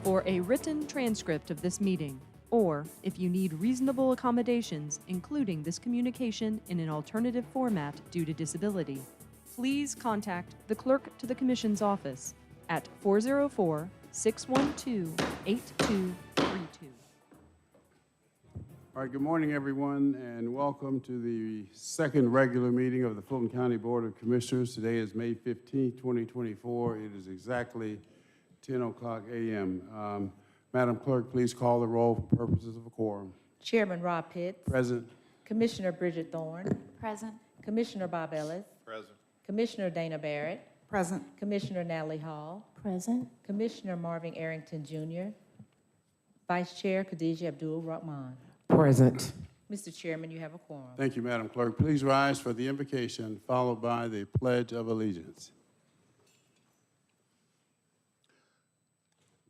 for a written transcript of this meeting, or if you need reasonable accommodations, including this communication in an alternative format due to disability, please contact the Clerk to the Commission's office at 404-612-8232. All right, good morning, everyone, and welcome to the second regular meeting of the Fulton County Board of Commissioners. Today is May 15th, 2024. It is exactly 10 o'clock a.m. Madam Clerk, please call the roll for purposes of a quorum. Chairman Rob Pitts. Present. Commissioner Bridget Thorne. Present. Commissioner Bob Ellis. Present. Commissioner Dana Barrett. Present. Commissioner Natalie Hall. Present. Commissioner Marvin Arrington Jr. Vice Chair Khadijah Abdul Rahman. Present. Mr. Chairman, you have a quorum. Thank you, Madam Clerk. Please rise for the invocation, followed by the Pledge of Allegiance.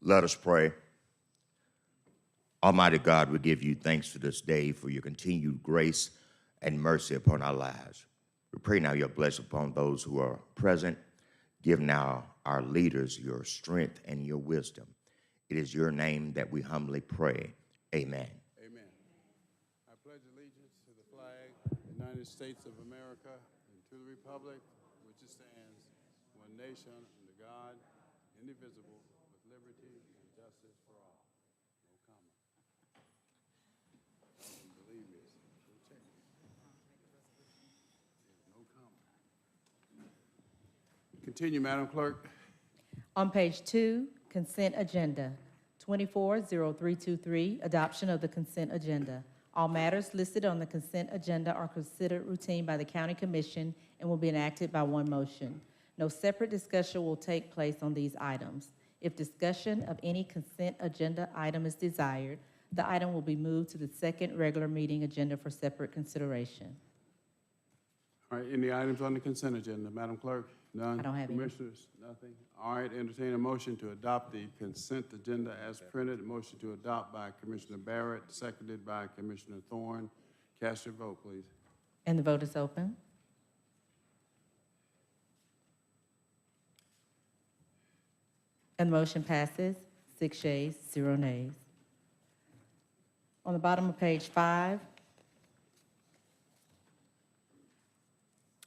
Let us pray. Almighty God, we give you thanks for this day, for your continued grace and mercy upon our lives. We pray now your blessing upon those who are present. Give now our leaders your strength and your wisdom. It is your name that we humbly pray. Amen. Amen. I pledge allegiance to the flag of the United States of America and to the republic which it stands, one nation, under God, indivisible, with liberty and justice for all. No comment. Believe me, go check it. No comment. Continue, Madam Clerk. On page 2, consent agenda. 240323, adoption of the consent agenda. All matters listed on the consent agenda are considered routine by the County Commission and will be enacted by one motion. No separate discussion will take place on these items. If discussion of any consent agenda item is desired, the item will be moved to the second regular meeting agenda for separate consideration. All right, any items on the consent agenda? Madam Clerk? None? I don't have any. Commissioners? Nothing? All right, entertain a motion to adopt the consent agenda as printed. A motion to adopt by Commissioner Barrett, seconded by Commissioner Thorne. Cast your vote, please. And the vote is open. And the motion passes, 6 yeas, 0 nays. On the bottom of page 5,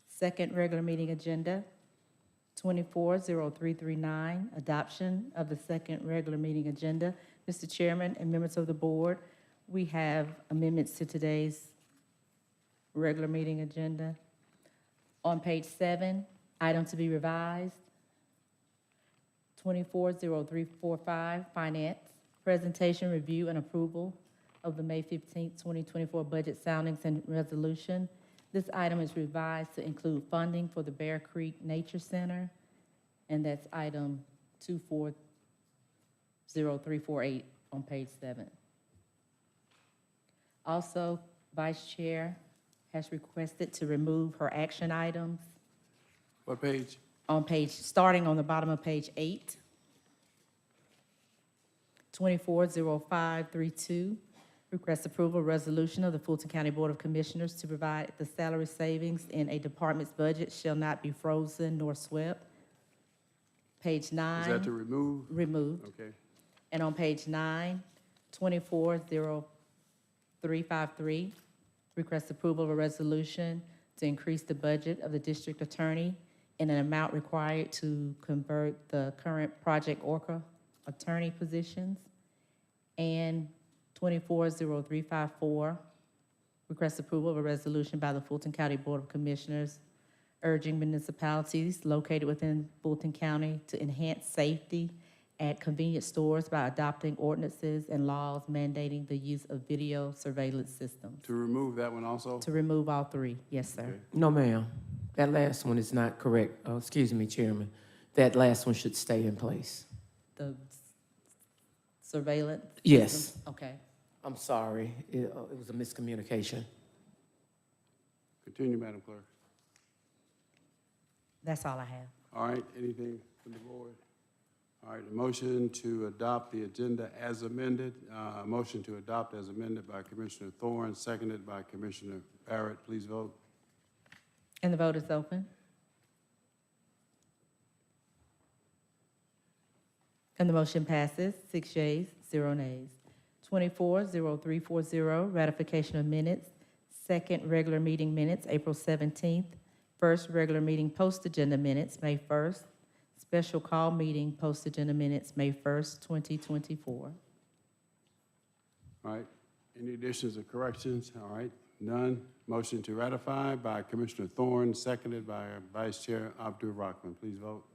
second regular meeting agenda, 240339, adoption of the second regular meeting agenda. Mr. Chairman and members of the board, we have amendments to today's regular meeting agenda. On page 7, item to be revised, 240345, finance, presentation, review, and approval of the May 15th, 2024 budget soundings and resolution. This item is revised to include funding for the Bear Creek Nature Center, and that's item 240348 on page 7. Also, Vice Chair has requested to remove her action items What page? on page, starting on the bottom of page 8, 240532. Request approval of resolution of the Fulton County Board of Commissioners to provide the salary savings in a department's budget shall not be frozen nor swept. Page 9. Is that to remove? Removed. Okay. And on page 9, 240353, request approval of a resolution to increase the budget of the district attorney in an amount required to convert the current Project Orca attorney positions. And 240354, request approval of a resolution by the Fulton County Board of Commissioners urging municipalities located within Fulton County to enhance safety at convenience stores by adopting ordinances and laws mandating the use of video surveillance systems. To remove that one also? To remove all 3, yes, sir. Okay. No, ma'am. That last one is not correct. Excuse me, Chairman. That last one should stay in place. The surveillance? Yes. systems? Okay. I'm sorry. It was a miscommunication. Continue, Madam Clerk. That's all I have. All right, anything from the board? All right, a motion to adopt the agenda as amended. Motion to adopt as amended by Commissioner Thorne, seconded by Commissioner Barrett. Please vote. And the vote is open. And the motion passes, 6 yeas, 0 nays. 240340, ratification of minutes. Second regular meeting minutes, April 17th. First regular meeting post-agenda minutes, May 1st. Special call meeting post-agenda minutes, May 1st, 2024. All right, any additions or corrections? All right, none. Motion to ratify by Commissioner Thorne, seconded by Vice Chair Abdul Rahman. Please vote.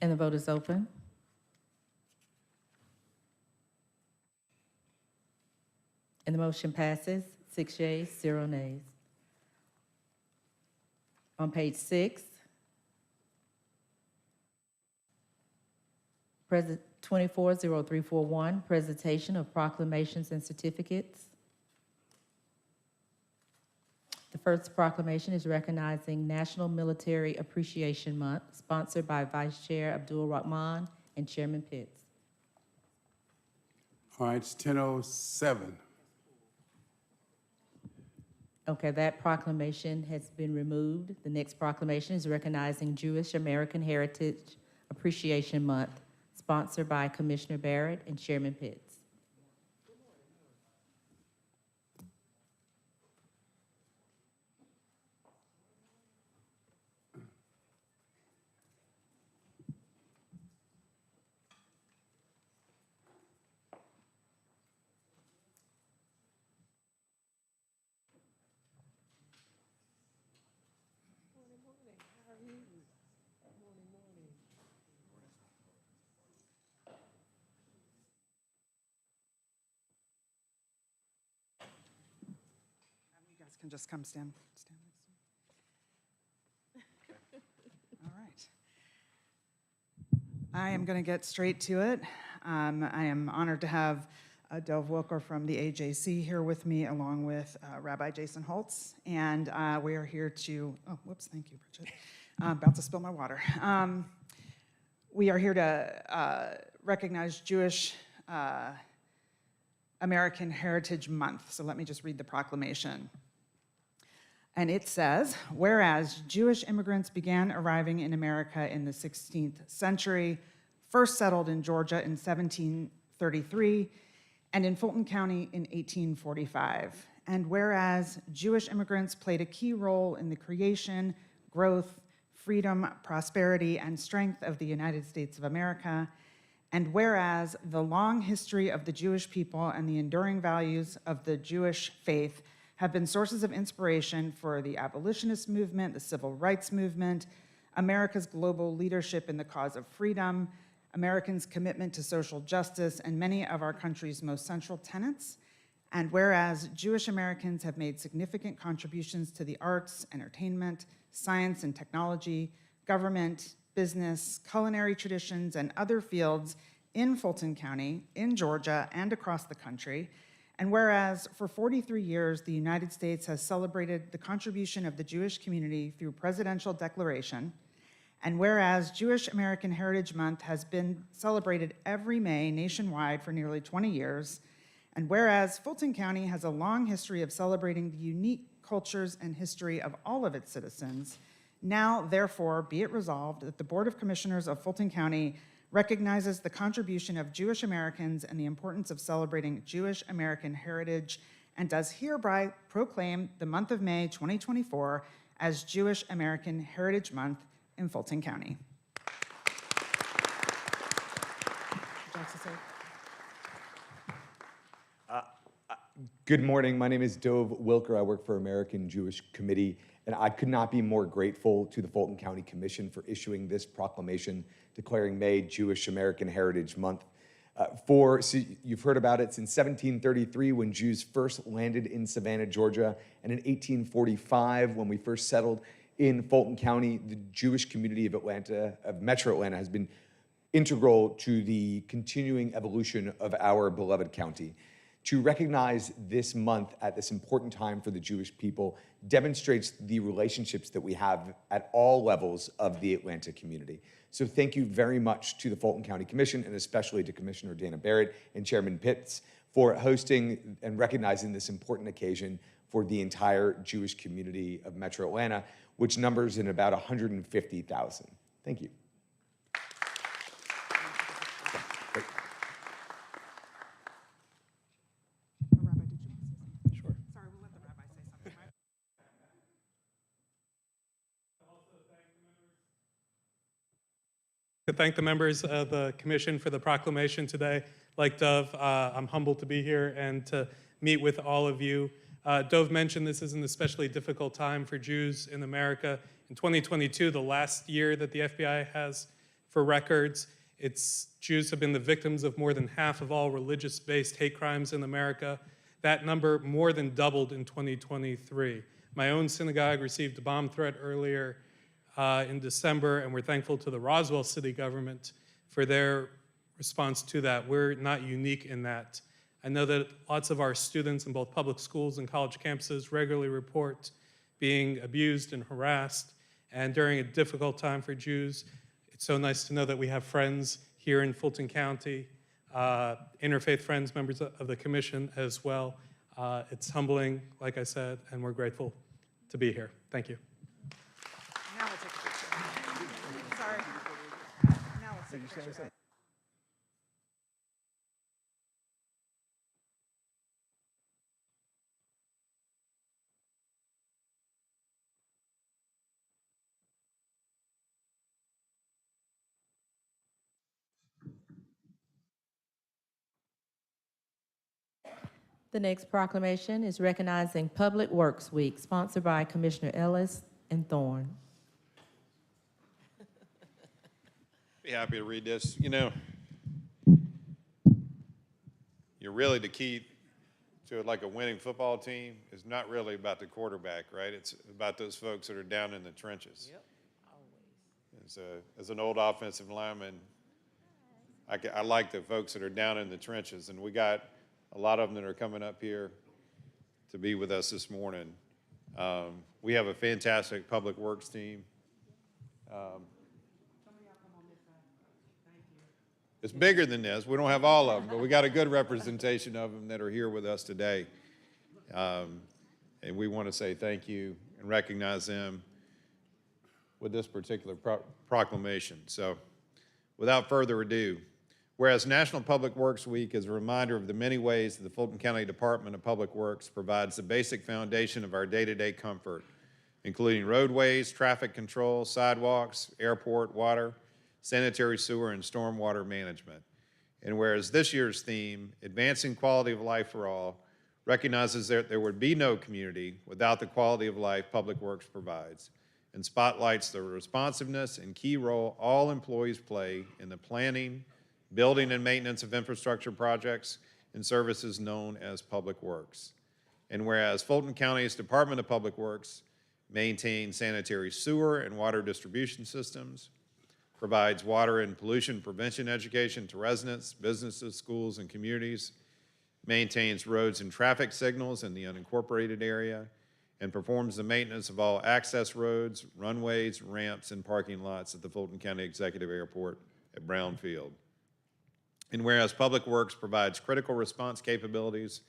And the vote is open. And the motion passes, 6 yeas, 0 nays. On page 6, 240341, presentation of proclamations and certificates. The first proclamation is recognizing National Military Appreciation Month, sponsored by Vice Chair Abdul Rahman and Chairman Pitts. All right, it's 10:07. Okay, that proclamation has been removed. The next proclamation is recognizing Jewish American Heritage Appreciation Month, sponsored by Commissioner Barrett and Chairman Pitts. You guys can just come stand next to me. All right. I am going to get straight to it. I am honored to have Dov Wilker from the AJC here with me, along with Rabbi Jason Holtz, and we are here to, oh, whoops, thank you, Bridget. I'm about to spill my water. We are here to recognize Jewish American Heritage Month. So let me just read the proclamation. And it says, whereas Jewish immigrants began arriving in America in the 16th century, first settled in Georgia in 1733, and in Fulton County in 1845. And whereas Jewish immigrants played a key role in the creation, growth, freedom, prosperity, and strength of the United States of America, and whereas the long history of the Jewish people and the enduring values of the Jewish faith have been sources of inspiration for the abolitionist movement, the civil rights movement, America's global leadership in the cause of freedom, Americans' commitment to social justice, and many of our country's most central tenets. And whereas Jewish Americans have made significant contributions to the arts, entertainment, science and technology, government, business, culinary traditions, and other fields in Fulton County, in Georgia, and across the country. And whereas for 43 years, the United States has celebrated the contribution of the Jewish community through presidential declaration, and whereas Jewish American Heritage Month has been celebrated every May nationwide for nearly 20 years, and whereas Fulton County has a long history of celebrating the unique cultures and history of all of its citizens, now, therefore, be it resolved that the Board of Commissioners of Fulton County recognizes the contribution of Jewish Americans and the importance of celebrating Jewish American heritage, and does hereby proclaim the month of May 2024 as Jewish American Heritage Month in Fulton County. Good morning. My name is Dov Wilker. I work for American Jewish Committee, and I could not be more grateful to the Fulton County Commission for issuing this proclamation declaring May Jewish American Heritage Month. So you've heard about it since 1733 when Jews first landed in Savannah, Georgia, and in 1845 when we first settled in Fulton County. The Jewish community of Metro Atlanta, has been integral to the continuing evolution of our beloved county. To recognize this month at this important time for the Jewish people demonstrates the relationships that we have at all levels of the Atlanta community. So thank you very much to the Fulton County Commission, and especially to Commissioner Dana Barrett and Chairman Pitts for hosting and recognizing this important occasion for the entire Jewish community of Metro Atlanta, which numbers in about 150,000. Thank you. to thank the members of the commission for the proclamation today. Like Dove, I'm humbled to be here and to meet with all of you. Dove mentioned this is an especially difficult time for Jews in America. In 2022, the last year that the FBI has for records, Jews have been the victims of more than half of all religious-based hate crimes in America. That number more than doubled in 2023. My own synagogue received a bomb threat earlier in December, and we're thankful to the Roswell city government for their response to that. We're not unique in that. I know that lots of our students in both public schools and college campuses regularly report being abused and harassed, and during a difficult time for Jews, it's so nice to know that we have friends here in Fulton County, interfaith friends, members of the commission as well. It's humbling, like I said, and we're grateful to be here. Thank you. Now we'll take a picture. Sorry. Now let's take a picture. The next proclamation is recognizing Public Works Week, sponsored by Commissioner Ellis and Thorne. Be happy to read this. You know, you're really the key to like a winning football team is not really about the quarterback, right? It's about those folks that are down in the trenches. Yep, always. As an old offensive lineman, I like the folks that are down in the trenches, and we got a lot of them that are coming up here to be with us this morning. We have a fantastic public works team. It's bigger than this. We don't have all of them, but we got a good representation of them that are here with us today. And we want to say thank you and recognize them with this particular proclamation. So without further ado, whereas National Public Works Week is a reminder of the many ways that the Fulton County Department of Public Works provides the basic foundation of our day-to-day comfort, including roadways, traffic control, sidewalks, airport, water, sanitary sewer, and stormwater management. And whereas this year's theme, Advancing Quality of Life for All, recognizes that there would be no community without the quality of life Public Works provides, and spotlights the responsiveness and key role all employees play in the planning, building, and maintenance of infrastructure projects and services known as Public Works. And whereas Fulton County's Department of Public Works maintains sanitary sewer and water distribution systems, provides water and pollution prevention education to residents, businesses, schools, and communities, maintains roads and traffic signals in the unincorporated area, and performs the maintenance of all access roads, runways, ramps, and parking lots at the Fulton County Executive Airport at Brown Field. And whereas Public Works provides critical response capabilities,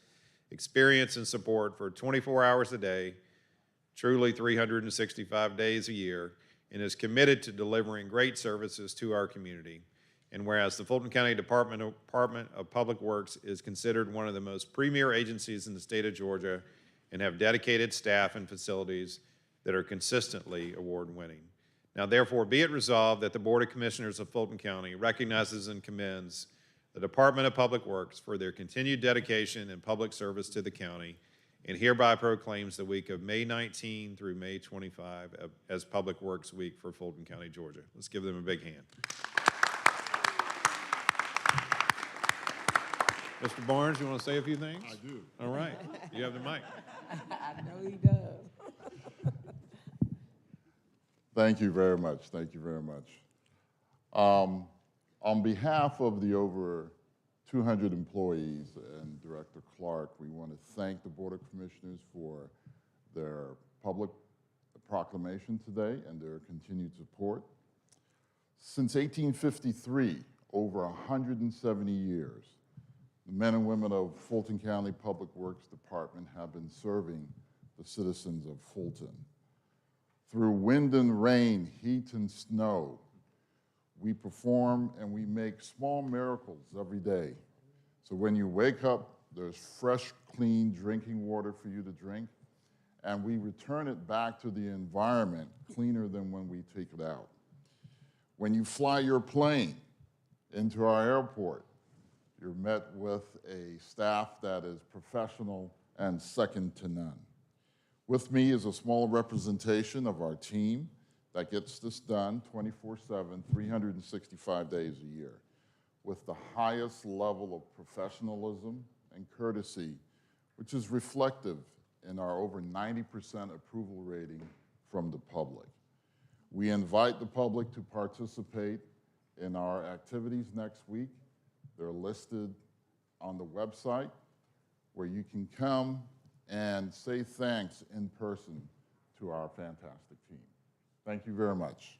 experience, and support for 24 hours a day, truly 365 days a year, and is committed to delivering great services to our community. And whereas the Fulton County Department of Public Works is considered one of the most premier agencies in the state of Georgia and have dedicated staff and facilities that are consistently award-winning. Now, therefore, be it resolved that the Board of Commissioners of Fulton County recognizes and commends the Department of Public Works for their continued dedication and public service to the county, and hereby proclaims the week of May 19 through May 25 as Public Works Week for Fulton County, Georgia. Let's give them a big hand. Mr. Barnes, you want to say a few things? I do. All right, you have the mic. I know he does. Thank you very much. Thank you very much. On behalf of the over 200 employees and Director Clark, we want to thank the Board of Commissioners for their public proclamation today and their continued support. Since 1853, over 170 years, the men and women of Fulton County Public Works Department have been serving the citizens of Fulton. Through wind and rain, heat and snow, we perform and we make small miracles every day. So when you wake up, there's fresh, clean drinking water for you to drink, and we return it back to the environment cleaner than when we take it out. When you fly your plane into our airport, you're met with a staff that is professional and second to none. With me is a small representation of our team that gets this done 24/7, 365 days a year, with the highest level of professionalism and courtesy, which is reflective in our over 90% approval rating from the public. We invite the public to participate in our activities next week. They're listed on the website where you can come and say thanks in person to our fantastic team. Thank you very much.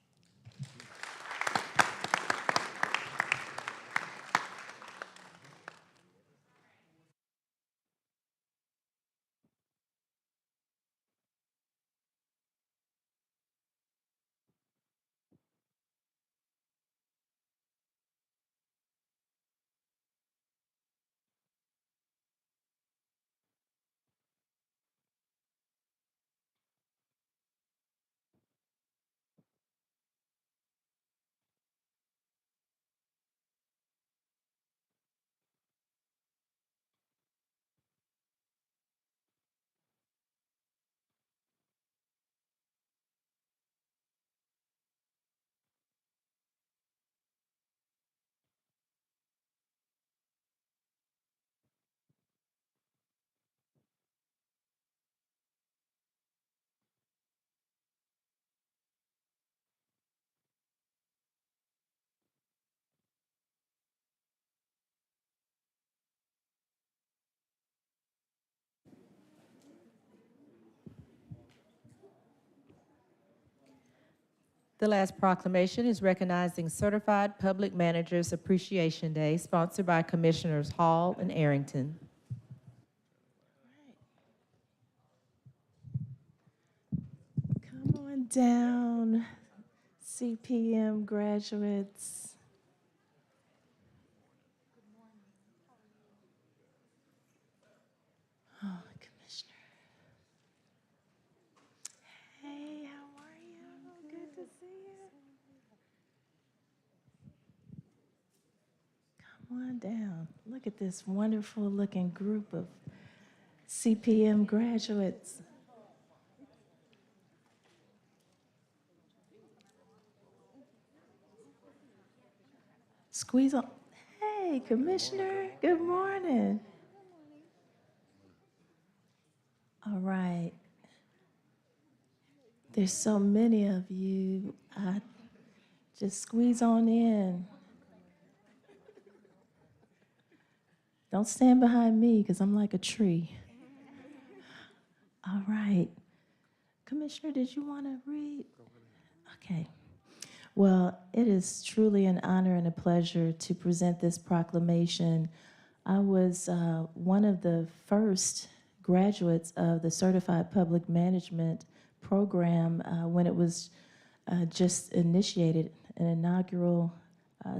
The last proclamation is recognizing Certified Public Managers Appreciation Day, sponsored by Commissioners Hall and Arrington. Come on down, CPM graduates. Oh, Commissioner. Hey, how are you? Good to see you. Come on down. Look at this wonderful looking group of CPM graduates. Squeeze on. Hey, Commissioner, good morning. All right. There's so many of you. Just squeeze on in. Don't stand behind me because I'm like a tree. All right. Commissioner, did you want to read? Okay. Well, it is truly an honor and a pleasure to present this proclamation. I was one of the first graduates of the Certified Public Management program when it was just initiated, an inaugural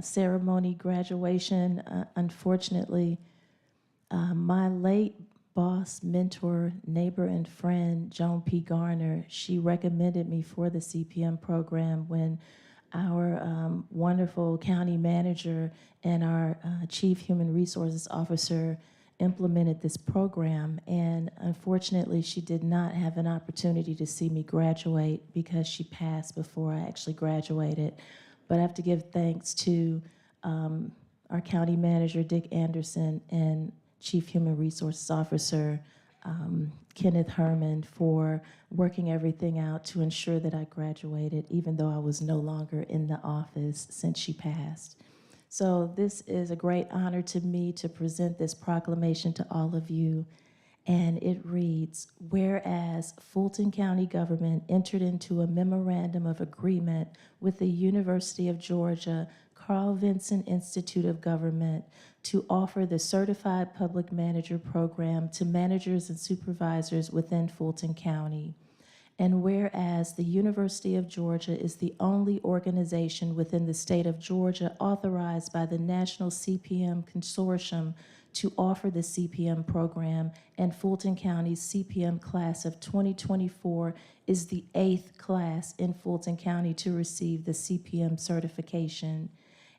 ceremony graduation. Unfortunately, my late boss, mentor, neighbor, and friend, Joan P. Garner, she recommended me for the CPM program when our wonderful county manager and our chief human resources officer implemented this program. And unfortunately, she did not have an opportunity to see me graduate because she passed before I actually graduated. But I have to give thanks to our county manager, Dick Anderson, and Chief Human Resources Officer, Kenneth Herman, for working everything out to ensure that I graduated, even though I was no longer in the office since she passed. So this is a great honor to me to present this proclamation to all of you. And it reads, whereas Fulton County government entered into a memorandum of agreement with the University of Georgia Carl Vinson Institute of Government to offer the Certified Public Manager Program to managers and supervisors within Fulton County. And whereas the University of Georgia is the only organization within the state of Georgia authorized by the National CPM Consortium to offer the CPM program, and Fulton County's CPM class of 2024 is the 8th class in Fulton County to receive the CPM certification.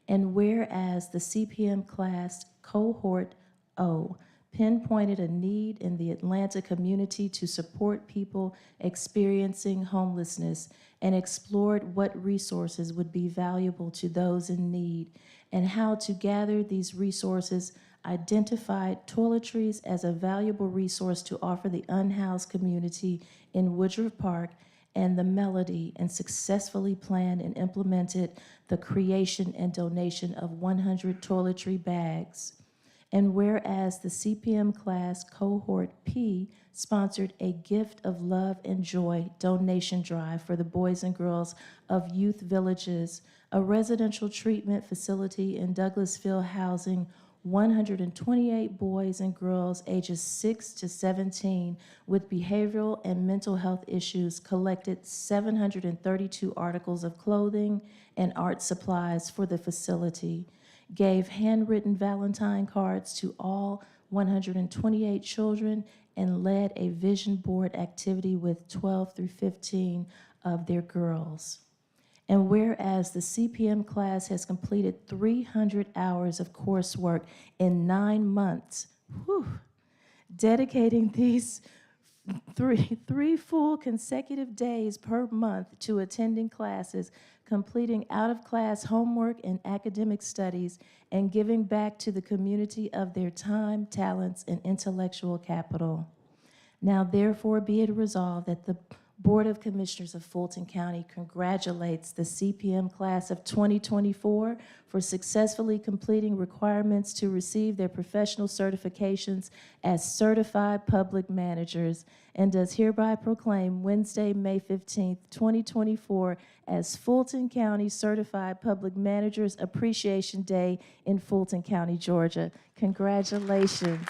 And whereas the CPM class cohort O pinpointed a need in the Atlanta community to support people experiencing homelessness and explored what resources would be valuable to those in need and how to gather these resources, identified toiletries as a valuable resource to offer the unhoused community in Woodruff Park and the Melody, and successfully planned and implemented the creation and donation of 100 toiletry bags. And whereas the CPM class cohort P sponsored a Gift of Love and Joy donation drive for the boys and girls of Youth Villages, a residential treatment facility in Douglasville housing 128 boys and girls ages 6 to 17 with behavioral and mental health issues, collected 732 articles of clothing and art supplies for the facility, gave handwritten Valentine cards to all 128 children, and led a vision board activity with 12 through 15 of their girls. And whereas the CPM class has completed 300 hours of coursework in 9 months, dedicating these three full consecutive days per month to attending classes, completing out-of-class homework and academic studies, and giving back to the community of their time, talents, and intellectual capital. Now therefore be it resolved that the Board of Commissioners of Fulton County congratulates the CPM class of 2024 for successfully completing requirements to receive their professional certifications as certified public managers, and does hereby proclaim Wednesday, May 15th, 2024 as Fulton County Certified Public Managers Appreciation Day in Fulton County, Georgia. Congratulations.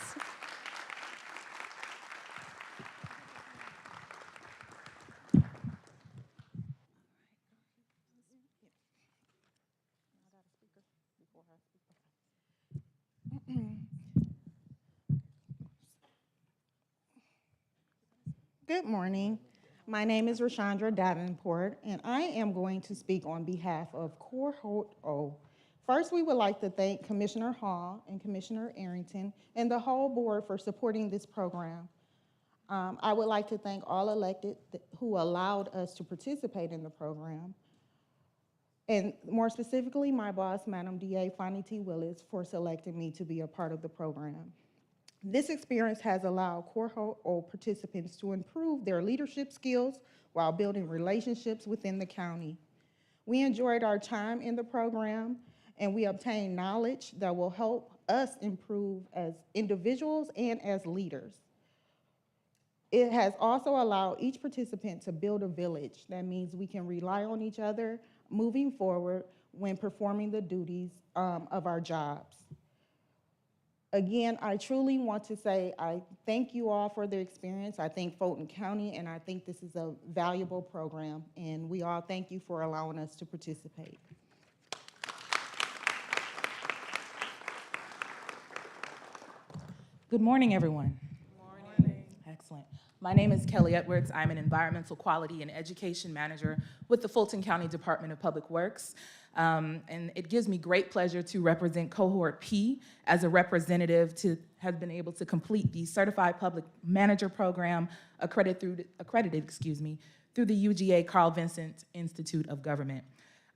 Good morning. My name is Rashandra Davenport, and I am going to speak on behalf of Cohort O. First, we would like to thank Commissioner Hall and Commissioner Arrington and the whole board for supporting this program. I would like to thank all elected who allowed us to participate in the program, and more specifically, my boss, Madam DA Fonnie T. Willis, for selecting me to be a part of the program. This experience has allowed Cohort O participants to improve their leadership skills while building relationships within the county. We enjoyed our time in the program, and we obtained knowledge that will help us improve as individuals and as leaders. It has also allowed each participant to build a village. That means we can rely on each other moving forward when performing the duties of our jobs. Again, I truly want to say I thank you all for the experience. I thank Fulton County, and I think this is a valuable program, and we all thank you for allowing us to participate. Good morning, everyone. Good morning. Excellent. My name is Kelly Edwards. I'm an Environmental Quality and Education Manager with the Fulton County Department of Public Works. And it gives me great pleasure to represent Cohort P as a representative to have been able to complete the Certified Public Manager Program accredited through the UGA Carl Vincent Institute of Government.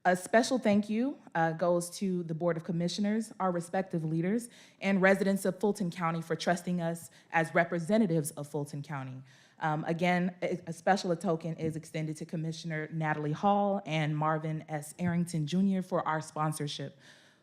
A special thank you goes to the Board of Commissioners, our respective leaders, and residents of Fulton County for trusting us as representatives of Fulton County. Again, a special token is extended to Commissioner Natalie Hall and Marvin S. Arrington Jr. for our sponsorship.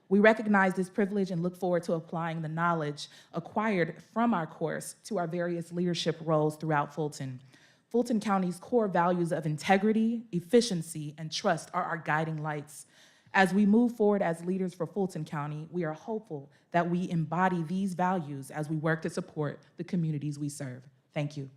We recognize this privilege and look forward to applying the knowledge acquired from our course to our various leadership roles throughout Fulton. Fulton County's core values of integrity, efficiency, and trust are our guiding lights. As we move forward as leaders for Fulton County, we are hopeful that we embody these values as we work to support the communities we serve. Thank you.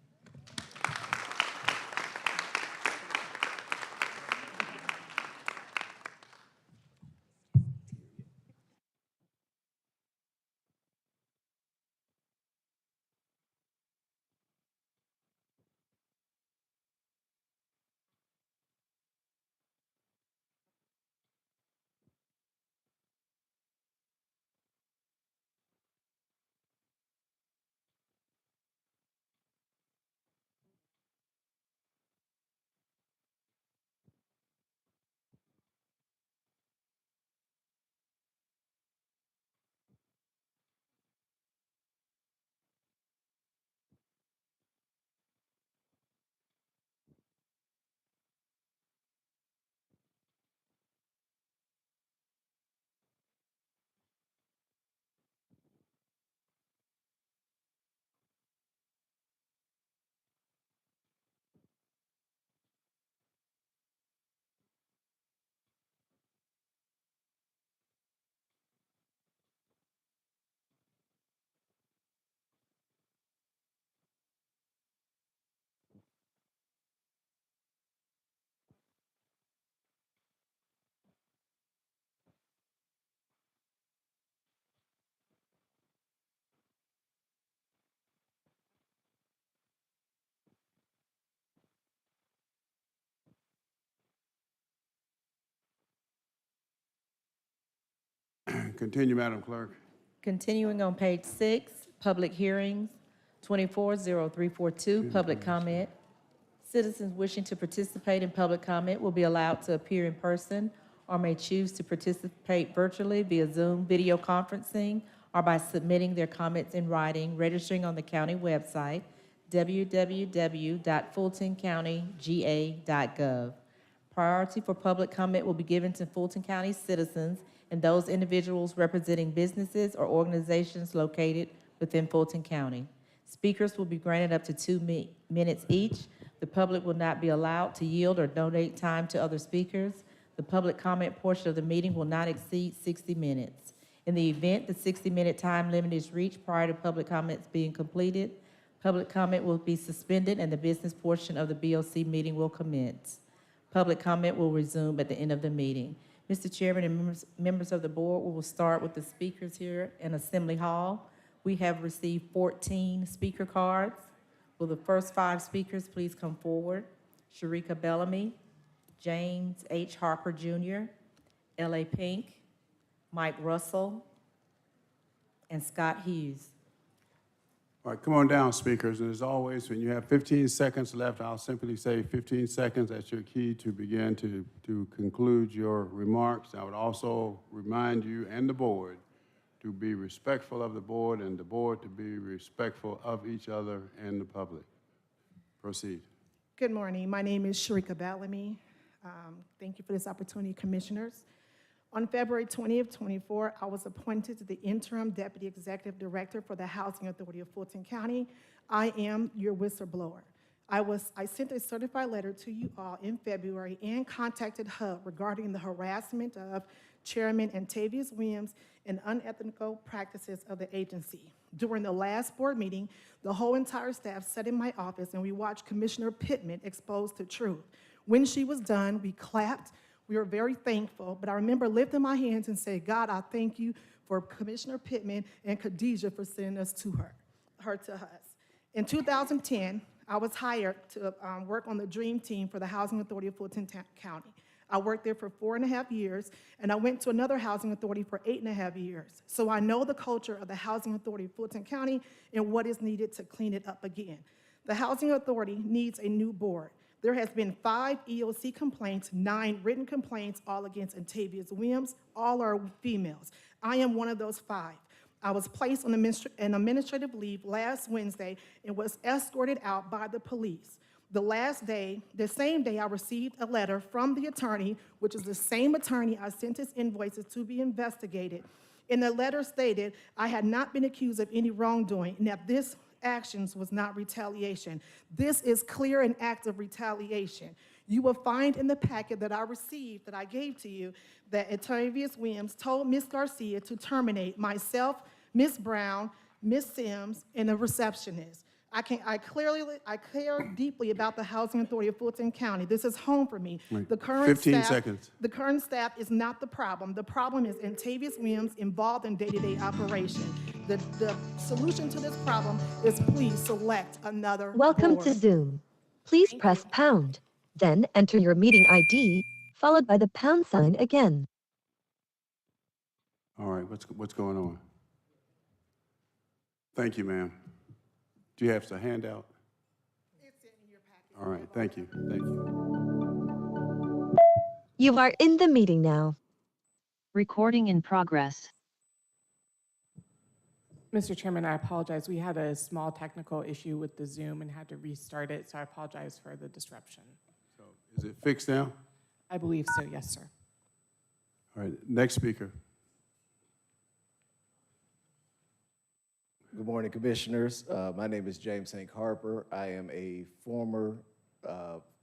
Continue, Madam Clerk. Continuing on page 6, public hearings, 240342, public comment. Citizens wishing to participate in public comment will be allowed to appear in person or may choose to participate virtually via Zoom video conferencing or by submitting their comments in writing, registering on the county website, www.fultoncountyga.gov. Priority for public comment will be given to Fulton County citizens and those individuals representing businesses or organizations located within Fulton County. Speakers will be granted up to 2 minutes each. The public will not be allowed to yield or donate time to other speakers. The public comment portion of the meeting will not exceed 60 minutes. In the event the 60-minute time limit is reached prior to public comments being completed, public comment will be suspended and the business portion of the BOC meeting will commence. Public comment will resume at the end of the meeting. Mr. Chairman and members of the board, we will start with the speakers here in Assembly Hall. We have received 14 speaker cards. Will the first 5 speakers please come forward? Sharika Bellamy, James H. Harper Jr., L.A. Pink, Mike Russell, and Scott Hughes. All right, come on down, speakers. And as always, when you have 15 seconds left, I'll simply say 15 seconds. That's your key to begin to conclude your remarks. I would also remind you and the board to be respectful of the board and the board to be respectful of each other and the public. Proceed. Good morning. My name is Sharika Bellamy. Thank you for this opportunity, commissioners. On February 20th, 24, I was appointed to the interim deputy executive director for the Housing Authority of Fulton County. I am your whistleblower. I sent a certified letter to you all in February and contacted HUB regarding the harassment of Chairman Antavius Williams and unethical practices of the agency. During the last board meeting, the whole entire staff sat in my office and we watched Commissioner Pittman expose the truth. When she was done, we clapped. We were very thankful, but I remember lifting my hands and saying, God, I thank you for Commissioner Pittman and Khadijah for sending us to her to us. In 2010, I was hired to work on the dream team for the Housing Authority of Fulton County. I worked there for 4.5 years, and I went to another housing authority for 8.5 years. So I know the culture of the Housing Authority of Fulton County and what is needed to clean it up again. The Housing Authority needs a new board. There has been 5 EOC complaints, 9 written complaints, all against Antavius Williams. All are females. I am one of those 5. I was placed on an administrative leave last Wednesday and was escorted out by the police. The same day, I received a letter from the attorney, which is the same attorney I sent his invoices to be investigated. And the letter stated I had not been accused of any wrongdoing and that this actions was not retaliation. This is clear an act of retaliation. You will find in the packet that I received, that I gave to you, that Antavius Williams told Ms. Garcia to terminate myself, Ms. Brown, Ms. Sims, and a receptionist. I care deeply about the Housing Authority of Fulton County. This is home for me. Right. The current 15 staff, seconds. The current staff is not the problem. The problem is Antavius Williams involved in day-to-day operation. The solution to this problem is please select another Welcome board. to Zoom. Please press pound, then enter your meeting ID, followed by the pound sign again. All right, what's going on? Thank you, ma'am. Do you have a handout? It's in your packet. All right, thank you, thank you. You are in the meeting now. Recording in progress. Mr. Chairman, I apologize. We had a small technical issue with the Zoom and had to restart it, so I apologize for the disruption. So is it fixed now? I believe so, yes, sir. All right, next speaker. Good morning, Commissioners. My name is James Hank Harper. I am a former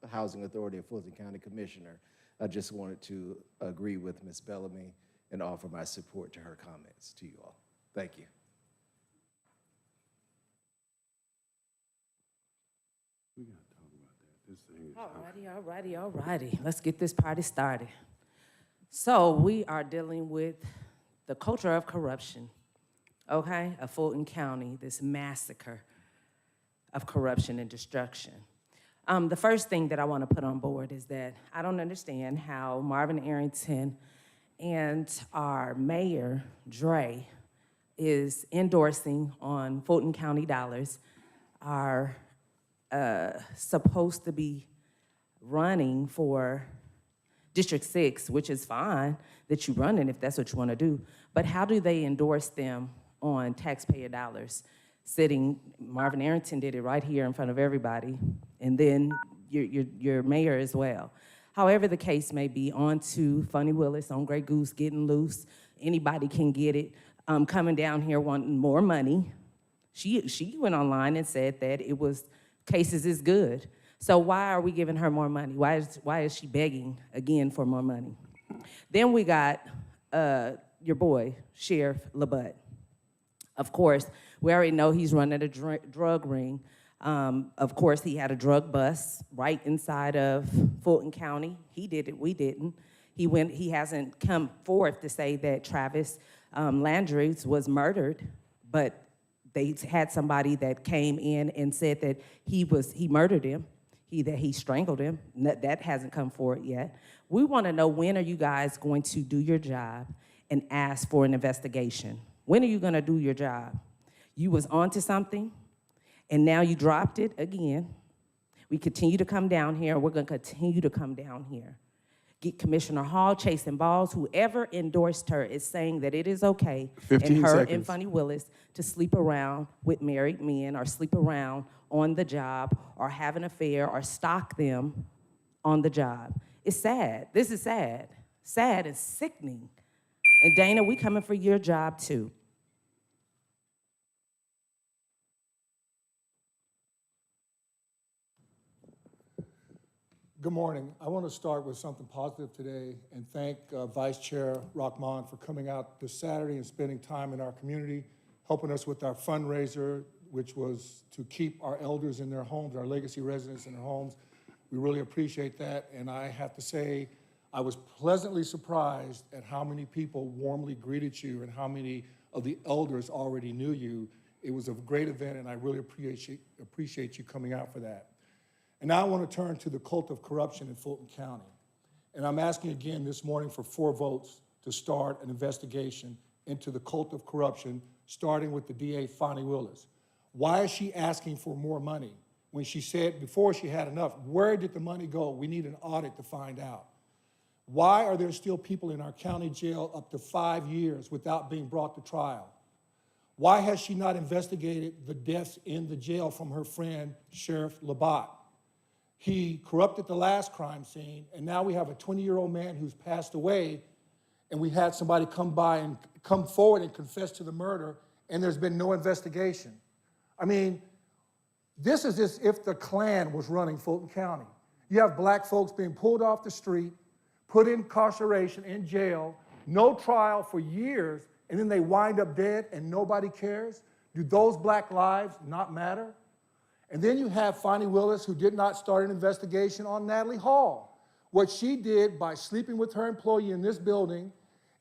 Housing Authority of Fulton County Commissioner. I just wanted to agree with Ms. Bellamy and offer my support to her comments to you all. Thank you. We got to talk about that. This thing is All righty. Let's get this party started. So we are dealing with the culture of corruption, okay, of Fulton County, this massacre of corruption and destruction. The first thing that I want to put on board is that I don't understand how Marvin Arrington And our mayor, Dre, is endorsing on Fulton County dollars are supposed to be running for District 6, which is fine that you run it if that's what you want to do. But how do they endorse them on taxpayer dollars? Marvin Arrington did it right here in front of everybody, and then your mayor as well. However the case may be, on to Funny Willis on Grey Goose getting loose. Anybody can get it. Coming down here wanting more money. She went online and said that it was cases is good. So why are we giving her more money? Why is she begging again for more money? Then we got your boy, Sheriff LaButte. Of course, we already know he's running a drug ring. Of course, he had a drug bust right inside of Fulton County. He did it, we didn't. He hasn't come forth to say that Travis Landry was murdered, but they had somebody that came in and said that he murdered him, that he strangled him. That hasn't come forward yet. We want to know, when are you guys going to do your job and ask for an investigation? When are you going to do your job? You was onto something, and now you dropped it again. We continue to come down here, and we're going to continue to come down here. Get Commissioner Hall chasing balls. Whoever endorsed her is saying that it is okay, 15 and her seconds. and Funny Willis to sleep around with married men, or sleep around on the job, or have an affair, or stalk them on the job. It's sad. This is sad. Sad and sickening. And Dana, we coming for your job too. Good morning. I want to start with something positive today and thank Vice Chair Rahman for coming out this Saturday and spending time in our community, helping us with our fundraiser, which was to keep our elders in their homes, our legacy residents in their homes. We really appreciate that, and I have to say, I was pleasantly surprised at how many people warmly greeted you and how many of the elders already knew you. It was a great event, and I really appreciate you coming out for that. And now I want to turn to the cult of corruption in Fulton County. And I'm asking again this morning for 4 votes to start an investigation into the cult of corruption, starting with the DA, Fonnie Willis. Why is she asking for more money when she said before she had enough? Where did the money go? We need an audit to find out. Why are there still people in our county jail up to 5 years without being brought to trial? Why has she not investigated the deaths in the jail from her friend, Sheriff LaButte? He corrupted the last crime scene, and now we have a 20-year-old man who's passed away, and we had somebody come forward and confess to the murder, and there's been no investigation. I mean, this is as if the Klan was running Fulton County. You have black folks being pulled off the street, put in incarceration, in jail, no trial for years, and then they wind up dead and nobody cares. Do those black lives not matter? And then you have Fonnie Willis, who did not start an investigation on Natalie Hall. What she did by sleeping with her employee in this building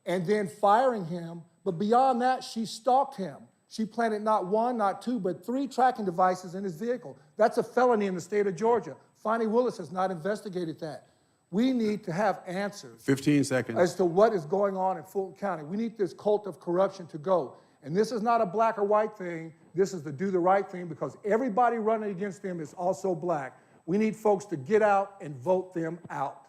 and then firing him, but beyond that, she stalked him. She planted not 1, not 2, but 3 tracking devices in his vehicle. That's a felony in the state of Georgia. Fonnie Willis has not investigated that. We need to have answers 15 seconds. as to what is going on in Fulton County. We need this cult of corruption to go. And this is not a black or white thing. This is to do the right thing, because everybody running against them is also black. We need folks to get out and vote them out.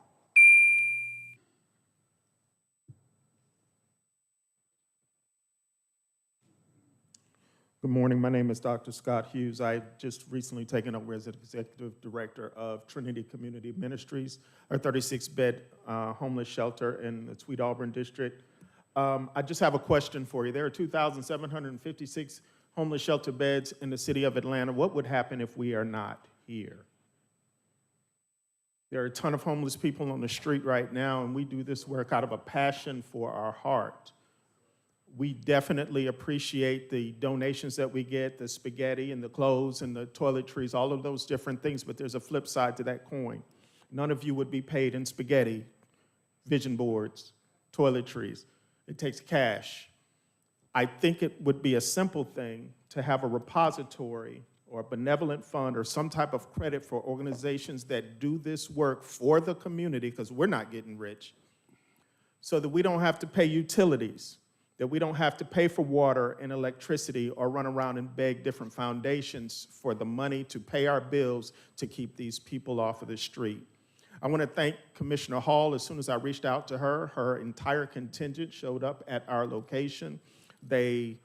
Good morning. My name is Dr. Scott Hughes. I just recently taken over as Executive Director of Trinity Community Ministries, our 36-bed homeless shelter in the Tweed Auburn District. I just have a question for you. There are 2,756 homeless shelter beds in the city of Atlanta. What would happen if we are not here? There are a ton of homeless people on the street right now, and we do this work out of a passion for our heart. We definitely appreciate the donations that we get, the spaghetti and the clothes and the toiletries, all of those different things, but there's a flip side to that coin. None of you would be paid in spaghetti, vision boards, toiletries. It takes cash. I think it would be a simple thing to have a repository or a benevolent fund or some type of credit for organizations that do this work for the community, because we're not getting rich, so that we don't have to pay utilities, that we don't have to pay for water and electricity or run around and beg different foundations for the money to pay our bills to keep these people off of the street. I want to thank Commissioner Hall. As soon as I reached out to her, her entire contingent showed up at our location. They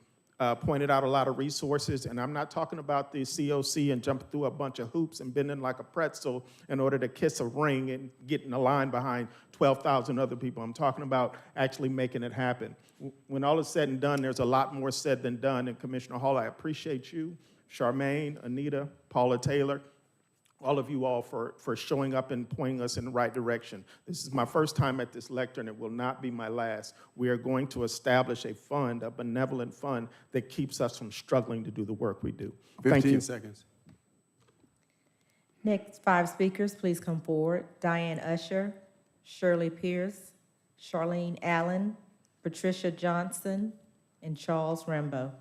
pointed out a lot of resources, and I'm not talking about the COC and jumping through a bunch of hoops and bending like a pretzel in order to kiss a ring and get in a line behind 12,000 other people. I'm talking about actually making it happen. When all is said and done, there's a lot more said than done, and Commissioner Hall, I appreciate you, Charmaine, Anita, Paula Taylor, all of you all for showing up and pointing us in the right direction. This is my first time at this lectern. It will not be my last. We are going to establish a fund, a benevolent fund that keeps us from struggling to do the work we do. Thank you. 15 seconds. Next 5 speakers, please come forward. Diane Usher, Shirley Pierce, Charlene Allen, Patricia Johnson, and Charles Rambo.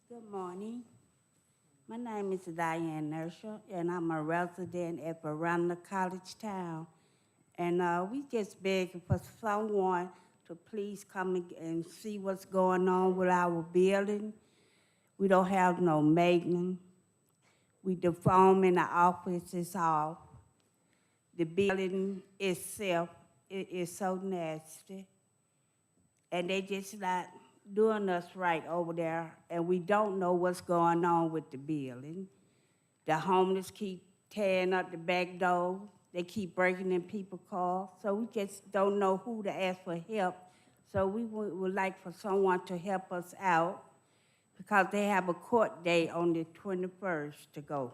Good morning. My name is Diane Nerschel, and I'm a resident at Veranda College Town. And we just begging for someone to please come and see what's going on with our building. We don't have no maintenance. The foam in the office is off. The building itself is so nasty. And they just not doing us right over there, and we don't know what's going on with the building. The homeless keep tearing up the back door. They keep breaking in people's cars, so we just don't know who to ask for help. So we would like for someone to help us out because they have a court date on the 21st to go.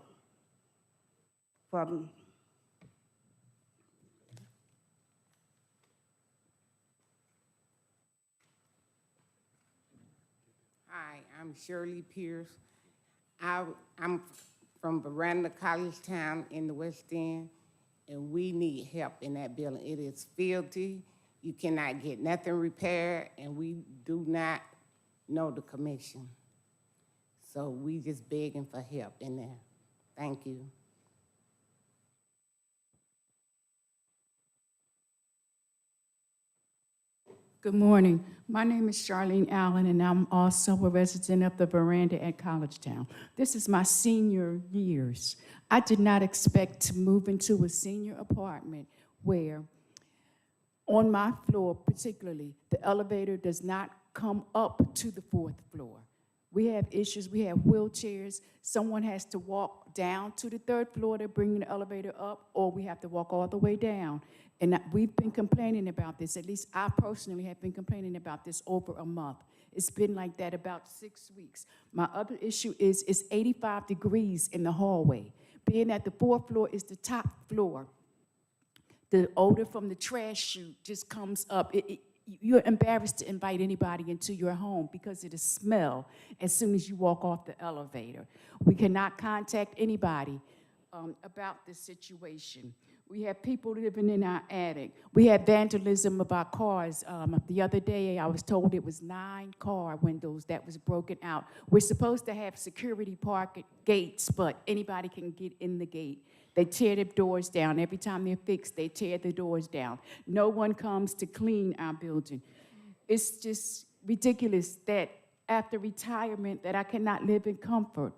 Hi, I'm Shirley Pierce. I'm from Veranda College Town in the West End, and we need help in that building. It is filthy. You cannot get nothing repaired, and we do not know the commission. So we just begging for help in there. Thank you. Good morning. My name is Charlene Allen, and I'm also a resident of the Veranda at College Town. This is my senior years. I did not expect to move into a senior apartment where, on my floor particularly, the elevator does not come up to the 4th floor. We have issues, we have wheelchairs. Someone has to walk down to the 3rd floor to bring the elevator up, or we have to walk all the way down. And we've been complaining about this, at least I personally have been complaining about this over a month. It's been like that about 6 weeks. My other issue is it's 85 degrees in the hallway. Being that the 4th floor is the top floor, the odor from the trash chute just comes up. You're embarrassed to invite anybody into your home because of the smell as soon as you walk off the elevator. We cannot contact anybody about this situation. We have people living in our attic. We have vandalism of our cars. The other day, I was told it was 9 car windows that was broken out. We're supposed to have security park gates, but anybody can get in the gate. They tear the doors down. Every time they're fixed, they tear the doors down. No one comes to clean our building. It's just ridiculous that after retirement that I cannot live in comfort.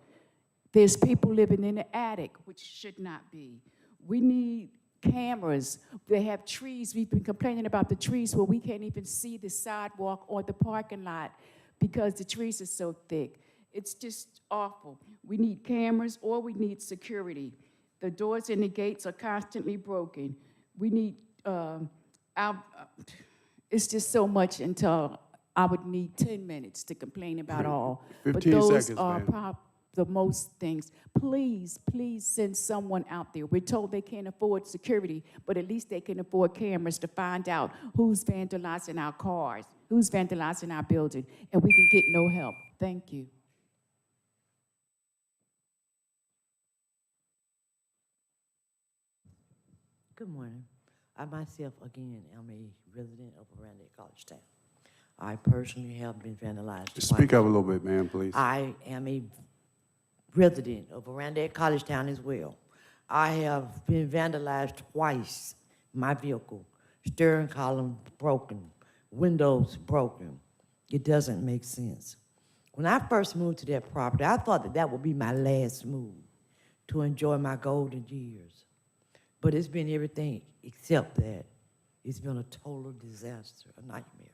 There's people living in the attic, which should not be. We need cameras. They have trees. We've been complaining about the trees where we can't even see the sidewalk or the parking lot because the trees are so thick. It's just awful. We need cameras or we need security. The doors and the gates are constantly broken. We need, it's just so much until I would need 10 minutes to complain about all. 15 but those seconds, are ma'am. the most things. Please, please send someone out there. We're told they can't afford security, but at least they can afford cameras to find out who's vandalizing our cars, who's vandalizing our building, and we can get no help. Thank you. Good morning. I myself, again, am a resident of Miranda at College Town. I personally have been vandalized. Just speak up a little bit, ma'am, please. I am a resident of Miranda at College Town as well. I have been vandalized twice. My vehicle, steering column broken, windows broken. It doesn't make sense. When I first moved to that property, I thought that that would be my last move to enjoy my golden years. But it's been everything except that. It's been a total disaster, a nightmare.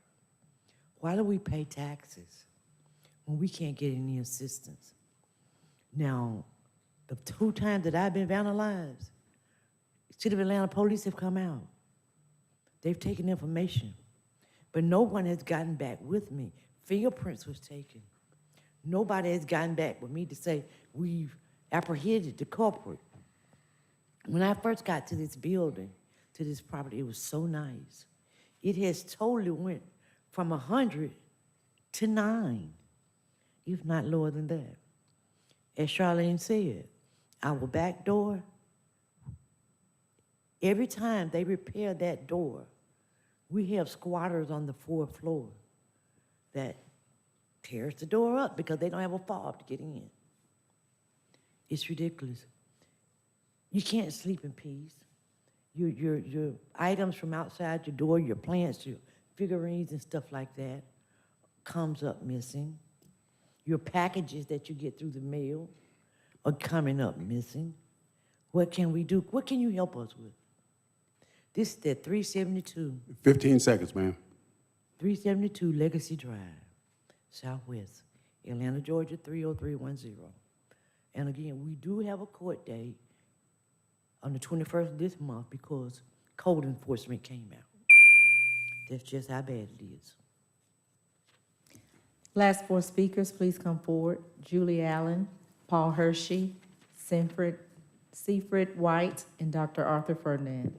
Why do we pay taxes when we can't get any assistance? Now, the 2 times that I've been vandalized, City of Atlanta police have come out. They've taken information, but no one has gotten back with me. Fingerprints was taken. Nobody has gotten back with me to say we've apprehended the culprit. When I first got to this building, to this property, it was so nice. It has totally went from 100 to 9, if not lower than that. As Charlene said, our back door, every time they repair that door, we have squatters on the 4th floor that tears the door up because they don't have a fob to get in. It's ridiculous. You can't sleep in peace. Your items from outside your door, your plants, your figurines and stuff like that comes up missing. Your packages that you get through the mail are coming up missing. What can we do? What can you help us with? This is at 372. 15 seconds, ma'am. 372 Legacy Drive, Southwest, Atlanta, Georgia, 30310. And again, we do have a court date on the 21st of this month because code enforcement came out. That's just how bad it is. Last 4 speakers, please come forward. Julie Allen, Paul Hershey, Seafred White, and Dr. Arthur Ferdinand.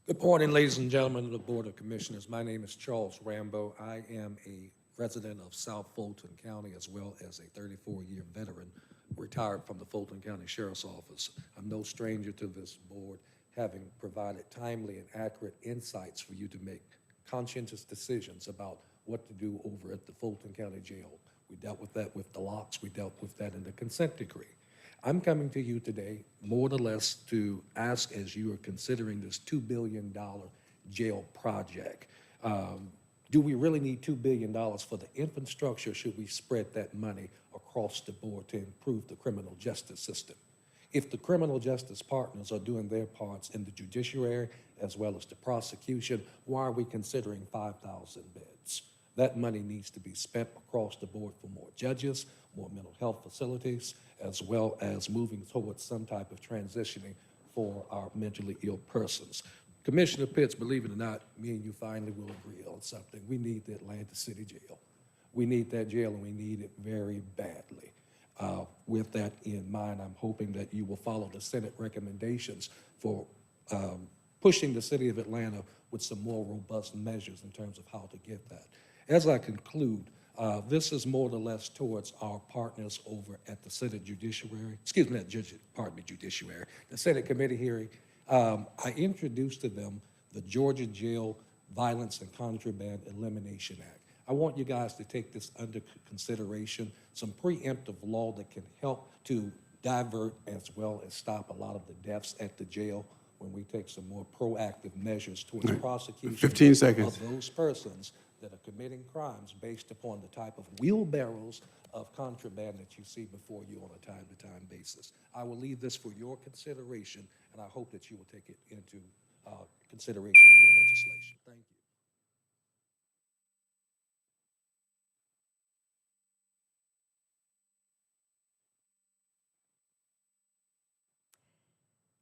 Good morning, ladies and gentlemen of the Board of Commissioners. My name is Charles Rambo. I am a resident of South Fulton County as well as a 34-year veteran retired from the Fulton County Sheriff's Office. I'm no stranger to this board, having provided timely and accurate insights for you to make conscientious decisions about what to do over at the Fulton County Jail. We dealt with that with the locks. We dealt with that in the consent decree. I'm coming to you today more or less to ask, as you are considering this $2 billion jail project, do we really need $2 billion for the infrastructure? Should we spread that money across the board to improve the criminal justice system? If the criminal justice partners are doing their parts in the judiciary as well as the prosecution, why are we considering 5,000 beds? That money needs to be spent across the board for more judges, more mental health facilities, as well as moving towards some type of transitioning for our mentally ill persons. Commissioner Pitts, believe it or not, me and you finally will agree on something. We need the Atlanta City Jail. We need that jail, and we need it very badly. With that in mind, I'm hoping that you will follow the Senate recommendations for pushing the city of Atlanta with some more robust measures in terms of how to get that. As I conclude, this is more or less towards our partners over at the Senate Judiciary, excuse me, Judiciary, the Senate committee hearing. I introduced to them the Georgia Jail Violence and Contraband Elimination Act. I want you guys to take this under consideration, some preemptive law that can help to divert as well as stop a lot of the deaths at the jail when we take some more proactive measures towards prosecution 15 seconds. of those persons that are committing crimes based upon the type of wheelbarrows of contraband that you see before you on a time-to-time basis. I will leave this for your consideration, and I hope that you will take it into consideration in your legislation. Thank you.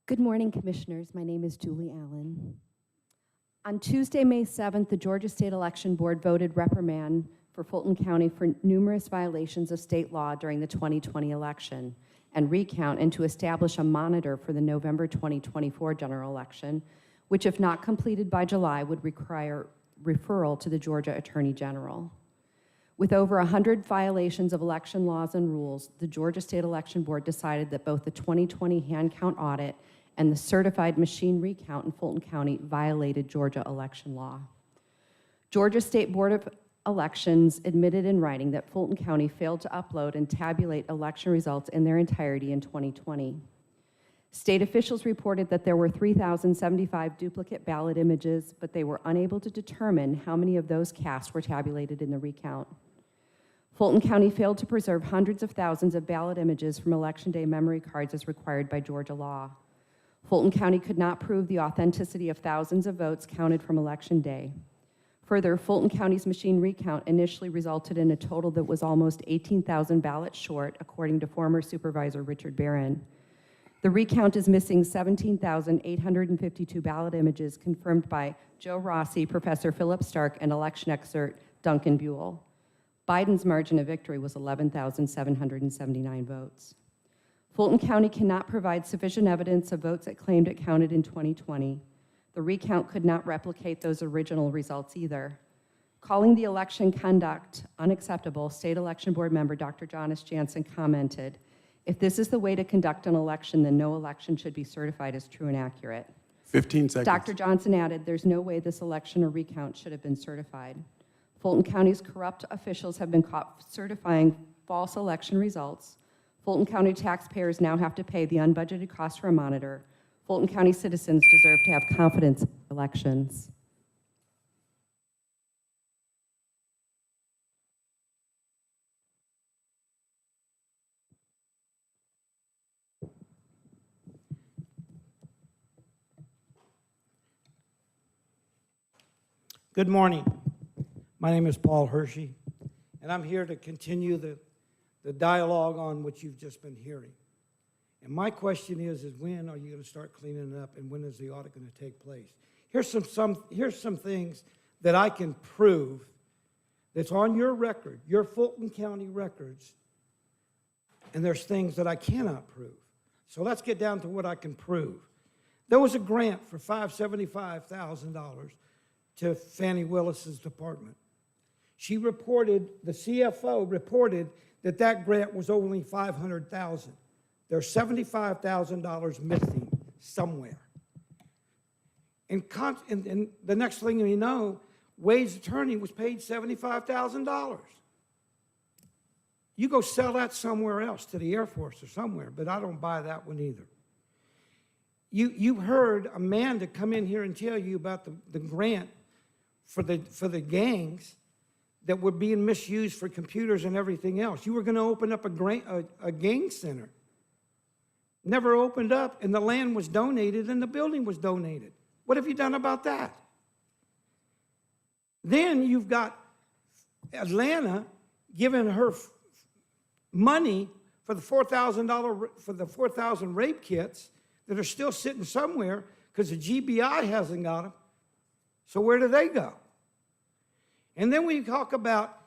Good morning, Commissioners. My name is Julie Allen. On Tuesday, May 7th, the Georgia State Election Board voted reprimand for for Fulton County for numerous violations of state law during the 2020 election and recount, and to establish a monitor for the November 2024 general election, which, if not completed by July, would require referral to the Georgia Attorney General. With over 100 violations of election laws and rules, the Georgia State Election Board decided that both the 2020 hand count audit and the certified machine recount in Fulton County violated Georgia election law. Georgia State Board of Elections admitted in writing that Fulton County failed to upload and tabulate election results in their entirety in 2020. State officials reported that there were 3,075 duplicate ballot images, but they were unable to determine how many of those cast were tabulated in the recount. Fulton County failed to preserve hundreds of thousands of ballot images from Election Day memory cards as required by Georgia law. Fulton County could not prove the authenticity of thousands of votes counted from Election Day. Further, Fulton County's machine recount initially resulted in a total that was almost 18,000 ballots short, according to former Supervisor Richard Barron. The recount is missing 17,852 ballot images confirmed by Joe Rossi, Professor Philip Stark, and election expert Duncan Buell. Biden's margin of victory was 11,779 votes. Fulton County cannot provide sufficient evidence of votes it claimed it counted in 2020. The recount could not replicate those original results either. Calling the election conduct unacceptable, State Election Board member Dr. Jonas Jansen commented, "If this is the way to conduct an election, then no election should be certified as true and accurate." 15 seconds. Dr. Johnson added, "There's no way this election or recount should have been certified." Fulton County's corrupt officials have been caught certifying false election results. Fulton County taxpayers now have to pay the unbudgeted cost for a monitor. Fulton County citizens deserve to have confidence in elections. Good morning. My name is Paul Hershey, and I'm here to continue the dialogue on what you've just been hearing. And my question is when are you going to start cleaning it up, and when is the audit going to take place? Here's some things that I can prove that's on your record, your Fulton County records, and there's things that I cannot prove. So let's get down to what I can prove. There was a grant for $575,000 to Fannie Willis's department. She reported, the CFO reported that grant was only $500,000. There's $75,000 missing somewhere. And the next thing you know, Wade's attorney was paid $75,000. You go sell that somewhere else, to the Air Force or somewhere, but I don't buy that one either. You heard Amanda come in here and tell you about the grant for the gangs that were being misused for computers and everything else. You were going to open up a gang center. Never opened up, and the land was donated and the building was donated. What have you done about that? Then you've got Atlanta giving her money for the $4,000 rape kits that are still sitting somewhere because the GBI hasn't got them. So where do they go? And then we talk about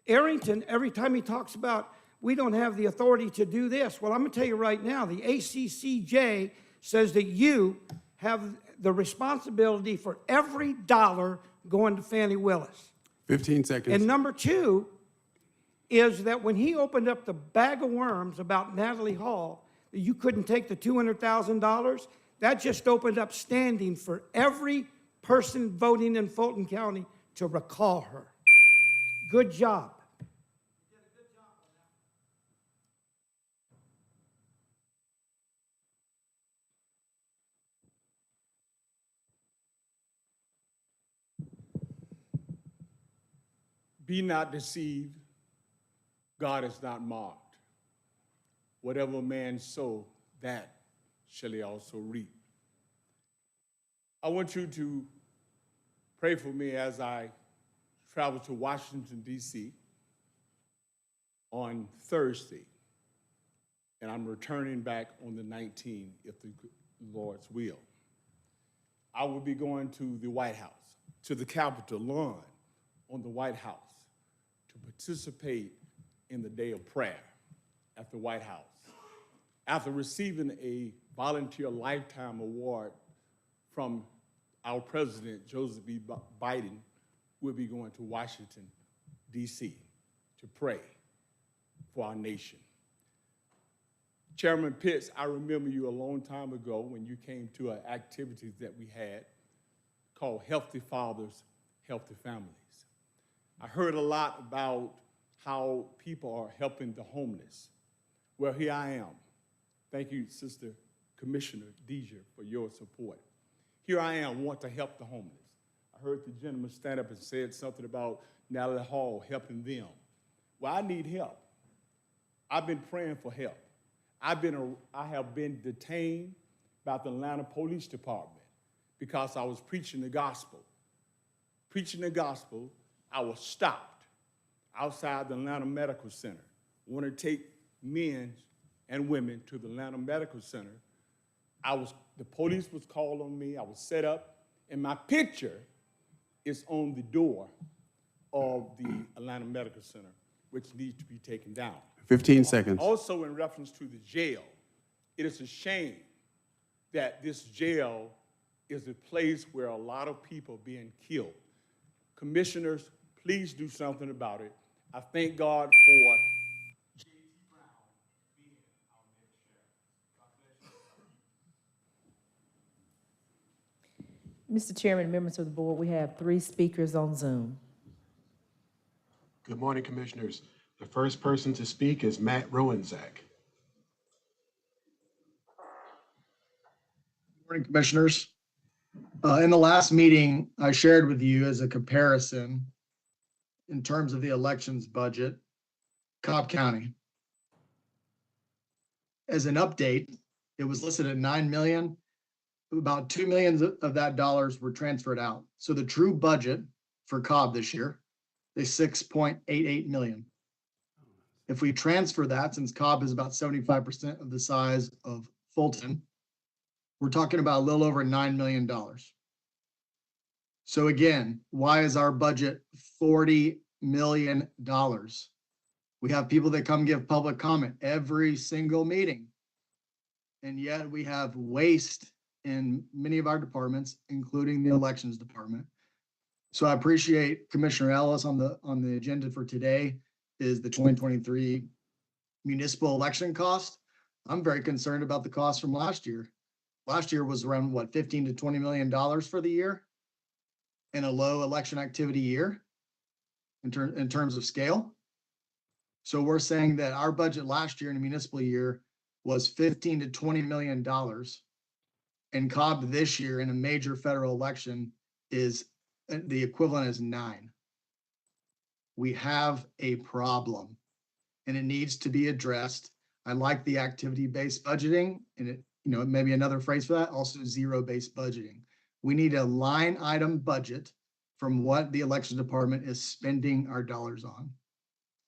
Arrington, every time he talks about we don't have the authority to do this. Well, I'm going to tell you right now, the ACCJ says that you have the responsibility for every dollar going to Fannie Willis. 15 seconds. And number two is that when he opened up the bag of worms about Natalie Hall, that you couldn't take the $200,000, that just opened up standing for every person voting in Fulton County to recall her. Good job. Be not deceived, God is not mocked. Whatever man sow, that shall he also reap. I want you to pray for me as I travel to Washington, D.C. on Thursday, and I'm returning back on the 19th, if the Lord's will. I will be going to the White House, to the Capitol lawn on the White House, to participate in the day of prayer at the White House. After receiving a Volunteer Lifetime Award from our President, Joseph B. Biden, we'll be going to Washington, D.C. to pray for our nation. Chairman Pitts, I remember you a long time ago when you came to an activity that we had called Healthy Fathers, Healthy Families. I heard a lot about how people are helping the homeless. Well, here I am. Thank you, Sister Commissioner Deja, for your support. Here I am, want to help the homeless. I heard the gentleman stand up and said something about Natalie Hall helping them. Well, I need help. I've been praying for help. I have been detained by the Atlanta Police Department because I was preaching the gospel. Preaching the gospel, I was stopped outside the Atlanta Medical Center. I want to take men and women to the Atlanta Medical Center. The police was called on me, I was set up, and my picture is on the door of the Atlanta Medical Center, which needs to be taken down. 15 seconds. Also, in reference to the jail, it is a shame that this jail is a place where a lot of people are being killed. Commissioners, please do something about it. I thank God for Mr. Chairman, members of the board, we have 3 speakers on Zoom. Good morning, Commissioners. The first person to speak is Matt Rowanzak. Good morning, Commissioners. In the last meeting, I shared with you as a comparison in terms of the elections budget, Cobb County. As an update, it was listed at 9 million. About 2 million of that dollars were transferred out. So the true budget for Cobb this year is 6.88 million. If we transfer that, since Cobb is about 75% of the size of Fulton, we're talking about a little over $9 million. So again, why is our budget $40 million? We have people that come give public comment every single meeting. And yet we have waste in many of our departments, including the elections department. So I appreciate Commissioner Ellis on the agenda for today is the 2023 municipal election cost. I'm very concerned about the cost from last year. Last year was around what, $15 to $20 million for the year in a low election activity year in terms of scale. So we're saying that our budget last year in a municipal year was $15 to $20 million. And Cobb this year in a major federal election is the equivalent is 9. We have a problem and it needs to be addressed. I like the activity-based budgeting and it, maybe another phrase for that, also zero-based budgeting. We need a line item budget from what the election department is spending our dollars on.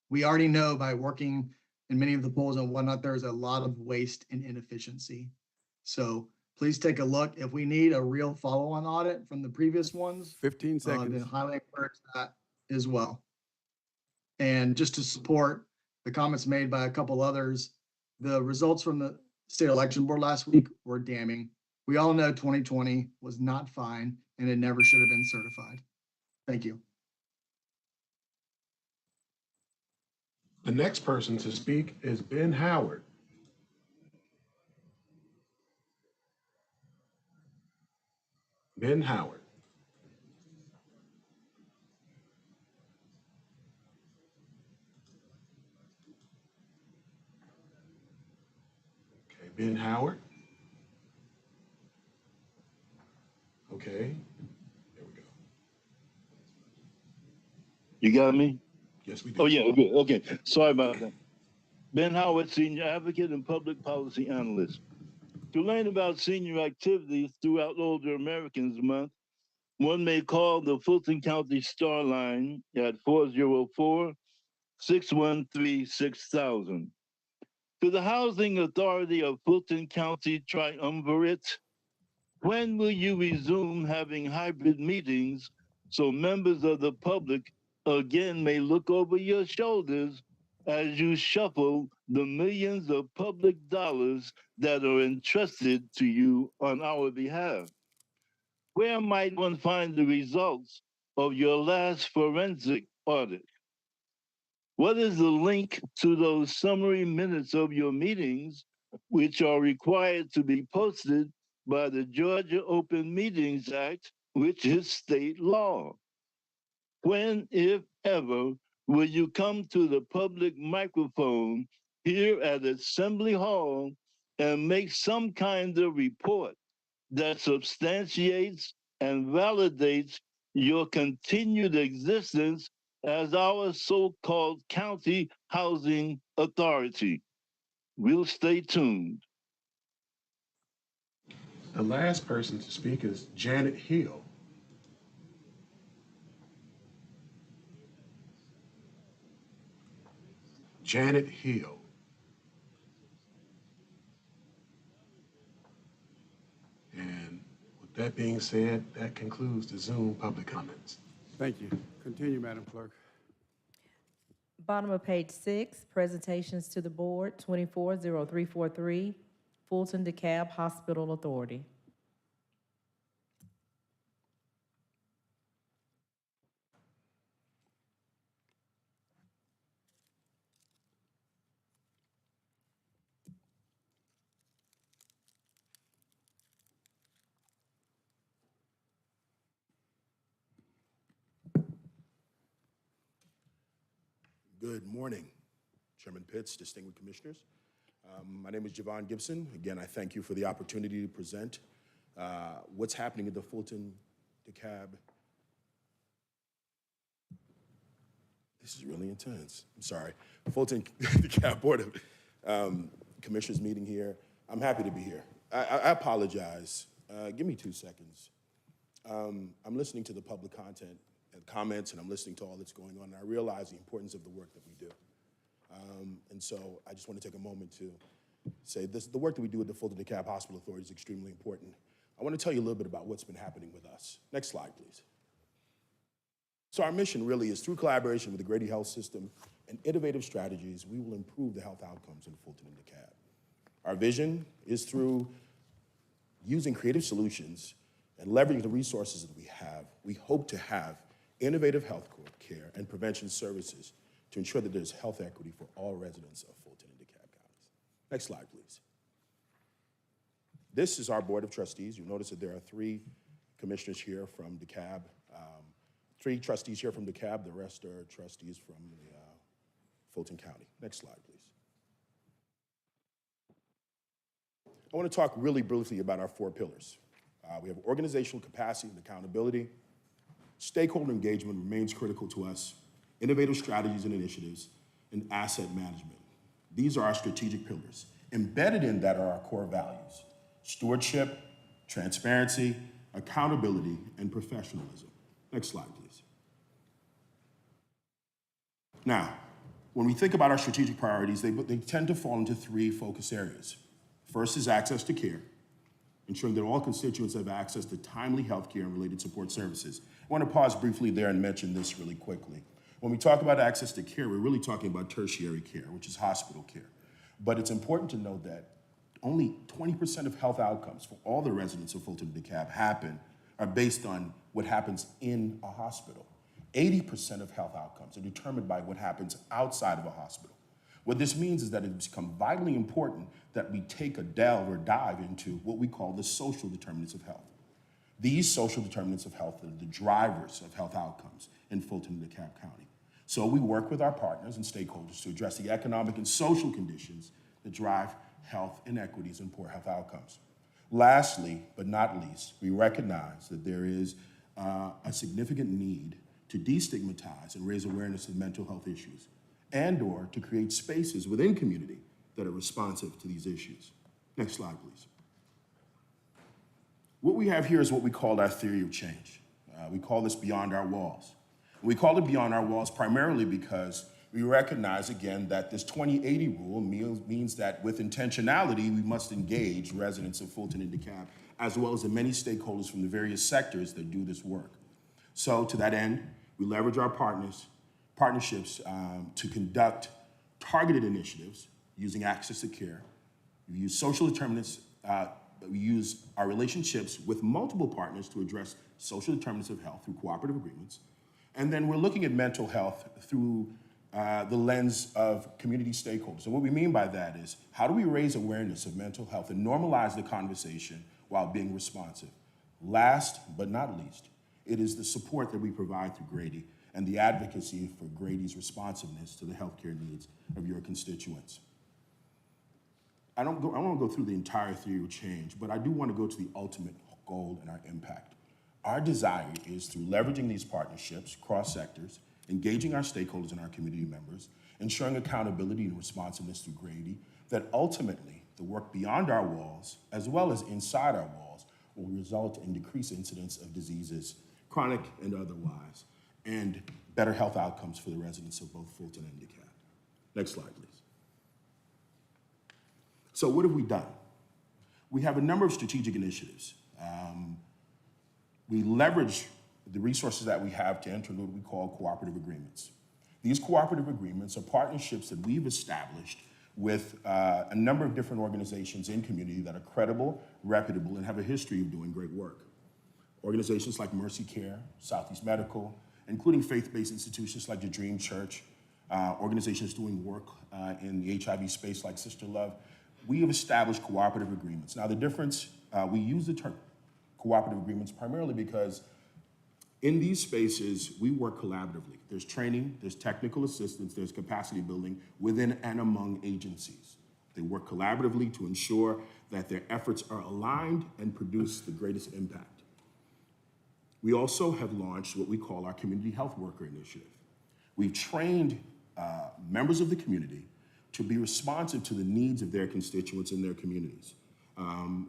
We already know by working in many of the polls and whatnot, there's a lot of waste and inefficiency. So please take a look. If we need a real follow-on audit from the previous ones, 15 seconds. Then highly encourage that as well. And just to support the comments made by a couple others, the results from the state election board last week were damning. We all know 2020 was not fine and it never should have been certified. Thank you. The next person to speak is Ben Howard. Ben Howard. Okay, Ben Howard. Okay, there we go. You got me? Yes, we do. Oh, yeah, good. Okay. Sorry about that. Ben Howard, Senior Advocate and Public Policy Analyst. To learn about senior activities throughout Older Americans Month, one may call the Fulton County Star Line at 404-613-6000. To the Housing Authority of Fulton County Triumvirate, when will you resume having hybrid meetings so members of the public again may look over your shoulders as you shuffle the millions of public dollars that are entrusted to you on our behalf. Where might one find the results of your last forensic audit? What is the link to those summary minutes of your meetings, which are required to be posted by the Georgia Open Meetings Act, which is state law? When, if ever, will you come to the public microphone here at Assembly Hall and make some kind of report that substantiates and validates your continued existence as our so-called county housing authority? We'll stay tuned. The last person to speak is Janet Hill. Janet Hill. And with that being said, that concludes the Zoom public comments. Thank you. Continue, Madam Clerk. Bottom of page 6, presentations to the board, 240343, Fulton DeKalb Hospital Authority. Good morning, Chairman Pitts, distinguished commissioners. My name is Javon Gibson. Again, I thank you for the opportunity to present what's happening at the Fulton DeKalb. This is really intense. I'm sorry. Fulton DeKalb Board of Commissioners meeting here. I'm happy to be here. I apologize. Give me 2 seconds. I'm listening to the public content and comments, and I'm listening to all that's going on, and I realize the importance of the work that we do. And so I just want to take a moment to say the work that we do at the Fulton DeKalb Hospital Authority is extremely important. I want to tell you a little bit about what's been happening with us. Next slide, please. So our mission really is, through collaboration with the Grady Health System and innovative strategies, we will improve the health outcomes in Fulton and DeKalb. Our vision is through using creative solutions and leveraging the resources that we hope to have innovative health care and prevention services to ensure that there's health equity for all residents of Fulton and DeKalb counties. Next slide, please. This is our Board of Trustees. You'll notice that there are 3 commissioners here from DeKalb, 3 trustees here from DeKalb. The rest are trustees from the Fulton County. Next slide, please. I want to talk really briefly about our 4 pillars. We have organizational capacity and accountability. Stakeholder engagement remains critical to us. Innovative strategies and initiatives, and asset management. These are our strategic pillars. Embedded in that are our core values: stewardship, transparency, accountability, and professionalism. Next slide, please. Now, when we think about our strategic priorities, they tend to fall into 3 focus areas. First is access to care, ensuring that all constituents have access to timely health care and related support services. I want to pause briefly there and mention this really quickly. When we talk about access to care, we're really talking about tertiary care, which is hospital care. But it's important to note that only 20% of health outcomes for all the residents of Fulton and DeKalb are based on what happens in a hospital. 80% of health outcomes are determined by what happens outside of a hospital. What this means is that it's become vitally important that we take a delve or dive into what we call the social determinants of health. These social determinants of health are the drivers of health outcomes in Fulton and DeKalb County. So we work with our partners and stakeholders to address the economic and social conditions that drive health inequities and poor health outcomes. Lastly, but not least, we recognize that there is a significant need to destigmatize and raise awareness of mental health issues, and/or to create spaces within community that are responsive to these issues. Next slide, please. What we have here is what we call our theory of change. We call this Beyond Our Walls. We call it Beyond Our Walls primarily because we recognize, again, that this 2080 rule means that with intentionality, we must engage residents of Fulton and DeKalb, as well as the many stakeholders from the various sectors that do this work. So to that end, we leverage our partners partnerships to conduct targeted initiatives using access to care. We use social determinants, we use our relationships with multiple partners to address social determinants of health through cooperative agreements. And then we're looking at mental health through the lens of community stakeholders. And what we mean by that is, how do we raise awareness of mental health and normalize the conversation while being responsive? Last but not least, it is the support that we provide through Grady and the advocacy for Grady's responsiveness to the healthcare needs of your constituents. I don't want to go through the entire theory of change, but I do want to go to the ultimate goal and our impact. Our desire is, through leveraging these partnerships across sectors, engaging our stakeholders and our community members, ensuring accountability and responsiveness through Grady, that ultimately the work beyond our walls, as well as inside our walls, will result in decreased incidence of diseases, chronic and otherwise, and better health outcomes for the residents of both Fulton and DeKalb. Next slide, please. So what have we done? We have a number of strategic initiatives. We leverage the resources that we have to enter into what we call cooperative agreements. These cooperative agreements are partnerships that we've established with a number of different organizations in community that are credible, reputable, and have a history of doing great work. Organizations like Mercy Care, Southeast Medical, including faith-based institutions like the Dream Church, organizations doing work in the HIV space like Sister Love. We have established cooperative agreements. Now the difference, we use the term cooperative agreements primarily because in these spaces, we work collaboratively. There's training, there's technical assistance, there's capacity building within and among agencies. They work collaboratively to ensure that their efforts are aligned and produce the greatest impact. We also have launched what we call our Community Health Worker Initiative. We've trained members of the community to be responsive to the needs of their constituents in their communities.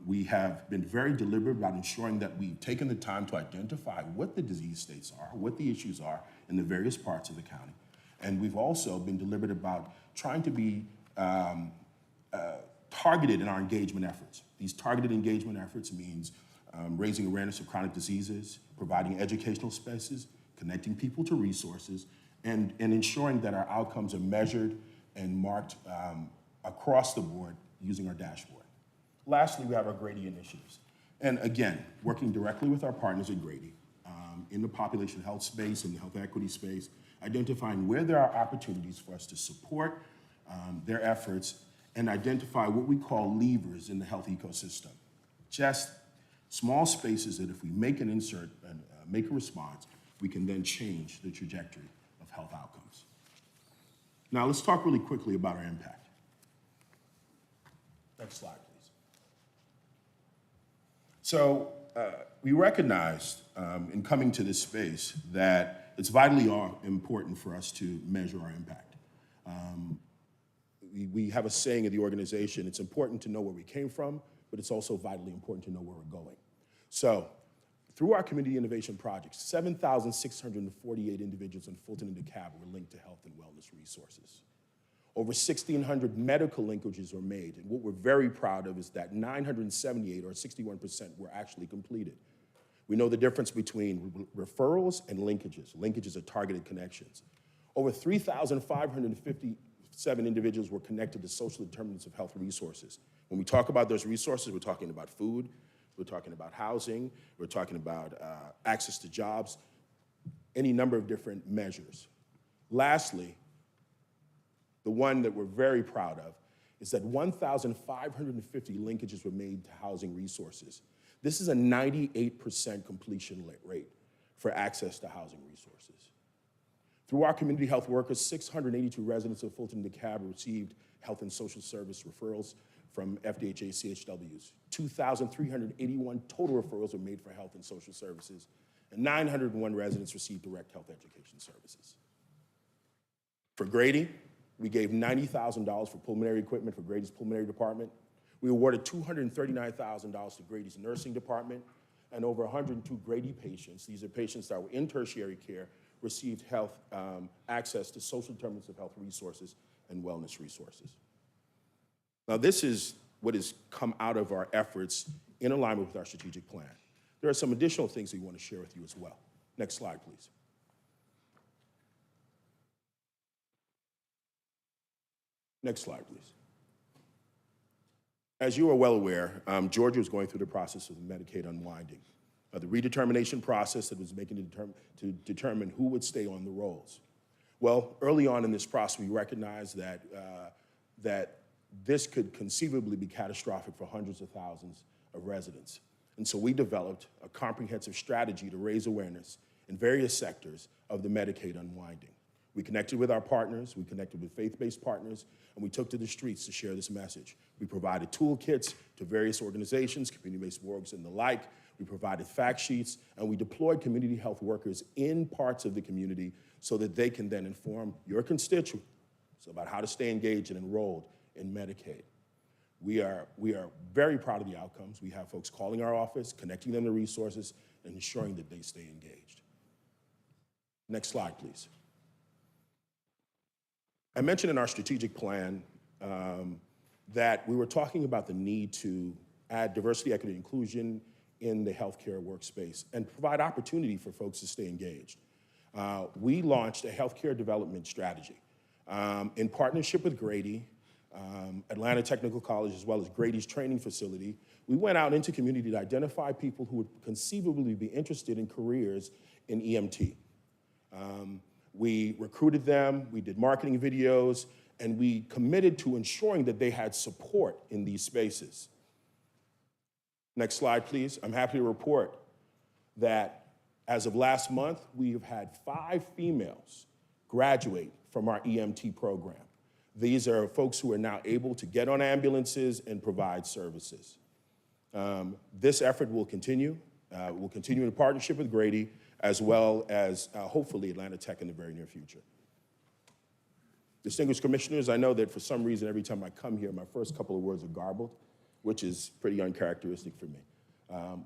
We have been very deliberate about ensuring that we've taken the time to identify what the disease states are, what the issues are in the various parts of the county. And we've also been deliberate about trying to be targeted in our engagement efforts. These targeted engagement efforts means raising awareness of chronic diseases, providing educational spaces, connecting people to resources, and ensuring that our outcomes are measured and marked across the board using our dashboard. Lastly, we have our Grady initiatives. And again, working directly with our partners at Grady in the population health space and the health equity space, identifying where there are opportunities for us to support their efforts and identify what we call levers in the health ecosystem. Just small spaces that if we make an insert and make a response, we can then change the trajectory of health outcomes. Now let's talk really quickly about our impact. Next slide, please. So we recognized in coming to this space that it's vitally important for us to measure our impact. We have a saying in the organization, it's important to know where we came from, but it's also vitally important to know where we're going. So through our community innovation projects, 7,648 individuals in Fulton and DeKalb were linked to health and wellness resources. Over 1,600 medical linkages were made, and what we're very proud of is that 978, or 61%, were actually completed. We know the difference between referrals and linkages. Linkages are targeted connections. Over 3,557 individuals were connected to social determinants of health resources. When we talk about those resources, we're talking about food, we're talking about housing, we're talking about access to jobs, any number of different measures. Lastly, the one that we're very proud of is that 1,550 linkages were made to housing resources. This is a 98% completion rate for access to housing resources. Through our community health workers, 682 residents of Fulton and DeKalb received health and social service referrals from FDHA CHWs. 2,381 total referrals were made for health and social services, and 901 residents received direct health education services. For Grady, we gave $90,000 for pulmonary equipment for Grady's pulmonary department. We awarded $239,000 to Grady's nursing department, and over 102 Grady patients, these are patients that were in tertiary care, received health access to social determinants of health resources and wellness resources. Now, this is what has come out of our efforts in alignment with our strategic plan. There are some additional things we want to share with you as well. Next slide, please. Next slide, please. As you are well aware, Georgia is going through the process of Medicaid unwinding, the redetermination process that was making to determine who would stay on the rolls. Well, early on in this process, we recognized that, that this could conceivably be catastrophic for hundreds of thousands of residents. And so we developed a comprehensive strategy to raise awareness in various sectors of the Medicaid unwinding. We connected with our partners, we connected with faith-based partners, and we took to the streets to share this message. We provided toolkits to various organizations, community-based orgs and the like. We provided fact sheets, and we deployed community health workers in parts of the community so that they can then inform your constituents about how to stay engaged and enrolled in Medicaid. We are very proud of the outcomes. We have folks calling our office, connecting them to resources, and ensuring that they stay engaged. Next slide, please. I mentioned in our strategic plan that we were talking about the need to add diversity, equity, and inclusion in the healthcare workspace and provide opportunity for folks to stay engaged. We launched a healthcare development strategy in partnership with Grady, Atlanta Technical College, as well as Grady's training facility. We went out into community to identify people who would conceivably be interested in careers in EMT. We recruited them, we did marketing videos, and we committed to ensuring that they had support in these spaces. Next slide, please. I'm happy to report that as of last month, we have had 5 females graduate from our EMT program. These are folks who are now able to get on ambulances and provide services. This effort will continue. We'll continue in partnership with Grady, as well as hopefully Atlanta Tech in the very near future. Distinguished commissioners, I know that for some reason, every time I come here, my first couple of words are garbled, which is pretty uncharacteristic for me.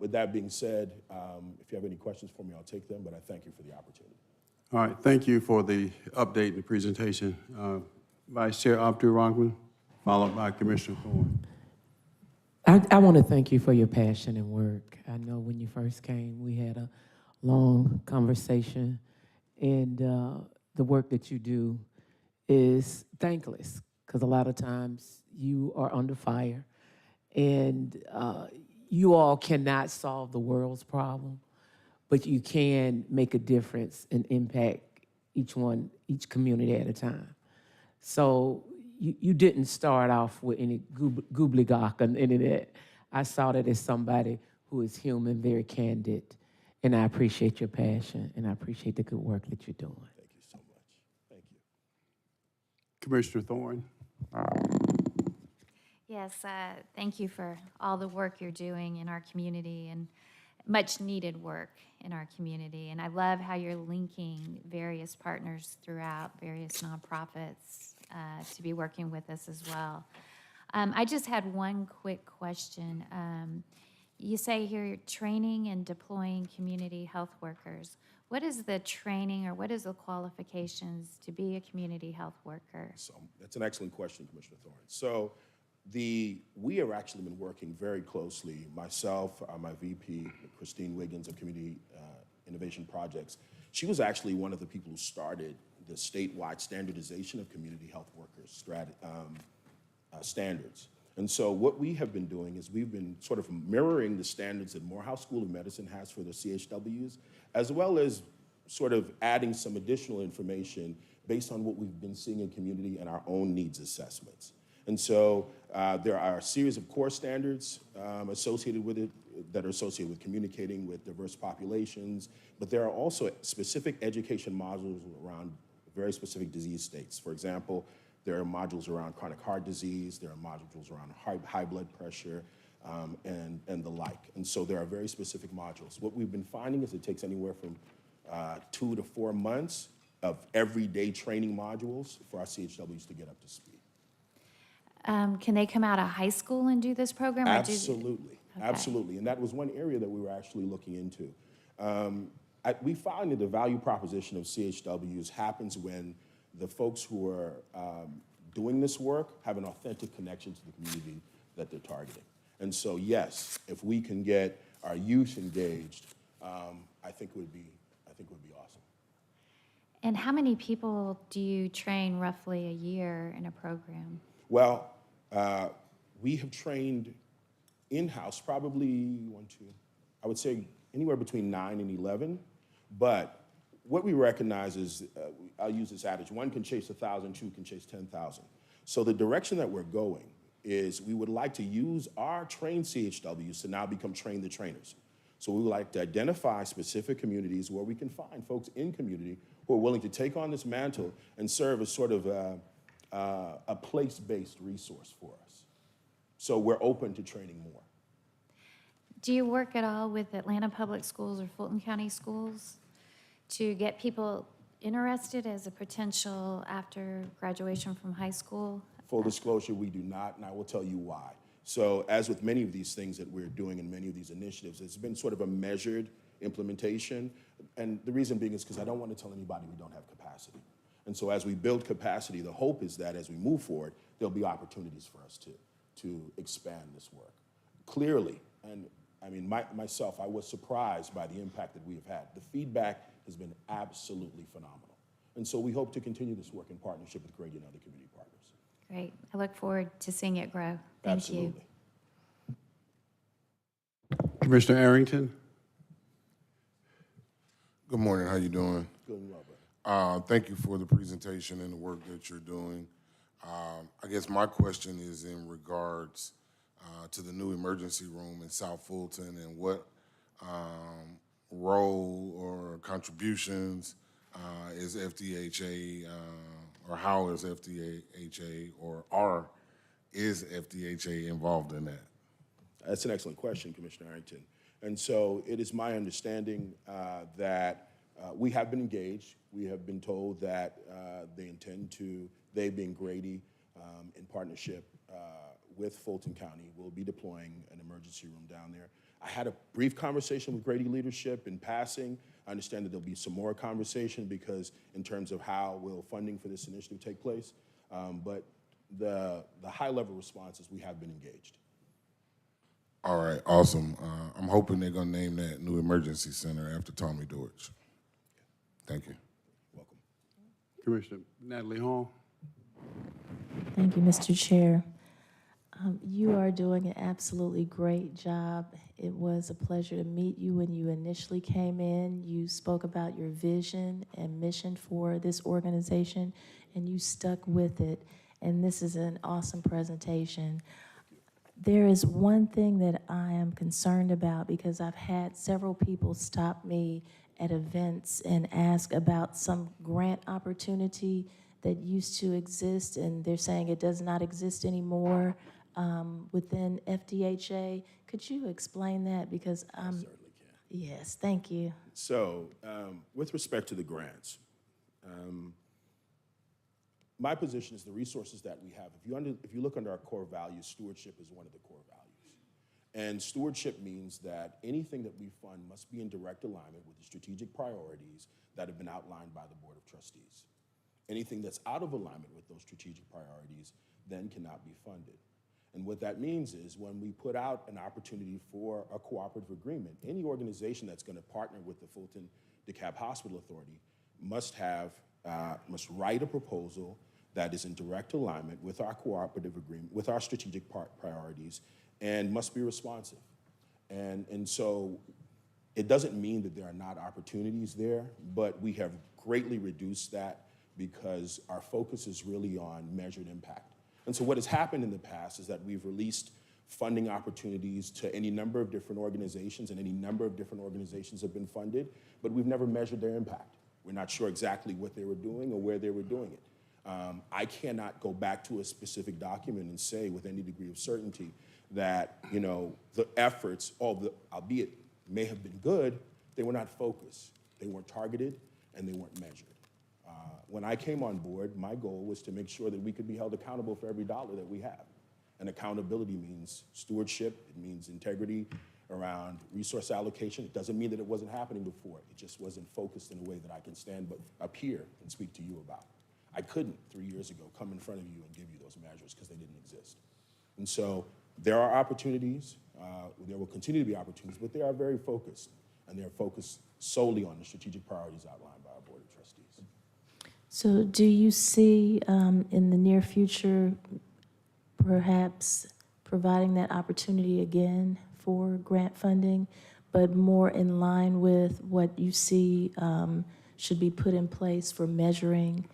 With that being said, if you have any questions for me, I'll take them, but I thank you for the opportunity. All right, thank you for the update and the presentation. Vice Chair Abdur-Rahman, followed by Commissioner Thorne. I want to thank you for your passion and work. I know when you first came, we had a long conversation, and the work that you do is thankless because a lot of times you are under fire, and you all cannot solve the world's problem, but you can make a difference and impact each community at a time. So you didn't start off with any gobbledygook and any of that. I saw that as somebody who is human, very candid, and I appreciate your passion, and I appreciate the good work that you're doing. Thank you so much. Thank you. Commissioner Thorne. Yes, thank you for all the work you're doing in our community and much needed work in our community. And I love how you're linking various partners throughout, various nonprofits to be working with us as well. I just had one quick question. You say here you're training and deploying community health workers. What is the training or what is the qualifications to be a community health worker? So that's an excellent question, Commissioner Thorne. So we have actually been working very closely, myself, my VP, Christine Wiggins of Community Innovation Projects. She was actually one of the people who started the statewide standardization of community health workers standards. And so what we have been doing is we've been sort of mirroring the standards that Morehouse School of Medicine has for the CHWs, as well as sort of adding some additional information based on what we've been seeing in community and our own needs assessments. And so there are a series of core standards associated with it that are associated with communicating with diverse populations, but there are also specific education modules around very specific disease states. For example, there are modules around chronic heart disease, there are modules around high blood pressure, and the like. And so there are very specific modules. What we've been finding is it takes anywhere from 2 to 4 months of everyday training modules for our CHWs to get up to speed. Can they come out of high school and do this program? Absolutely, absolutely. And that was one area that we were actually looking into. We find that the value proposition of CHWs happens when the folks who are doing this work have an authentic connection to the community that they're targeting. And so, yes, if we can get our youth engaged, I think it would be awesome. And how many people do you train roughly a year in a program? Well, we have trained in-house probably I would say anywhere between 9 and 11. But what we recognize is, I'll use this adage, 1 can chase 1,000, 2 can chase 10,000. So the direction that we're going is we would like to use our trained CHWs to now become train the trainers. So we would like to identify specific communities where we can find folks in community who are willing to take on this mantle and serve as sort of a place-based resource for us. So we're open to training more. Do you work at all with Atlanta Public Schools or Fulton County Schools to get people interested as a potential after graduation from high school? Full disclosure, we do not, and I will tell you why. So as with many of these things that we're doing and many of these initiatives, it's been sort of a measured implementation. And the reason being is because I don't want to tell anybody we don't have capacity. And so as we build capacity, the hope is that as we move forward, there'll be opportunities for us to expand this work. Clearly, and I mean, myself, I was surprised by the impact that we have had. The feedback has been absolutely phenomenal. And so we hope to continue this work in partnership with Grady and other community partners. Great. I look forward to seeing it grow. Thank you. Commissioner Arrington. Good morning. How you doing? Doing well, brother. Thank you for the presentation and the work that you're doing. I guess my question is in regards to the new emergency room in South Fulton and what role or contributions is FDHA or how is FDHA or is FDHA involved in that? That's an excellent question, Commissioner Arrington. And so it is my understanding that we have been engaged. We have been told that they being Grady, in partnership with Fulton County, will be deploying an emergency room down there. I had a brief conversation with Grady leadership in passing. I understand that there'll be some more conversation because in terms of how will funding for this initiative take place. But the high-level response is we have been engaged. All right, awesome. I'm hoping they're going to name that new emergency center after Tommy Dortch. Thank you. Welcome. Commissioner Natalie Hall. Thank you, Mr. Chair. You are doing an absolutely great job. It was a pleasure to meet you when you initially came in. You spoke about your vision and mission for this organization, and you stuck with it. And this is an awesome presentation. There is one thing that I am concerned about because I've had several people stop me at events and ask about some grant opportunity that used to exist, and they're saying it does not exist anymore within FDHA. Could you explain that? Because I certainly can. Yes, thank you. So with respect to the grants, my position is the resources that we have. If you look under our core values, stewardship is one of the core values. And stewardship means that anything that we fund must be in direct alignment with the strategic priorities that have been outlined by the Board of Trustees. Anything that's out of alignment with those strategic priorities then cannot be funded. And what that means is when we put out an opportunity for a cooperative agreement, any organization that's going to partner with the Fulton DeKalb Hospital Authority must write a proposal that is in direct alignment with our cooperative agreement, with our strategic priorities, and must be responsive. And so it doesn't mean that there are not opportunities there, but we have greatly reduced that because our focus is really on measured impact. And so what has happened in the past is that we've released funding opportunities to any number of different organizations, and any number of different organizations have been funded, but we've never measured their impact. We're not sure exactly what they were doing or where they were doing it. I cannot go back to a specific document and say with any degree of certainty that, the efforts, albeit may have been good, they were not focused, they weren't targeted, and they weren't measured. When I came on board, my goal was to make sure that we could be held accountable for every dollar that we have. And accountability means stewardship, it means integrity around resource allocation. It doesn't mean that it wasn't happening before. It just wasn't focused in a way that I can stand up here and speak to you about. I couldn't 3 years ago come in front of you and give you those measures because they didn't exist. And so there are opportunities, there will continue to be opportunities, but they are very focused, and they're focused solely on the strategic priorities outlined by our Board of Trustees. So do you see in the near future perhaps providing that opportunity again for grant funding, but more in line with what you see should be put in place for measuring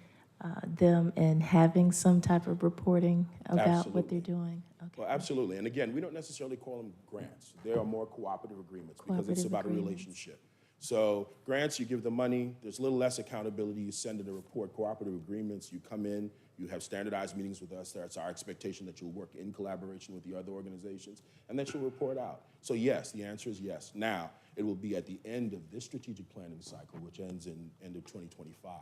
them and having some type of reporting about what they're doing? Well, absolutely. And again, we don't necessarily call them grants. They are more cooperative agreements because it's about a relationship. So grants, you give the money, there's a little less accountability, you send in a report. Cooperative agreements, you come in, you have standardized meetings with us. That's our expectation that you'll work in collaboration with the other organizations, and that you'll report out. So yes, the answer is yes. Now, it will be at the end of this strategic planning cycle, which ends in end of 2025.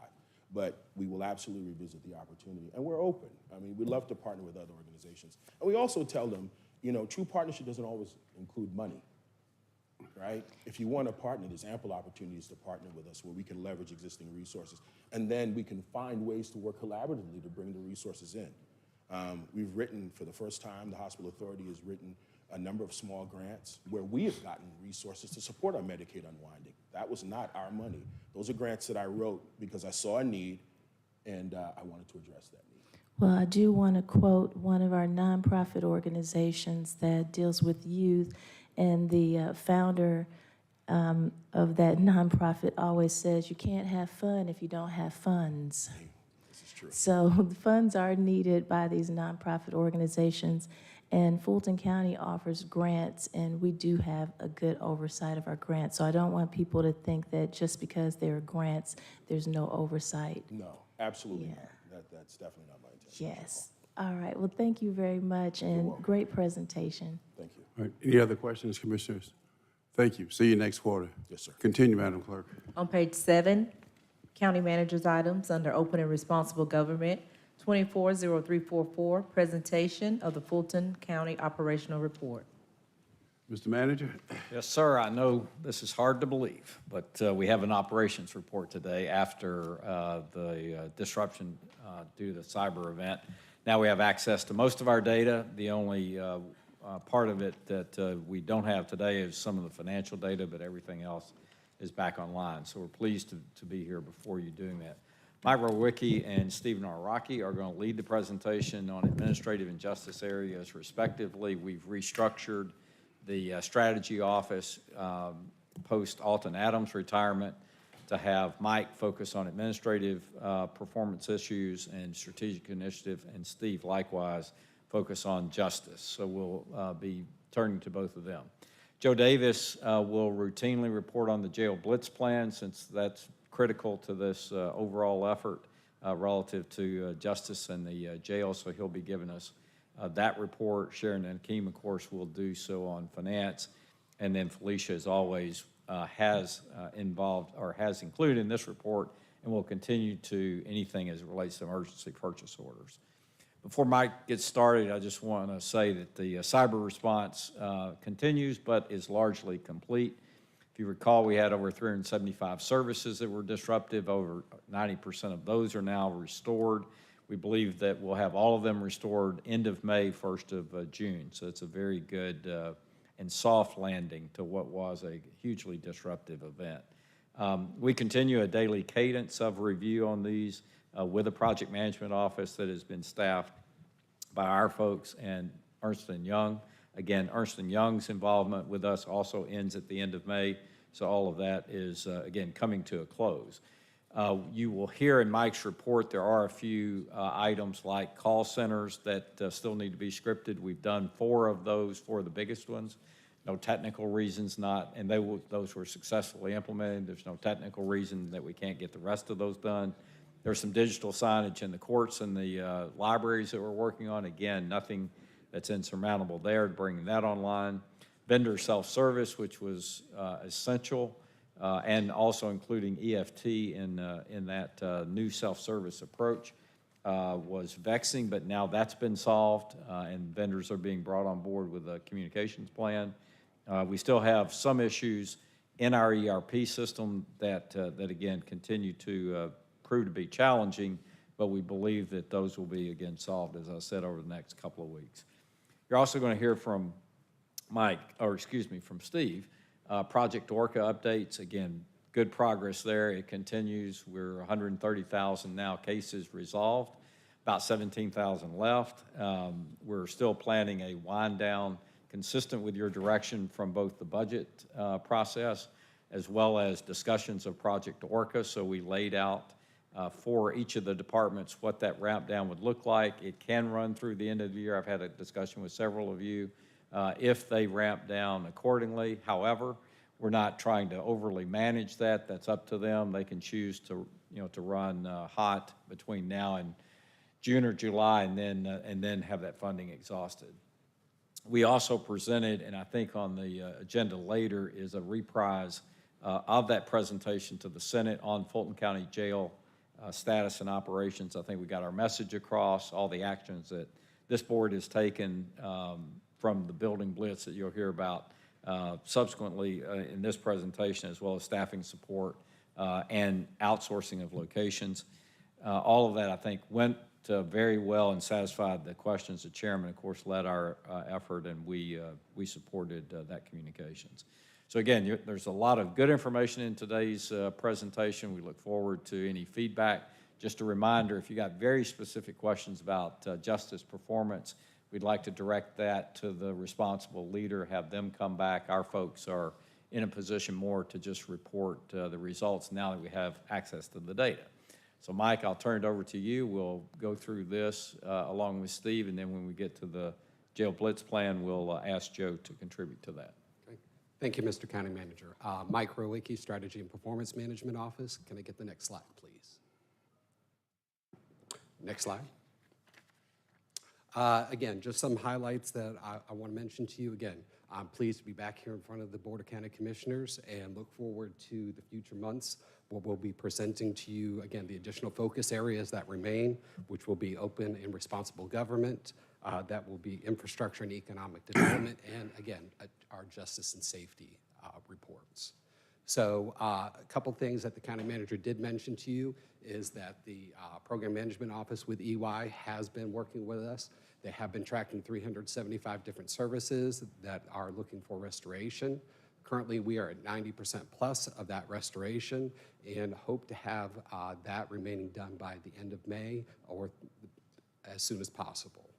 But we will absolutely revisit the opportunity, and we're open. I mean, we love to partner with other organizations. And we also tell them, you know, true partnership doesn't always include money, right? If you want to partner, there's ample opportunities to partner with us where we can leverage existing resources, and then we can find ways to work collaboratively to bring the resources in. We've written, for the first time, the Hospital Authority has written a number of small grants where we have gotten resources to support our Medicaid unwinding. That was not our money. Those are grants that I wrote because I saw a need and I wanted to address that need. Well, I do want to quote one of our nonprofit organizations that deals with youth, and the founder of that nonprofit always says, you can't have fun if you don't have funds. This is true. So the funds are needed by these nonprofit organizations, and Fulton County offers grants, and we do have a good oversight of our grants. So I don't want people to think that just because there are grants, there's no oversight. No, absolutely not. That's definitely not my intention. Yes. All right. Well, thank you very much, and great presentation. Thank you. All right, any other questions, commissioners? Thank you. See you next quarter. Yes, sir. Continue, Madam Clerk. On page 7, county manager's items under open and responsible government, 240344, presentation of the Fulton County Operational Report. Mr. Manager? Yes, sir. I know this is hard to believe, but we have an operations report today after the disruption due to the cyber event. Now we have access to most of our data. The only part of it that we don't have today is some of the financial data, but everything else is back online. So we're pleased to be here before you doing that. Mike Rowicki and Stephen Araki are going to lead the presentation on administrative and justice areas respectively. We've restructured the strategy office post Alton Adams' retirement to have Mike focus on administrative performance issues and strategic initiative, and Steve likewise focus on justice. So we'll be turning to both of them. Joe Davis will routinely report on the jail blitz plan, since that's critical to this overall effort relative to justice and the jail. So he'll be giving us that report. Sharon and Akeem, of course, will do so on finance. And then Felicia, as always, has involved or has included in this report, and will continue to anything as it relates to emergency purchase orders. Before Mike gets started, I just want to say that the cyber response continues, but is largely complete. If you recall, we had over 375 services that were disruptive. Over 90% of those are now restored. We believe that we'll have all of them restored end of May, 1st of June. So it's a very good and soft landing to what was a hugely disruptive event. We continue a daily cadence of review on these with a project management office that has been staffed by our folks and Ernst & Young. Again, Ernst & Young's involvement with us also ends at the end of May, so all of that is, again, coming to a close. You will hear in Mike's report there are a few items like call centers that still need to be scripted. We've done 4 of those, 4 of the biggest ones. No technical reasons not, and those were successfully implemented. There's no technical reason that we can't get the rest of those done. There's some digital signage in the courts and the libraries that we're working on. Again, nothing that's insurmountable there, bringing that online. Vendor self-service, which was essential, and also including EFT in that new self-service approach was vexing, but now that's been solved, and vendors are being brought on board with a communications plan. We still have some issues in our ERP system that again, continue to prove to be challenging, but we believe that those will be, again, solved, as I said, over the next couple of weeks. You're also going to hear from from Steve, Project Orca updates. Again, good progress there. It continues. We're 130,000 now cases resolved, about 17,000 left. We're still planning a wind down consistent with your direction from both the budget process as well as discussions of Project Orca. So we laid out for each of the departments what that ramp down would look like. It can run through the end of the year. I've had a discussion with several of you if they ramp down accordingly. However, we're not trying to overly manage that. That's up to them. They can choose to, to run hot between now and June or July, and then have that funding exhausted. We also presented, and I think on the agenda later is a reprise of that presentation to the Senate on Fulton County Jail status and operations. I think we got our message across, all the actions that this board has taken from the building blitz that you'll hear about subsequently in this presentation, as well as staffing support and outsourcing of locations. All of that, I think, went very well and satisfied the questions. The chairman, of course, led our effort, and we supported that communications. So again, there's a lot of good information in today's presentation. We look forward to any feedback. Just a reminder, if you got very specific questions about justice performance, we'd like to direct that to the responsible leader, have them come back. Our folks are in a position more to just report the results now that we have access to the data. So Mike, I'll turn it over to you. We'll go through this along with Steve, and then when we get to the jail blitz plan, we'll ask Joe to contribute to that. Okay. Thank you, Mr. County Manager. Mike Rowicki, Strategy and Performance Management Office. Can I get the next slide, please? Next slide. Again, just some highlights that I want to mention to you. Again, I'm pleased to be back here in front of the Board of County Commissioners and look forward to the future months where we'll be presenting to you, again, the additional focus areas that remain, which will be open and responsible government, that will be infrastructure and economic development, and again, our justice and safety reports. So a couple things that the county manager did mention to you is that the program management office with EY has been working with us. They have been tracking 375 different services that are looking for restoration. Currently, we are at 90% plus of that restoration and hope to have that remaining done by the end of May or as soon as possible.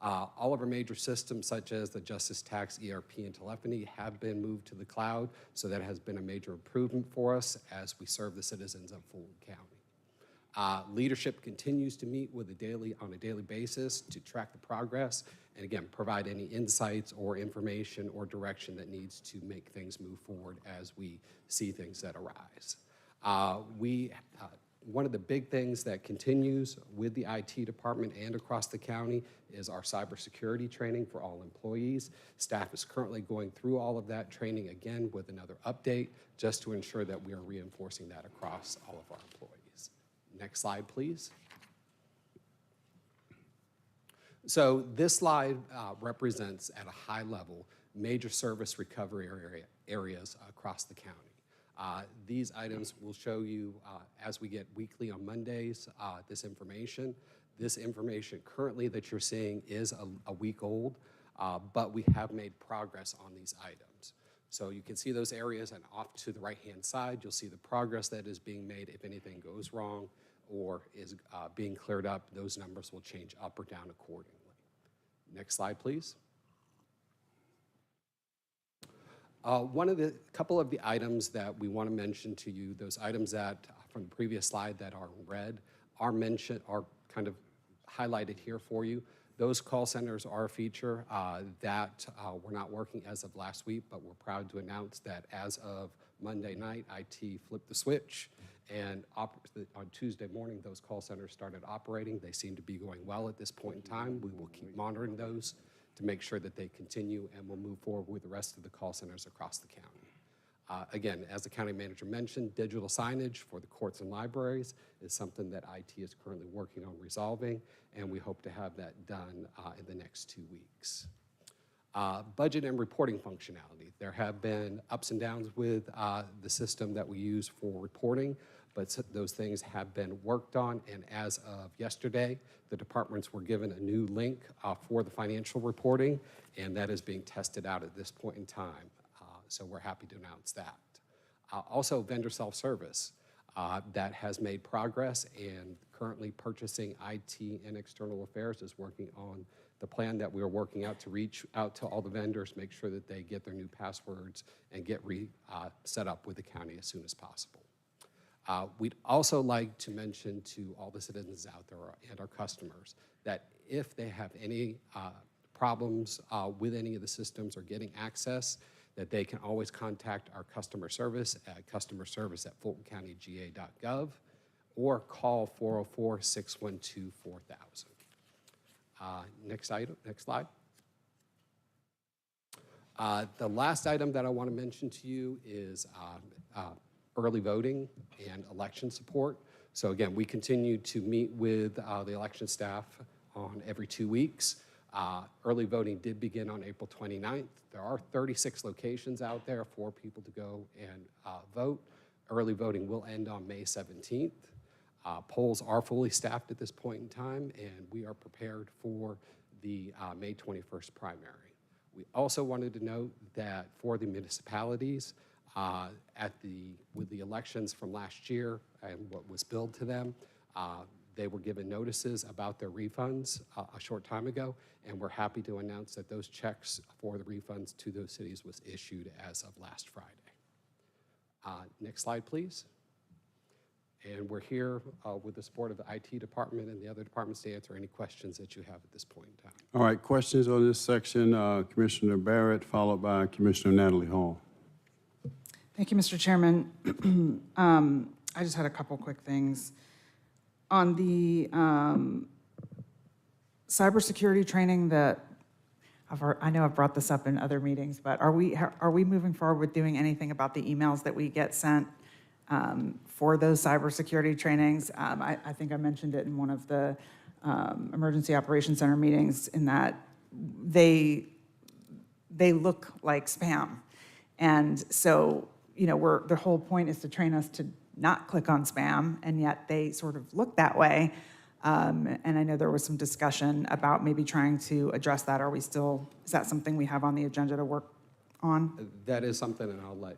All of our major systems, such as the Justice Tax, ERP, and telephony, have been moved to the cloud, so that has been a major improvement for us as we serve the citizens of Fulton County. Leadership continues to meet on a daily basis to track the progress and, again, provide any insights or information or direction that needs to make things move forward as we see things that arise. One of the big things that continues with the IT department and across the county is our cybersecurity training for all employees. Staff is currently going through all of that training again with another update just to ensure that we are reinforcing that across all of our employees. Next slide, please. So this slide represents at a high level major service recovery areas across the county. These items will show you as we get weekly on Mondays this information. This information currently that you're seeing is a week old, but we have made progress on these items. So you can see those areas, and off to the right-hand side, you'll see the progress that is being made. If anything goes wrong or is being cleared up, those numbers will change up or down accordingly. Next slide, please. Couple of the items that we want to mention to you, those items that from the previous slide that are in red are kind of highlighted here for you. Those call centers are a feature that we're not working as of last week, but we're proud to announce that as of Monday night, IT flipped the switch, and on Tuesday morning, those call centers started operating. They seem to be going well at this point in time. We will keep monitoring those to make sure that they continue, and we'll move forward with the rest of the call centers across the county. Again, as the county manager mentioned, digital signage for the courts and libraries is something that IT is currently working on resolving, and we hope to have that done in the next 2 weeks. Budget and reporting functionality. There have been ups and downs with the system that we use for reporting, but those things have been worked on, and as of yesterday, the departments were given a new link for the financial reporting, and that is being tested out at this point in time. So we're happy to announce that. Also, vendor self-service that has made progress, and currently purchasing IT and external affairs is working on the plan that we are working out to reach out to all the vendors, make sure that they get their new passwords and get set up with the county as soon as possible. We'd also like to mention to all the citizens out there and our customers that if they have any problems with any of the systems or getting access, that they can always contact our customer service at customerservice@fultoncountyga.gov or call 404-612-4000. Next slide. The last item that I want to mention to you is early voting and election support. So again, we continue to meet with the election staff on every 2 weeks. Early voting did begin on April 29th. There are 36 locations out there for people to go and vote. Early voting will end on May 17th. Polls are fully staffed at this point in time, and we are prepared for the May 21st primary. We also wanted to note that for the municipalities, with the elections from last year and what was billed to them, they were given notices about their refunds a short time ago, and we're happy to announce that those checks for the refunds to those cities was issued as of last Friday. Next slide, please. And we're here with the support of the IT department and the other departments to answer any questions that you have at this point in time. All right, questions on this section, Commissioner Barrett, followed by Commissioner Natalie Hall. Thank you, Mr. Chairman. I just had a couple quick things. On the cybersecurity training that I know I've brought this up in other meetings, but are we moving forward with doing anything about the emails that we get sent for those cybersecurity trainings? I think I mentioned it in one of the Emergency Operations Center meetings in that they look like spam. And so, you know, the whole point is to train us to not click on spam, and yet they sort of look that way. And I know there was some discussion about maybe trying to address that. Is that something we have on the agenda to work on? That is something, and I'll let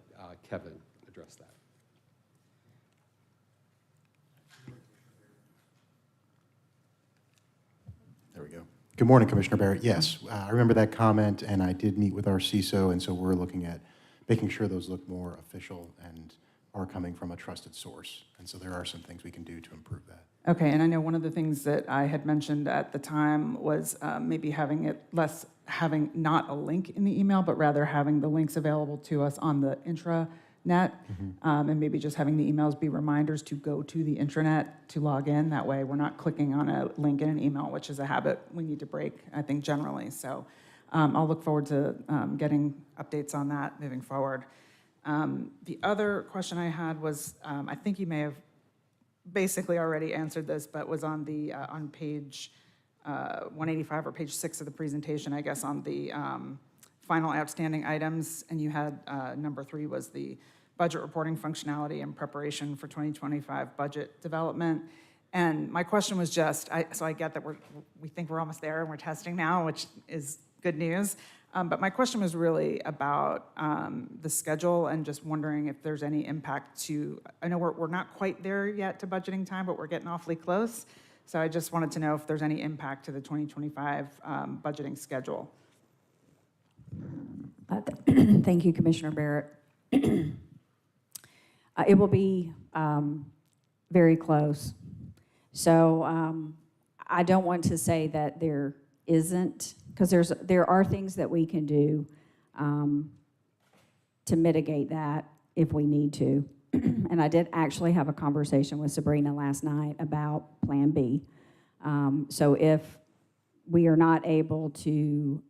Kevin address that. There we go. Good morning, Commissioner Barrett. Yes, I remember that comment, and I did meet with our CISO, and so we're looking at making sure those look more official and are coming from a trusted source. And so there are some things we can do to improve that. Okay, and I know one of the things that I had mentioned at the time was maybe having not a link in the email, but rather having the links available to us on the intranet, and maybe just having the emails be reminders to go to the intranet to log in. That way we're not clicking on a link in an email, which is a habit we need to break, I think, generally. So I'll look forward to getting updates on that moving forward. The other question I had was, I think you may have basically already answered this, but was on the on page 185 or page 6 of the presentation, I guess, on the final outstanding items, and you had number 3 was the budget reporting functionality and preparation for 2025 budget development. And my question was just, so I get that we think we're almost there and we're testing now, which is good news. But my question was really about the schedule and just wondering if there's any impact to, I know we're not quite there yet to budgeting time, but we're getting awfully close. So I just wanted to know if there's any impact to the 2025 budgeting schedule. Thank you, Commissioner Barrett. It will be very close. So I don't want to say that there isn't, because there are things that we can do to mitigate that if we need to. And I did actually have a conversation with Sabrina last night about Plan B. So if we are not able to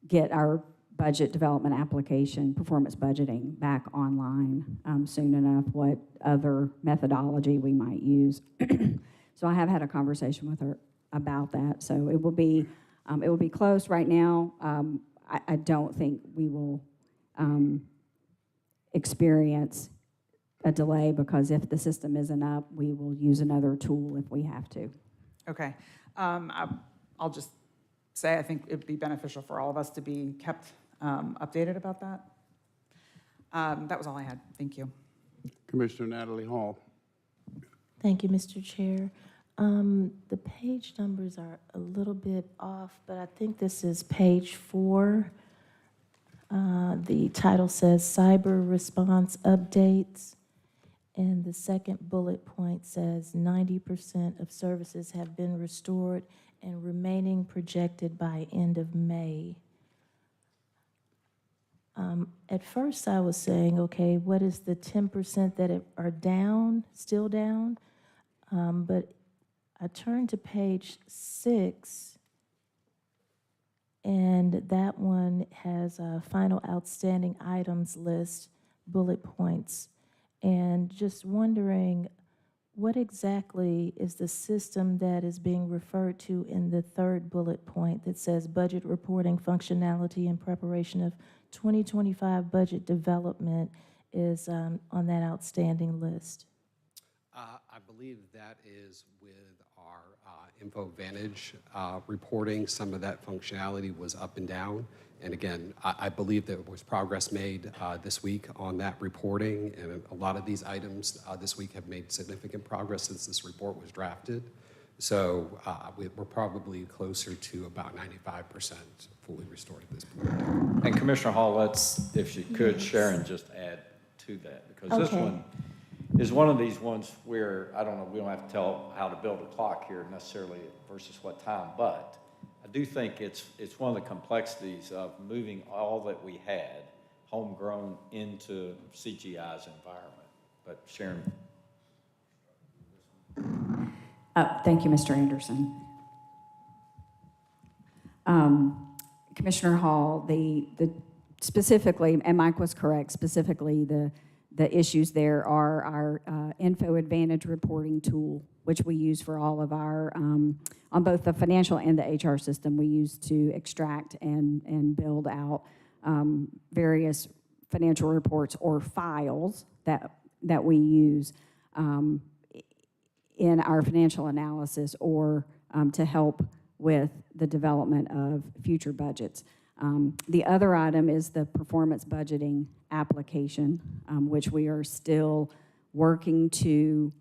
get our budget development application, performance budgeting, back online soon enough, what other methodology we might use. So I have had a conversation with her about that. So it will be close right now. I don't think we will experience a delay, because if the system isn't up, we will use another tool if we have to. Okay. I'll just say I think it'd be beneficial for all of us to be kept updated about that. That was all I had. Thank you. Commissioner Natalie Hall. Thank you, Mr. Chair. The page numbers are a little bit off, but I think this is page 4. The title says Cyber Response Updates, and the second bullet point says 90% of services have been restored and remaining projected by end of May. At first I was saying, okay, what is the 10% that are down, still down? But I turned to page 6, and that one has a final outstanding items list, bullet points. And just wondering, what exactly is the system that is being referred to in the third bullet point that says budget reporting functionality and preparation of 2025 budget development is on that outstanding list? I believe that is with our InfoVantage reporting. Some of that functionality was up and down. And again, I believe there was progress made this week on that reporting. And a lot of these items this week have made significant progress since this report was drafted. So we're probably closer to about 95% fully restored at this point. And Commissioner Hall, let's, if you could, Sharon, just add to that, because this one is one of these ones where, I don't know, we don't have to tell how to build a clock here necessarily versus what time, but I do think it's one of the complexities of moving all that we had homegrown into CGI's environment. But Sharon. Thank you, Mr. Anderson. Commissioner Hall, the specifically, and Mike was correct, specifically the issues there are our InfoAdvantage reporting tool, which we use for all of our, on both the financial and the HR system, we use to extract and build out various financial reports or files that we use in our financial analysis or to help with the development of future budgets. The other item is the performance budgeting application, which we are still working to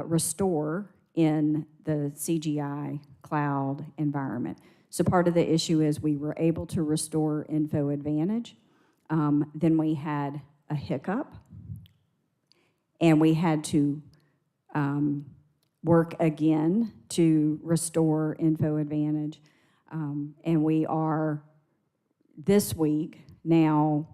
restore in the CGI cloud environment. So part of the issue is we were able to restore InfoAdvantage. Then we had a hiccup, and we had to work again to restore InfoAdvantage. And we are, this week, now,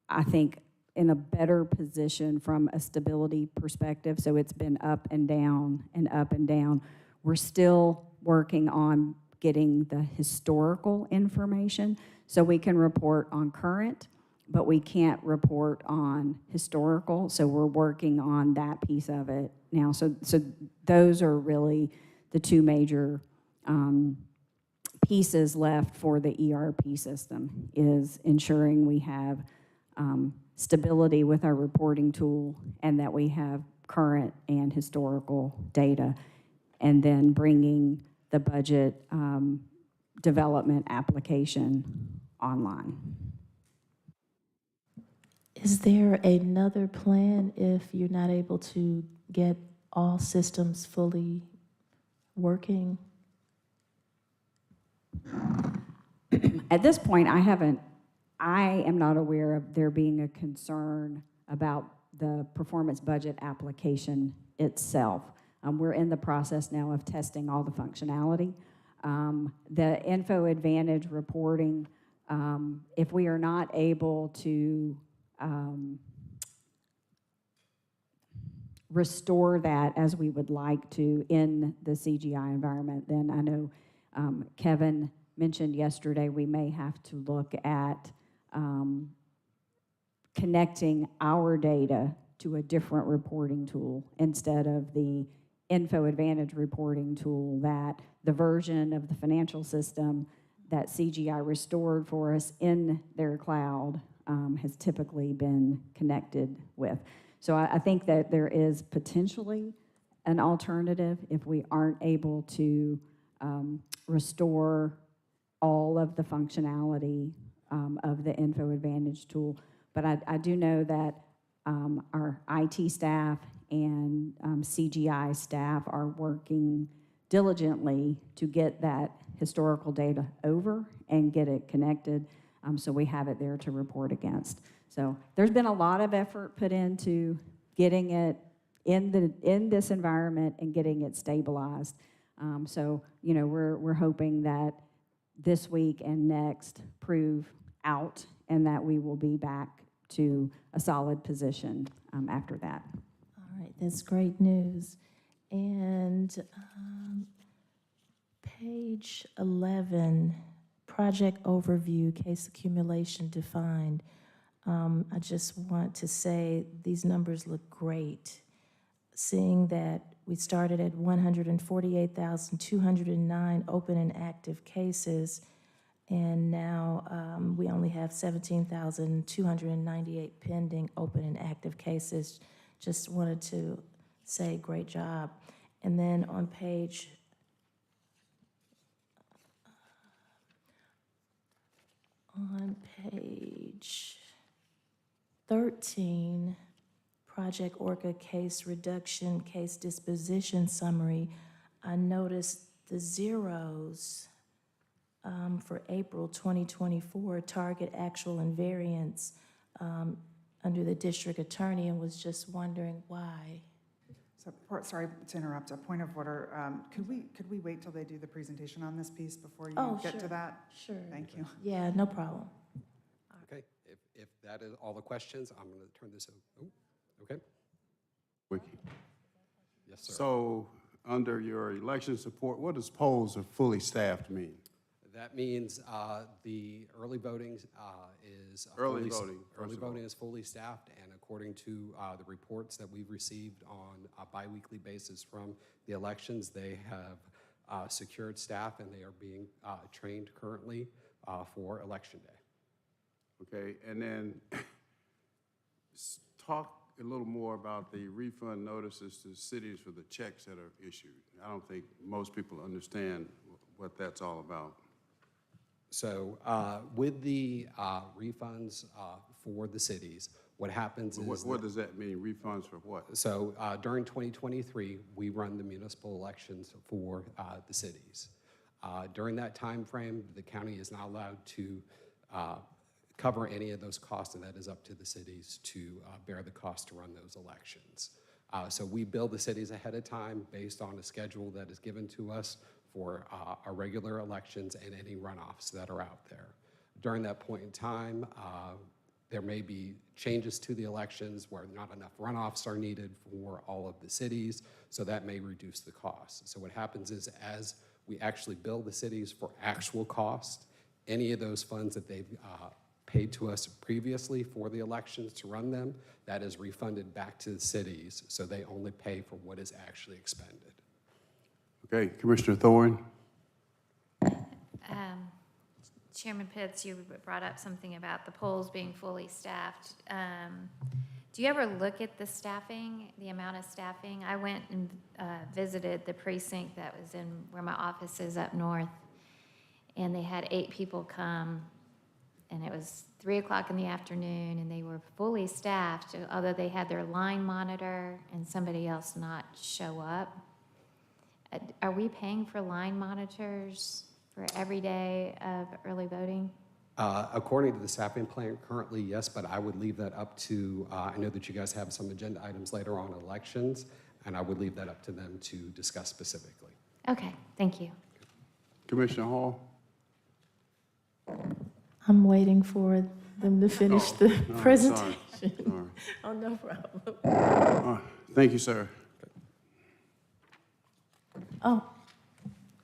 I think, in a better position from a stability perspective. So it's been up and down and up and down. We're still working on getting the historical information so we can report on current, but we can't report on historical. So we're working on that piece of it now. So those are really the two major pieces left for the ERP system, is ensuring we have stability with our reporting tool and that we have current and historical data, and then bringing the budget development application online. Is there another plan if you're not able to get all systems fully working? At this point, I am not aware of there being a concern about the performance budget application itself. We're in the process now of testing all the functionality. The InfoAdvantage reporting, if we are not able to restore that as we would like to in the CGI environment, then I know Kevin mentioned yesterday we may have to look at connecting our data to a different reporting tool instead of the InfoAdvantage reporting tool, that the version of the financial system that CGI restored for us in their cloud has typically been connected with. So I think that there is potentially an alternative if we aren't able to restore all of the functionality of the InfoAdvantage tool. But I do know that our IT staff and CGI staff are working diligently to get that historical data over and get it connected, so we have it there to report against. So there's been a lot of effort put into getting it in this environment and getting it stabilized. So you know, we're hoping that this week and next prove out, and that we will be back to a solid position after that. All right, that's great news. And page 11, project overview, case accumulation defined. I just want to say these numbers look great. Seeing that we started at 148,209 open and active cases, and now we only have 17,298 pending open and active cases. Just wanted to say great job. And then on page 13, Project Orca case reduction, case disposition summary, I noticed the zeros for April 2024, target, actual, and variance under the district attorney, and was just wondering why. So, sorry to interrupt, a point of order. Could we wait till they do the presentation on this piece before you get sure, to that? Sure. Thank you. Yeah, no problem. Okay, if that is all the questions, I'm going to turn this over. Oh, okay. Wiki. Yes, sir. So, under your election support, what does polls are fully staffed mean? That means the early voting is Early fully, voting, early first of all. voting is fully staffed, and according to the reports that we've received on a biweekly basis from the elections, they have secured staff, and they are being trained currently for Election Day. Okay, and then talk a little more about the refund notices to cities for the checks that are issued. I don't think most people understand what that's all about. So with the refunds for the cities, what happens is... What does that mean, refunds for what? So during 2023, we run the municipal elections for the cities. During that time frame, the county is not allowed to cover any of those costs, and that is up to the cities to bear the cost to run those elections. So we bill the cities ahead of time based on a schedule that is given to us for our regular elections and any runoffs that are out there. During that point in time, there may be changes to the elections where not enough runoffs are needed for all of the cities, so that may reduce the cost. So what happens is, as we actually bill the cities for actual cost, any of those funds that they've paid to us previously for the elections to run them, that is refunded back to the cities, so they only pay for what is actually expended. Okay, Commissioner Thorne. Chairman Pitts, you brought up something about the polls being fully staffed. Do you ever look at the staffing, the amount of staffing? I went and visited the precinct that was in where my office is up north, and they had 8 people come, and it was 3 o'clock in the afternoon, and they were fully staffed, although they had their line monitor and somebody else not show up. Are we paying for line monitors for every day of early voting? According to the staffing plan, currently, yes, but I would leave that up to, I know that you guys have some agenda items later on elections, and I would leave that up to them to discuss specifically. Okay, thank you. Commissioner Hall. I'm waiting for them to finish the presentation. Sorry. Oh, no problem. Thank you, sir. Oh,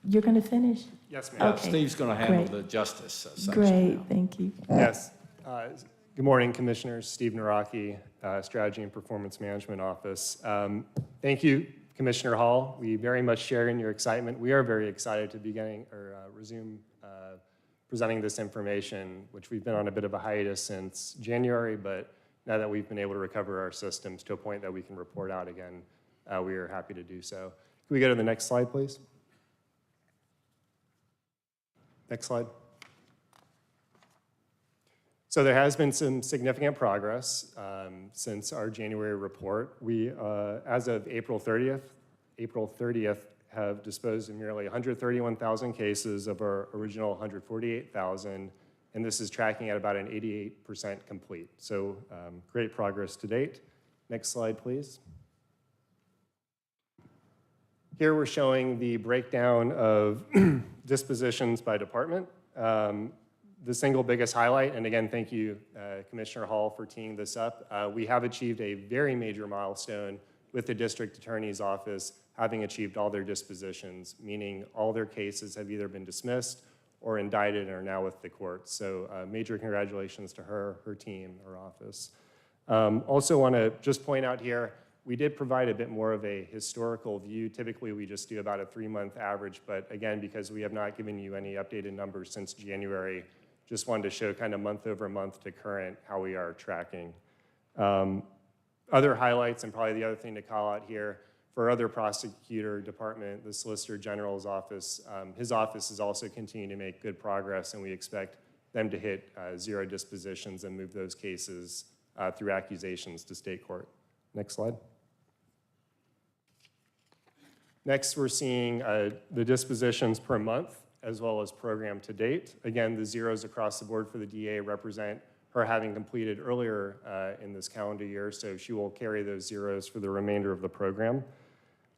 you're going to finish? Yes, ma'am. Okay. Steve's going to handle Great. the justice section. Great, now. thank you. Yes. Good morning, Commissioners. Steve Naraki, Strategy and Performance Management Office. Thank you, Commissioner Hall. We very much share in your excitement. We are very excited to resume presenting this information, which we've been on a bit of a hiatus since January, but now that we've been able to recover our systems to a point that we can report out again, we are happy to do so. Can we go to the next slide, please? Next slide. So there has been some significant progress since our January report. We, as of April 30th, have disposed of nearly 131,000 cases of our original 148,000, and this is tracking at about an 88% complete. So great progress to date. Next slide, please. Here we're showing the breakdown of dispositions by department. The single biggest highlight, and again, thank you, Commissioner Hall, for teeing this up. We have achieved a very major milestone with the District Attorney's Office having achieved all their dispositions, meaning all their cases have either been dismissed or indicted and are now with the courts. So major congratulations to her team, her office. Also want to just point out here, we did provide a bit more of a historical view. Typically, we just do about a 3-month average, but again, because we have not given you any updated numbers since January, just wanted to show kind of month over month to current how we are tracking. Other highlights, and probably the other thing to call out here, for other prosecutor department, the Solicitor General's office, his office is also continuing to make good progress, and we expect them to hit 0 dispositions and move those cases through accusations to state court. Next slide. Next, we're seeing the dispositions per month as well as program to date. Again, the zeros across the board for the DA represent her having completed earlier in this calendar year, so she will carry those zeros for the remainder of the program.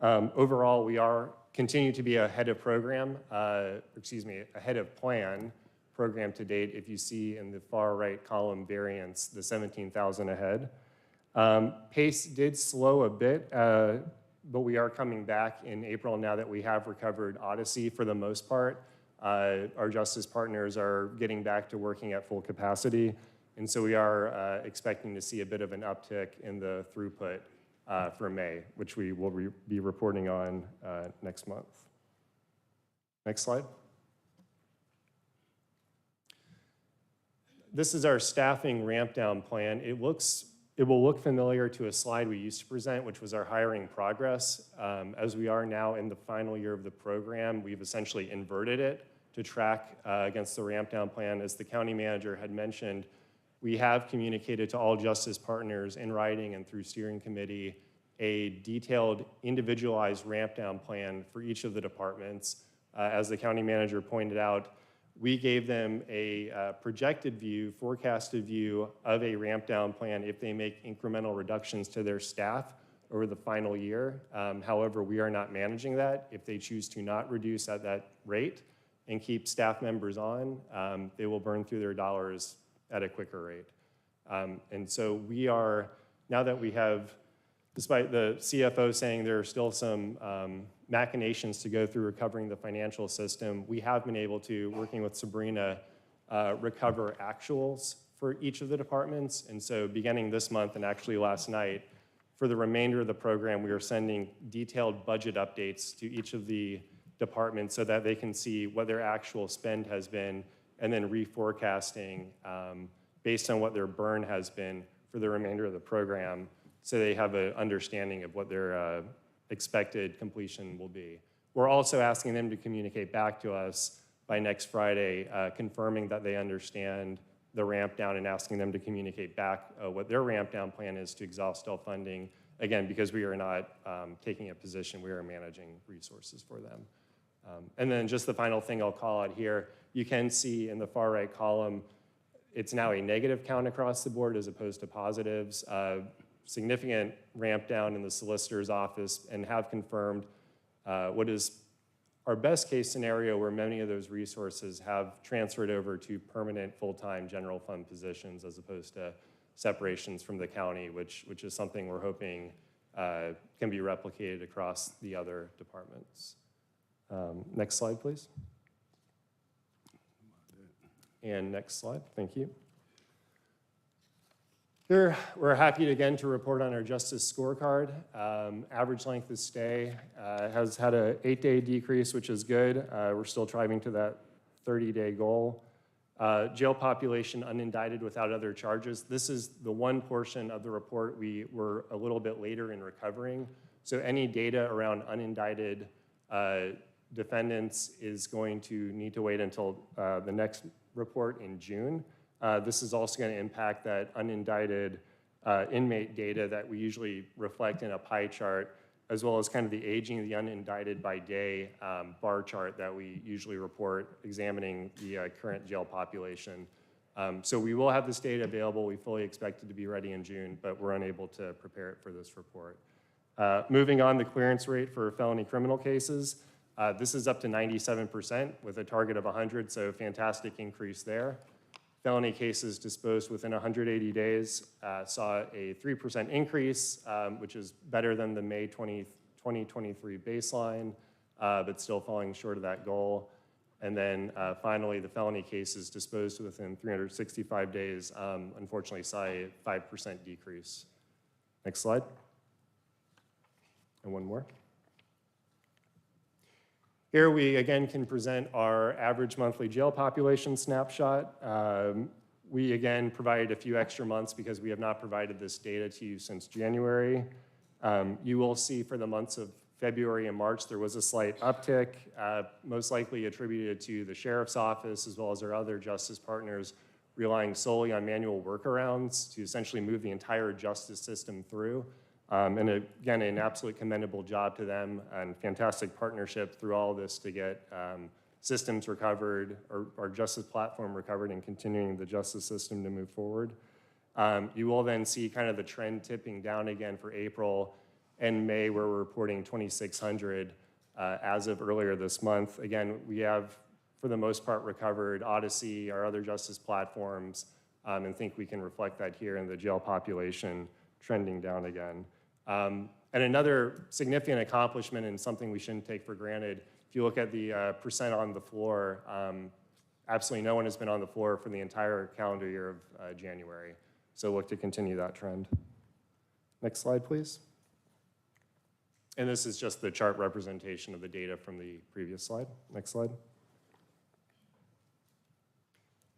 Overall, we are continue to be ahead of program, ahead of plan program to date. If you see in the far right column variance, the 17,000 ahead. Pace did slow a bit, but we are coming back in April now that we have recovered Odyssey for the most part. Our justice partners are getting back to working at full capacity, and so we are expecting to see a bit of an uptick in the throughput for May, which we will be reporting on next month. Next slide. This is our staffing ramp down plan. It will look familiar to a slide we used to present, which was our hiring progress. As we are now in the final year of the program, we've essentially inverted it to track against the ramp down plan. As the county manager had mentioned, we have communicated to all justice partners in writing and through steering committee a detailed, individualized ramp down plan for each of the departments. As the county manager pointed out, we gave them a projected view, forecasted view of a ramp down plan if they make incremental reductions to their staff over the final year. However, we are not managing that. If they choose to not reduce at that rate and keep staff members on, they will burn through their dollars at a quicker rate. And so we are, now that we have, despite the CFO saying there are still some machinations to go through recovering the financial system, we have been able to, working with Sabrina, recover actuals for each of the departments. And so beginning this month and actually last night, for the remainder of the program, we are sending detailed budget updates to each of the departments so that they can see what their actual spend has been and then reforecasting based on what their burn has been for the remainder of the program, so they have an understanding of what their expected completion will be. We're also asking them to communicate back to us by next Friday, confirming that they understand the ramp down and asking them to communicate back what their ramp down plan is to exhaust all funding. Again, because we are not taking a position, we are managing resources for them. And then just the final thing I'll call out here, you can see in the far right column, it's now a negative count across the board as opposed to positives. Significant ramp down in the solicitor's office, and have confirmed what is our best case scenario, where many of those resources have transferred over to permanent full-time general fund positions as opposed to separations from the county, which is something we're hoping can be replicated across the other departments. Next slide, please. And next slide, thank you. Here, we're happy again to report on our justice scorecard. Average length of stay has had an 8-day decrease, which is good. We're still driving to that 30-day goal. Jail population unindicted without other charges. This is the one portion of the report we were a little bit later in recovering. So any data around unindicted defendants is going to need to wait until the next report in June. This is also going to impact that unindicted inmate data that we usually reflect in a pie chart, as well as kind of the aging of the unindicted by day bar chart that we usually report examining the current jail population. So we will have this data available. We fully expect it to be ready in June, but we're unable to prepare it for this report. Moving on, the clearance rate for felony criminal cases. This is up to 97% with a target of 100, so fantastic increase there. Felony cases disposed within 180 days saw a 3% increase, which is better than the May 2023 baseline, but still falling short of that goal. And then finally, the felony cases disposed within 365 days, unfortunately saw a 5% decrease. Next slide. And one more. Here we again can present our average monthly jail population snapshot. We again provided a few extra months because we have not provided this data to you since January. You will see for the months of February and March there was a slight uptick, most likely attributed to the sheriff's office as well as our other justice partners relying solely on manual workarounds to essentially move the entire justice system through. And again, an absolute commendable job to them and fantastic partnership through all of this to get systems recovered, or our justice platform recovered, and continuing the justice system to move forward. You will then see kind of the trend tipping down again for April and May, where we're reporting 2,600 as of earlier this month. Again, we have, for the most part, recovered Odyssey, our other justice platforms, and think we can reflect that here in the jail population trending down again. And another significant accomplishment and something we shouldn't take for granted, if you look at the percent on the floor, absolutely no one has been on the floor for the entire calendar year of January. So look to continue that trend. Next slide, please. And this is just the chart representation of the data from the previous slide. Next slide.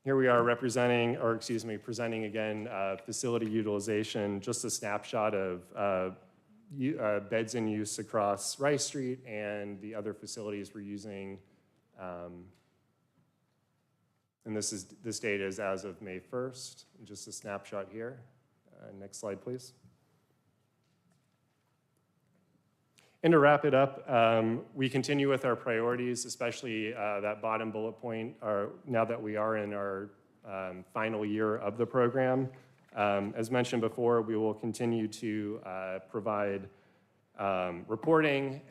Here we are presenting again facility utilization, just a snapshot of beds in use across Rice Street and the other facilities we're using. And this data is as of May 1st, just a snapshot here. Next slide, please. And to wrap it up, we continue with our priorities, especially that bottom bullet point, now that we are in our final year of the program. As mentioned before, we will continue to provide reporting,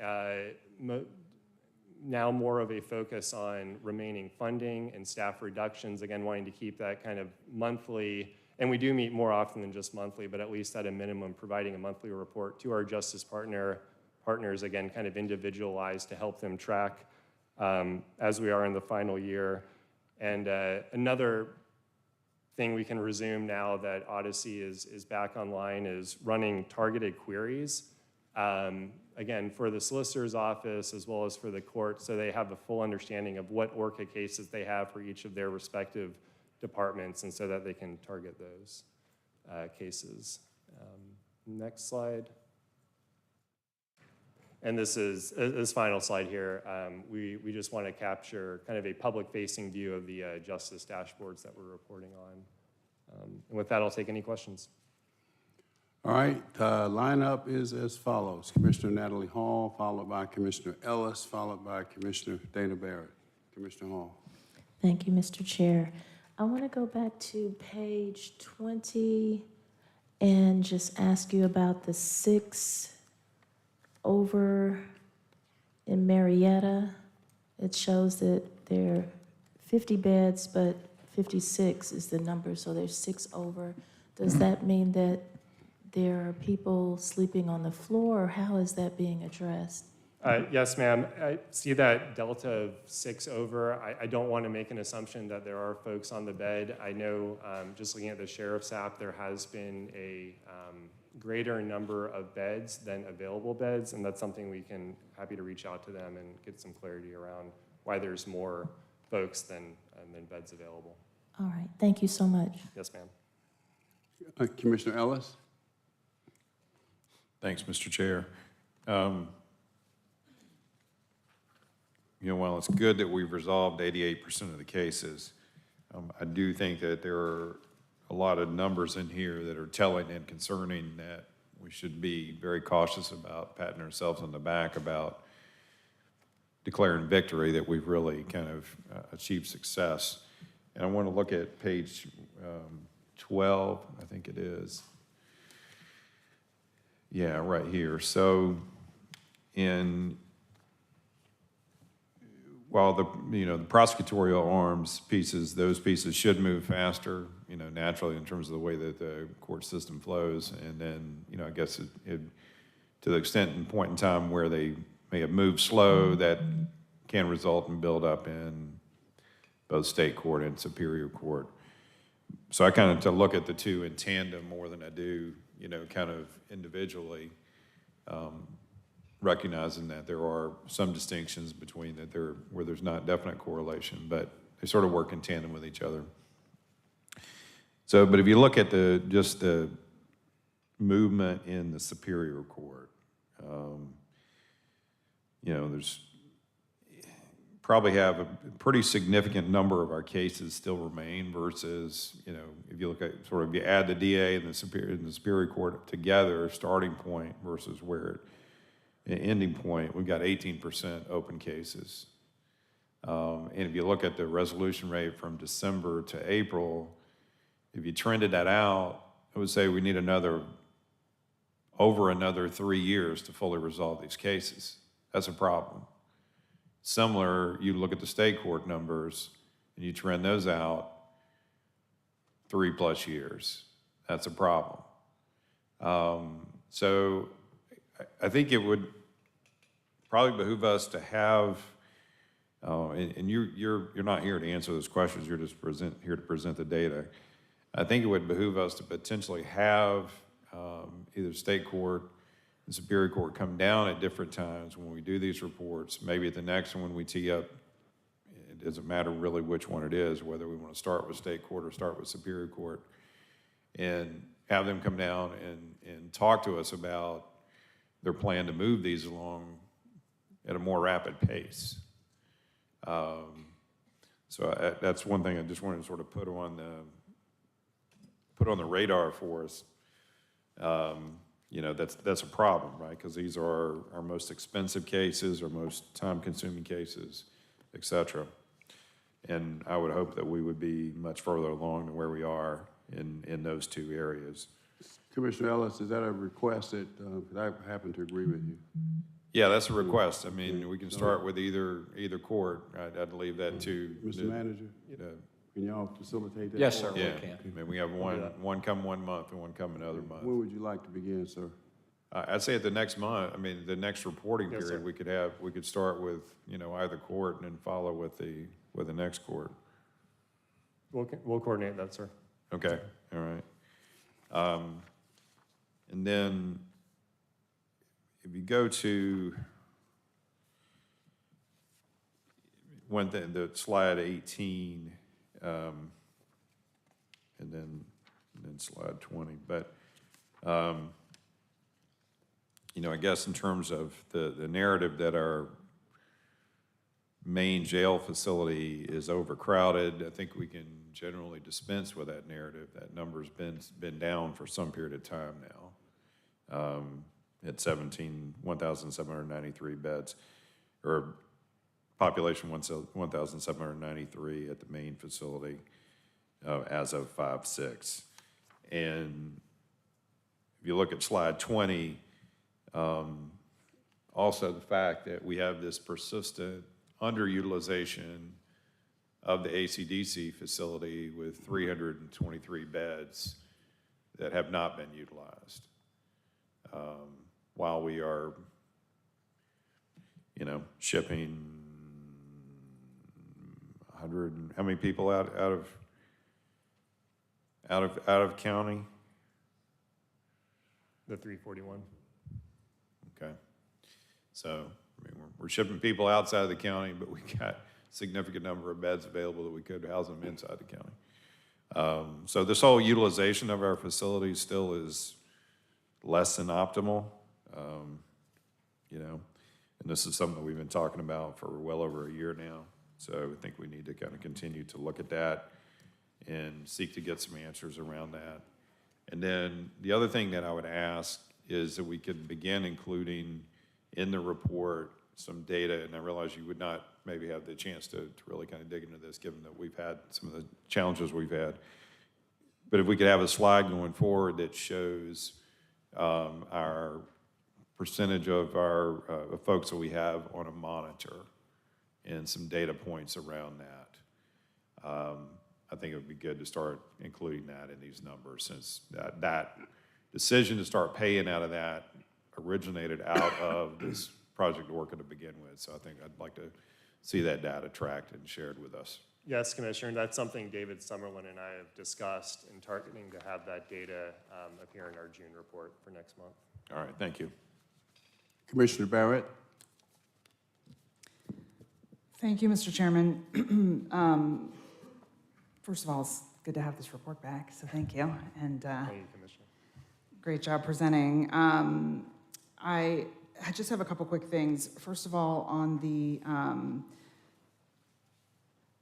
now more of a focus on remaining funding and staff reductions, again, wanting to keep that kind of monthly, and we do meet more often than just monthly, but at least at a minimum, providing a monthly report to our justice partners, again, kind of individualized to help them track as we are in the final year. And another thing we can resume now that Odyssey is back online is running targeted queries, again, for the solicitor's office as well as for the court, so they have a full understanding of what ORCA cases they have for each of their respective departments, and so that they can target those cases. Next slide. And this final slide here, we just want to capture kind of a public-facing view of the justice dashboards that we're reporting on. And with that, I'll take any questions. All right, the lineup is as follows. Commissioner Natalie Hall, followed by Commissioner Ellis, followed by Commissioner Dana Barrett. Commissioner Hall. Thank you, Mr. Chair. I want to go back to page 20 and just ask you about the 6 over in Marietta. It shows that there are 50 beds, but 56 is the number, so there's 6 over. Does that mean that there are people sleeping on the floor, or how is that being addressed? Yes, ma'am. I see that delta of 6 over. I don't want to make an assumption that there are folks on the bed. I know, just looking at the sheriff's app, there has been a greater number of beds than available beds, and that's something we can, happy to reach out to them and get some clarity around why there's more folks than beds available. All right, thank you so much. Yes, ma'am. Commissioner Ellis. Thanks, Mr. Chair. While it's good that we've resolved 88% of the cases, I do think that there are a lot of numbers in here that are telling and concerning that we should be very cautious about patting ourselves on the back about declaring victory, that we've really kind of achieved success. And I want to look at page 12, I think it is. Yeah, right here. So while the prosecutorial arms pieces, those pieces should move faster, naturally in terms of the way that the court system flows. And then, I guess to the extent and point in time where they may have moved slow, that can result in buildup in both state court and superior court. So I kind of to look at the two in tandem more than I do, kind of individually, recognizing that there are some distinctions between that where there's not definite correlation, but they sort of work in tandem with each other. So, but if you look at just the movement in the superior court, there's probably have a pretty significant number of our cases still remain versus, if you look at if you add the DA and the superior court together, starting point versus where ending point, we've got 18% open cases. And if you look at the resolution rate from December to April, if you trended that out, I would say we need over another 3 years to fully resolve these cases. That's a problem. Similar, you look at the state court numbers and you trend those out 3+ years. That's a problem. So I think it would probably behoove us to have, and you're not here to answer those questions, you're just here to present the data. I think it would behoove us to potentially have either state court and superior court come down at different times when we do these reports. Maybe at the next one we tee up, it doesn't matter really which one it is, whether we want to start with state court or start with superior court, and have them come down and talk to us about their plan to move these along at a more rapid pace. So that's one thing I just wanted to sort of put on the radar for us. That's a problem, right? Because these are our most expensive cases, our most time-consuming cases, et cetera. And I would hope that we would be much further along than where we are in those two areas. Commissioner Ellis, is that a request that, I happen to agree with you? Yeah, that's a request. I mean, we can start with either court. I'd leave that to Mr. Manager, can y'all facilitate that? Yes, sir, Yeah, we can. I mean, we have one come 1 month and one come another month. When would you like to begin, sir? I'd say at the next month, the next reporting Yes, period, sir. we could start with, either court and then follow with the next court. We'll coordinate that, sir. Okay, all right. And then if you go to the slide 18, and then slide 20, but I guess in terms of the narrative that our main jail facility is overcrowded, I think we can generally dispense with that narrative. That number's been down for some period of time now, at 1,793 beds, or population 1,793 at the main facility as of 5/6. And if you look at slide 20, also the fact that we have this persistent underutilization of the ACDC facility with 323 beds that have not been utilized. While we are, shipping 100, how many people out of county? The 341. Okay. So, we're shipping people outside of the county, but we got a significant number of beds available that we could house them inside the county. So this whole utilization of our facilities still is less than optimal, and this is something that we've been talking about for well over a year now. So I think we need to kind of continue to look at that. and seek to get some answers around that. And then the other thing that I would ask is that we could begin including in the report some data, and I realize you would not maybe have the chance to really kind of dig into this, given that we've had some of the challenges we've had. But if we could have a slide going forward that shows our percentage of our folks that we have on a monitor and some data points around that. I think it would be good to start including that in these numbers, since that decision to start paying out of that originated out of this project work to begin with. So I think I'd like to see that data tracked and shared with us. Yes, Commissioner, and that's something David Summerlin and I have discussed in targeting to have that data appear in our June report for next month. All right, thank you. Commissioner Barrett. Thank you, Mr. Chairman. First of all, it's good to have this report back, so thank you. And Thank you, Commissioner. great job presenting. I just have a couple quick things. First of all, on the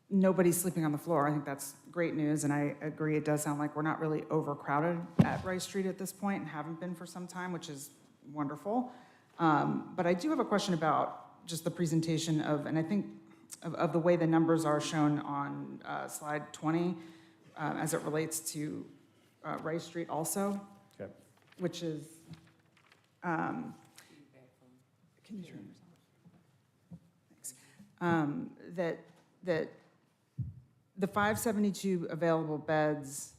nobody's sleeping on the floor, I think that's great news, and I agree, it does sound like we're not really overcrowded at Rice Street at this point and haven't been for some time, which is wonderful. But I do have a question about just the presentation of, and I think of the way the numbers are shown on slide 20 as it relates to Rice Street also, Okay. which is, can you turn yours on? Thanks. That the 572 available beds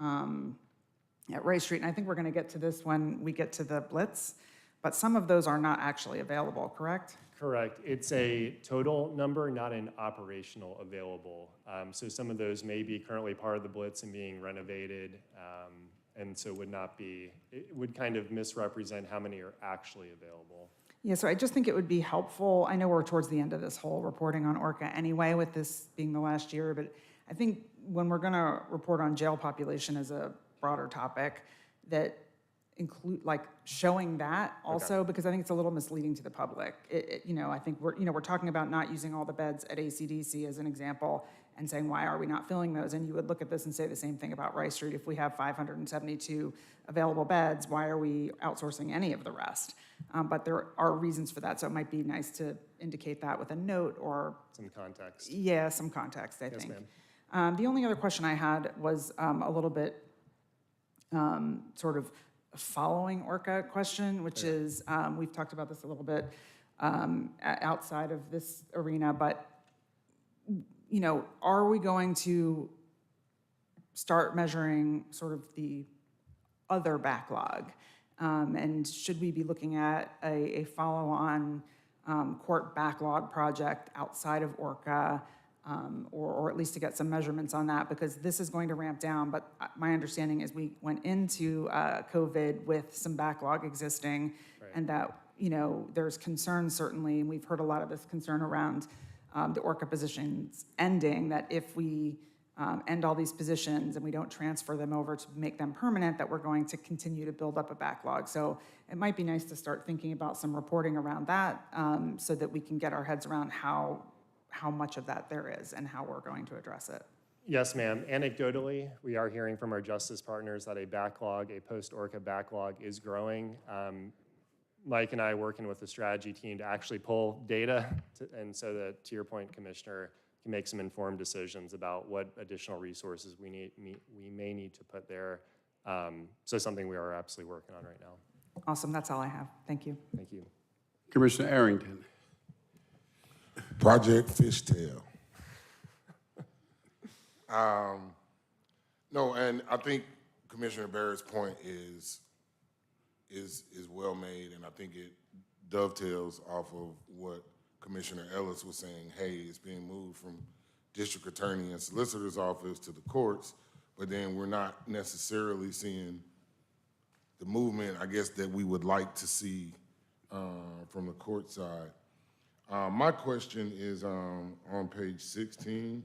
at Rice Street, and I think we're going to get to this when we get to the Blitz, but some of those are not actually available, correct? Correct. It's a total number, not an operational available. So some of those may be currently part of the Blitz and being renovated, and so would not be, it would kind of misrepresent how many are actually available. Yeah, so I just think it would be helpful. I know we're towards the end of this whole reporting on ORCA anyway, with this being the last year, but I think when we're going to report on jail population as a broader topic, that include, like, showing that also, because I think it's a little misleading to the public. I think we're talking about not using all the beds at ACDC as an example and saying, why are we not filling those? And you would look at this and say the same thing about Rice Street. If we have 572 available beds, why are we outsourcing any of the rest? But there are reasons for that, so it might be nice to indicate that with a note or some context. Yeah, some context, I Yes, think. ma'am. The only other question I had was a little bit sort of following ORCA question, which is, we've talked about this a little bit outside of this arena, but are we going to start measuring sort of the other backlog? And should we be looking at a follow-on court backlog project outside of ORCA, or at least to get some measurements on that, because this is going to ramp down. But my understanding is we went into COVID with some backlog existing, and that there's concern certainly, and we've heard a lot of this concern around the ORCA positions ending, that if we end all these positions and we don't transfer them over to make them permanent, that we're going to continue to build up a backlog. So it might be nice to start thinking about some reporting around that, so that we can get our heads around how much of that there is and how we're going to address it. Yes, ma'am. Anecdotally, we are hearing from our justice partners that a post-ORCA backlog is growing. Mike and I working with the strategy team to actually pull data, and so that, to your point, Commissioner, can make some informed decisions about what additional resources we may need to put there. So something we are absolutely working on right now. Awesome. That's all I have. Thank you. Thank you. Commissioner Arrington. Project Fishtail. No, and I think Commissioner Barrett's point is well made, and I think it dovetails off of what Commissioner Ellis was saying. Hey, it's being moved from district attorney and solicitor's office to the courts, but then we're not necessarily seeing the movement, I guess, that we would like to see from the court side. My question is on page 16.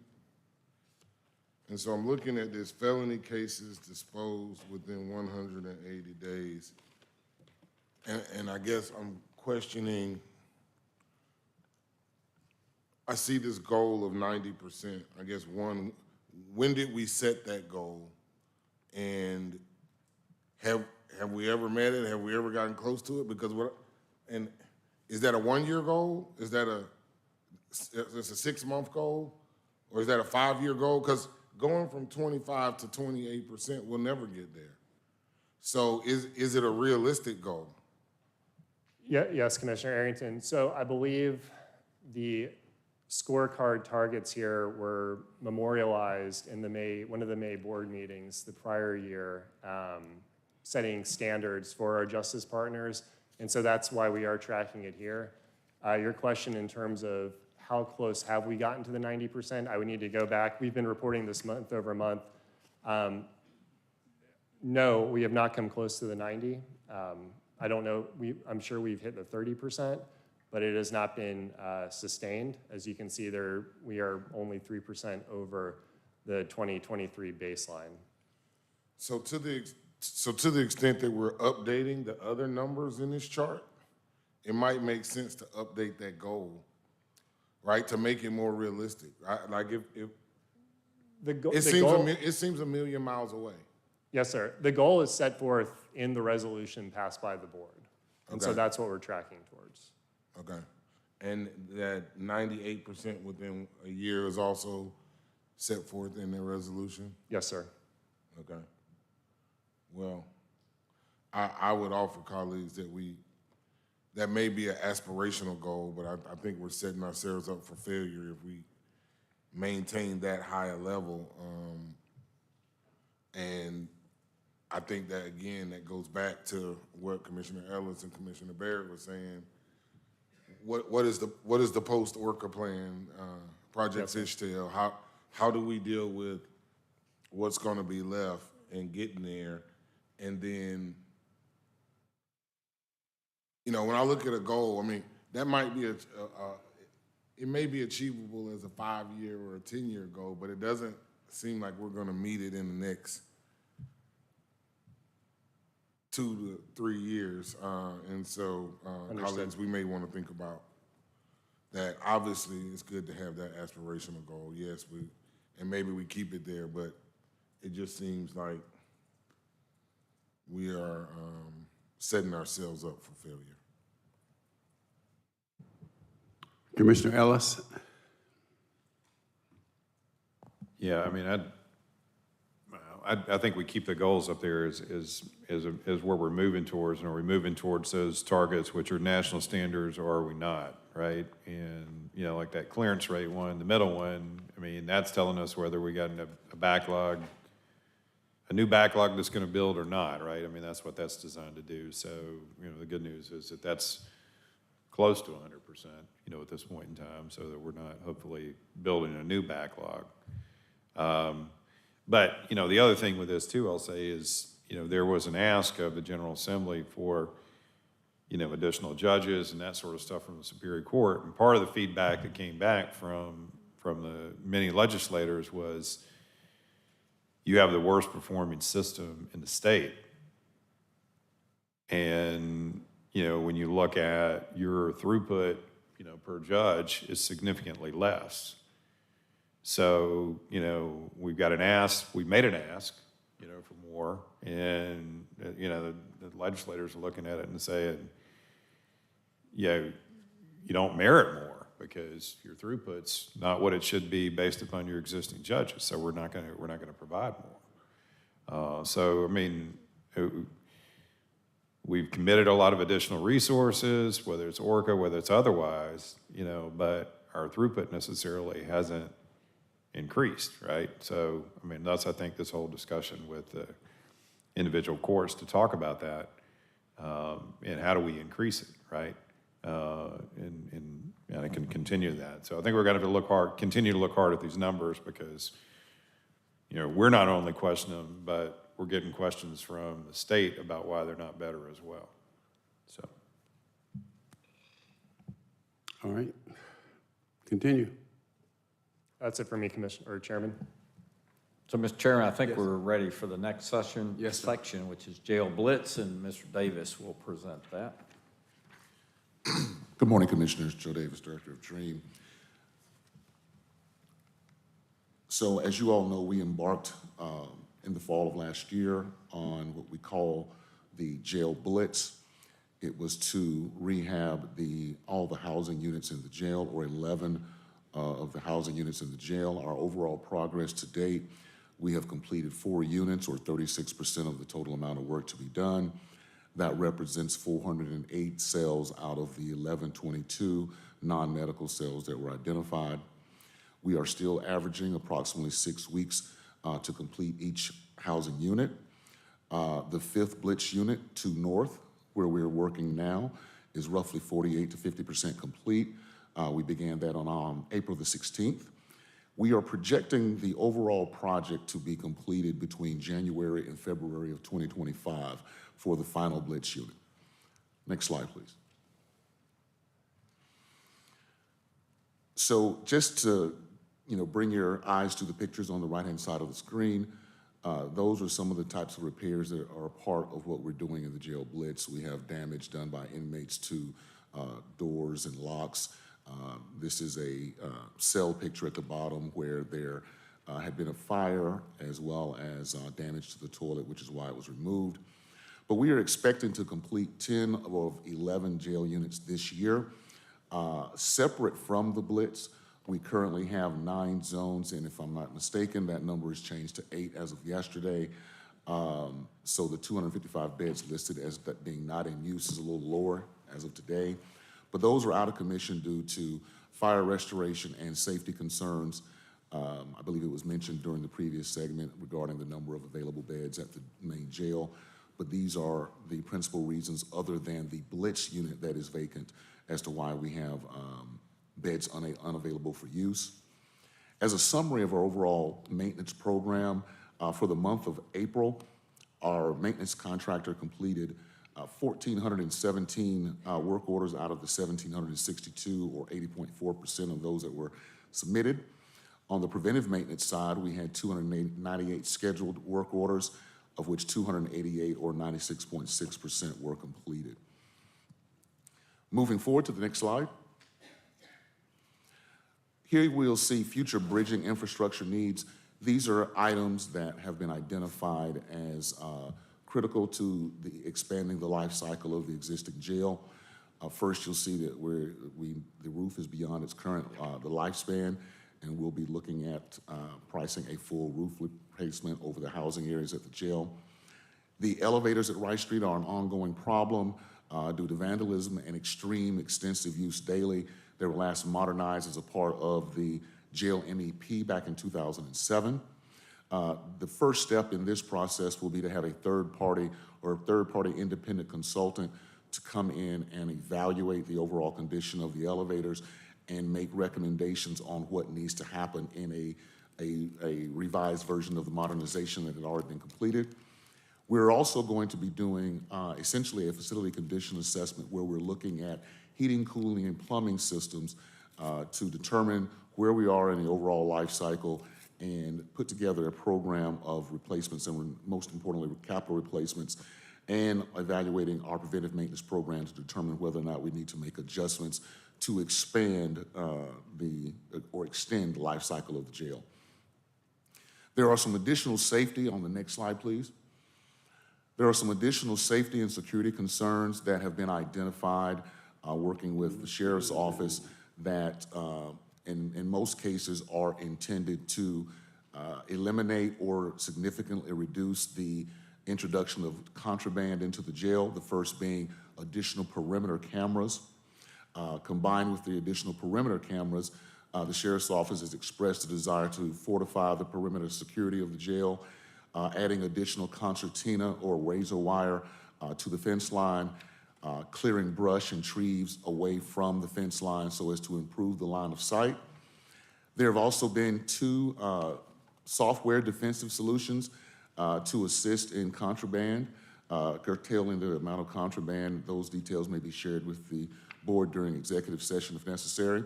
And so I'm looking at this felony cases disposed within 180 days. And I guess I'm questioning, I see this goal of 90%. I guess one when did we set that goal? And have we ever met it? Have we ever gotten close to it? Because and is that a 1-year goal? Is that it's a 6-month goal? Or is that a 5-year goal? Because going from 25 to 28% will never get there. So is it a realistic goal? Yeah, yes, Commissioner Arrington. So I believe the scorecard targets here were memorialized in one of the May board meetings the prior year, setting standards for our justice partners. And so that's why we are tracking it here. Your question in terms of how close have we gotten to the 90%, I would need to go back. We've been reporting this month over month. No, we have not come close to the 90. I don't know, I'm sure we've hit the 30%, but it has not been sustained. As you can see there, we are only 3% over the 2023 baseline. So to the extent that we're updating the other numbers in this chart, it might make sense to update that goal, right? To make it more realistic. Right? Like if it seems a million miles away. Yes, sir. The goal is set forth in the resolution passed by the board. And so that's what we're tracking towards. Okay. And that 98% within a year is also set forth in the resolution? Yes, sir. Okay. Well, I would offer colleagues that may be an aspirational goal, but I think we're setting ourselves up for failure if we maintain that higher level. And I think that, again, that goes back to what Commissioner Ellis and Commissioner Barrett were saying. What is the post-Orca plan, Project Fishtail? How do we deal with what's going to be left and getting there? And then, when I look at a goal, I mean, that might be it may be achievable as a 5-year or a 10-year goal, but it doesn't seem like we're going to meet it in the next 2 to 3 years. And so, colleagues, we may want to think about that. Obviously, it's good to have that aspirational goal. Yes, and maybe we keep it there, but it just seems like we are setting ourselves up for failure. Commissioner Ellis? Yeah, I mean, I think we keep the goals up there as where we're moving towards, and are we moving towards those targets, which are national standards, or are we not, right? And, like that clearance rate one, the middle one, I mean, that's telling us whether we got a backlog, a new backlog that's going to build or not, right? I mean, that's what that's designed to do. So, the good news is that that's close to 100%, at this point in time, so that we're not hopefully building a new backlog. But, the other thing with this too, I'll say is, there was an ask of the General Assembly for, additional judges and that sort of stuff from the Superior Court. And part of the feedback that came back from the many legislators was, you have the worst performing system in the state. And, when you look at your throughput, per judge is significantly less. So, we've got an ask, we made an ask, for more, and, the legislators are looking at it and saying, you don't merit more because your throughput's not what it should be based upon your existing judges, so we're not gonna provide more. So, I mean, we've committed a lot of additional resources, whether it's Orca, whether it's otherwise, but our throughput necessarily hasn't increased, right? So, I mean, that's, I think, this whole discussion with the individual courts to talk about that, and how do we increase it, right? And I can continue that. So I think we're going to continue to look hard at these numbers because, we're not only questioning them, but we're getting questions from the state about why they're not better as well. So. All right. Continue. That's it for me, Commissioner, or Chairman. So, Mr. Chairman, I think we're ready for the next section, sir. which is jail blitz, and Mr. Davis will present that. Good morning, Commissioners. Joe Davis, Director of DREAM. So as you all know, we embarked in the fall of last year on what we call the jail blitz. It was to rehab all the housing units in the jail, or 11 of the housing units in the jail. Our overall progress to date, we have completed 4 units, or 36% of the total amount of work to be done. That represents 408 cells out of the 1122 non-medical cells that were identified. We are still averaging approximately 6 weeks to complete each housing unit. The 5th blitz unit to north, where we're working now, is roughly 48 to 50% complete. We began that on April the 16th. We are projecting the overall project to be completed between January and February of 2025 for the final blitz unit. Next slide, please. So just to bring your eyes to the pictures on the right-hand side of the screen, those are some of the types of repairs that are a part of what we're doing in the jail blitz. We have damage done by inmates to doors and locks. This is a cell picture at the bottom where there had been a fire, as well as damage to the toilet, which is why it was removed. But we are expecting to complete 10 of 11 jail units this year. Separate from the blitz, we currently have 9 zones, and if I'm not mistaken, that number has changed to 8 as of yesterday. So the 255 beds listed as that being not in use is a little lower as of today. But those are out of commission due to fire restoration and safety concerns. I believe it was mentioned during the previous segment regarding the number of available beds at the main jail. But these are the principal reasons, other than the blitz unit that is vacant, as to why we have beds unavailable for use. As a summary of our overall maintenance program, for the month of April, our maintenance contractor completed 1,417 work orders out of the 1,762, or 80.4% of those that were submitted. On the preventive maintenance side, we had 298 scheduled work orders, of which 288, or 96.6%, were completed. Moving forward to the next slide. Here we'll see future bridging infrastructure needs. These are items that have been identified as critical to expanding the life cycle of the existing jail. First, you'll see that the roof is beyond its current the lifespan, and we'll be looking at pricing a full roof replacement over the housing areas at the jail. The elevators at Rice Street are an ongoing problem due to vandalism and extreme extensive use daily. They were last modernized as a part of the jail MEP back in 2007. The first step in this process will be to have a third-party independent consultant to come in and evaluate the overall condition of the elevators and make recommendations on what needs to happen in a revised version of the modernization that had already been completed. We're also going to be doing essentially a facility condition assessment where we're looking at heating, cooling, and plumbing systems to determine where we are in the overall life cycle and put together a program of replacements, and most importantly, capital replacements, and evaluating our preventive maintenance program to determine whether or not we need to make adjustments to expand or extend the life cycle of the jail. There are some additional safety, on the next slide, please. There are some additional safety and security concerns that have been identified working with the Sheriff's Office that in most cases are intended to eliminate or significantly reduce the introduction of contraband into the jail, the first being additional perimeter cameras. Combined with the additional perimeter cameras, the Sheriff's Office has expressed a desire to fortify the perimeter security of the jail, adding additional concertina or razor wire to the fence line, clearing brush and trees away from the fence line so as to improve the line of sight. There have also been 2 software defensive solutions to assist in contraband, curtailing the amount of contraband. Those details may be shared with the board during executive session if necessary.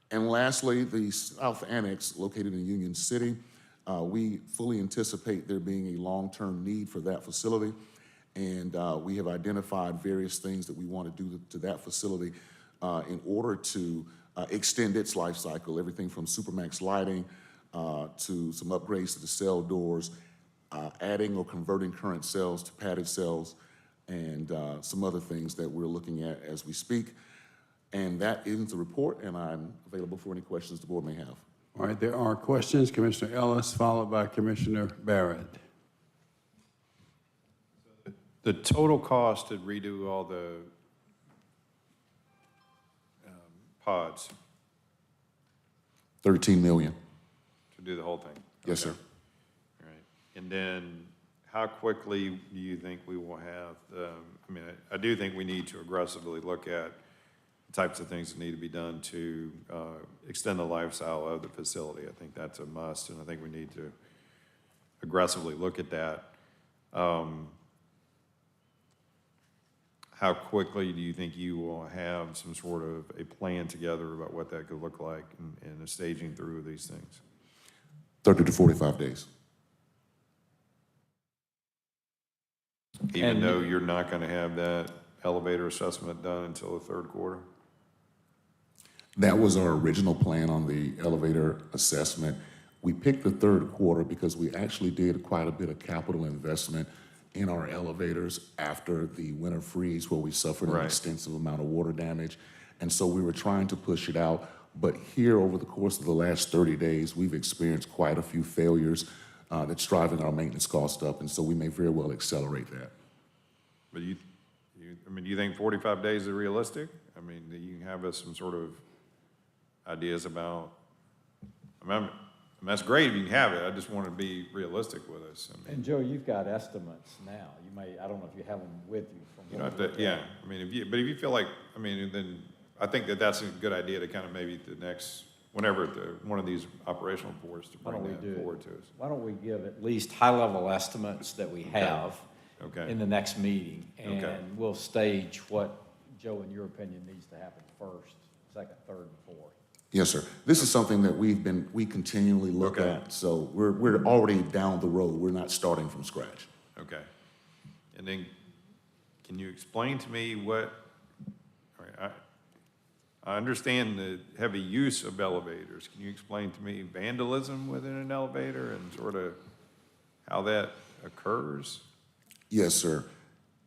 And lastly, the South Annex, located in Union City, we fully anticipate there being a long-term need for that facility, and we have identified various things that we want to do to that facility in order to extend its life cycle, everything from supermax lighting, to some upgrades to the cell doors, adding or converting current cells to padded cells, and some other things that we're looking at as we speak. And that ends the report, and I'm available for any questions the board may have. All right, there are questions. Commissioner Ellis, followed by Commissioner Barrett. The total cost to redo all the pods, 13 million. to do the whole thing? Yes, sir. All right. And then how quickly do you think we will have, I mean, I do think we need to aggressively look at the types of things that need to be done to extend the lifestyle of the facility. I think that's a must, and I think we need to aggressively look at that. How quickly do you think you will have some sort of a plan together about what that could look like and the staging through of these things? 30 to 45 days. Even though you're not going to have that elevator assessment done until the third quarter? That was our original plan on the elevator assessment. We picked the third quarter because we actually did quite a bit of capital investment in our elevators after the winter freeze, where we suffered an extensive amount of water damage. And so we were trying to push it out. But here, over the course of the last 30 days, we've experienced quite a few failures that's driving our maintenance cost up. And so we may very well accelerate that. But I mean, do you think 45 days is realistic? I mean, do you have some sort of ideas about, I mean, that's great if you can have it. I just want to be realistic with us. I mean, And Joe, you've got estimates now. You may, I don't know if you have them with you. you know, yeah. I mean, but if you feel like, I mean, then I think that's a good idea to kind of maybe the next, whenever one of these operational boards to bring that forward to us. Why don't we give at least high-level estimates that we have in the next meeting? And we'll stage what, Joe, in your opinion, needs to happen first, second, third, and fourth. Yes, sir. This is something that we continually look at. So we're already down the road. We're not starting from scratch. Okay. And then can you explain to me what, all right, I understand the heavy use of elevators. Can you explain to me vandalism within an elevator and sort of how that occurs? Yes, sir.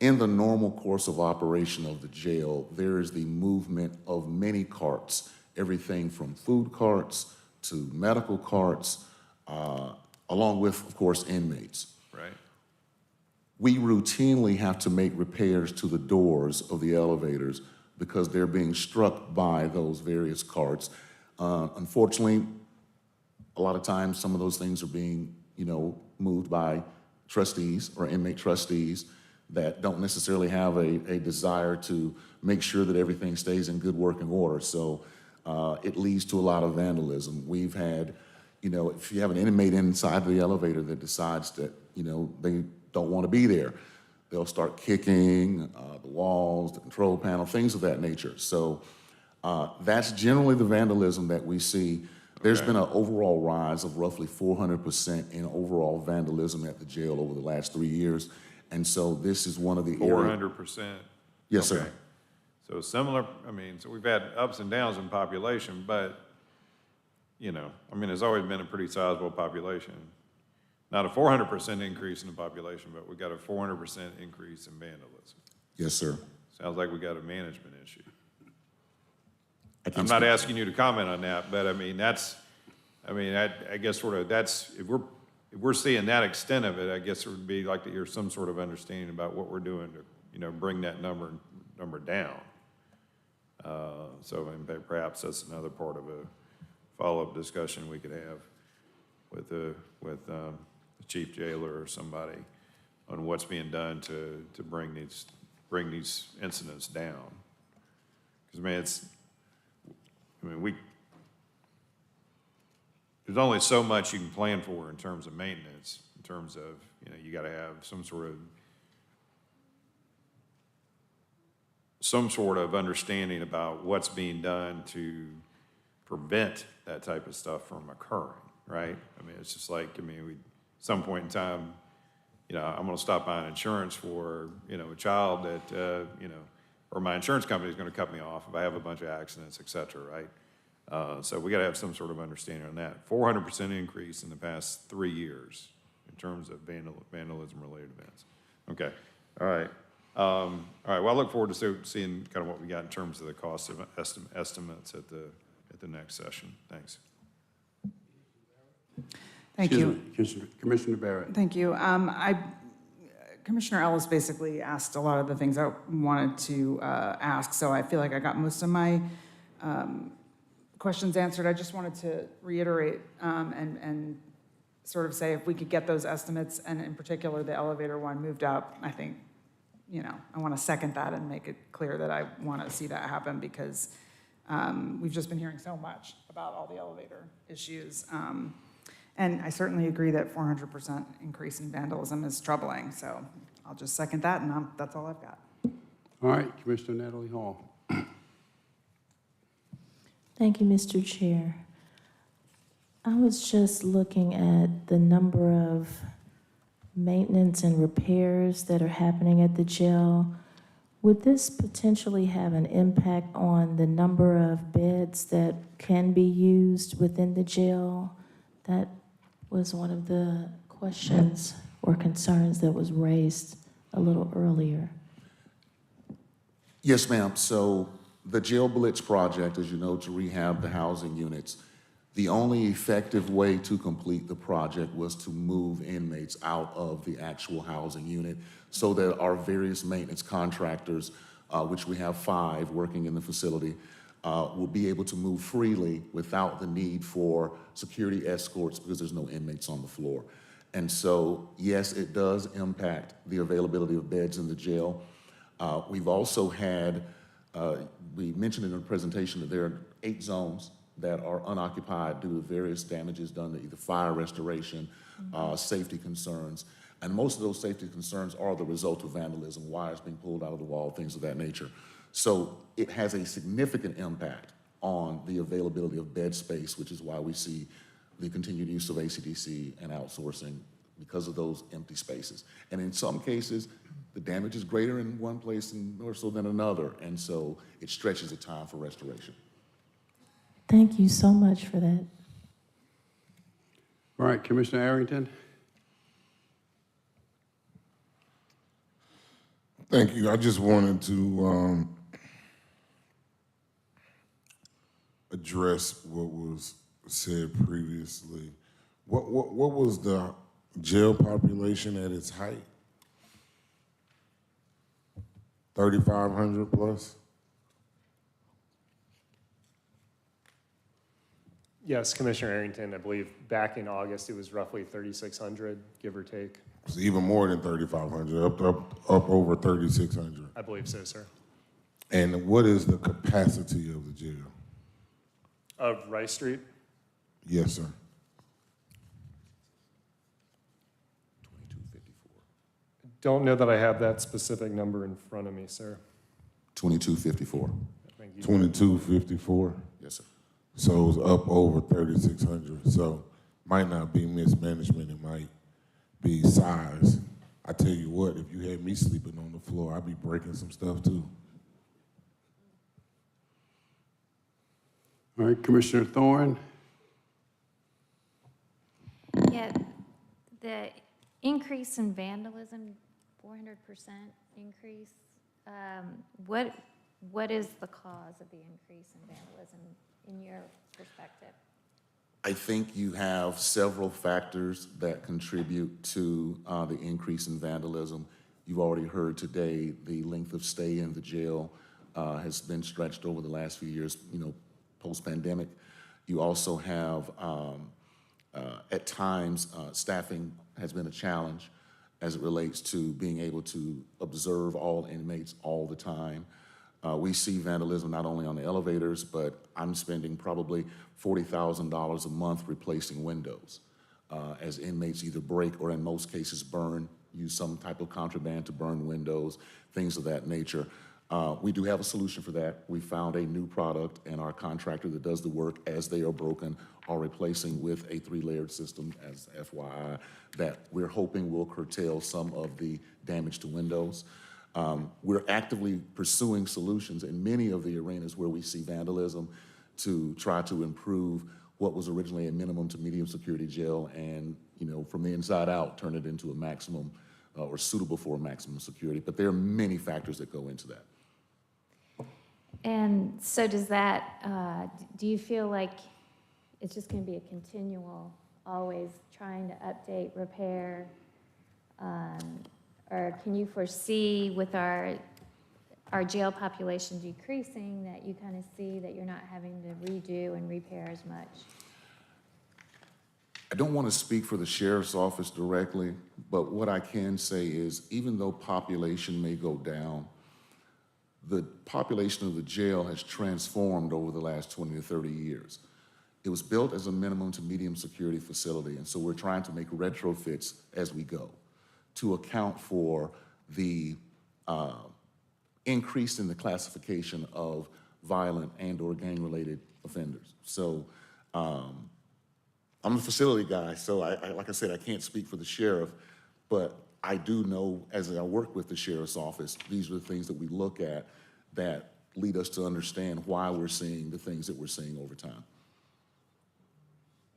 In the normal course of operation of the jail, there is the movement of many carts, everything from food carts to medical carts, along with, of course, inmates. Right. We routinely have to make repairs to the doors of the elevators because they're being struck by those various carts. Unfortunately, a lot of times some of those things are being, moved by trustees or inmate trustees that don't necessarily have a desire to make sure that everything stays in good working order. So it leads to a lot of vandalism. We've had, if you have an inmate inside the elevator that decides that, they don't want to be there, they'll start kicking the walls, the control panel, things of that nature. So that's generally the vandalism that we see. There's been an overall rise of roughly 400% in overall vandalism at the jail over the last 3 years. And so this is one of the areas. 400%? Yes, sir. So similar, I mean, so we've had ups and downs in population, but, there's always been a pretty sizable population. Not a 400% increase in the population, but we got a 400% increase in vandalism. Yes, sir. Sounds like we got a management issue. I'm not asking you to comment on that, but I guess sort of that's, if we're seeing that extent of it, I guess it would be like to hear some sort of understanding about what we're doing to, bring that number down. So perhaps that's another part of a follow-up discussion we could have with the chief jailer or somebody on what's being done to bring these incidents down. Because there's only so much you can plan for in terms of maintenance, in terms of, you got to have some sort of understanding about what's being done to prevent that type of stuff from occurring, right? It's just like, some point in time, I'm going to stop buying insurance for, a child that, or my insurance company is going to cut me off if I have a bunch of accidents, et cetera, right? So we got to have some sort of understanding on that. 400% increase in the past 3 years in terms of vandalism-related events. Okay, all right. All right, well, I look forward to seeing kind of what we got in terms of the cost of estimates at the next session. Thanks. Thank you. Commissioner Barrett. Thank you. Commissioner Ellis basically asked a lot of the things I wanted to ask, so I feel like I got most of my questions answered. I just wanted to reiterate and sort of say if we could get those estimates, and in particular the elevator one moved up, I think, I want to second that and make it clear that I want to see that happen because we've just been hearing so much about all the elevator issues. And I certainly agree that 400% increase in vandalism is troubling. So I'll just second that, and that's all I've got. All right, Commissioner Natalie Hall. Thank you, Mr. Chair. I was just looking at the number of maintenance and repairs that are happening at the jail. Would this potentially have an impact on the number of beds that can be used within the jail? That was one of the questions or concerns that was raised a little earlier. Yes, ma'am. So the Jail Blitz project, as you know, to rehab the housing units, the only effective way to complete the project was to move inmates out of the actual housing unit so that our various maintenance contractors, which we have 5 working in the facility, will be able to move freely without the need for security escorts because there's no inmates on the floor. And so, yes, it does impact the availability of beds in the jail. We've also had, we mentioned in the presentation that there are 8 zones that are unoccupied due to various damages done to either fire restoration, safety concerns. And most of those safety concerns are the result of vandalism, wires being pulled out of the wall, things of that nature. So it has a significant impact on the availability of bed space, which is why we see the continued use of ACDC and outsourcing because of those empty spaces. And in some cases, the damage is greater in one place more so than another, and so it stretches the time for restoration. Thank you so much for that. All right, Commissioner Arrington. Thank you. I just wanted to address what was said previously. What was the jail population at its height? 3,500 plus? Yes, Commissioner Arrington, I believe back in August, it was roughly 3,600, give or take. It's even more than 3,500, up over 3,600. I believe so, sir. And what is the capacity of the jail? Of Rice Street? Yes, sir. 2254. Don't know that I have that specific number in front of me, sir. 2254. Thank you. 2254? Yes, sir. So it's up over 3,600. So might not be mismanagement, it might be size. I tell you what, if you had me sleeping on the floor, I'd be breaking some stuff too. All right, Commissioner Thorne. Yeah, the increase in vandalism, 400% increase. What is the cause of the increase in vandalism in your perspective? I think you have several factors that contribute to the increase in vandalism. You've already heard today the length of stay in the jail has been stretched over the last few years, post-pandemic. You also have, at times, staffing has been a challenge as it relates to being able to observe all inmates all the time. We see vandalism not only on the elevators, but I'm spending probably $40,000 a month replacing windows as inmates either break or in most cases burn, use some type of contraband to burn windows, things of that nature. We do have a solution for that. We found a new product, and our contractor that does the work as they are broken are replacing with a 3-layered system, as FYI, that we're hoping will curtail some of the damage to windows. We're actively pursuing solutions in many of the arenas where we see vandalism. to try to improve what was originally a minimum to medium security jail and, from the inside out, turn it into a maximum or suitable for a maximum security. But there are many factors that go into that. And so does that, do you feel like it's just going to be a continual, always trying to update, repair? Or can you foresee with our jail population decreasing that you kind of see that you're not having to redo and repair as much? I don't want to speak for the sheriff's office directly, but what I can say is even though population may go down, the population of the jail has transformed over the last 20 to 30 years. It was built as a minimum to medium security facility, and so we're trying to make retrofits as we go to account for the increase in the classification of violent and or gang-related offenders. So I'm a facility guy, so like I said, I can't speak for the sheriff, but I do know as I work with the sheriff's office, these are the things that we look at that lead us to understand why we're seeing the things that we're seeing over time.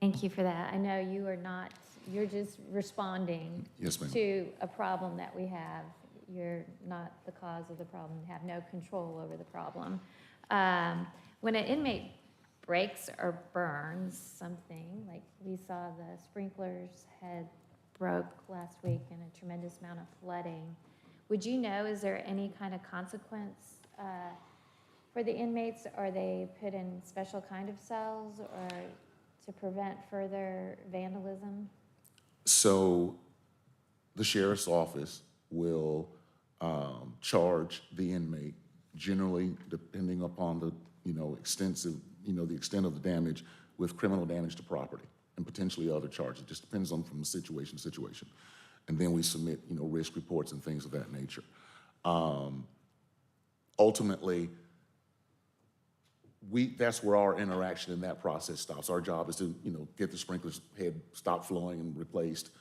Thank you for that. I know you are not, you're just responding Yes, ma'am. to a problem that we have. You're not the cause of the problem, you have no control over the problem. When an inmate breaks or burns something, like we saw the sprinklers had broke last week in a tremendous amount of flooding, would you know, is there any kind of consequence for the inmates? Are they put in special kind of cells or to prevent further vandalism? So The sheriff's office will charge the inmate, generally depending upon the the extent of the damage, with criminal damage to property and potentially other charges. It just depends on from situation to situation. And then we submit risk reports and things of that nature. Ultimately, that's where our interaction in that process stops. Our job is to get the sprinkler's head stopped flowing and replaced,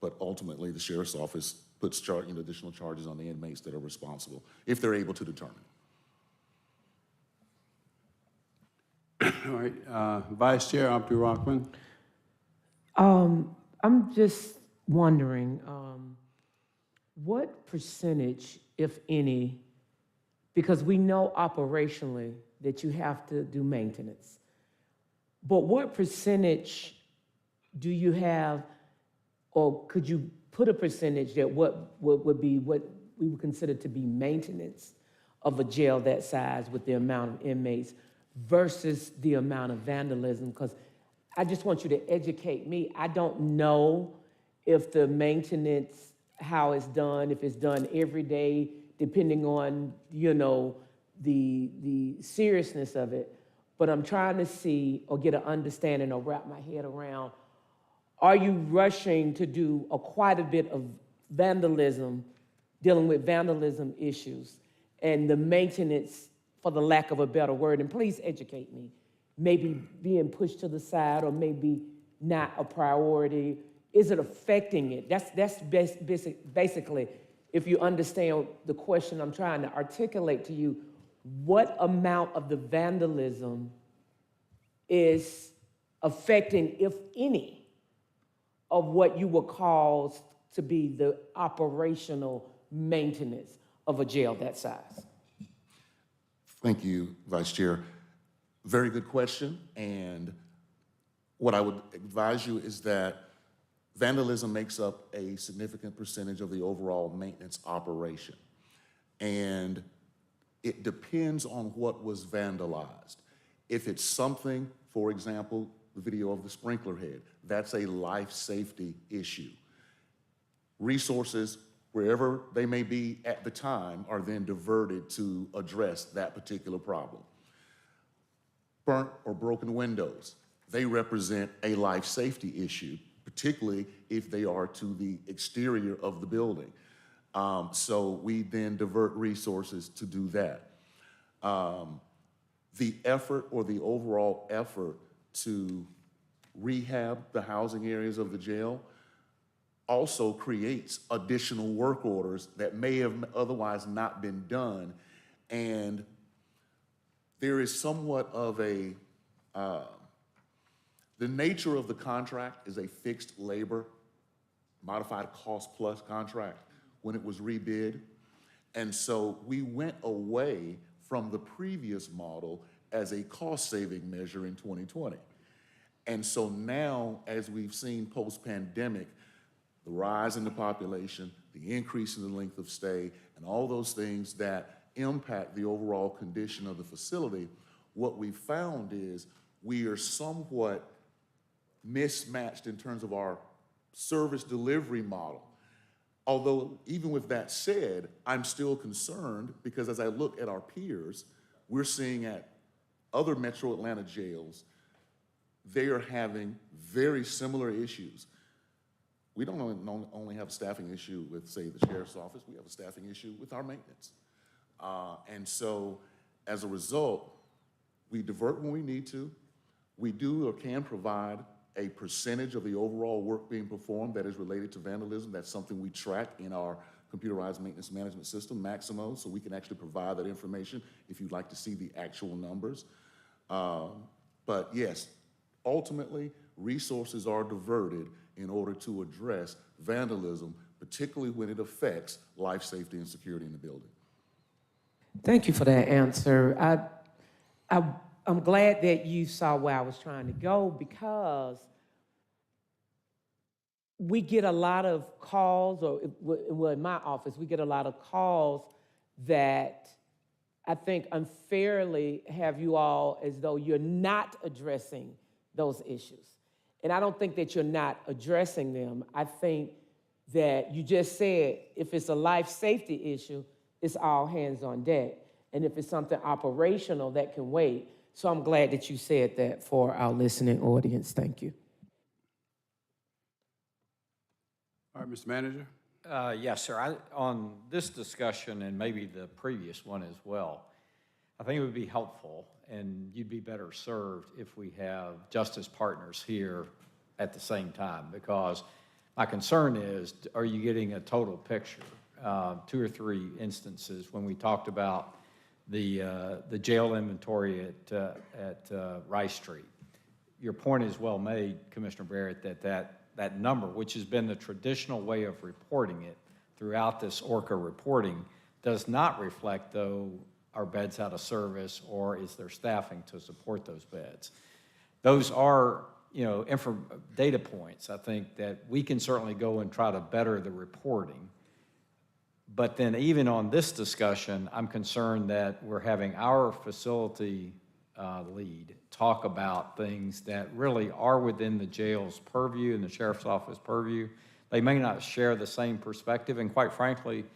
but ultimately the sheriff's office puts additional charges on the inmates that are responsible if they're able to determine. All right, Vice Chair Abdul Rahman. I'm just wondering, what percentage, if any, because we know operationally that you have to do maintenance, but what percentage do you have, or could you put a percentage that what would be what we would consider to be maintenance of a jail that size with the amount of inmates versus the amount of vandalism? Because I just want you to educate me. I don't know if the maintenance, how it's done, if it's done every day, depending on, the seriousness of it. But I'm trying to see or get an understanding or wrap my head around, are you rushing to do quite a bit of vandalism, dealing with vandalism issues, and the maintenance, for the lack of a better word, and please educate me, maybe being pushed to the side or maybe not a priority? Is it affecting it? That's basically, if you understand the question I'm trying to articulate to you, what amount of the vandalism is affecting, if any, of what you would call to be the operational maintenance of a jail that size? Thank you, Vice Chair. Very good question. And what I would advise you is that vandalism makes up a significant percentage of the overall maintenance operation. And it depends on what was vandalized. If it's something, for example, the video of the sprinkler head, that's a life safety issue. Resources, wherever they may be at the time, are then diverted to address that particular problem. Burnt or broken windows, they represent a life safety issue, particularly if they are to the exterior of the building. So we then divert resources to do that. The effort or the overall effort to rehab the housing areas of the jail also creates additional work orders that may have otherwise not been done. And there is somewhat of a The nature of the contract is a fixed labor, modified cost plus contract when it was rebid. And so we went away from the previous model as a cost-saving measure in 2020. And so now, as we've seen post-pandemic, the rise in the population, the increase in the length of stay, and all those things that impact the overall condition of the facility, what we found is we are somewhat mismatched in terms of our service delivery model. Although, even with that said, I'm still concerned because as I look at our peers, we're seeing at other metro Atlanta jails, they are having very similar issues. We don't only have a staffing issue with, say, the sheriff's office, we have a staffing issue with our maintenance. And so, as a result, we divert when we need to. We do or can provide a percentage of the overall work being performed that is related to vandalism. That's something we track in our computerized maintenance management system, Maximo, so we can actually provide that information if you'd like to see the actual numbers. But yes, ultimately, resources are diverted in order to address vandalism, particularly when it affects life safety and security in the building. Thank you for that answer. I'm glad that you saw where I was trying to go, because we get a lot of calls, or well, in my office, we get a lot of calls that I think unfairly have you all as though you're not addressing those issues. And I don't think that you're not addressing them. I think that you just said if it's a life safety issue, it's all hands on deck. And if it's something operational, that can wait. So I'm glad that you said that for our listening audience. Thank you. All right, Mr. Manager. Yes, sir. On this discussion, and maybe the previous one as well, I think it would be helpful, and you'd be better served if we have justice partners here at the same time, because my concern is, are you getting a total picture? 2 or 3 instances when we talked about the jail inventory at Rice Street. Your point is well made, Commissioner Barrett, that number, which has been the traditional way of reporting it throughout this ORCA reporting, does not reflect, though, are beds out of service, or is there staffing to support those beds? Those are, data points, I think, that we can certainly go and try to better the reporting. But then even on this discussion, I'm concerned that we're having our facility lead talk about things that really are within the jail's purview and the sheriff's office purview. They may not share the same perspective, and quite frankly,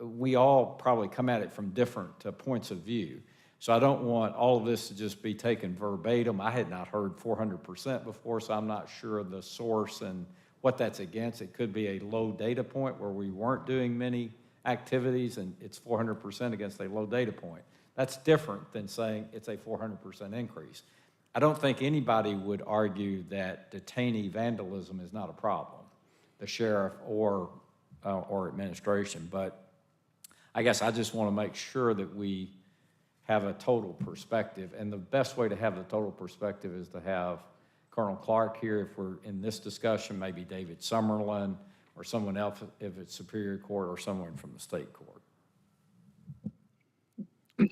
we all probably come at it from different points of view. So I don't want all of this to just be taken verbatim. I had not heard 400% before, so I'm not sure of the source and what that's against. It could be a low data point where we weren't doing many activities and it's 400% against a low data point. That's different than saying it's a 400% increase. I don't think anybody would argue that detainee vandalism is not a problem, the sheriff or administration, but I guess I just want to make sure that we have a total perspective, and the best way to have the total perspective is to have Colonel Clark here if we're in this discussion, maybe David Summerlin or someone else if it's Superior Court, or someone from the state court.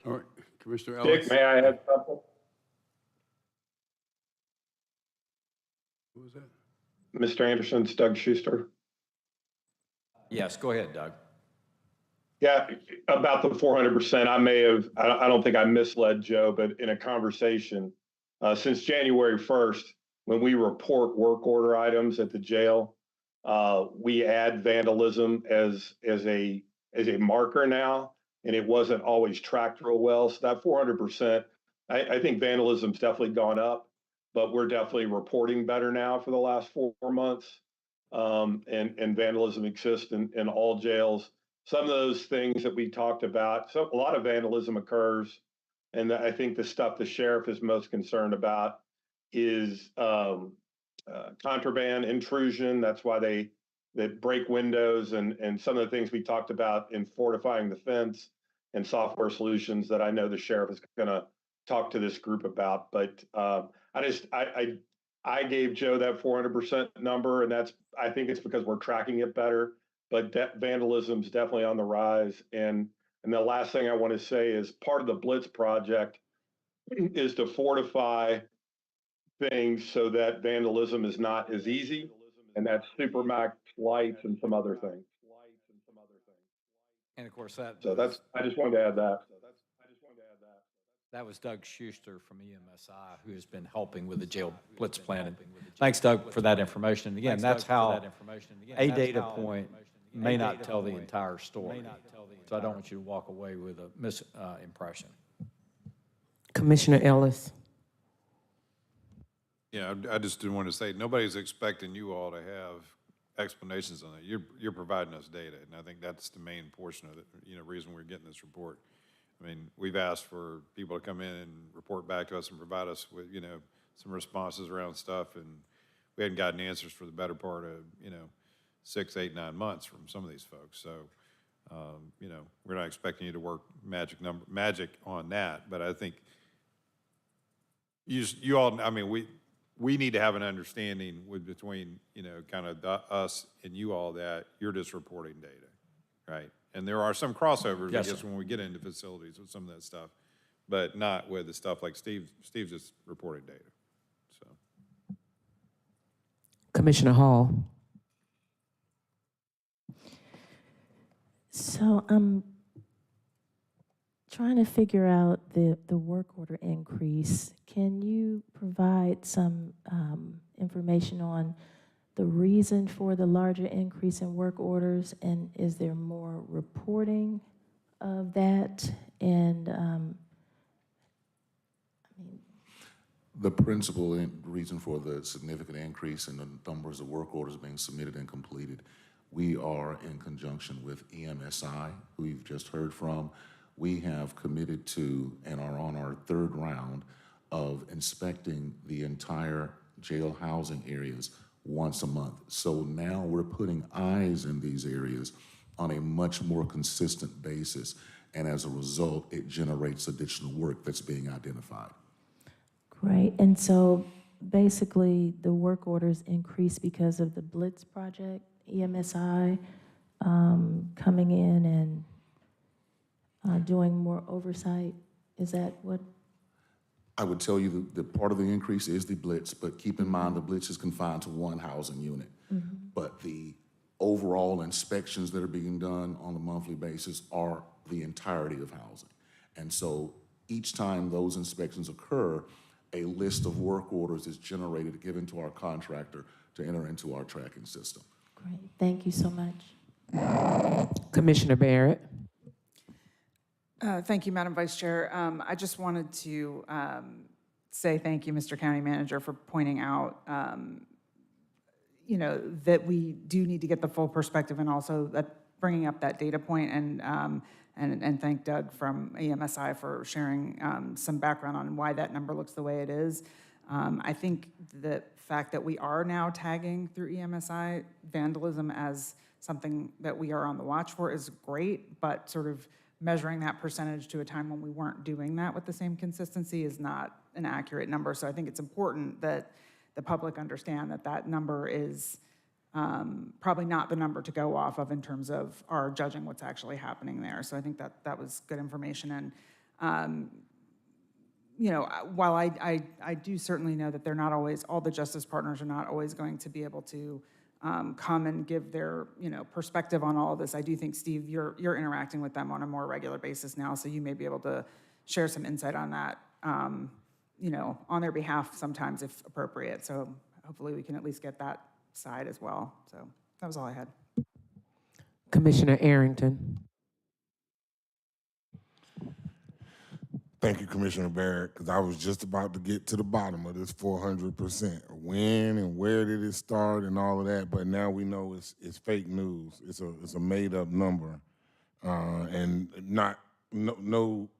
All right, Commissioner Ellis. Dick, may I add something? Who was that? Mr. Anderson, it's Doug Schuster. Yes, go ahead, Doug. Yeah, about the 400%, I don't think I misled Joe, but in a conversation, since January 1st, when we report work order items at the jail, we add vandalism as a marker now, and it wasn't always tracked real well. So that 400%, I think vandalism's definitely gone up, but we're definitely reporting better now for the last 4 months. And vandalism exists in all jails. Some of those things that we talked about, so a lot of vandalism occurs, and I think the stuff the sheriff is most concerned about is contraband, intrusion. That's why they break windows, and some of the things we talked about in fortifying the fence and software solutions that I know the sheriff is going to talk to this group about. But I gave Joe that 400% number, and I think it's because we're tracking it better. But vandalism's definitely on the rise. And the last thing I want to say is part of the Blitz project is to fortify things so that vandalism is not as easy, and that's Supermax lights and some other things. And of course, that So I just wanted to add that. That was Doug Schuster from EMSI, who has been helping with the jail blitz plan. And thanks, Doug, for that information. And again, that's how a data point may not tell the entire story. So I don't want you to walk away with a misimpression. Commissioner Ellis. Yeah, I just didn't want to say, nobody's expecting you all to have explanations on it. You're providing us data, and I think that's the main portion of the reason we're getting this report. I mean, we've asked for people to come in and report back to us and provide us with, some responses around stuff, and we hadn't gotten answers for the better part of, 6, 8, 9 months from some of these folks. So, we're not expecting you to work magic on that, but I think you all, I mean, we need to have an understanding between, kind of us and you all that you're just reporting data, right? And there are some crossovers, Yes, I guess, sir. when we get into facilities with some of that stuff, but not with the stuff like Steve's just reporting data, so. Commissioner Hall. So I'm trying to figure out the work order increase. Can you provide some information on the reason for the larger increase in work orders, and is there more reporting of that? And The principal reason for the significant increase in the numbers of work orders being submitted and completed, we are in conjunction with EMSI, who you've just heard from. We have committed to and are on our third round of inspecting the entire jail housing areas once a month. So now we're putting eyes in these areas on a much more consistent basis. And as a result, it generates additional work that's being identified. great. And so basically the work orders increase because of the Blitz project, EMSI coming in and doing more oversight. Is that what? I would tell you the part of the increase is the Blitz, but keep in mind the Blitz is confined to one housing unit. But the overall inspections that are being done on a monthly basis are the entirety of housing. And so each time those inspections occur, a list of work orders is generated, given to our contractor to enter into our tracking system. Great, thank you so much. Commissioner Barrett. Thank you, Madam Vice Chair. I just wanted to say thank you, Mr. County Manager, for pointing out, that we do need to get the full perspective, and also that bringing up that data point, and thank Doug from EMSI for sharing some background on why that number looks the way it is. I think the fact that we are now tagging through EMSI vandalism as something that we are on the watch for is great, but sort of measuring that percentage to a time when we weren't doing that with the same consistency is not an accurate number. So I think it's important that the public understand that that number is probably not the number to go off of in terms of our judging what's actually happening there. So I think that was good information. And, while I do certainly know that they're not always, all the justice partners are not always going to be able to come and give their, perspective on all of this. I do think, Steve, you're interacting with them on a more regular basis now, so you may be able to share some insight on that, on their behalf sometimes if appropriate. So hopefully we can at least get that side as well. So that was all I had. Commissioner Arrington. Thank you, Commissioner Barrett, because I was just about to get to the bottom of this 400%. When and where did it start and all of that, but now we know it's fake news. It's a made up number, and no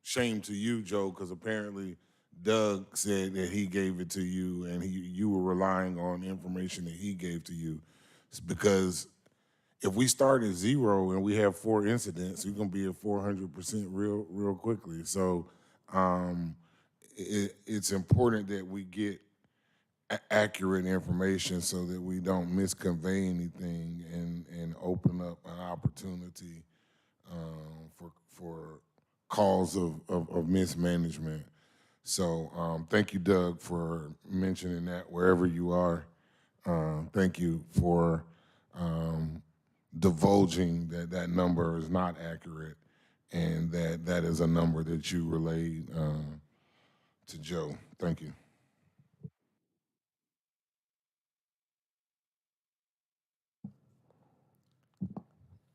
shame to you, Joe, because apparently Doug said that he gave it to you, and you were relying on information that he gave to you. It's because if we start at 0 and we have 4 incidents, we're gonna be at 400% real quickly. So it's important that we get accurate information so that we don't misconvey anything and open up an opportunity for cause of mismanagement. So thank you, Doug, for mentioning that wherever you are. Thank you for divulging that that number is not accurate and that that is a number that you relayed to Joe. Thank you.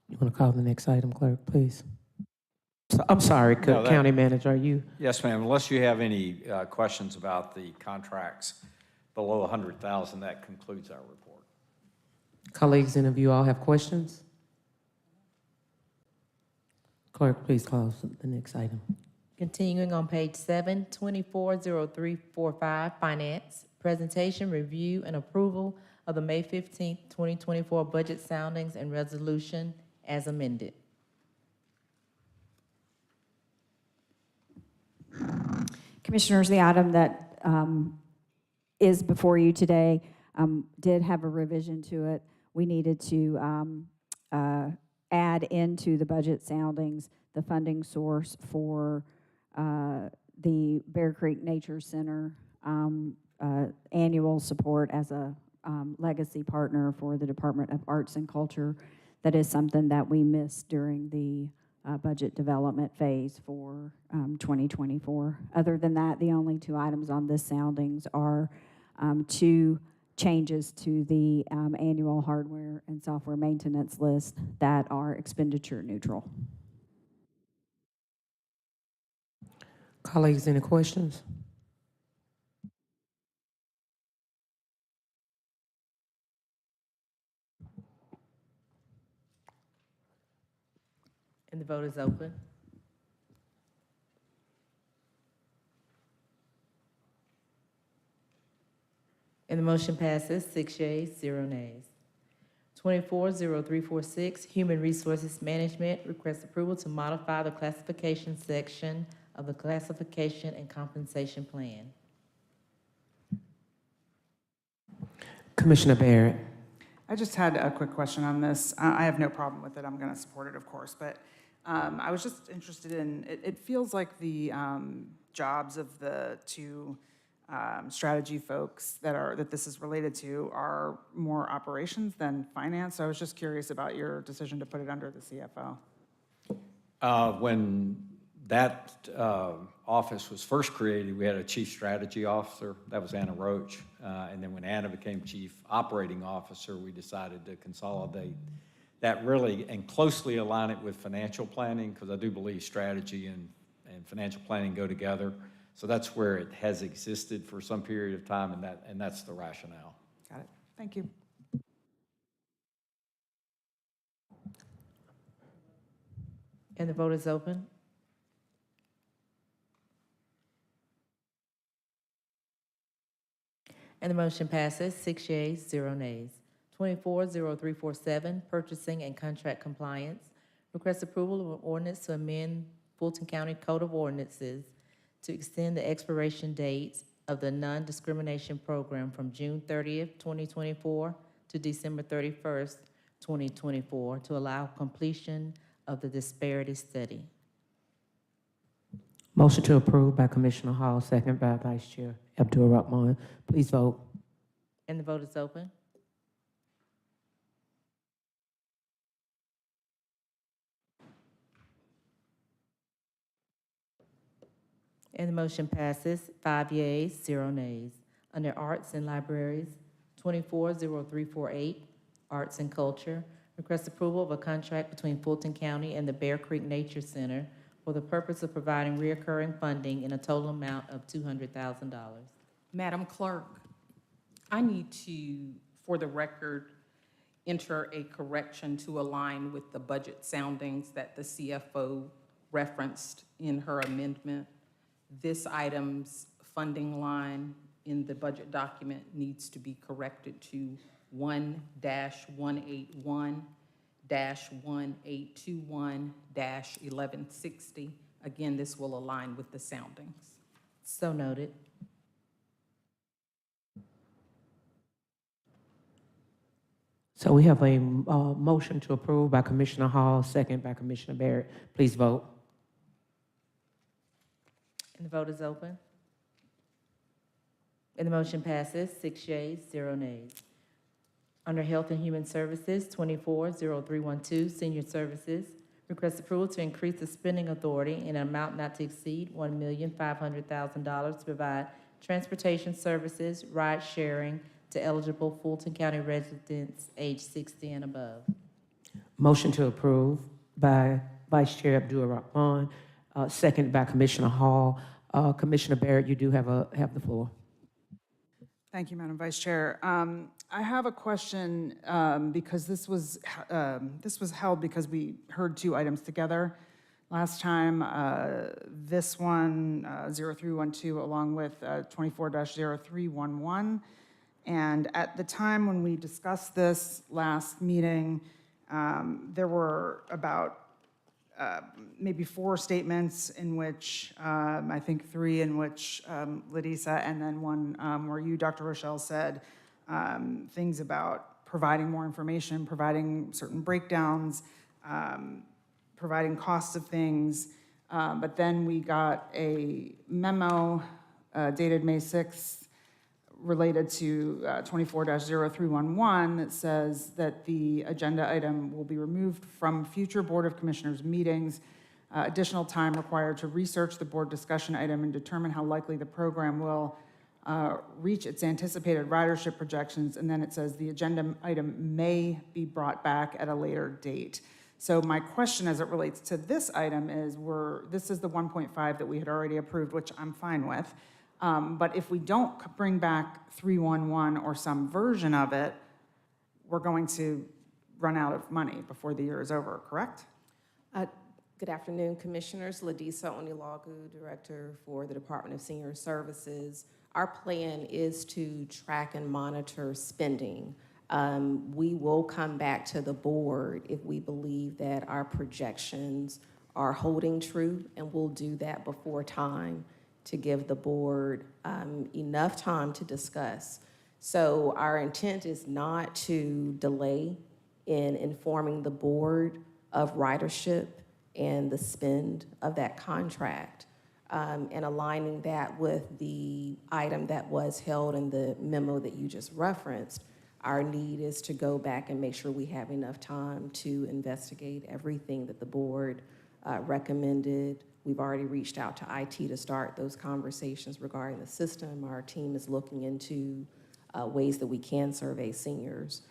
You want to call the next item, clerk, please? So, I'm sorry, No, County Manager, are you? Yes, ma'am. Unless you have any questions about the contracts below 100,000, that concludes our report. Colleagues, any of you all have questions? Clerk, please call the next item. Continuing on page 7, 240345, Finance, presentation, review, and approval of the May 15th, 2024 budget soundings and resolution as amended. Commissioners, the item that is before you today did have a revision to it. We needed to add into the budget soundings the funding source for the Bear Creek Nature Center annual support as a legacy partner for the Department of Arts and Culture. That is something that we missed during the budget development phase for 2024. Other than that, the only 2 items on this soundings are 2 changes to the annual hardware and software maintenance list that are expenditure neutral. Colleagues, any questions? And the vote is open. And the motion passes, 6 yeas, 0 nays. 240346, Human Resources Management, requests approval to modify the classification section of the Classification and Compensation Plan. Commissioner Barrett. I just had a quick question on this. I have no problem with it. I'm going to support it, of course, but I was just interested in, it feels like the jobs of the 2 strategy folks that this is related to are more operations than finance. So I was just curious about your decision to put it under the CFO. When that office was first created, we had a chief strategy officer. That was Anna Roach. And then when Anna became chief operating officer, we decided to consolidate that really and closely align it with financial planning, because I do believe strategy and financial planning go together. So that's where it has existed for some period of time, and that's the rationale. Got it. Thank you. And the vote is open. And the motion passes, 6 yeas, 0 nays. 240347, Purchasing and Contract Compliance, request approval of an ordinance to amend Fulton County Code of Ordinances to extend the expiration dates of the non-discrimination program from June 30th, 2024 to December 31st, 2024 to allow completion of the disparity study. Motion to approve by Commissioner Hall, second by Vice Chair Abdul-Rahman. Please vote. And the vote is open. And the motion passes, 5 yeas, 0 nays. Under Arts and Libraries, 240348, Arts and Culture, request approval of a contract between Fulton County and the Bear Creek Nature Center for the purpose of providing reoccurring funding in a total amount of $200,000. Madam Clerk, I need to, for the record, enter a correction to align with the budget soundings that the CFO referenced in her amendment. This item's funding line in the budget document needs to be corrected to 1-181 1821-1160. Again, this will align with the soundings. So noted. So we have a motion to approve by Commissioner Hall, second by Commissioner Barrett. Please vote. And the vote is open. And the motion passes, 6 yeas, 0 nays. Under Health and Human Services, 240312, Senior Services, request approval to increase the spending authority in an amount not to exceed $1,500,000 to provide transportation services, ride sharing to eligible Fulton County residents age 60 and above. Motion to approve by Vice Chair Abdul-Rahman, second by Commissioner Hall. Commissioner Barrett, you do have the floor. Thank you, Madam Vice Chair. I have a question because this was held because we heard two items together last time. This one, 0312, along with 24-0311. And at the time when we discussed this last meeting, there were about maybe 4 statements in which, I think 3 in which Ladisa, and then one where you, Dr. Rochelle, said things about providing more information, providing certain breakdowns, providing costs of things. But then we got a memo dated May 6th related to 24-0311 that says that the agenda item will be removed from future Board of Commissioners meetings. Additional time required to research the board discussion item and determine how likely the program will reach its anticipated ridership projections. And then it says the agenda item may be brought back at a later date. So my question as it relates to this item is, this is the 1.5 that we had already approved, which I'm fine with. But if we don't bring back 311 or some version of it, we're going to run out of money before the year is over, correct? Good afternoon, Commissioners. Ladisa Onilagu, Director for the Department of Senior Services. Our plan is to track and monitor spending. We will come back to the board if we believe that our projections are holding true, and we'll do that before time to give the board enough time to discuss. So our intent is not to delay in informing the board of ridership and the spend of that contract, and aligning that with the item that was held in the memo that you just referenced. Our need is to go back and make sure we have enough time to investigate everything that the board recommended. We've already reached out to IT to start those conversations regarding the system. Our team is looking into ways that we can survey seniors.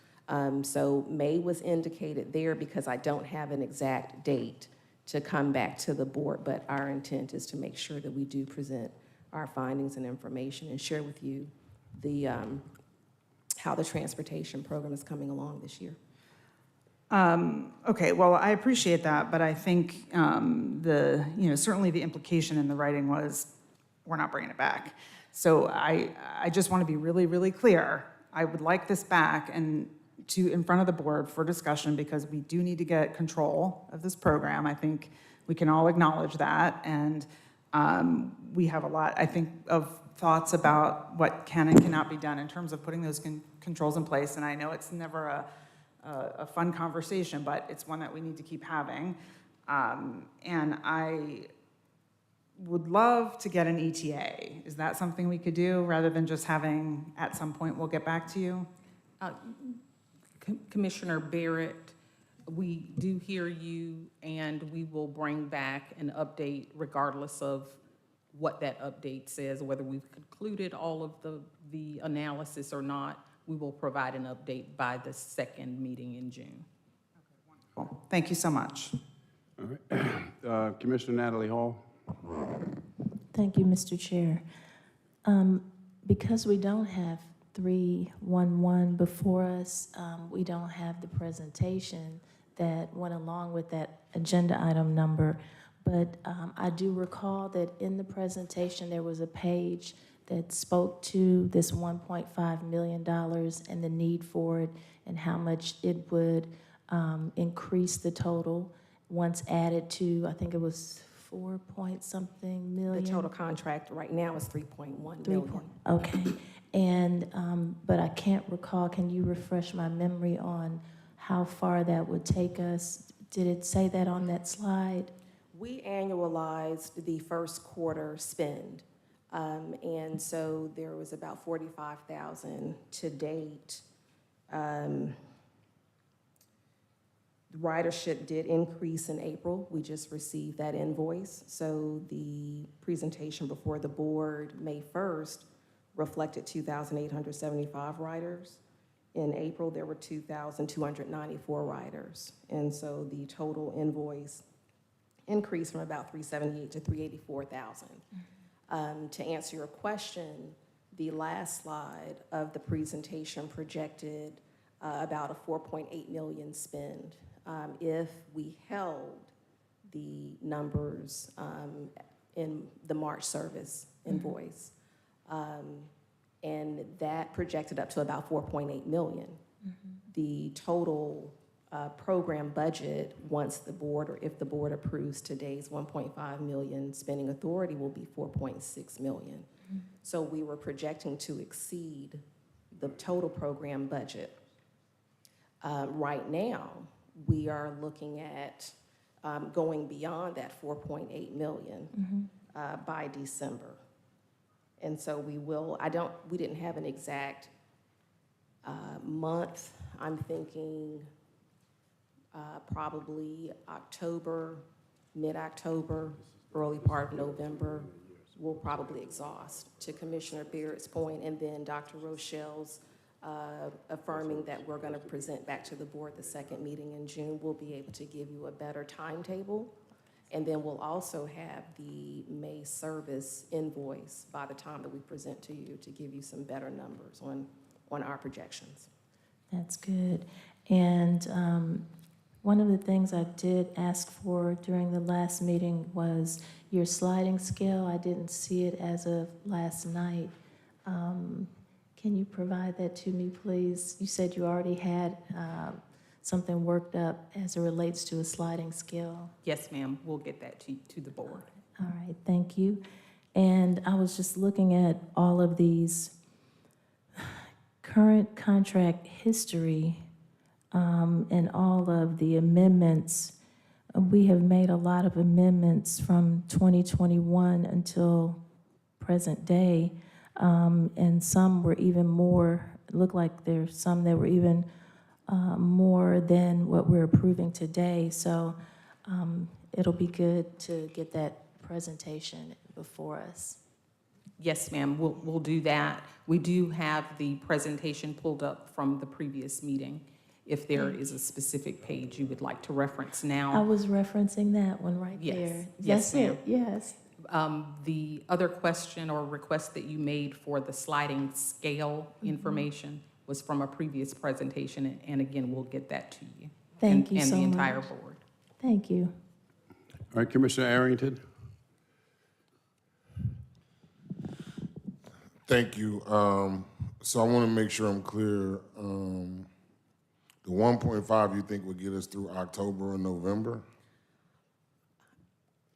So May was indicated there because I don't have an exact date to come back to the board, but our intent is to make sure that we do present our findings and information and share with you the how the transportation program is coming along this year. Okay, well, I appreciate that, but I think certainly the implication in the writing was we're not bringing it back. So I just want to be really, really clear. I would like this back and in front of the board for discussion, because we do need to get control of this program. I think we can all acknowledge that, and we have a lot, I think, of thoughts about what can and cannot be done in terms of putting those controls in place. And I know it's never a fun conversation, but it's one that we need to keep having. And I would love to get an ETA. Is that something we could do rather than just having, at some point, we'll get back to you? Commissioner Barrett, we do hear you, and we will bring back an update regardless of what that update says, whether we've concluded all of the analysis or not. We will provide an update by the second meeting in June. Cool. Thank you so much. All right. Commissioner Natalie Hall. Thank you, Mr. Chair. Because we don't have 311 before us, we don't have the presentation that went along with that agenda item number. But I do recall that in the presentation, there was a page that spoke to this $1.5 million and the need for it and how much it would increase the total once added to, I think it was 4-point-something million? The total contract right now is 3.1 million. Okay, and, but I can't recall, can you refresh my memory on how far that would take us? Did it say that on that slide? We annualized the first quarter spend. And so there was about 45,000 to date. Ridership did increase in April. We just received that invoice. So the presentation before the board, May 1st, reflected 2,875 riders. In April, there were 2,294 riders. And so the total invoice increased from about 378 to 384,000. To answer your question, the last slide of the presentation projected about a 4.8 million spend. If we held the numbers in the March service invoice, and that projected up to about 4.8 million. The total program budget, once the board, or if the board approves today's 1.5 million spending authority, will be 4.6 million. So we were projecting to exceed the total program budget. Right now, we are looking at going beyond that 4.8 million by December. And so we will, we didn't have an exact month. I'm thinking probably October, mid-October, early part of November, we'll probably exhaust, to Commissioner Barrett's point, and then Dr. Rochelle's affirming that we're going to present back to the board the second meeting in June. We'll be able to give you a better timetable. And then we'll also have the May service invoice by the time that we present to you to give you some better numbers on our projections. That's good. And one of the things I did ask for during the last meeting was your sliding scale. I didn't see it as of last night. Can you provide that to me, please? You said you already had something worked up as it relates to a sliding scale. Yes, ma'am, we'll get that to the board. All right, thank you. And I was just looking at all of these current contract history and all of the amendments. We have made a lot of amendments from 2021 until present day. And some were even more, look like there's some that were even more than what we're approving today. So it'll be good to get that presentation before us. Yes, ma'am, we'll do that. We do have the presentation pulled up from the previous meeting. If there is a specific page you would like to reference now. I was referencing that one right there. Yes, ma'am. Yes. The other question or request that you made for the sliding scale information was from a previous presentation, and again, we'll get that to you. Thank you so much. And the entire board. Thank you. All right, Commissioner Arrington. Thank you. So I want to make sure I'm clear. The 1.5 you think would get us through October or November?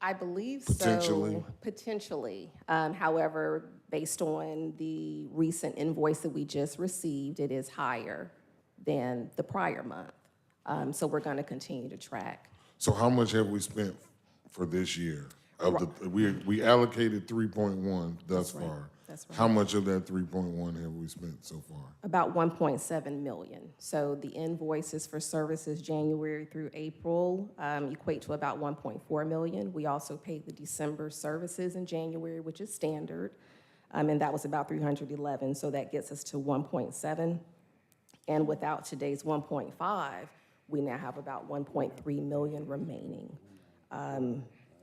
I believe Potentially. so. Potentially. However, based on the recent invoice that we just received, it is higher than the prior month. So we're going to continue to track. So how much have we spent for this year? We allocated 3.1 thus far. That's right. How much of that 3.1 have we spent so far? About 1.7 million. So the invoices for services January through April equate to about 1.4 million. We also paid the December services in January, which is standard, and that was about 311. So that gets us to 1.7. And without today's 1.5, we now have about 1.3 million remaining.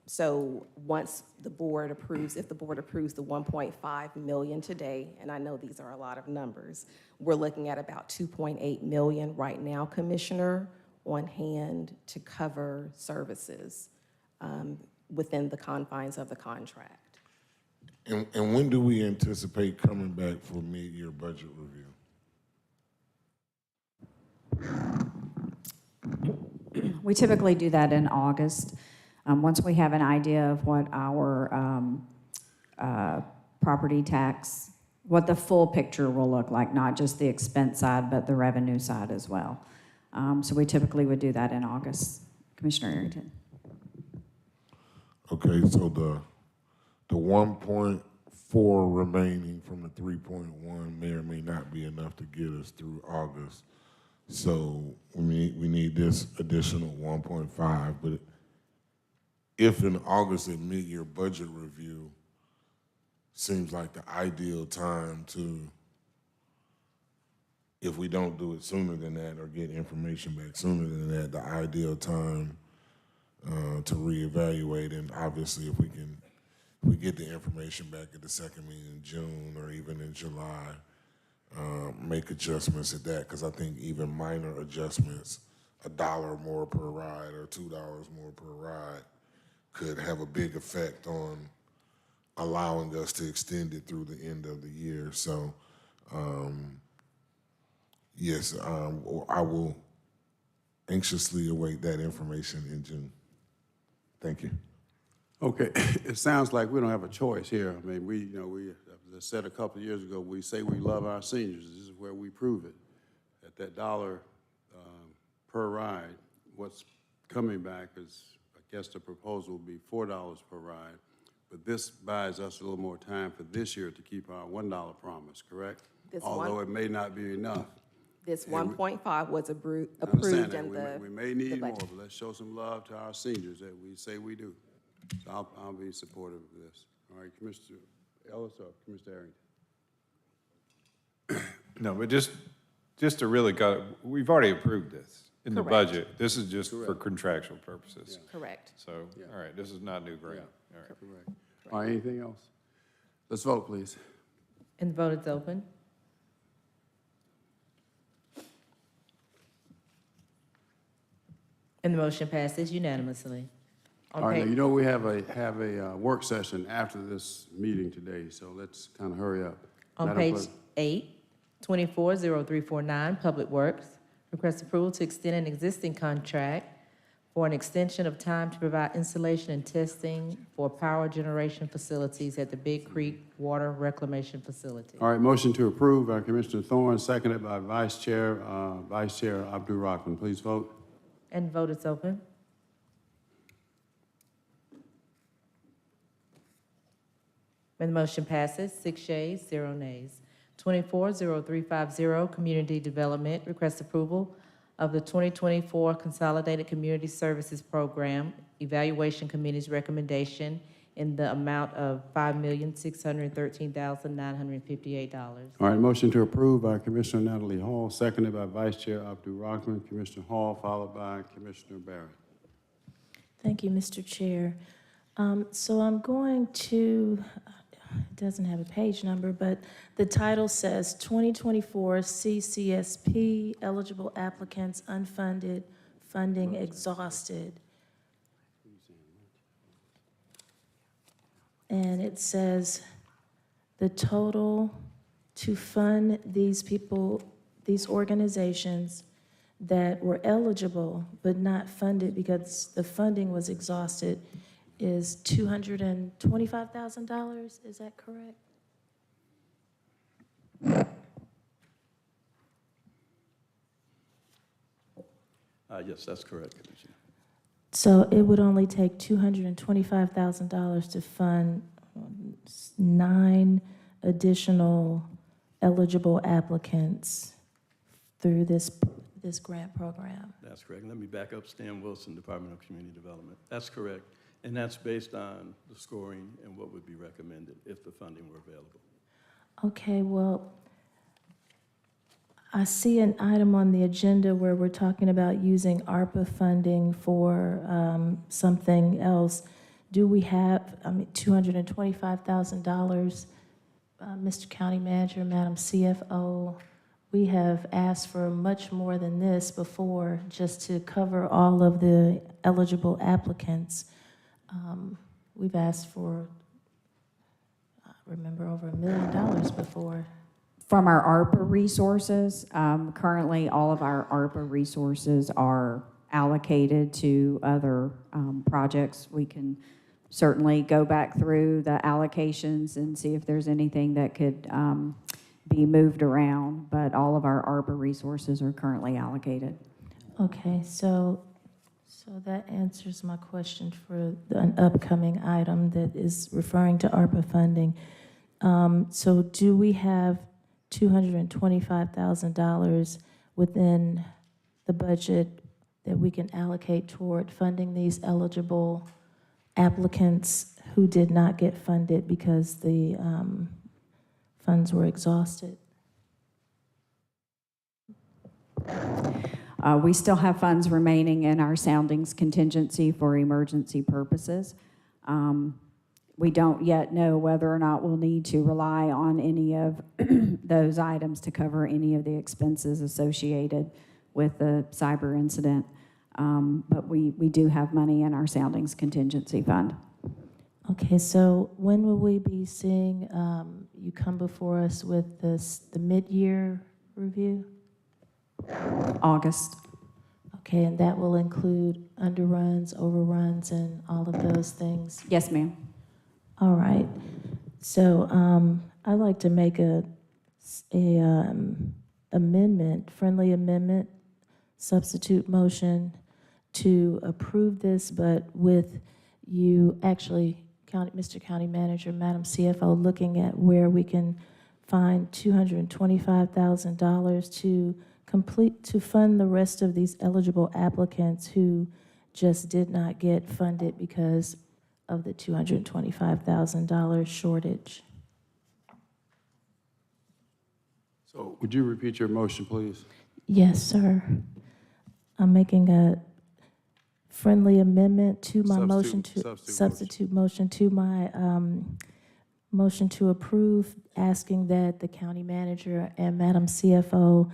So once the board approves, if the board approves the 1.5 million today, and I know these are a lot of numbers, we're looking at about 2.8 million right now, Commissioner, on hand to cover services within the confines of the contract. And when do we anticipate coming back for mid-year budget review? We typically do that in August. Once we have an idea of what our property tax, what the full picture will look like, not just the expense side, but the revenue side as well. So we typically would do that in August. Commissioner Arrington. Okay, so the 1.4 remaining from the 3.1 may or may not be enough to get us through August. So we need this additional 1.5, but if in August at mid-year budget review seems like the ideal time to, if we don't do it sooner than that or get information back sooner than that, the ideal time to reevaluate. And obviously if we get the information back at the second meeting in June or even in July, make adjustments at that, because I think even minor adjustments, $1 more per ride or $2 more per ride, could have a big effect on allowing us to extend it through the end of the year. So, yes, I will anxiously await that information in June. Thank you. Okay, it sounds like we don't have a choice here. I mean, as I said a couple of years ago, we say we love our seniors. This is where we prove it. At that $1 per ride, what's coming back is, I guess the proposal would be $4 per ride. But this buys us a little more time for this year to keep our $1 promise, correct? Although it may not be enough. This 1.5 was approved in the We may need more, budget. but let's show some love to our seniors that we say we do. So I'll be supportive of this. All right, Commissioner Ellis or Commissioner Arrington? No, but just to really we've already approved this in the Correct. budget. This is just for contractual purposes. Correct. So, all right, this is not new grant. All right. Correct. All right, anything else? Let's vote, please. And the vote is open. And the motion passes unanimously. On All right, now, page- you know we have a work session after this meeting today, so let's kind of hurry up. On Madam page Clerk. 8, 240349, Public Works, request approval to extend an existing contract for an extension of time to provide installation and testing for power generation facilities at the Big Creek Water Reclamation Facility. All right, motion to approve by Commissioner Thorne, seconded by Vice Chair Abdul Rahman. Please vote. And the vote is open. And the motion passes, 6 yeas, 0 nays. 240350, Community Development, request approval of the 2024 Consolidated Community Services Program Evaluation Committee's recommendation in the amount of $5,613,958. All right, motion to approve by Commissioner Natalie Hall, seconded by Vice Chair Abdul Rahman. Commissioner Hall, followed by Commissioner Barrett. Thank you, Mr. Chair. So I'm going to, it doesn't have a page number, but the title says 2024 CCSP eligible applicants unfunded, funding exhausted. And it says the total to fund these people, these organizations that were eligible but not funded because the funding was exhausted is $225,000, is that correct? Yes, that's correct, Commissioner. So it would only take $225,000 to fund 9 additional eligible applicants through this grant program. That's correct. Let me back up. Stan Wilson, Department of Community Development. That's correct. And that's based on the scoring and what would be recommended if the funding were available. Okay, well, I see an item on the agenda where we're talking about using ARPA funding for something else. Do we have, $225,000? Mr. County Manager, Madam CFO, we have asked for much more than this before just to cover all of the eligible applicants. We've asked for, I remember, over $1 million before. From our ARPA resources, currently all of our ARPA resources are allocated to other projects. We can certainly go back through the allocations and see if there's anything that could be moved around, but all of our ARPA resources are currently allocated. Okay, so that answers my question for an upcoming item that is referring to ARPA funding. So do we have $225,000 within the budget that we can allocate toward funding these eligible applicants who did not get funded because the funds were exhausted? We still have funds remaining in our soundings contingency for emergency purposes. We don't yet know whether or not we'll need to rely on any of those items to cover any of the expenses associated with the cyber incident. But we do have money in our soundings contingency fund. Okay, so when will we be seeing you come before us with the mid-year review? August. Okay, and that will include underruns, overruns, and all of those things? Yes, ma'am. All right. So I'd like to make a amendment, friendly amendment, substitute motion to approve this, but with you actually, Mr. County Manager, Madam CFO, looking at where we can find $225,000 to fund the rest of these eligible applicants who just did not get funded because of the $225,000 shortage. So would you repeat your motion, please? Yes, sir. I'm making a friendly amendment to my substitute motion to my motion to approve, asking that the county manager and Madam CFO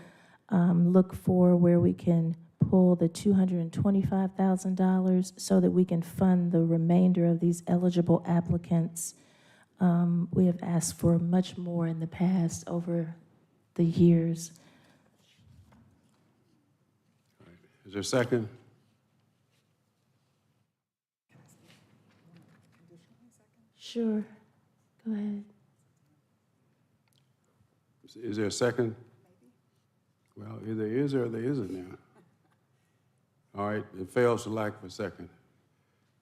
look for where we can pull the $225,000 so that we can fund the remainder of these eligible applicants. We have asked for much more in the past over the years. Is there a second? Sure. Go ahead. Is there a second? Well, either there is or there isn't now. All right, it fails to lack for a second.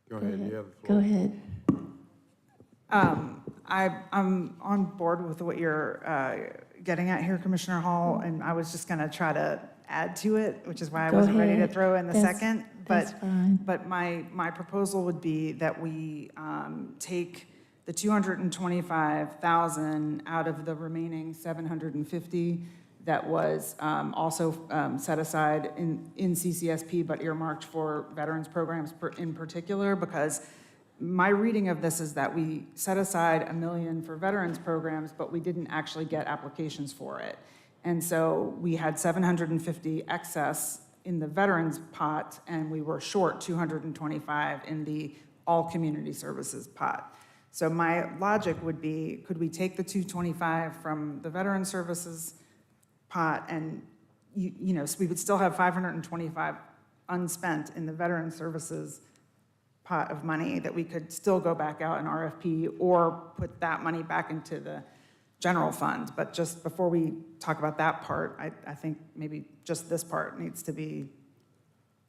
Go ahead, you have the floor. Go ahead. I'm on board with what you're getting at here, Commissioner Hall, and I was just going to try to add to it, which is why I wasn't ready to throw in the second. That's fine. But my proposal would be that we take the $225,000 out of the remaining $750 that was also set aside in CCSP, but earmarked for veterans programs in particular, because my reading of this is that we set aside $1 million for veterans programs, but we didn't actually get applications for it. And so we had 750 excess in the veterans pot, and we were short 225 in the all community services pot. So my logic would be, could we take the 225 from the veteran services pot, and you know, so we would still have 525 unspent in the veteran services pot of money that we could still go back out and RFP or put that money back into the general fund. But just before we talk about that part, I think maybe just this part needs to be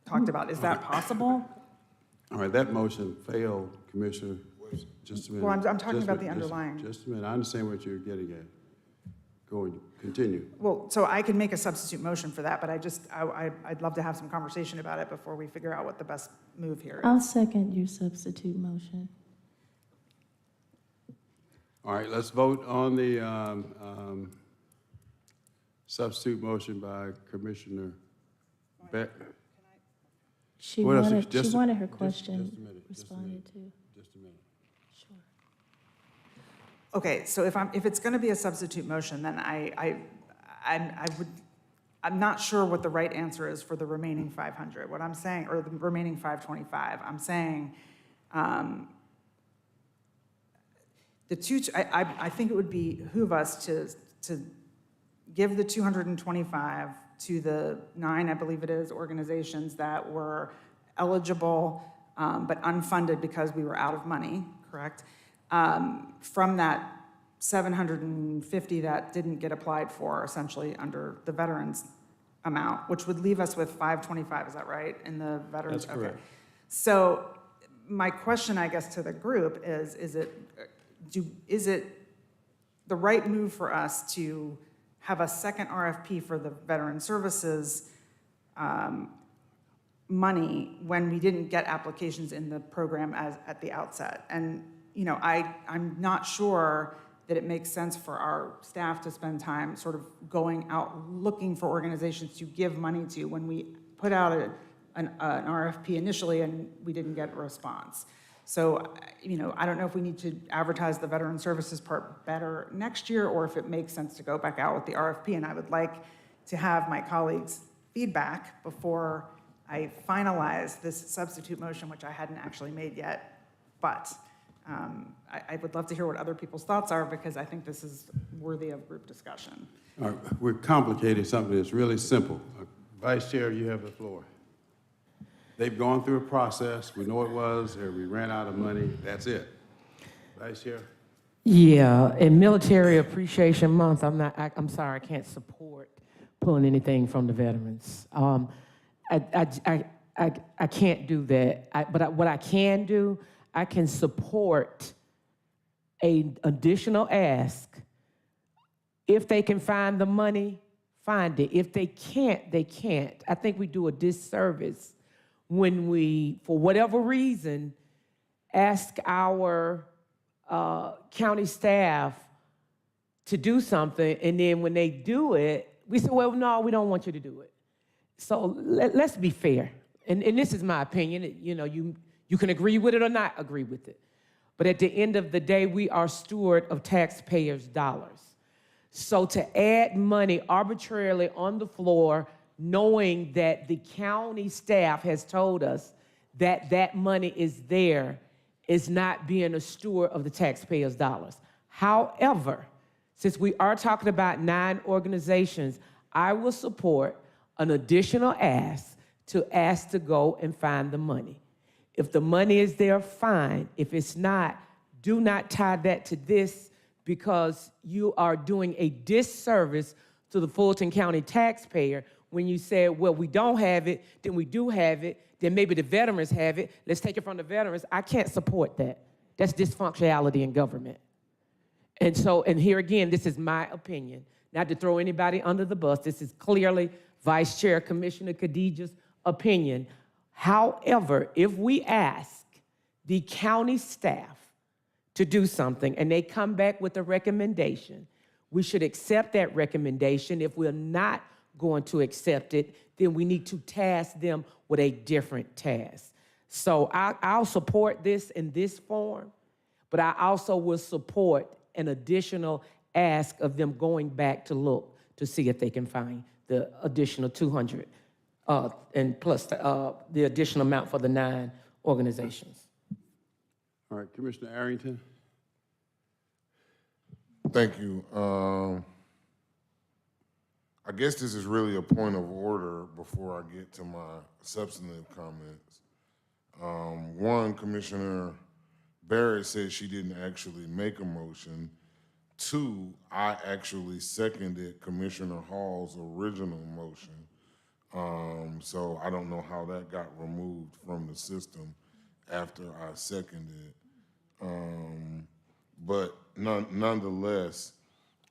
talked about. Is that possible? All right, that motion failed, Commissioner. Just a minute. Well, I'm talking Just about a the minute. underlying. Just a minute, I understand what you're getting at. Go and continue. Well, so I can make a substitute motion for that, but I'd love to have some conversation about it before we figure out what the best move here is. I'll second your substitute motion. All right, let's vote on the substitute motion by Commissioner Beck. She What else? wanted, Just she a- wanted her just a question minute, just a responded minute. to. Just a minute. Sure. Okay, so if it's going to be a substitute motion, then I'm not sure what the right answer is for the remaining 500. What I'm saying, or the remaining 525, I'm saying I think it would behoove us to give the 225 to the 9, I believe it is, organizations that were eligible but unfunded because we were out of money, correct? From that 750 that didn't get applied for, essentially under the veterans amount, which would leave us with 525, is that right, in the veterans? That's correct. Okay. So my question, I guess, to the group is it the right move for us to have a second RFP for the veteran services money when we didn't get applications in the program at the outset? And, you know, I'm not sure that it makes sense for our staff to spend time sort of going out looking for organizations to give money to when we put out an RFP initially and we didn't get a response. So, you know, I don't know if we need to advertise the veteran services part better next year or if it makes sense to go back out with the RFP. And I would like to have my colleagues' feedback before I finalize this substitute motion, which I hadn't actually made yet. But I would love to hear what other people's thoughts are because I think this is worthy of group discussion. All right, we're complicating something that's really simple. Vice Chair, you have the floor. They've gone through a process. We know it was, and we ran out of money. That's it. Vice Chair? Yeah, in Military Appreciation Month, I'm sorry, I can't support pulling anything from the veterans. I can't do that. But what I can do, I can support an additional ask. If they can find the money, find it. If they can't, they can't. I think we do a disservice when we, for whatever reason, ask our county staff to do something, and then when they do it, we say, well, no, we don't want you to do it. So let's be fair. And this is my opinion. You know, you can agree with it or not agree with it. But at the end of the day, we are steward of taxpayers' dollars. So to add money arbitrarily on the floor, knowing that the county staff has told us that that money is there, is not being a steward of the taxpayers' dollars. However, since we are talking about 9 organizations, I will support an additional ask to go and find the money. If the money is there, fine. If it's not, do not tie that to this because you are doing a disservice to the Fulton County taxpayer when you say, well, we don't have it, then we do have it, then maybe the veterans have it, let's take it from the veterans. I can't support that. That's dysfunctionality in government. And so, and here again, this is my opinion. Not to throw anybody under the bus, this is clearly Vice Chair Commissioner Khadijah's opinion. However, if we ask the county staff to do something and they come back with a recommendation, we should accept that recommendation. If we're not going to accept it, then we need to task them with a different task. So I'll support this in this form, but I also will support an additional ask of them going back to look to see if they can find the additional 200 and plus the additional amount for the 9 organizations. All right, Commissioner Arrington. Thank you. I guess this is really a point of order before I get to my substantive comments. One, Commissioner Barrett said she didn't actually make a motion. 2, I actually seconded Commissioner Hall's original motion. So I don't know how that got removed from the system after I seconded it. But nonetheless,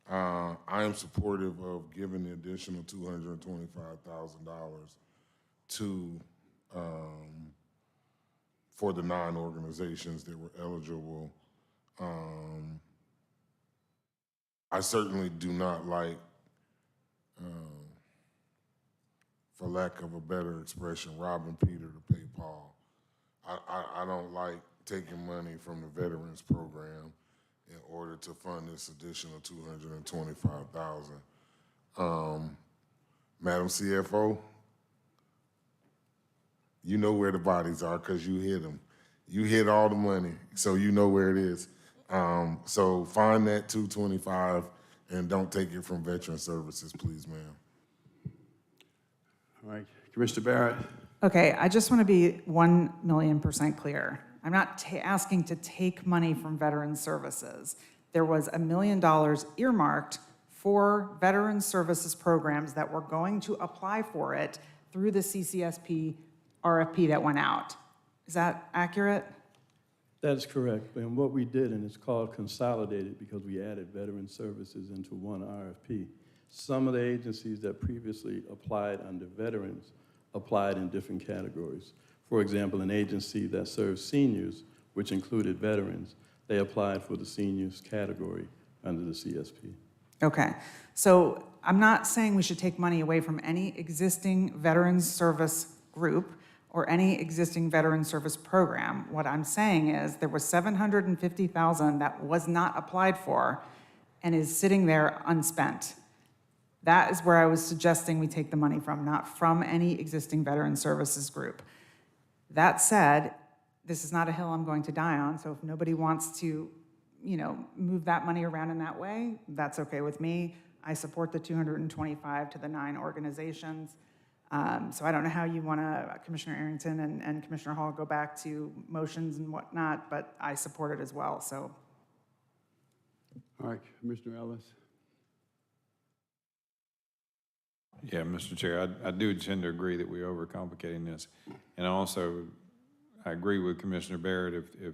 I am supportive of giving the additional $225,000 to for the 9 organizations that were eligible. I certainly do not like, for lack of a better expression, robbing Peter to pay Paul. I don't like taking money from the Veterans Program in order to fund this additional $225,000. Madam CFO, you know where the bodies are because you hid them. You hid all the money, so you know where it is. So find that $225 and don't take it from Veteran Services, please, ma'am. All right, Commissioner Barrett. Okay, I just want to be 1,000,000% clear. I'm not asking to take money from Veterans Services. There was $1 million earmarked for Veterans Services programs that were going to apply for it through the CCSP RFP that went out. Is that accurate? That is correct. And what we did, and it's called consolidated because we added Veteran Services into one RFP. Some of the agencies that previously applied under veterans applied in different categories. For example, an agency that serves seniors, which included veterans, they applied for the seniors category under the CSP. Okay, so I'm not saying we should take money away from any existing Veterans Service group or any existing Veterans Service program. What I'm saying is there was $750,000 that was not applied for and is sitting there unspent. That is where I was suggesting we take the money from, not from any existing Veterans Services group. That said, this is not a hill I'm going to die on, so if nobody wants to, move that money around in that way, that's okay with me. I support the 225 to the 9 organizations. So I don't know how you want to, Commissioner Arrington and Commissioner Hall, go back to motions and whatnot, but I support it as well, so. All right, Commissioner Ellis. Yeah, Mr. Chair, I do tend to agree that we're overcomplicating this. And also, I agree with Commissioner Barrett, if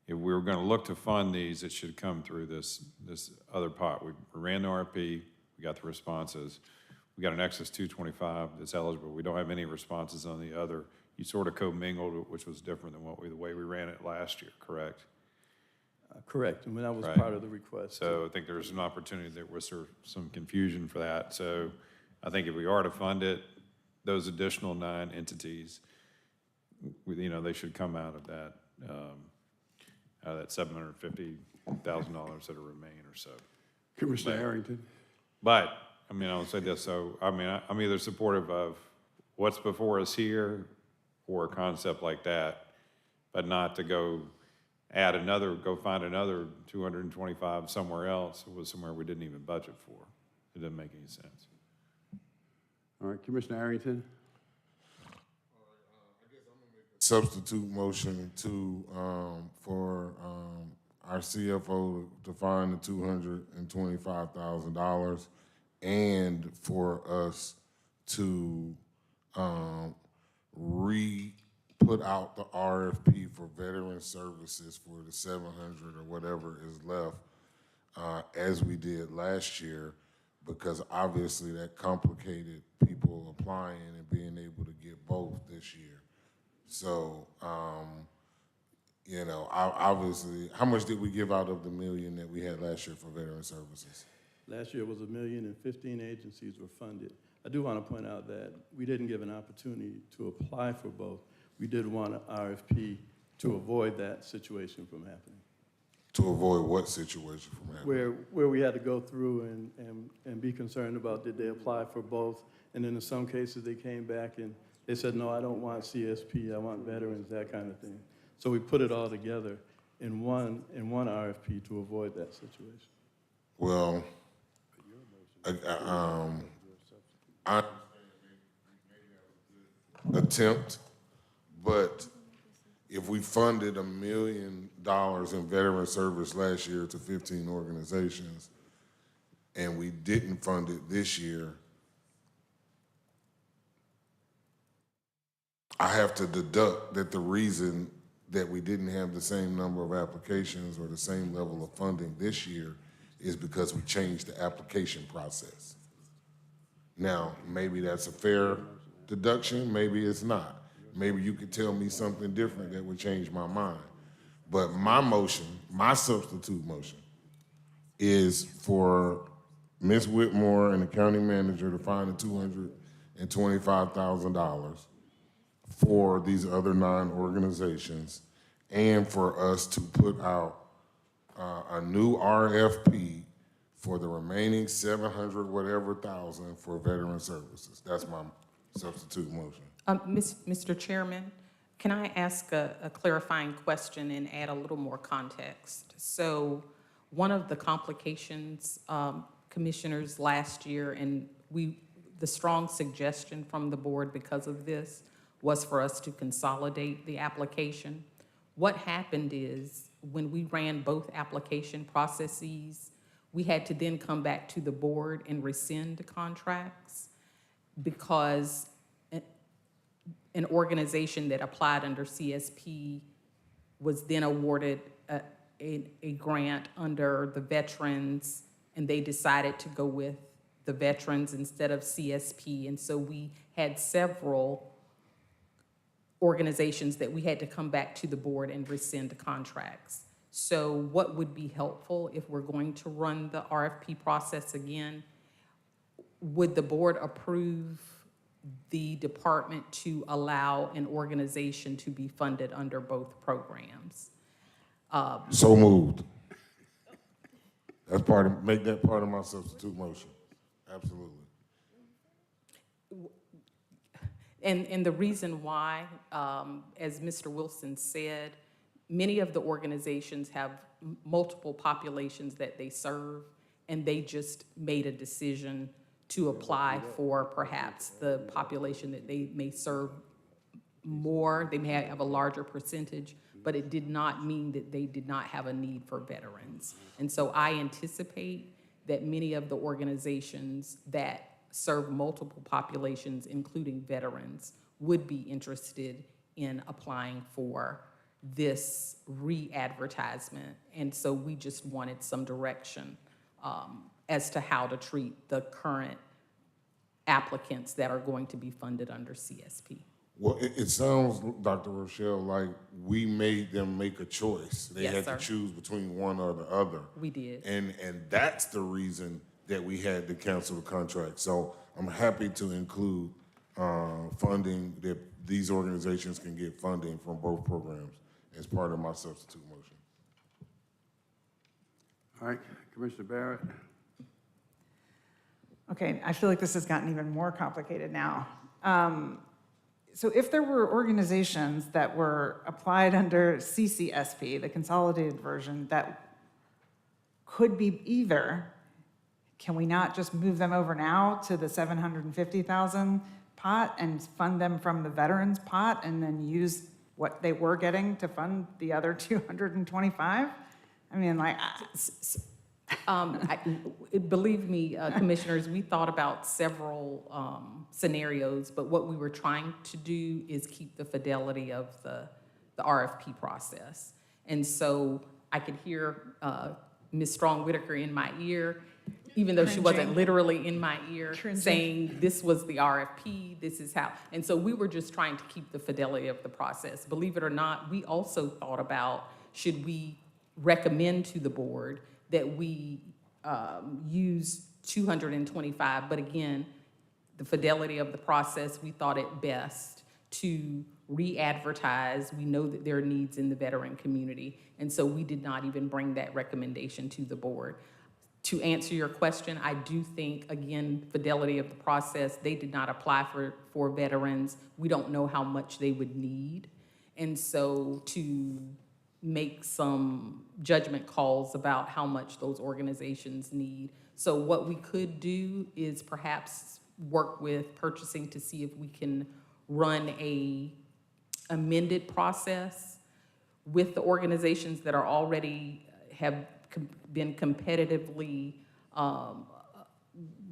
we were going to look to fund these, it should come through this other pot. We ran the RFP, we got the responses. We got an excess 225 that's eligible. We don't have any responses on the other. You sort of commingled, which was different than the way we ran it last year, correct? Correct, and that was Right. part of the request. So I think there's an opportunity there was some confusion for that. So I think if we are to fund it, those additional 9 entities, they should come out of that $750,000 that'll remain or so. Commissioner Arrington. But, I'll say this, so, I'm either supportive of what's before us here or a concept like that, but not to go find another 225 somewhere else. It was somewhere we didn't even budget for. It doesn't make any sense. All right, Commissioner Arrington. Substitute motion for our CFO to find the $225,000 and for us to put out the RFP for veteran services for the 700 or whatever is left, as we did last year, because obviously that complicated people applying and being able to get both this year. So, obviously, how much did we give out of the $1 million that we had last year for veteran services? Last year was $1 million and 15 agencies were funded. I do want to point out that we didn't give an opportunity to apply for both. We did want an RFP to avoid that situation from happening. To avoid what situation from happening? Where we had to go through and be concerned about did they apply for both, and then in some cases they came back and they said, no, I don't want CSP, I want veterans, that kind of thing. So we put it all together in one RFP to avoid that situation. Well, I attempt, but if we funded $1 million in veteran service last year to 15 organizations, and we didn't fund it this year, I have to deduct that the reason that we didn't have the same number of applications or the same level of funding this year is because we changed the application process. Now, maybe that's a fair deduction, maybe it's not. Maybe you could tell me something different that would change my mind. But my motion, my substitute motion, is for Ms. Whitmore and the county manager to find the $225,000 for these other 9 organizations, and for us to put out a new RFP for the remaining 700 whatever thousand for veteran services. That's my substitute motion. Mr. Chairman, can I ask a clarifying question and add a little more context? So one of the complications, commissioners, last year, and the strong suggestion from the board because of this was for us to consolidate the application. What happened is, when we ran both application processes, we had to then come back to the board and rescind contracts because an organization that applied under CSP was then awarded a grant under the veterans, and they decided to go with the veterans instead of CSP. And so we had several organizations that we had to come back to the board and rescind contracts. So what would be helpful if we're going to run the RFP process again? Would the board approve the department to allow an organization to be funded under both programs? So moved. That's make that part of my substitute motion. Absolutely. And the reason why, as Mr. Wilson said, many of the organizations have multiple populations that they serve, and they just made a decision to apply for perhaps the population that they may serve more. They may have a larger percentage, but it did not mean that they did not have a need for veterans. And so I anticipate that many of the organizations that serve multiple populations, including veterans, would be interested in applying for this re-advertisement. And so we just wanted some direction as to how to treat the current applicants that are going to be funded under CSP. Well, it sounds, Dr. Rochelle, like we made them make a choice. They Yes, had sir. to choose between one or the other. We did. And that's the reason that we had to cancel the contract. So I'm happy to include funding, that these organizations can get funding from both programs as part of my substitute motion. All right, Commissioner Barrett. Okay, I feel like this has gotten even more complicated now. So if there were organizations that were applied under CCSP, the consolidated version, that could be either, can we not just move them over now to the 750,000 pot and fund them from the veterans pot and then use what they were getting to fund the other 225? I mean, like, Believe me, commissioners, we thought about several scenarios, but what we were trying to do is keep the fidelity of the RFP process. And so I could hear Ms. Strong-Whitaker in my ear, even though she wasn't literally in my ear, saying this was the RFP, this is how. And so we were just trying to keep the fidelity of the process. Believe it or not, we also thought about, should we recommend to the board that we use 225, but again, the fidelity of the process, we thought it best to re-advertise. We know that there are needs in the veteran community, and so we did not even bring that recommendation to the board. To answer your question, I do think, again, fidelity of the process, they did not apply for veterans. We don't know how much they would need, and so to make some judgment calls about how much those organizations need. So what we could do is perhaps work with purchasing to see if we can run a amended process with the organizations that are already have been competitively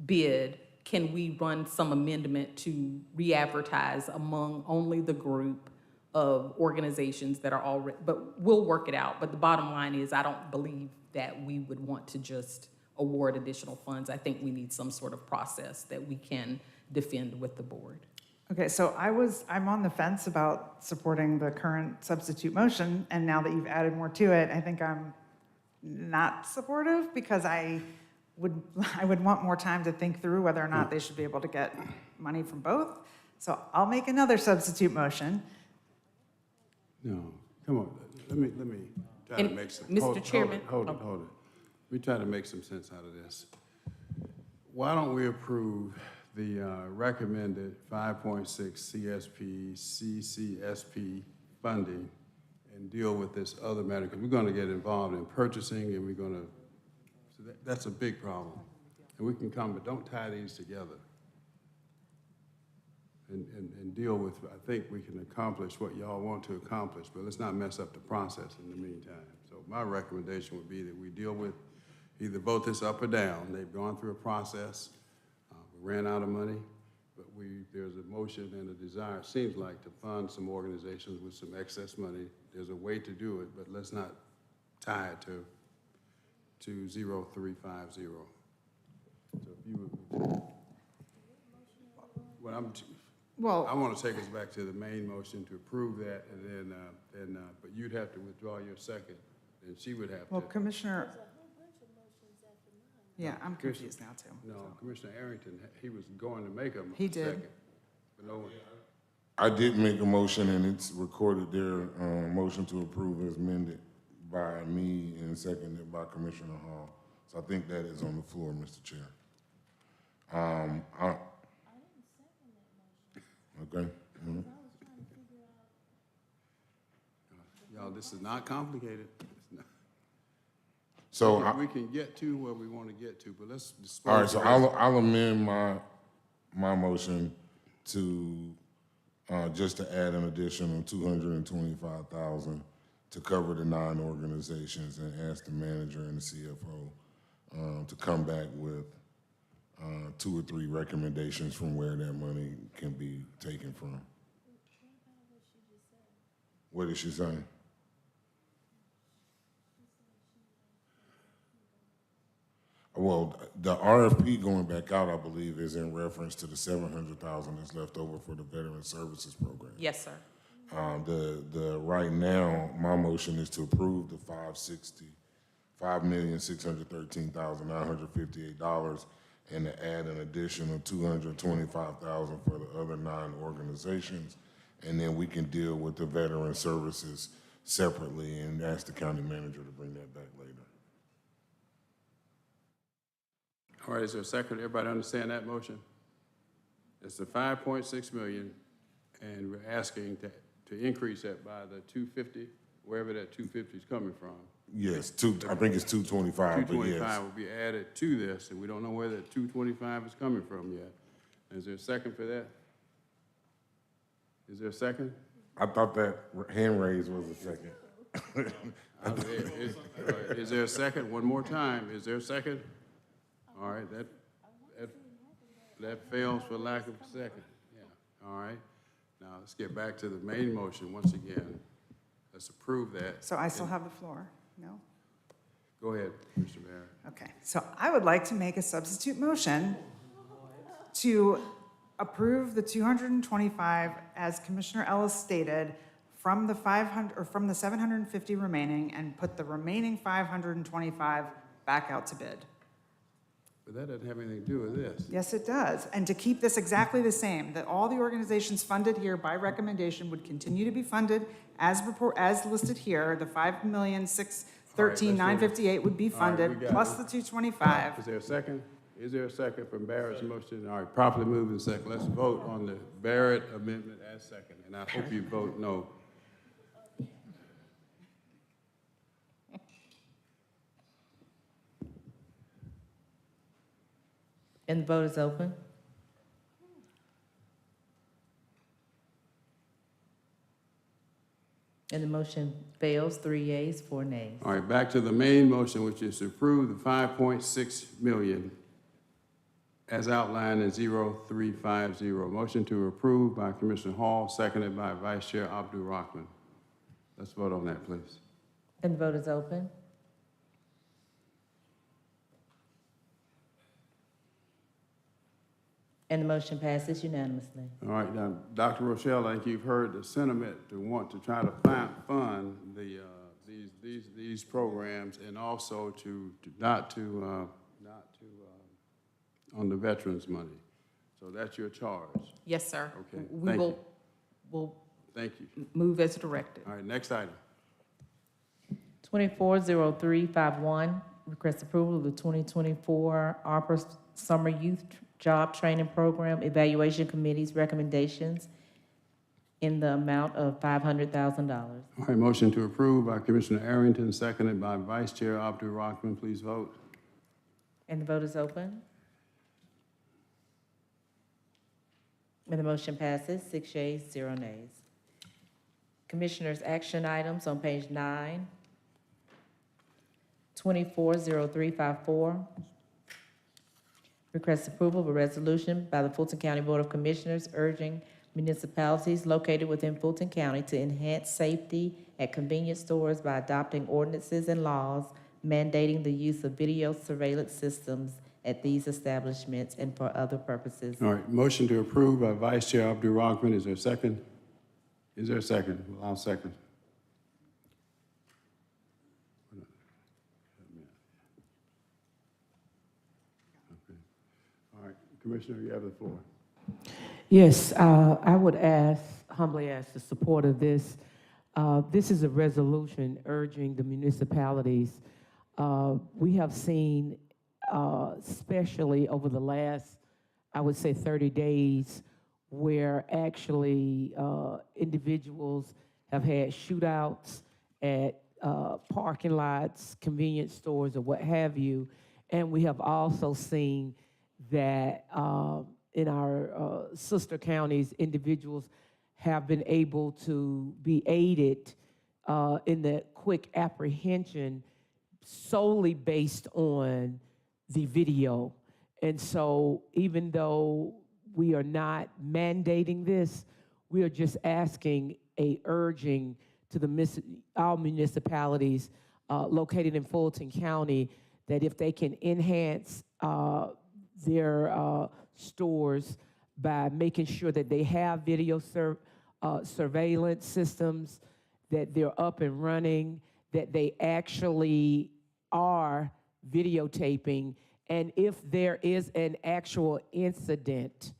bid. Can we run some amendment to re-advertise among only the group of organizations that are already, but we'll work it out. But the bottom line is, I don't believe that we would want to just award additional funds. I think we need some sort of process that we can defend with the board. okay, so I'm on the fence about supporting the current substitute motion, and now that you've added more to it, I think I'm not supportive, because I would want more time to think through whether or not they should be able to get money from both. So I'll make another substitute motion. No, come on, let me try to make some. Mr. Chairman. Hold it. Let me try to make some sense out of this. Why don't we approve the recommended 5.6 CSP, CCSP funding and deal with this other matter? Because we're going to get involved in purchasing, and we're going to, so that's a big problem. And we can come, but don't tie these together. and deal with, I think we can accomplish what y'all want to accomplish, but let's not mess up the process in the meantime. So my recommendation would be that we deal with, either vote this up or down. They've gone through a process. We ran out of money, but there's a motion and a desire, it seems like, to fund some organizations with some excess money. There's a way to do it, but let's not tie it to 0350. So if you would, well, I want to take us back to the main motion to approve that, and then, but you'd have to withdraw your second, and she would have to. Well, Commissioner, yeah, I'm confused now too. No, Commissioner Arrington, he was going to make a second. He did. But no one. I did make a motion, and it's recorded there, motion to approve as amended by me and seconded by Commissioner Hall. So I think that is on the floor, Mr. Chair. Okay. Mhm. Y'all, this is not complicated. It's not. So We can get to where we want to get to, but let's dispose. all right, so I'll amend my motion to just to add an additional $225,000 to cover the 9 organizations, and ask the manager and the CFO to come back with 2 or 3 recommendations from where that money can be taken from. What did she say? Well, the RFP going back out, I believe, is in reference to the $700,000 that's left over for the Veteran Services Program. Yes, sir. Right now, my motion is to approve the $5,613,958, and to add an additional $225,000 for the other 9 organizations, and then we can deal with the Veteran Services separately and ask the county manager to bring that back later. All right, is there a second? Everybody understand that motion? It's the 5.6 million, and we're asking to increase that by the 250, wherever that 250 is coming from. Yes, I think it's 225, but yes. 225 will be added to this, and we don't know where that 225 is coming from yet. Is there a second for that? Is there a second? I thought that hand raise was a second. Is there a second? One more time. Is there a second? All right, that fails for lack of a second. Yeah, all right. Now, let's get back to the main motion once again. Let's approve that. So I still have the floor, no? Go ahead, Mr. Mayor. Okay, so I would like to make a substitute motion to approve the 225, as Commissioner Ellis stated, from the 500, or from the 750 remaining, and put the remaining 525 back out to bid. But that doesn't have anything to do with this. Yes, it does. And to keep this exactly the same, that all the organizations funded here by recommendation would continue to be funded as listed here. The $5,613,958 would be funded, plus the 225. Is there a second? Is there a second from Barrett's motion? All right, properly moved and second. Let's vote on the Barrett amendment as second, and I hope you vote no. And the vote is open. And the motion fails, 3 yeas, 4 nays. All right, back to the main motion, which is to approve the 5.6 million as outlined in 0350. Motion to approve by Commissioner Hall, seconded by Vice Chair Abdul Rahman. Let's vote on that, please. And the vote is open. And the motion passes unanimously. All right, now, Dr. Rochelle, I think you've heard the sentiment to want to try to fund these programs, and also not on the veterans' money. So that's your charge. Yes, sir. Okay, We will Thank you. move as directed. All right, next item. 240351, request approval of the 2024 ARPA Summer Youth Job Training Program Evaluation Committee's recommendations in the amount of $500,000. All right, motion to approve by Commissioner Arrington, seconded by Vice Chair Abdul Rahman. Please vote. And the vote is open. And the motion passes, 6 yeas, 0 nays. Commissioners' action items on page 9. 240354. Request approval of a resolution by the Fulton County Board of Commissioners urging municipalities located within Fulton County to enhance safety at convenience stores by adopting ordinances and laws mandating the use of video surveillance systems at these establishments and for other purposes. All right, motion to approve by Vice Chair Abdul Rahman. Is there a second? Is there a second? Well, I'll second. Okay. All right, Commissioner, you have the floor. Yes, I would humbly ask the support of this. This is a resolution urging the municipalities. We have seen, especially over the last, I would say 30 days, where actually individuals have had shootouts at parking lots, convenience stores, or what have you. And we have also seen that in our sister counties, individuals have been able to be aided in the quick apprehension solely based on the video. And so even though we are not mandating this, we are just asking urging to all municipalities located in Fulton County that if they can enhance their stores by making sure that they have video surveillance systems, that they're up and running, that they actually are videotaping, and if there is an actual incident,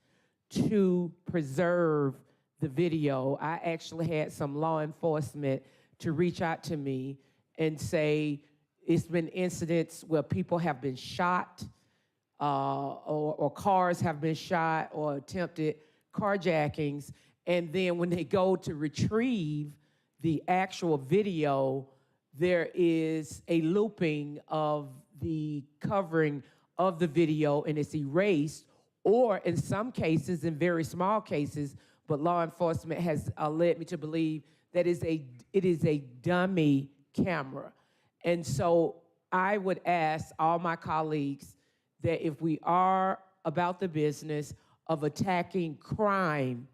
to preserve the video. I actually had some law enforcement to reach out to me and say it's been incidents where people have been shot, or cars have been shot, or attempted carjackings, and then when they go to retrieve the actual video, there is a looping of the covering of the video and it's erased, or in some cases, in very small cases, but law enforcement has led me to believe that it is a dummy camera. And so I would ask all my colleagues that if we are about the business of attacking crime,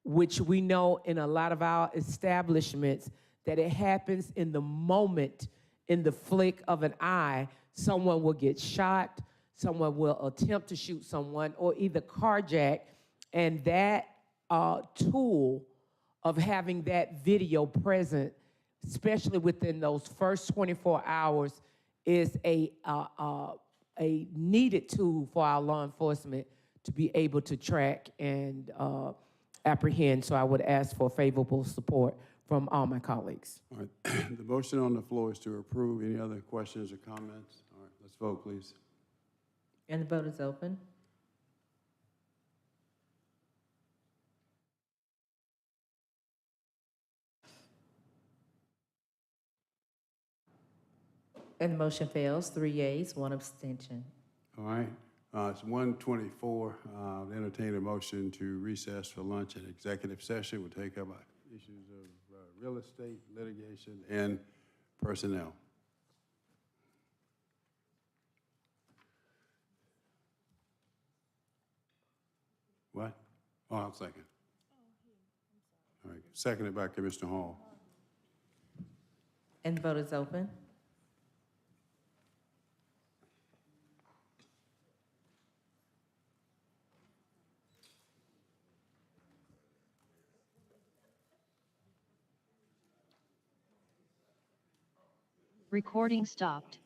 which we know in a lot of our establishments, that it happens in the moment, in the flick of an eye, someone will get shot, someone will attempt to shoot someone, or either carjack, and that tool of having that video present, especially within those first 24 hours, is a needed tool for our law enforcement to be able to track and apprehend. So I would ask for favorable support from all my colleagues. All right, the motion on the floor is to approve. Any other questions or comments? All right, let's vote, please. And the vote is open. And the motion fails, 3 yeas, 1 abstention. All right, it's 1:24. Entertain a motion to recess for lunch and executive session. We'll take up issues of real estate, litigation, and personnel. What? Oh, I'll second. All right, seconded by Commissioner Hall. And the vote is open. Recording stopped.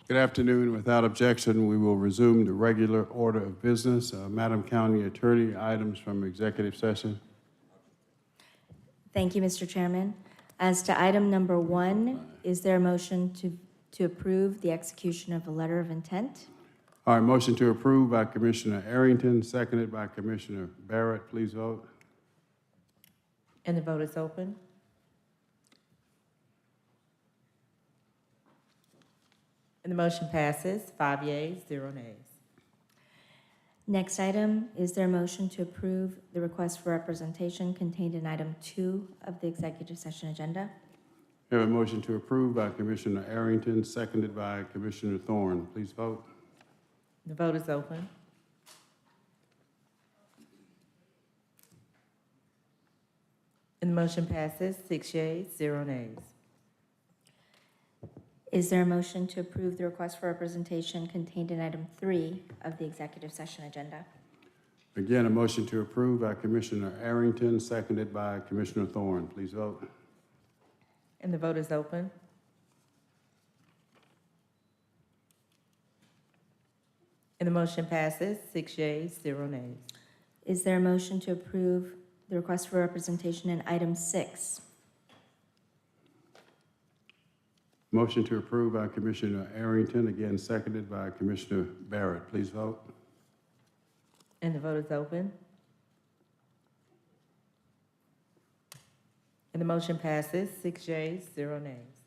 Good afternoon. Without objection, we will resume the regular order of business. Madam County Attorney, items from executive session. Thank you, Mr. Chairman. As to item number 1, is there a motion to approve the execution of a letter of intent? All right, motion to approve by Commissioner Arrington, seconded by Commissioner Barrett. Please vote. And the vote is open. And the motion passes, 5 yeas, 0 nays. Next item, is there a motion to approve the request for representation contained in item 2 of the executive session agenda? We have a motion to approve by Commissioner Arrington, seconded by Commissioner Thorne. Please vote. The vote is open. And the motion passes, 6 yeas, 0 nays. Is there a motion to approve the request for representation contained in item 3 of the executive session agenda? Again, a motion to approve by Commissioner Arrington, seconded by Commissioner Thorne. Please vote. And the vote is open. And the motion passes, 6 yeas, 0 nays. Is there a motion to approve the request for representation in item 6? Motion to approve by Commissioner Arrington, again seconded by Commissioner Barrett. Please vote. And the vote is open. And the motion passes, 6 yeas, 0 nays.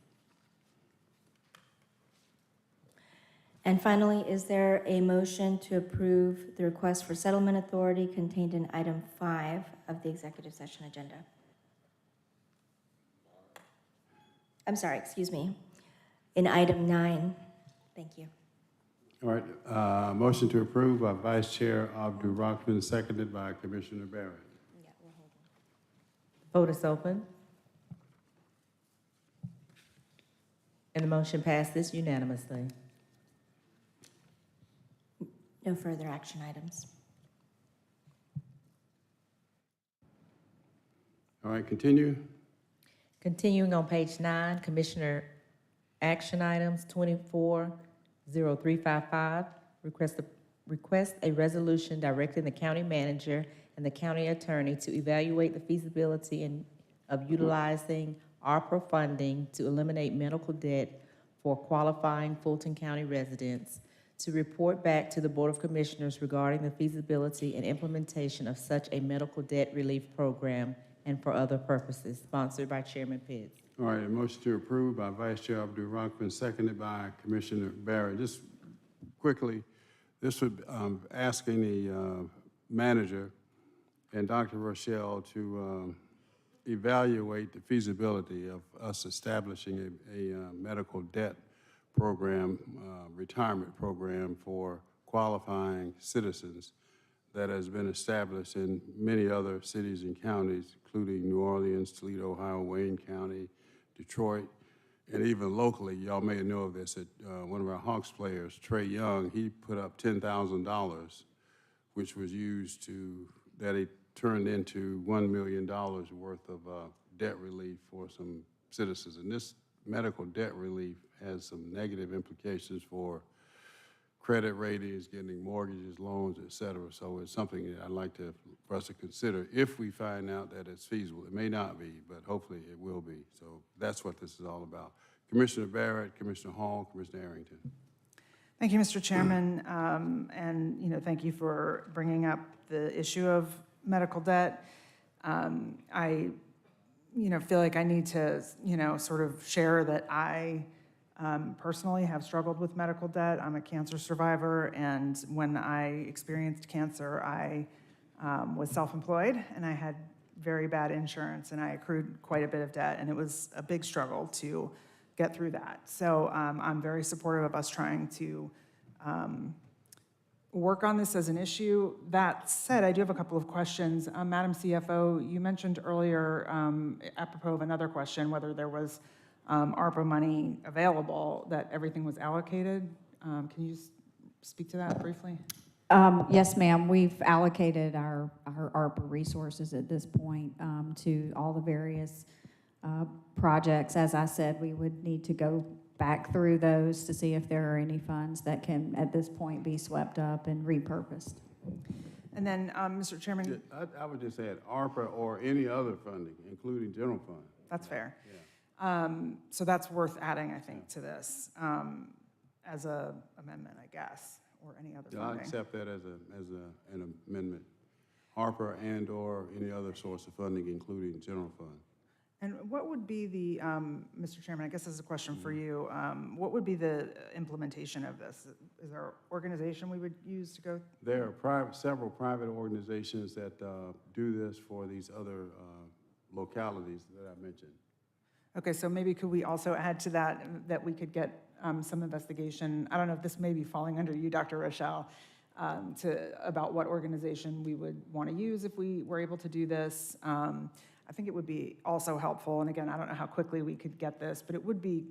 And finally, is there a motion to approve the request for settlement authority contained in item 5 of the executive session agenda? I'm sorry, excuse me. In item 9. Thank you. All right, motion to approve by Vice Chair Abdul Rahman, seconded by Commissioner Barrett. Vote is open. And the motion passes unanimously. No further action items. All right, continue. Continuing on page 9, Commissioner action items 240355, request a resolution directing the county manager and the county attorney to evaluate the feasibility of utilizing ARPA funding to eliminate medical debt for qualifying Fulton County residents, to report back to the Board of Commissioners regarding the feasibility and implementation of such a medical debt relief program and for other purposes, sponsored by Chairman Pitts. All right, a motion to approve by Vice Chair Abdul Rahman, seconded by Commissioner Barrett. Just quickly, this would asking the manager and Dr. Rochelle to evaluate the feasibility of us establishing a medical debt program, retirement program for qualifying citizens that has been established in many other cities and counties, including New Orleans, Toledo, Ohio, Wayne County, Detroit, and even locally. Y'all may know of this, that one of our Hawks players, Trey Young, he put up $10,000, which was used that he turned into $1 million worth of debt relief for some citizens. And this medical debt relief has some negative implications for credit ratings, getting mortgages, loans, et cetera. So it's something that I'd like for us to consider if we find out that it's feasible. It may not be, but hopefully it will be. So that's what this is all about. Commissioner Barrett, Commissioner Hall, Commissioner Arrington. Thank you, Mr. Chairman, and thank you for bringing up the issue of medical debt. I feel like I need to sort of share that I personally have struggled with medical debt. I'm a cancer survivor, and when I experienced cancer, I was self-employed, and I had very bad insurance, and I accrued quite a bit of debt, and it was a big struggle to get through that. So I'm very supportive of us trying to work on this as an issue. That said, I do have a couple of questions. Madam CFO, you mentioned earlier, apropos of another question, whether there was ARPA money available, that everything was allocated. Can you speak to that briefly? Yes, ma'am. We've allocated our ARPA resources at this point to all the various projects. As I said, we would need to go back through those to see if there are any funds that can, at this point, be swept up and repurposed. And then, Mr. Chairman, I would just add ARPA or any other funding, including general fund. that's fair. So that's worth adding, I think, to this as a amendment, I guess, or any other Yeah, I funding. accept that as an amendment. ARPA and or any other source of funding, including general fund. And what would be the, Mr. Chairman, I guess this is a question for you. What would be the implementation of this? Is there an organization we would use to go? There are several private organizations that do this for these other localities that I mentioned. Okay, so maybe could we also add to that, that we could get some investigation? I don't know if this may be falling under you, Dr. Rochelle, about what organization we would want to use if we were able to do this. I think it would be also helpful, and again, I don't know how quickly we could get this, but it would be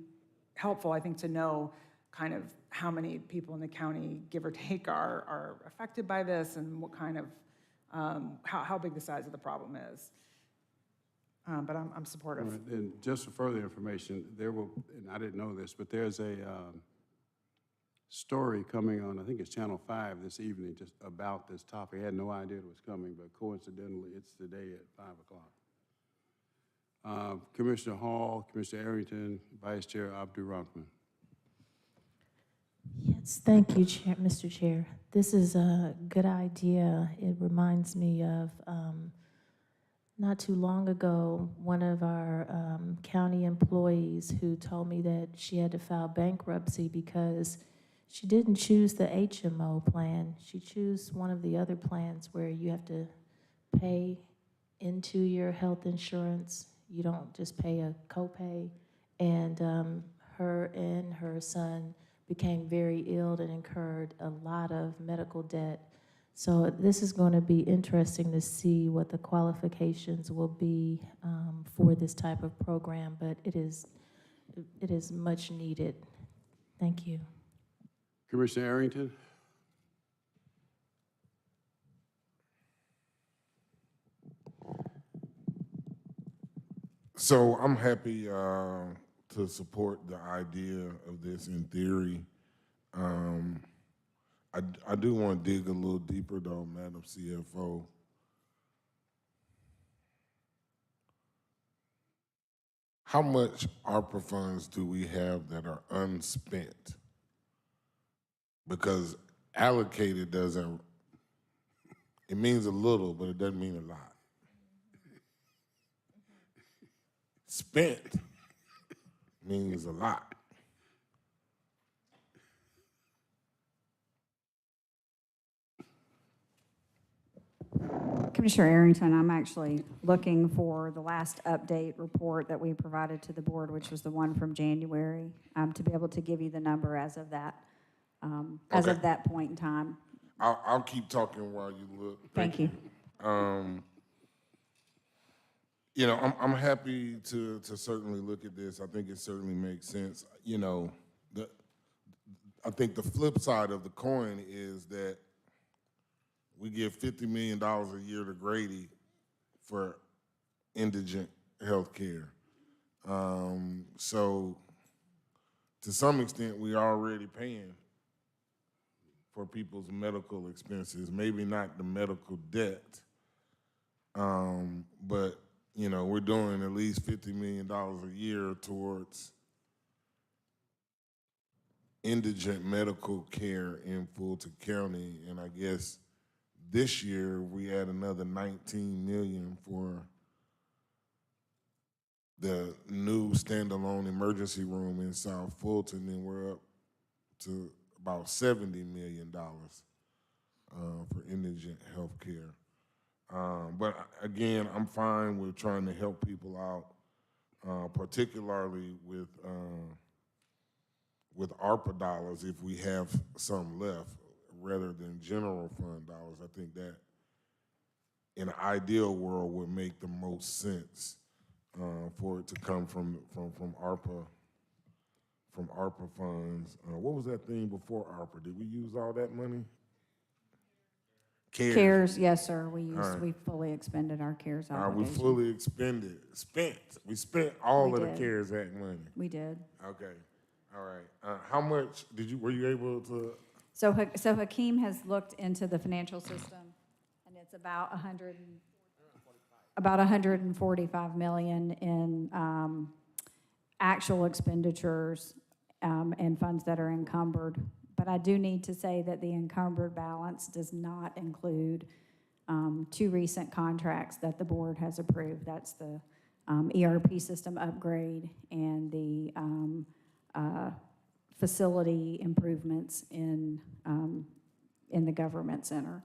helpful, I think, to know kind of how many people in the county, give or take, are affected by this, and what kind of, how big the size of the problem is. But I'm supportive. All right, and just for further information, there will, and I didn't know this, but there's a story coming on, I think it's Channel 5 this evening, just about this topic. I had no idea it was coming, but coincidentally, it's today at 5 o'clock. Commissioner Hall, Commissioner Arrington, Vice Chair Abdul-Rahman. Yes, thank you, Mr. Chair. This is a good idea. It reminds me of not too long ago, one of our county employees who told me that she had to file bankruptcy because she didn't choose the HMO plan. She chose one of the other plans where you have to pay into your health insurance. You don't just pay a copay. And her and her son became very ill and incurred a lot of medical debt. So this is going to be interesting to see what the qualifications will be for this type of program, but it is much needed. Thank you. Commissioner Arrington. So I'm happy to support the idea of this in theory. I do want to dig a little deeper though, Madam CFO. How much ARPA funds do we have that are unspent? Because allocated doesn't, it means a little, but it doesn't mean a lot. Spent means a lot. Commissioner Arrington, I'm actually looking for the last update report that we provided to the board, which was the one from January, to be able to give you the number as of that, point in time. I'll keep talking while you look. Thank you. You know, I'm happy to certainly look at this. I think it certainly makes sense. You know, I think the flip side of the coin is that we give $50 million a year to Grady for indigent health care. So to some extent, we're already paying for people's medical expenses, maybe not the medical debt, but you know, we're doing at least $50 million a year towards indigent medical care in Fulton County, and I guess this year we add another $19 million for the new standalone emergency room in South Fulton, and we're up to about $70 million for indigent health care. But again, I'm fine with trying to help people out, particularly with ARPA dollars if we have some left, rather than general fund dollars. I think that in an ideal world would make the most sense for it to come from ARPA funds. What was that thing before ARPA? Did we use all that money? CARES, yes, sir. We Right. fully expended our CARES We obligation. fully spent all We of the did. CARES Act money. We did. Okay. All right. How much were you able to? So Hakeem has looked into the financial system, and it's about 145 million in actual expenditures and funds that are encumbered. But I do need to say that the encumbered balance does not include two recent contracts that the board has approved. That's the ERP system upgrade and the facility improvements in the government center.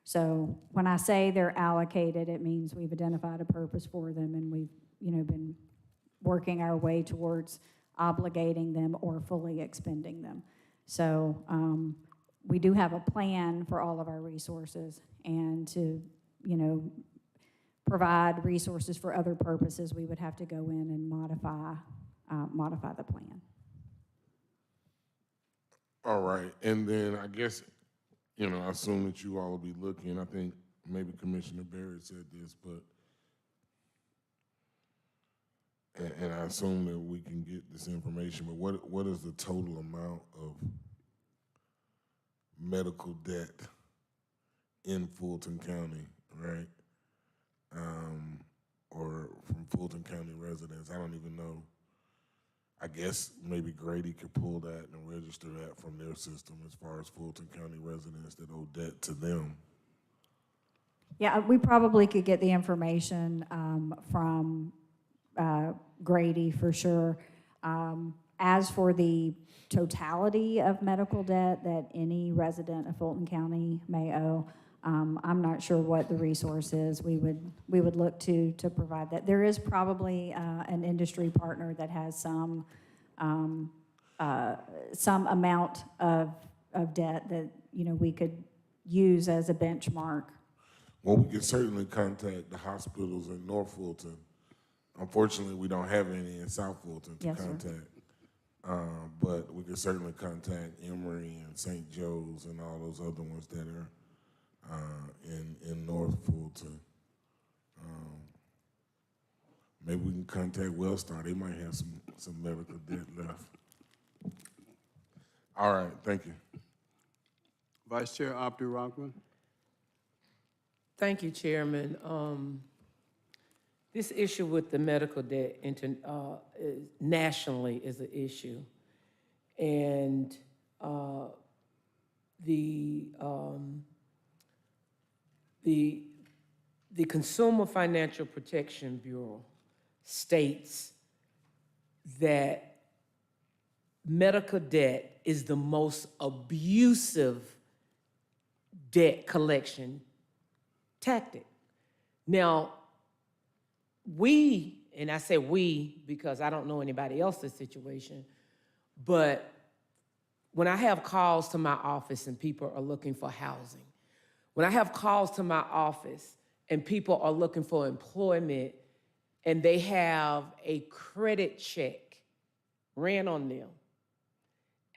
So when I say they're allocated, it means we've identified a purpose for them, and we've been working our way towards obligating them or fully expending them. So we do have a plan for all of our resources, and to provide resources for other purposes, we would have to go in and modify the plan. All right, and then I guess, I assume that you all will be looking. I think maybe Commissioner Barrett said this, but, and I assume that we can get this information, but what is the total amount of medical debt in Fulton County, right? Or from Fulton County residents? I don't even know. I guess maybe Grady could pull that and register that from their system as far as Fulton County residents that owe debt to them. Yeah, we probably could get the information from Grady for sure. As for the totality of medical debt that any resident of Fulton County may owe, I'm not sure what the resource is. We would look to provide that. There is probably an industry partner that has some amount of debt that we could use as a benchmark. Well, we can certainly contact the hospitals in North Fulton. Unfortunately, we don't have any in South Fulton to contact. But we can certainly contact Emory and St. Joe's and all those other ones that are in North Fulton. Maybe we can contact Wellstar. They might have some medical debt left. All right, thank you. Vice Chair Abdu Rahman. Thank you, Chairman. This issue with the medical debt nationally is an issue. And the Consumer Financial Protection Bureau states that medical debt is the most abusive debt collection tactic. Now, and I say we because I don't know anybody else's situation, but when I have calls to my office and people are looking for housing, when I have calls to my office and people are looking for employment and they have a credit check ran on them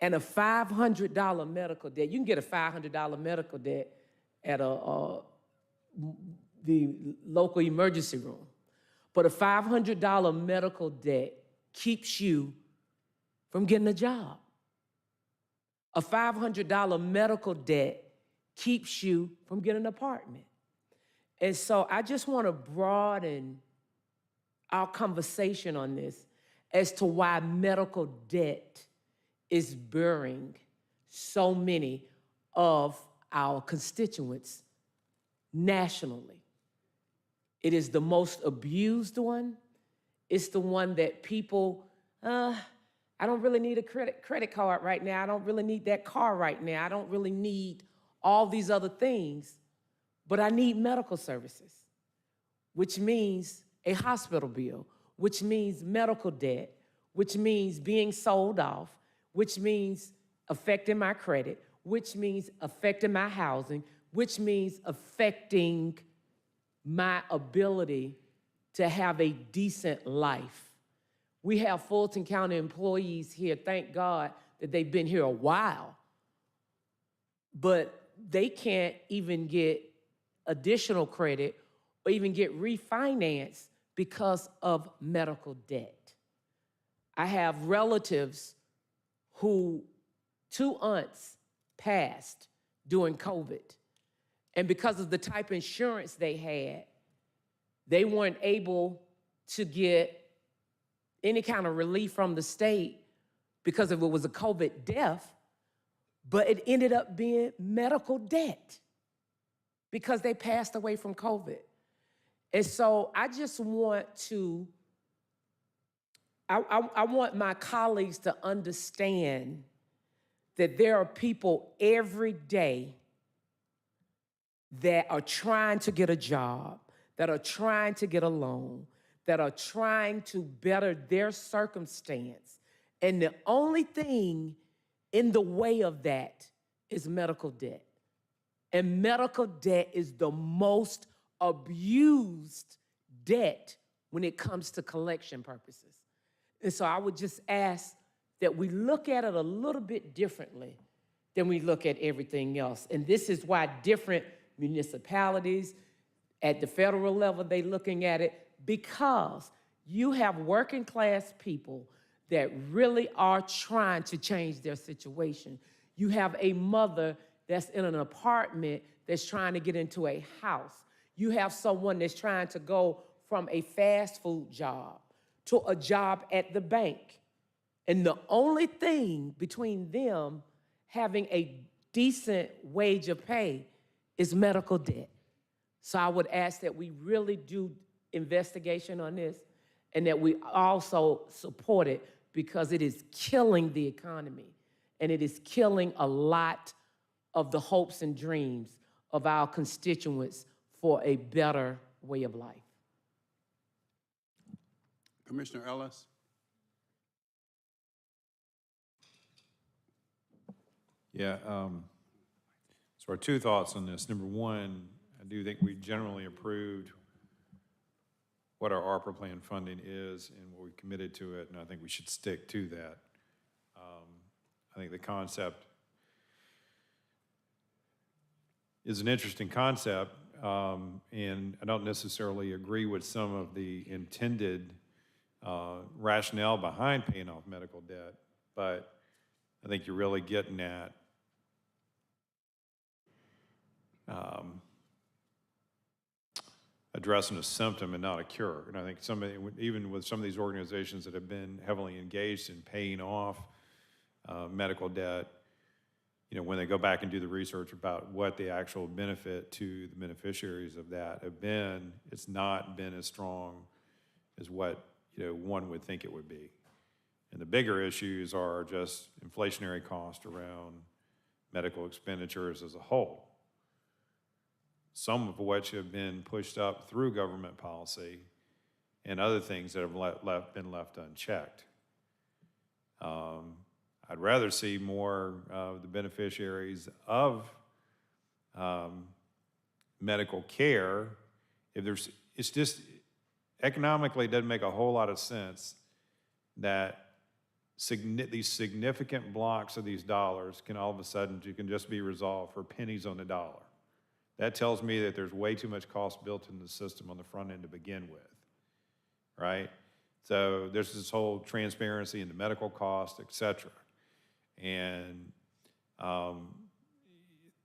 and a $500 medical debt, you can get a $500 medical debt at the local emergency room. But a $500 medical debt keeps you from getting a job. A $500 medical debt keeps you from getting an apartment. And so I just want to broaden our conversation on this as to why medical debt is burying so many of our constituents nationally. It is the most abused one. It's the one that people, I don't really need a credit card right now. I don't really need that car right now. I don't really need all these other things, but I need medical services, which means a hospital bill, which means medical debt, which means being sold off, which means affecting my credit, which means affecting my housing, which means affecting my ability to have a decent life. We have Fulton County employees here, thank God that they've been here a while, but they can't even get additional credit or even get refinanced because of medical debt. I have relatives who 2 aunts passed during COVID. And because of the type of insurance they had, they weren't able to get any kind of relief from the state because if it was a COVID death, but it ended up being medical debt because they passed away from COVID. And so I just want to, I want my colleagues to understand that there are people every day that are trying to get a job, that are trying to get a loan, that are trying to better their circumstance. And the only thing in the way of that is medical debt. And medical debt is the most abused debt when it comes to collection purposes. And so I would just ask that we look at it a little bit differently than we look at everything else. And this is why different municipalities at the federal level, they're looking at it, because you have working class people that really are trying to change their situation. You have a mother that's in an apartment that's trying to get into a house. You have someone that's trying to go from a fast food job to a job at the bank. And the only thing between them having a decent wage of pay is medical debt. So I would ask that we really do investigation on this and that we also support it because it is killing the economy and it is killing a lot of the hopes and dreams of our constituents for a better way of life. Commissioner Ellis? Yeah, so our two thoughts on this. Number one, I do think we generally approved what our ARPA plan funding is and what we committed to it, and I think we should stick to that. I think the concept is an interesting concept, and I don't necessarily agree with some of the intended rationale behind paying off medical debt, but I think you're really getting at addressing a symptom and not a cure. And I think even with some of these organizations that have been heavily engaged in paying off medical debt, you know, when they go back and do the research about what the actual benefit to the beneficiaries of that have been, it's not been as strong as what, you know, one would think it would be. And the bigger issues are just inflationary cost around medical expenditures as a whole, some of which have been pushed up through government policy and other things that have been left unchecked. I'd rather see more of the beneficiaries of medical care. It's just economically, it doesn't make a whole lot of sense that these significant blocks of these dollars can all of a sudden, you can just be resolved for pennies on the dollar. That tells me that there's way too much cost built into the system on the front end to begin with, right? So there's this whole transparency into medical costs, et cetera. And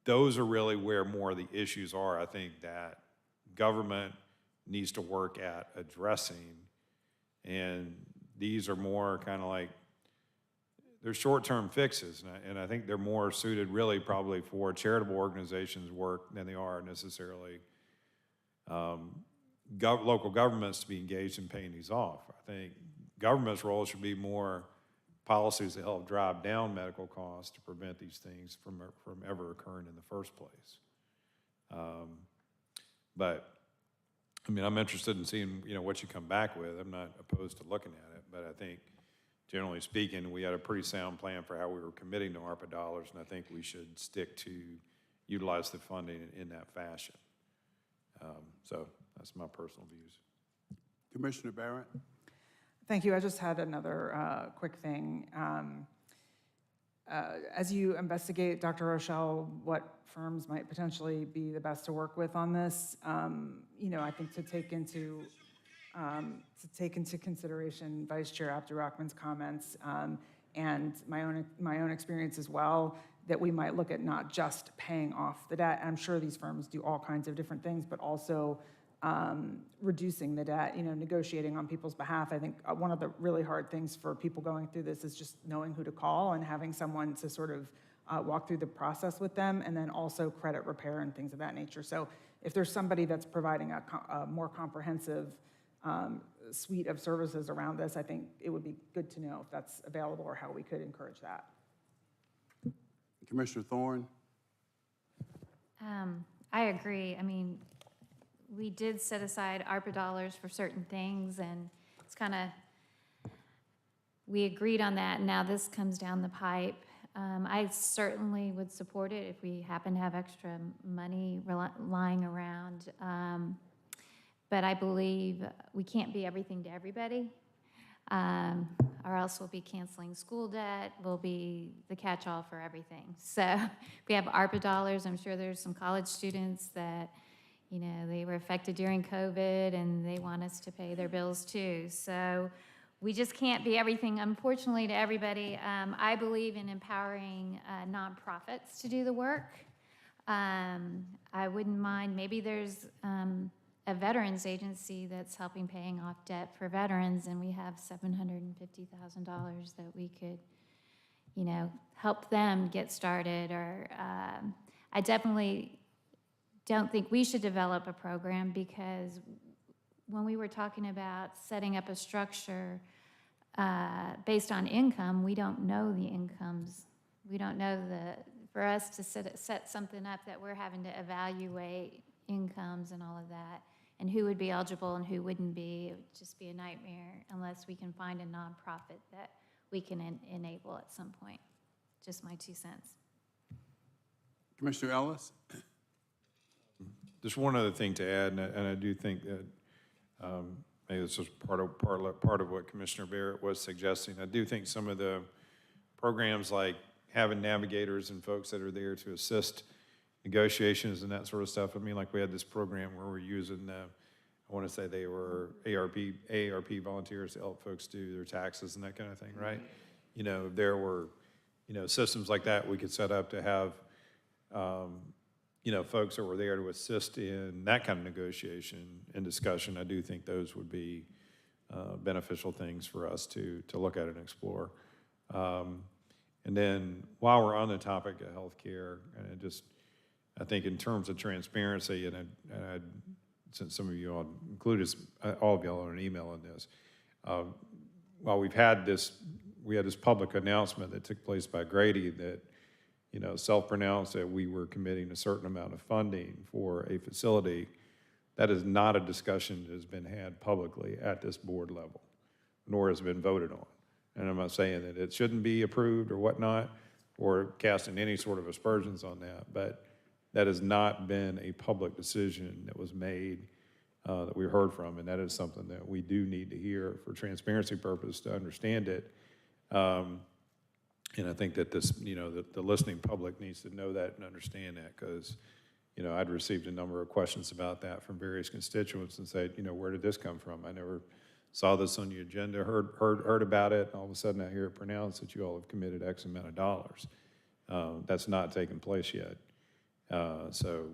those are really where more of the issues are, I think, that government needs to work at addressing. And these are more kind of like, they're short-term fixes, and I think they're more suited really probably for charitable organizations' work than they are necessarily local governments to be engaged in paying these off. I think government's role should be more policies that help drive down medical costs to prevent these things from ever occurring in the first place. But I mean, I'm interested in seeing, you know, what you come back with. I'm not opposed to looking at it, but I think generally speaking, we had a pretty sound plan for how we were committing to ARPA dollars, and I think we should stick to utilize the funding in that fashion. So that's my personal views. Commissioner Barrett? Thank you. I just had another quick thing. As you investigate, Dr. Rochelle, what firms might potentially be the best to work with on this, you know, I think to take into consideration Vice Chair Abdurrahman's comments and my own experience as well, that we might look at not just paying off the debt. I'm sure these firms do all kinds of different things, but also reducing the debt, negotiating on people's behalf. I think one of the really hard things for people going through this is just knowing who to call and having someone to sort of walk through the process with them, and then also credit repair and things of that nature. So if there's somebody that's providing a more comprehensive suite of services around this, I think it would be good to know if that's available or how we could encourage that. Commissioner Thorne? I agree. I mean, we did set aside ARPA dollars for certain things, and it's kind of, we agreed on that, and now this comes down the pipe. I certainly would support it if we happen to have extra money lying around. But I believe we can't be everything to everybody, or else we'll be canceling school debt, we'll be the catch-all for everything. So if we have ARPA dollars, I'm sure there's some college students that, they were affected during COVID and they want us to pay their bills too. So we just can't be everything, unfortunately, to everybody. I believe in empowering nonprofits to do the work. I wouldn't mind, maybe there's a veterans agency that's helping paying off debt for veterans, and we have $750,000 that we could, help them get started. Or I definitely don't think we should develop a program, because when we were talking about setting up a structure based on income, we don't know the incomes. We don't know for us to set something up that we're having to evaluate incomes and all of that, and who would be eligible and who wouldn't be. It would just be a nightmare unless we can find a nonprofit that we can enable at some point. Just my 2 cents. Commissioner Ellis? Just one other thing to add, and I do think that maybe this is part of what Commissioner Barrett was suggesting. I do think some of the programs, like having navigators and folks that are there to assist negotiations and that sort of stuff. I mean, like we had this program where we're using, I want to say they were AARP volunteers to help folks do their taxes and that kind of thing, right? There were, systems like that we could set up to have, folks that were there to assist in that kind of negotiation and discussion. I do think those would be beneficial things for us to look at and explore. And then while we're on the topic of healthcare, and I think in terms of transparency, and I since some of you all included all of y'all on an email on this, while we had this public announcement that took place by Grady that self-pronounced that we were committing a certain amount of funding for a facility. That is not a discussion that has been had publicly at this board level, nor has been voted on. And I'm not saying that it shouldn't be approved or whatnot, or casting any sort of aspersions on that, but that has not been a public decision that was made that we heard from, and that is something that we do need to hear for transparency purposes to understand it. And I think that this, the listening public needs to know that and understand that, because, I'd received a number of questions about that from various constituents and said, where did this come from? I never saw this on the agenda, heard about it, and all of a sudden I hear it pronounced that you all have committed X amount of dollars. That's not taken place yet. So,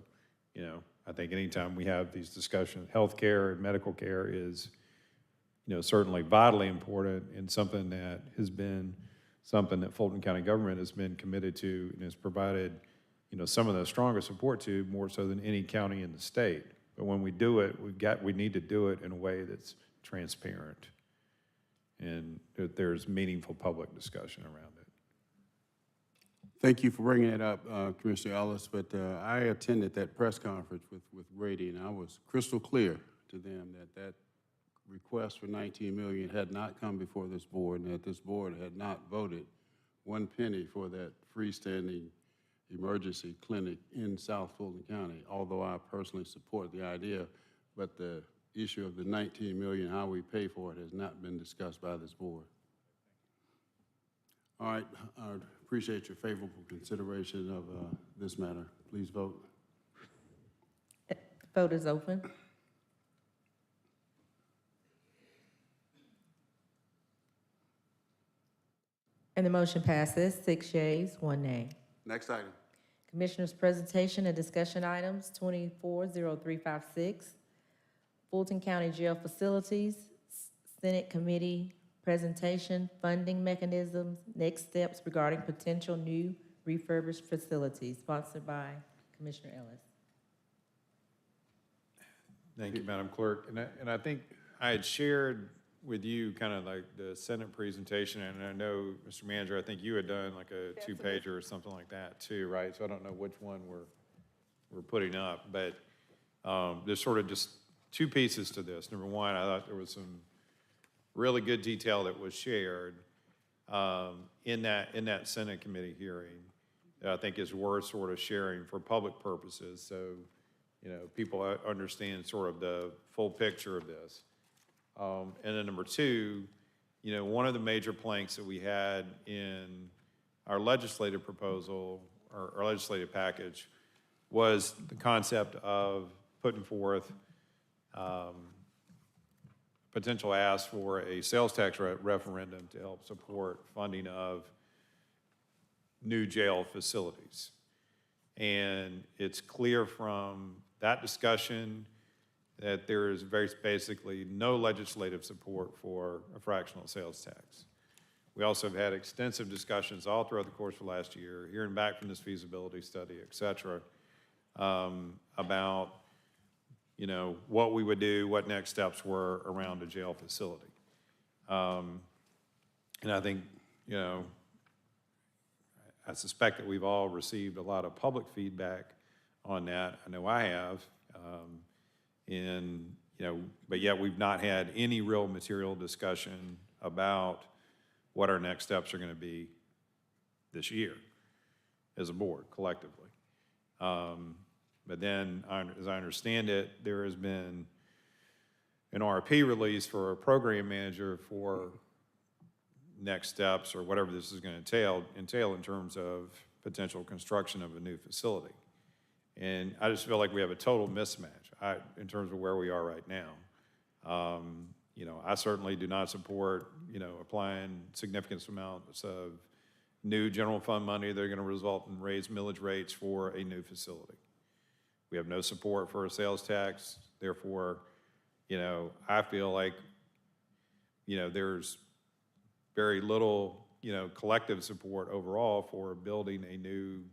I think anytime we have these discussions, healthcare and medical care is, certainly vitally important, and something that has been something that Fulton County government has been committed to and has provided, some of the strongest support to, more so than any county in the state. But when we do it, we need to do it in a way that's transparent and that there's meaningful public discussion around it. Thank you for bringing it up, Commissioner Ellis, but I attended that press conference with Grady, and I was crystal clear to them that request for $19 million had not come before this board, and that this board had not voted 1 penny for that freestanding emergency clinic in South Fulton County, although I personally support the idea, but the issue of the $19 million, how we pay for it, has not been discussed by this board. All right, I appreciate your favorable consideration of this matter. Please vote. Vote is open. And the motion passes, 6 yeas, 1 nay. Next item. Commissioners' presentation and discussion items, 240356, Fulton County Jail Facilities, Senate Committee presentation, funding mechanisms, next steps regarding potential new refurbished facilities, sponsored by Commissioner Ellis. Thank you, Madam Clerk. And I think I had shared with you kind of like the Senate presentation, and I know, Mr. Manager, I think you had done like a two-pager or something like that too, right? So I don't know which one we're putting up, but there's sort of just two pieces to this. Number one, I thought there was some really good detail that was shared in that Senate committee hearing that I think is worth sort of sharing for public purposes, so people understand sort of the full picture of this. And then number two, one of the major planks that we had in our legislative proposal, or our legislative package, was the concept of putting forth potential ask for a sales tax referendum to help support funding of new jail facilities. And it's clear from that discussion that there is very basically no legislative support for a fractional sales tax. We also have had extensive discussions all throughout the course of last year, hearing back from this feasibility study, et cetera, about what we would do, what next steps were around a jail facility. And I think, I suspect that we've all received a lot of public feedback on that. I know I have. But yet we've not had any real material discussion about what our next steps are going to be this year as a board, collectively. But then, as I understand it, there has been an RFP release for a program manager for next steps, or whatever this is going to entail in terms of potential construction of a new facility. And I just feel like we have a total mismatch in terms of where we are right now. I certainly do not support, applying significant amounts of new general fund money that are going to result in raised millage rates for a new facility. We have no support for a sales tax. Therefore, I feel like, there's very little, collective support overall for building a new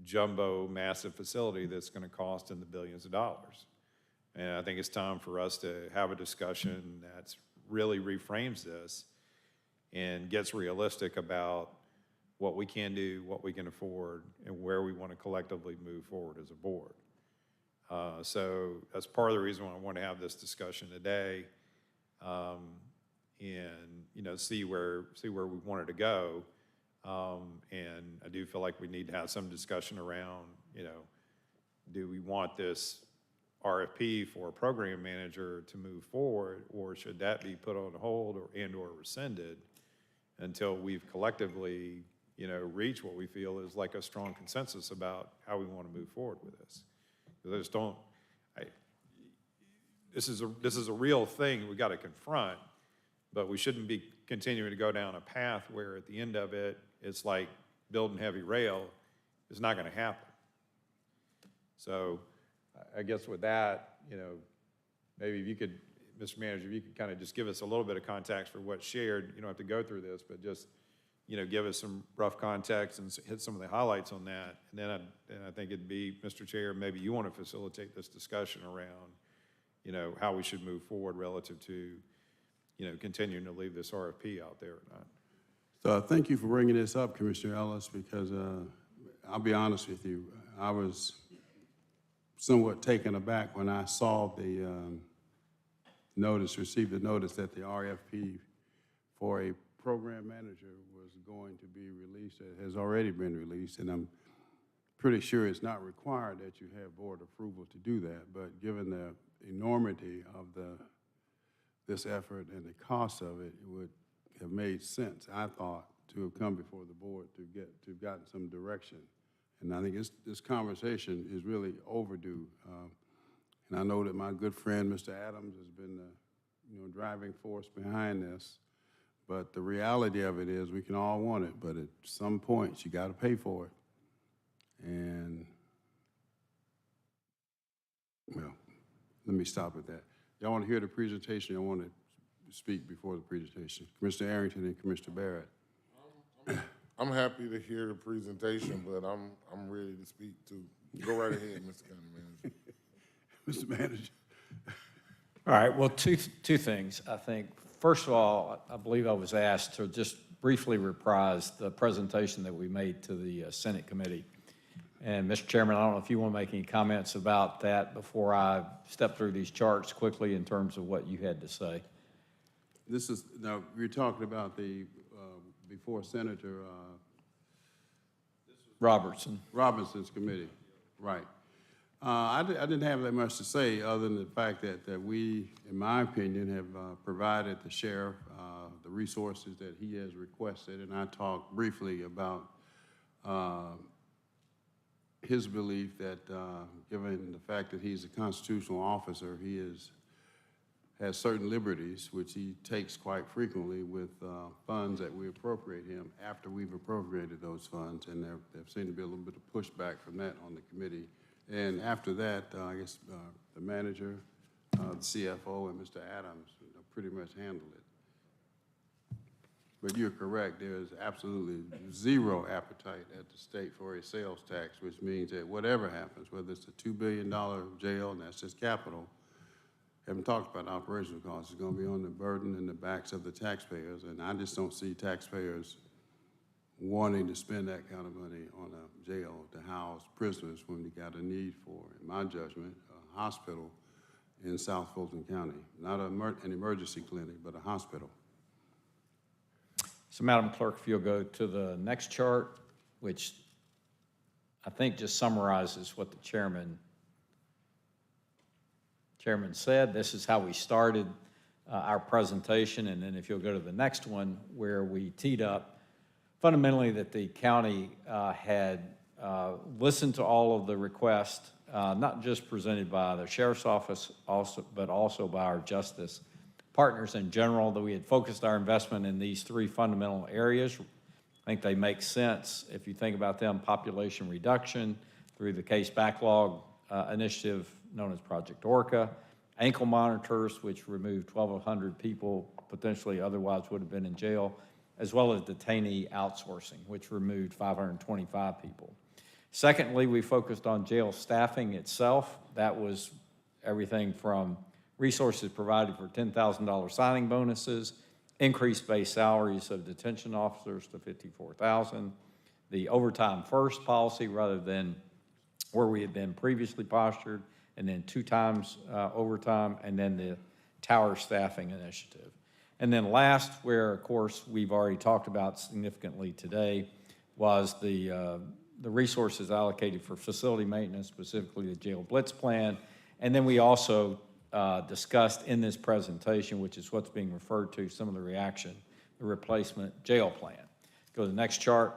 jumbo massive facility that's going to cost in the billions of dollars. And I think it's time for us to have a discussion that really reframes this and gets realistic about what we can do, what we can afford, and where we want to collectively move forward as a board. So that's part of the reason why I want to have this discussion today, and see where we wanted to go. And I do feel like we need to have some discussion around, do we want this RFP for a program manager to move forward, or should that be put on hold or rescinded until we've collectively, reach what we feel is like a strong consensus about how we want to move forward with this. Because I just don't, this is a real thing we got to confront, but we shouldn't be continuing to go down a path where at the end of it, it's like building heavy rail. It's not going to happen. So I guess with that, maybe if you could, Mr. Manager, if you could kind of just give us a little bit of context for what's shared. You don't have to go through this, but just, give us some rough context and hit some of the highlights on that. And then I think it'd be, Mr. Chair, maybe you want to facilitate this discussion around, how we should move forward relative to, continuing to leave this RFP out there or not. So thank you for bringing this up, Commissioner Ellis, because I'll be honest with you, I was somewhat taken aback when I saw the received the notice that the RFP for a program manager was going to be released. It has already been released, and I'm pretty sure it's not required that you have board approval to do that. But given the enormity of this effort and the cost of it, it would have made sense, I thought, to have come before the board to have gotten some direction. And I think this conversation is really overdue. And I know that my good friend, Mr. Adams, has been the driving force behind this. But the reality of it is we can all want it, but at some point, you got to pay for it. And, well, let me stop at that. Y'all want to hear the presentation? Y'all want to speak before the presentation? Commissioner Arrington and Commissioner Barrett. I'm happy to hear the presentation, but I'm ready to speak too. Go right ahead, Mr. County Manager. Mr. Manager. All right, well, two things, I think. First of all, I believe I was asked to just briefly reprise the presentation that we made to the Senate committee. And Mr. Chairman, I don't know if you want to make any comments about that before I step through these charts quickly in terms of what you had to say. This is, now, you're talking about the, before Senator Robertson's committee, right. I didn't have that much to say other than the fact that we, in my opinion, have provided the sheriff the resources that he has requested, and I talked briefly about his belief that given the fact that he's a constitutional officer, he has certain liberties, which he takes quite frequently with funds that we appropriate him after we've appropriated those funds, and there seemed to be a little bit of pushback from that on the committee. And after that, I guess the manager, the CFO, and Mr. Adams pretty much handled it. But you're correct, there is absolutely zero appetite at the state for a sales tax, which means that whatever happens, whether it's a $2 billion jail, and that's just capital, haven't talked about operational costs, it's gonna be on the burden and the backs of the taxpayers, and I just don't see taxpayers wanting to spend that kind of money on a jail to house prisoners when you got a need for, in my judgment, a hospital in South Fulton County. Not an emergency clinic, but a hospital. So, Madam Clerk, if you'll go to the next chart, which I think just summarizes what the chairman said. This is how we started our presentation, and then if you'll go to the next one where we teed up fundamentally that the county had listened to all of the requests, not just presented by the Sheriff's Office, but also by our justice partners in general, that we had focused our investment in these three fundamental areas. I think they make sense if you think about them: population reduction through the case backlog initiative known as Project Orca, ankle monitors, which removed 1,200 people potentially otherwise would have been in jail, as well as detainee outsourcing, which removed 525 people. Secondly, we focused on jail staffing itself. That was everything from resources provided for $10,000 signing bonuses, increased base salaries of detention officers to $54,000, the overtime first policy rather than where we had been previously postured, and then 2 times overtime, and then the tower staffing initiative. And then last, where of course we've already talked about significantly today, was the resources allocated for facility maintenance, specifically the jail blitz plan. And then we also discussed in this presentation, which is what's being referred to, some of the reaction, the replacement jail plan. Go to the next chart.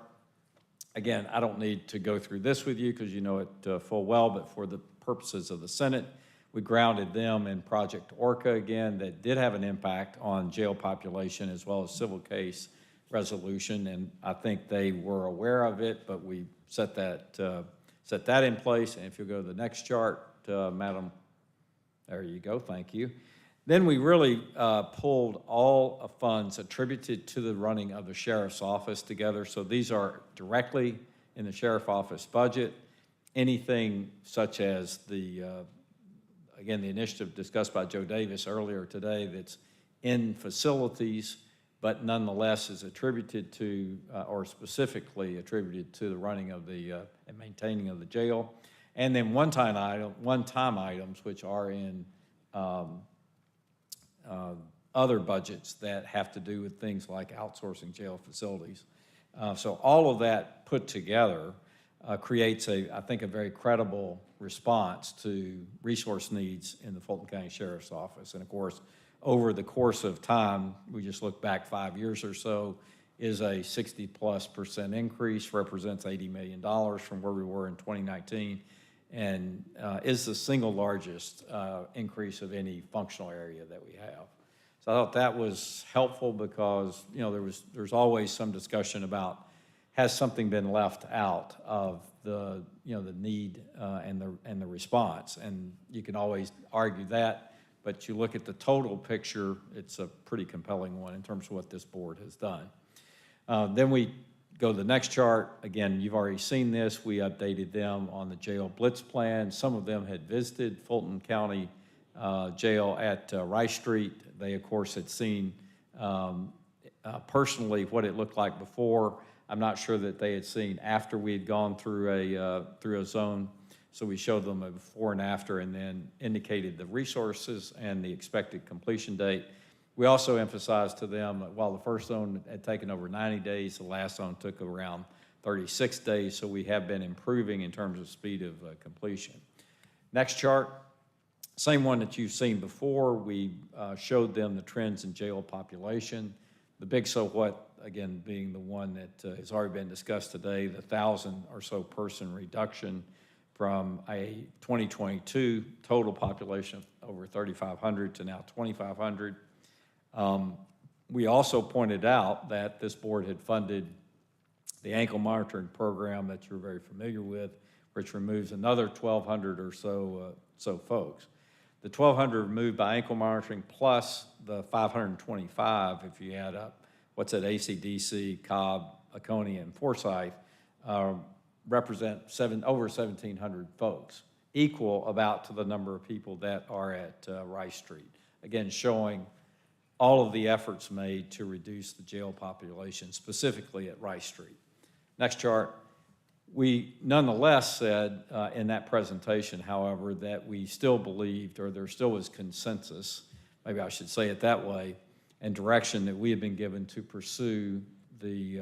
Again, I don't need to go through this with you because you know it full well, but for the purposes of the Senate, we grounded them in Project Orca again, that did have an impact on jail population as well as civil case resolution, and I think they were aware of it, but we set that in place. And if you go to the next chart, Madam, there you go, thank you. Then we really pulled all of funds attributed to the running of the Sheriff's Office together. So these are directly in the Sheriff's Office budget. Anything such as again, the initiative discussed by Joe Davis earlier today that's in facilities, but nonetheless is attributed to, or specifically attributed to the running of the and maintaining of the jail. And then one-time items, which are in other budgets that have to do with things like outsourcing jail facilities. So all of that put together creates I think, a very credible response to resource needs in the Fulton County Sheriff's Office. And of course, over the course of time, we just look back 5 years or so, is a 60+% increase, represents $80 million from where we were in 2019, and is the single largest increase of any functional area that we have. So I thought that was helpful because, you know, there's always some discussion about has something been left out of the, you know, the need and the response. And you can always argue that, but you look at the total picture, it's a pretty compelling one in terms of what this board has done. Then we go to the next chart. Again, you've already seen this. We updated them on the jail blitz plan. Some of them had visited Fulton County Jail at Rice Street. They, of course, had seen personally what it looked like before. I'm not sure that they had seen after we had gone through a zone. So we showed them a before and after and then indicated the resources and the expected completion date. We also emphasized to them that while the first zone had taken over 90 days, the last zone took around 36 days. So we have been improving in terms of speed of completion. Next chart. Same one that you've seen before. We showed them the trends in jail population. The big so what, again, being the one that has already been discussed today, the 1,000 or so person reduction from a 2022 total population of over 3,500 to now 2,500. We also pointed out that this board had funded the ankle monitoring program that you're very familiar with, which removes another 1,200 or so folks. The 1,200 removed by ankle monitoring plus the 525, if you add up what's at ACDC, Cobb, Oconee, and Forsyth, represent over 1,700 folks, equal about to the number of people that are at Rice Street. Again, showing all of the efforts made to reduce the jail population, specifically at Rice Street. Next chart. We nonetheless said in that presentation, however, that we still believed, or there still was consensus, maybe I should say it that way, and direction that we had been given to pursue the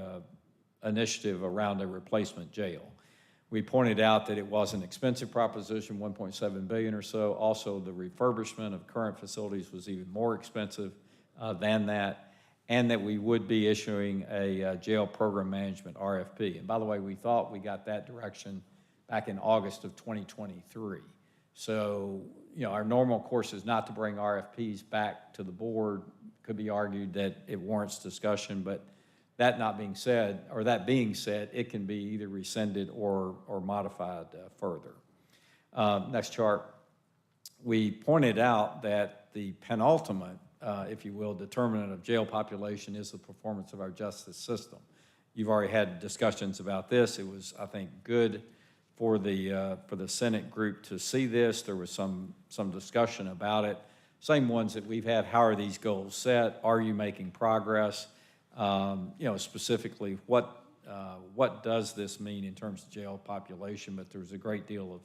initiative around a replacement jail. We pointed out that it was an expensive proposition, $1.7 billion or so. Also, the refurbishment of current facilities was even more expensive than that, and that we would be issuing a jail program management RFP. And by the way, we thought we got that direction back in August of 2023. So, you know, our normal course is not to bring RFPs back to the board. Could be argued that it warrants discussion, but that not being said, or that being said, it can be either rescinded or modified further. Next chart. We pointed out that the penultimate, if you will, determinant of jail population is the performance of our justice system. You've already had discussions about this. It was, I think, good for the Senate group to see this. There was some discussion about it. Same ones that we've had. How are these goals set? Are you making progress? You know, specifically, what does this mean in terms of jail population? But there's a great deal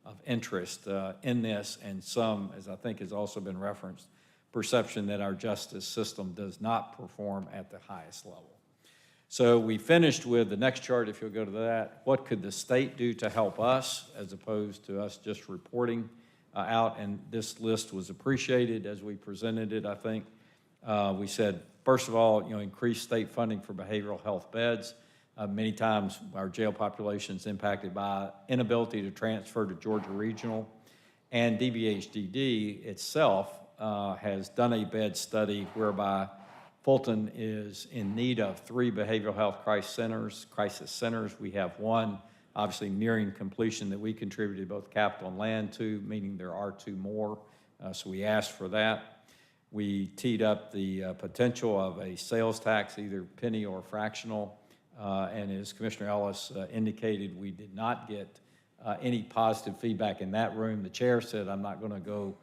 of interest in this, and some, as I think has also been referenced, perception that our justice system does not perform at the highest level. So we finished with the next chart, if you'll go to that. What could the state do to help us as opposed to us just reporting out? And this list was appreciated as we presented it, I think. We said, first of all, you know, increase state funding for behavioral health beds. Many times our jail population is impacted by inability to transfer to Georgia Regional, and DBHDD itself has done a bed study whereby Fulton is in need of 3 behavioral health crisis centers. We have one, obviously nearing completion, that we contributed both capital and land to, meaning there are 2 more. So we asked for that. We teed up the potential of a sales tax, either penny or fractional. And as Commissioner Ellis indicated, we did not get any positive feedback in that room. The chair said, I'm not going to go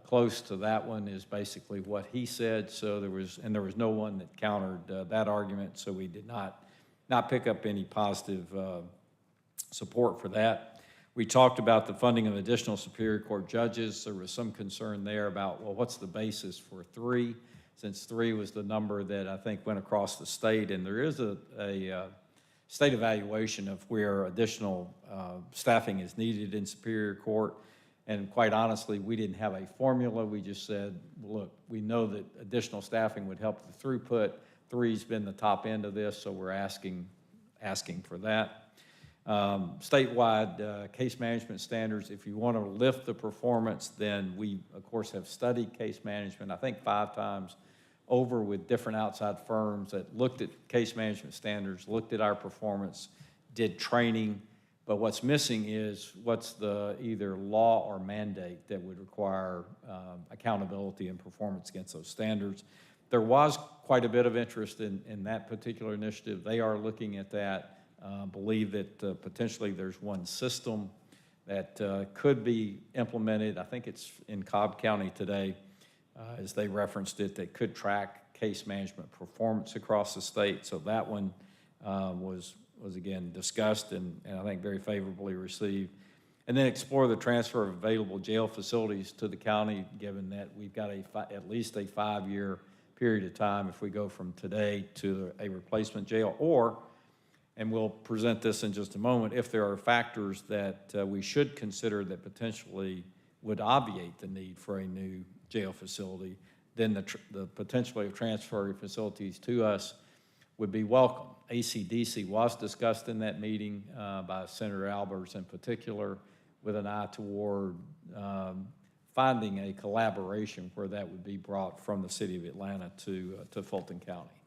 close to that one, is basically what he said. So there was no one that countered that argument. So we did not pick up any positive support for that. We talked about the funding of additional Superior Court judges. There was some concern there about, well, what's the basis for 3? Since 3 was the number that I think went across the state, and there is a state evaluation of where additional staffing is needed in Superior Court. And quite honestly, we didn't have a formula. We just said, look, we know that additional staffing would help the throughput. 3's been the top end of this, so we're asking for that. Statewide case management standards. If you want to lift the performance, then we, of course, have studied case management, I think 5 times over with different outside firms that looked at case management standards, looked at our performance, did training. But what's missing is what's the either law or mandate that would require accountability and performance against those standards. There was quite a bit of interest in that particular initiative. They are looking at that, believe that potentially there's one system that could be implemented. I think it's in Cobb County today, as they referenced it, that could track case management performance across the state. So that one was again discussed and I think very favorably received. And then explore the transfer of available jail facilities to the county, given that we've got at least a 5-year period of time if we go from today to a replacement jail, or, and we'll present this in just a moment, if there are factors that we should consider that potentially would obviate the need for a new jail facility, then the potentially of transferring facilities to us would be welcome. ACDC was discussed in that meeting by Senator Albers in particular, with an eye toward finding a collaboration where that would be brought from the city of Atlanta to Fulton County.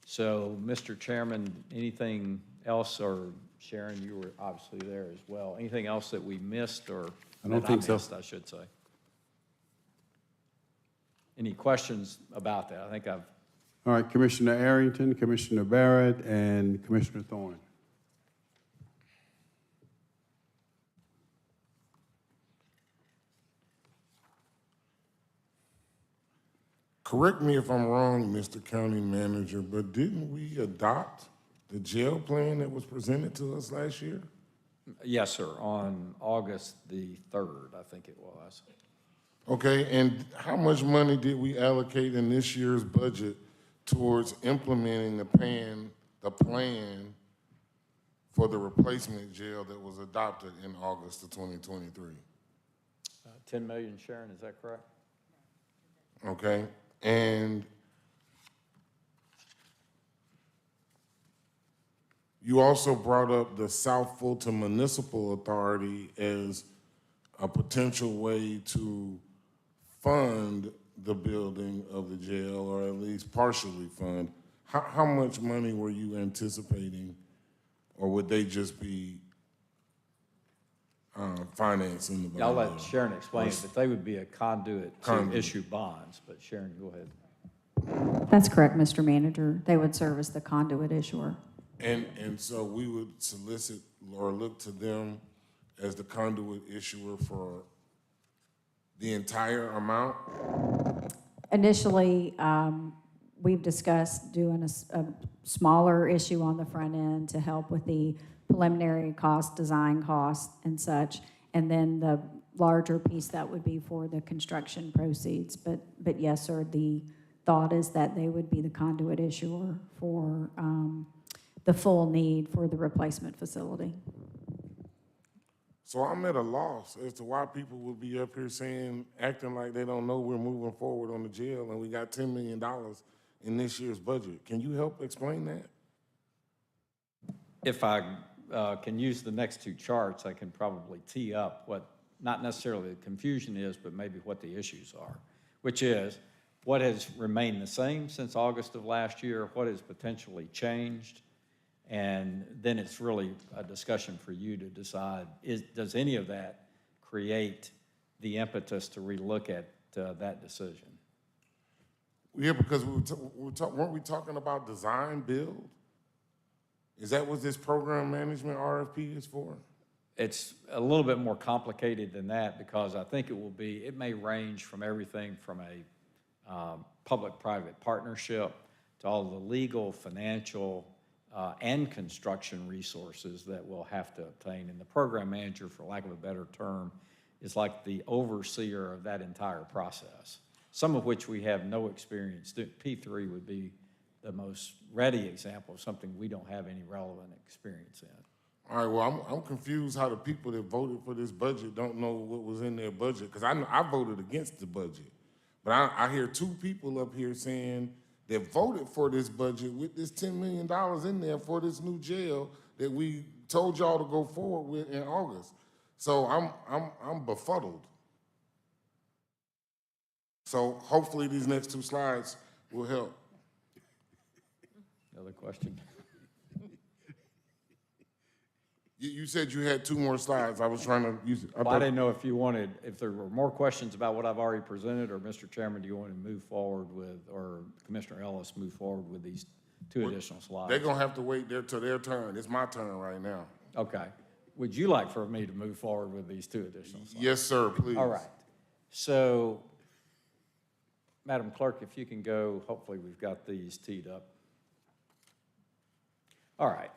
So, Mr. Chairman, anything else, or Sharon, you were obviously there as well. Anything else that we missed, or I don't think so. I should say. Any questions about that? I think I've. All right, Commissioner Arrington, Commissioner Barrett, and Commissioner Thorne. Correct me if I'm wrong, Mr. County Manager, but didn't we adopt the jail plan that was presented to us last year? Yes, sir, on August the 3rd, I think it was. Okay, and how much money did we allocate in this year's budget towards implementing the plan for the replacement jail that was adopted in August of 2023? 10 million, Sharon, is that correct? Okay, and you also brought up the South Fulton Municipal Authority as a potential way to fund the building of the jail, or at least partially fund. How much money were you anticipating, or would they just be financing the building? I'll let Sharon explain it, but they would be a conduit to issue bonds. But Sharon, go ahead. That's correct, Mr. Manager. They would serve as the conduit issuer. And so we would solicit or look to them as the conduit issuer for the entire amount? Initially, we've discussed doing a smaller issue on the front end to help with the preliminary cost, design costs, and such, and then the larger piece that would be for the construction proceeds. But yes, sir, the thought is that they would be the conduit issuer for the full need for the replacement facility. So I'm at a loss as to why people would be up here acting like they don't know we're moving forward on the jail and we got $10 million in this year's budget. Can you help explain that? If I can use the next two charts, I can probably tee up what not necessarily the confusion is, but maybe what the issues are, which is what has remained the same since August of last year, what has potentially changed, and then it's really a discussion for you to decide, does any of that create the impetus to relook at that decision? Yeah, because weren't we talking about design build? Is that what this program management RFP is for? It's a little bit more complicated than that, because I think it may range from everything from a public-private partnership to all the legal, financial, and construction resources that we'll have to obtain. And the program manager, for lack of a better term, is like the overseer of that entire process, some of which we have no experience. P3 would be the most ready example of something we don't have any relevant experience in. All right, well, I'm confused how the people that voted for this budget don't know what was in their budget, because I voted against the budget. But I hear two people up here saying that voted for this budget with this $10 million in there for this new jail that we told y'all to go forward with in August. So I'm befuddled. So hopefully these next two slides will help. Another question? You said you had 2 more slides. I was trying to use it. Well, I didn't know if you wanted, if there were more questions about what I've already presented, or Mr. Chairman, do you want to move forward with, or Commissioner Ellis move forward with these 2 additional slides? They're gonna have to wait till their turn. It's my turn right now. Okay. Would you like for me to move forward with these 2 additional slides? Yes, sir, please. All right. So, Madam Clerk, if you can go, hopefully we've got these teed up. All right.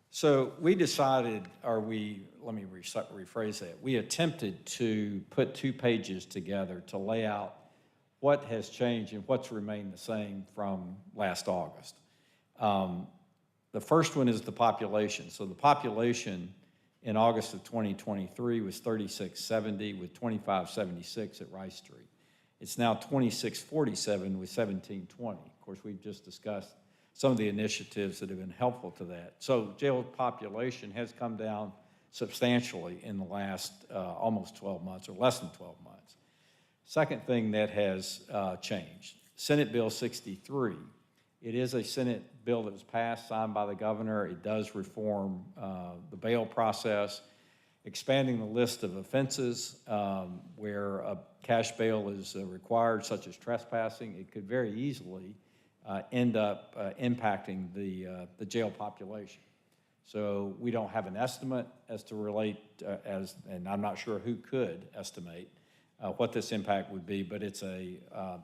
So we decided, let me rephrase that. We attempted to put 2 pages together to lay out what has changed and what's remained the same from last August. The first one is the population. So the population in August of 2023 was 3670 with 2576 at Rice Street. It's now 2647 with 1720. Of course, we've just discussed some of the initiatives that have been helpful to that. So jail population has come down substantially in the last almost 12 months, or less than 12 months. Second thing that has changed, Senate Bill 63. It is a Senate bill that was passed, signed by the governor. It does reform the bail process, expanding the list of offenses where a cash bail is required, such as trespassing. It could very easily end up impacting the jail population. So we don't have an estimate as to relate and I'm not sure who could estimate what this impact would be, but it's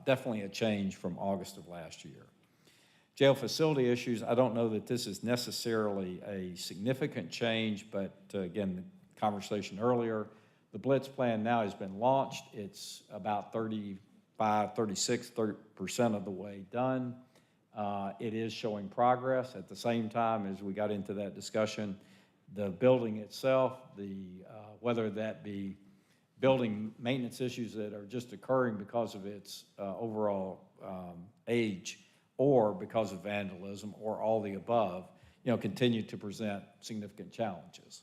definitely a change from August of last year. Jail facility issues, I don't know that this is necessarily a significant change, but again, the conversation earlier, the Blitz plan now has been launched. It's about 35%, 36% of the way done. It is showing progress. At the same time, as we got into that discussion, the building itself, whether that be building maintenance issues that are just occurring because of its overall age, or because of vandalism, or all the above, continue to present significant challenges.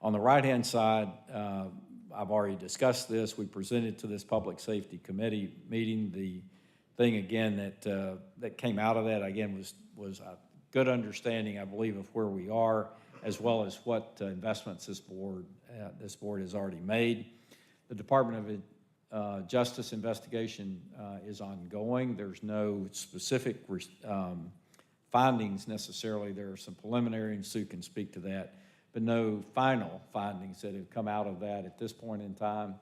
On the right-hand side, I've already discussed this. We presented to this Public Safety Committee meeting. The thing, again, that came out of that, again, was a good understanding, I believe, of where we are, as well as what investments this board has already made. The Department of Justice investigation is ongoing. There's no specific findings necessarily. There are some preliminary, and Sue can speak to that, but no final findings that have come out of that at this point in time.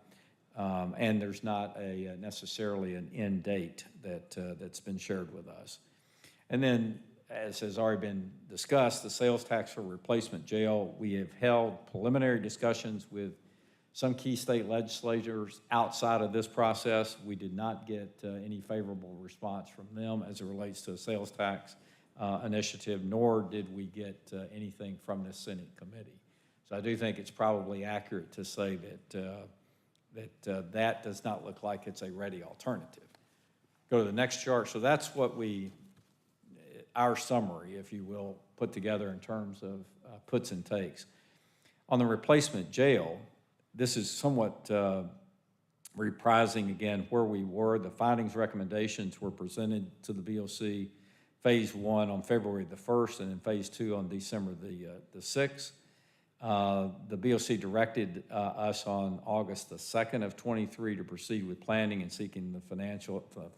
And there's not necessarily an end date that's been shared with us. And then, as has already been discussed, the sales tax for replacement jail, we have held preliminary discussions with some key state legislators outside of this process. We did not get any favorable response from them as it relates to a sales tax initiative, nor did we get anything from this Senate committee. So I do think it's probably accurate to say that does not look like it's a ready alternative. Go to the next chart. So that's what our summary, if you will, put together in terms of puts and takes. On the replacement jail, this is somewhat reprising again where we were. The findings recommendations were presented to the BOC, phase 1 on February the 1st, and then phase 2 on December the 6th. The BOC directed us on August the 2nd of 23 to proceed with planning and seeking the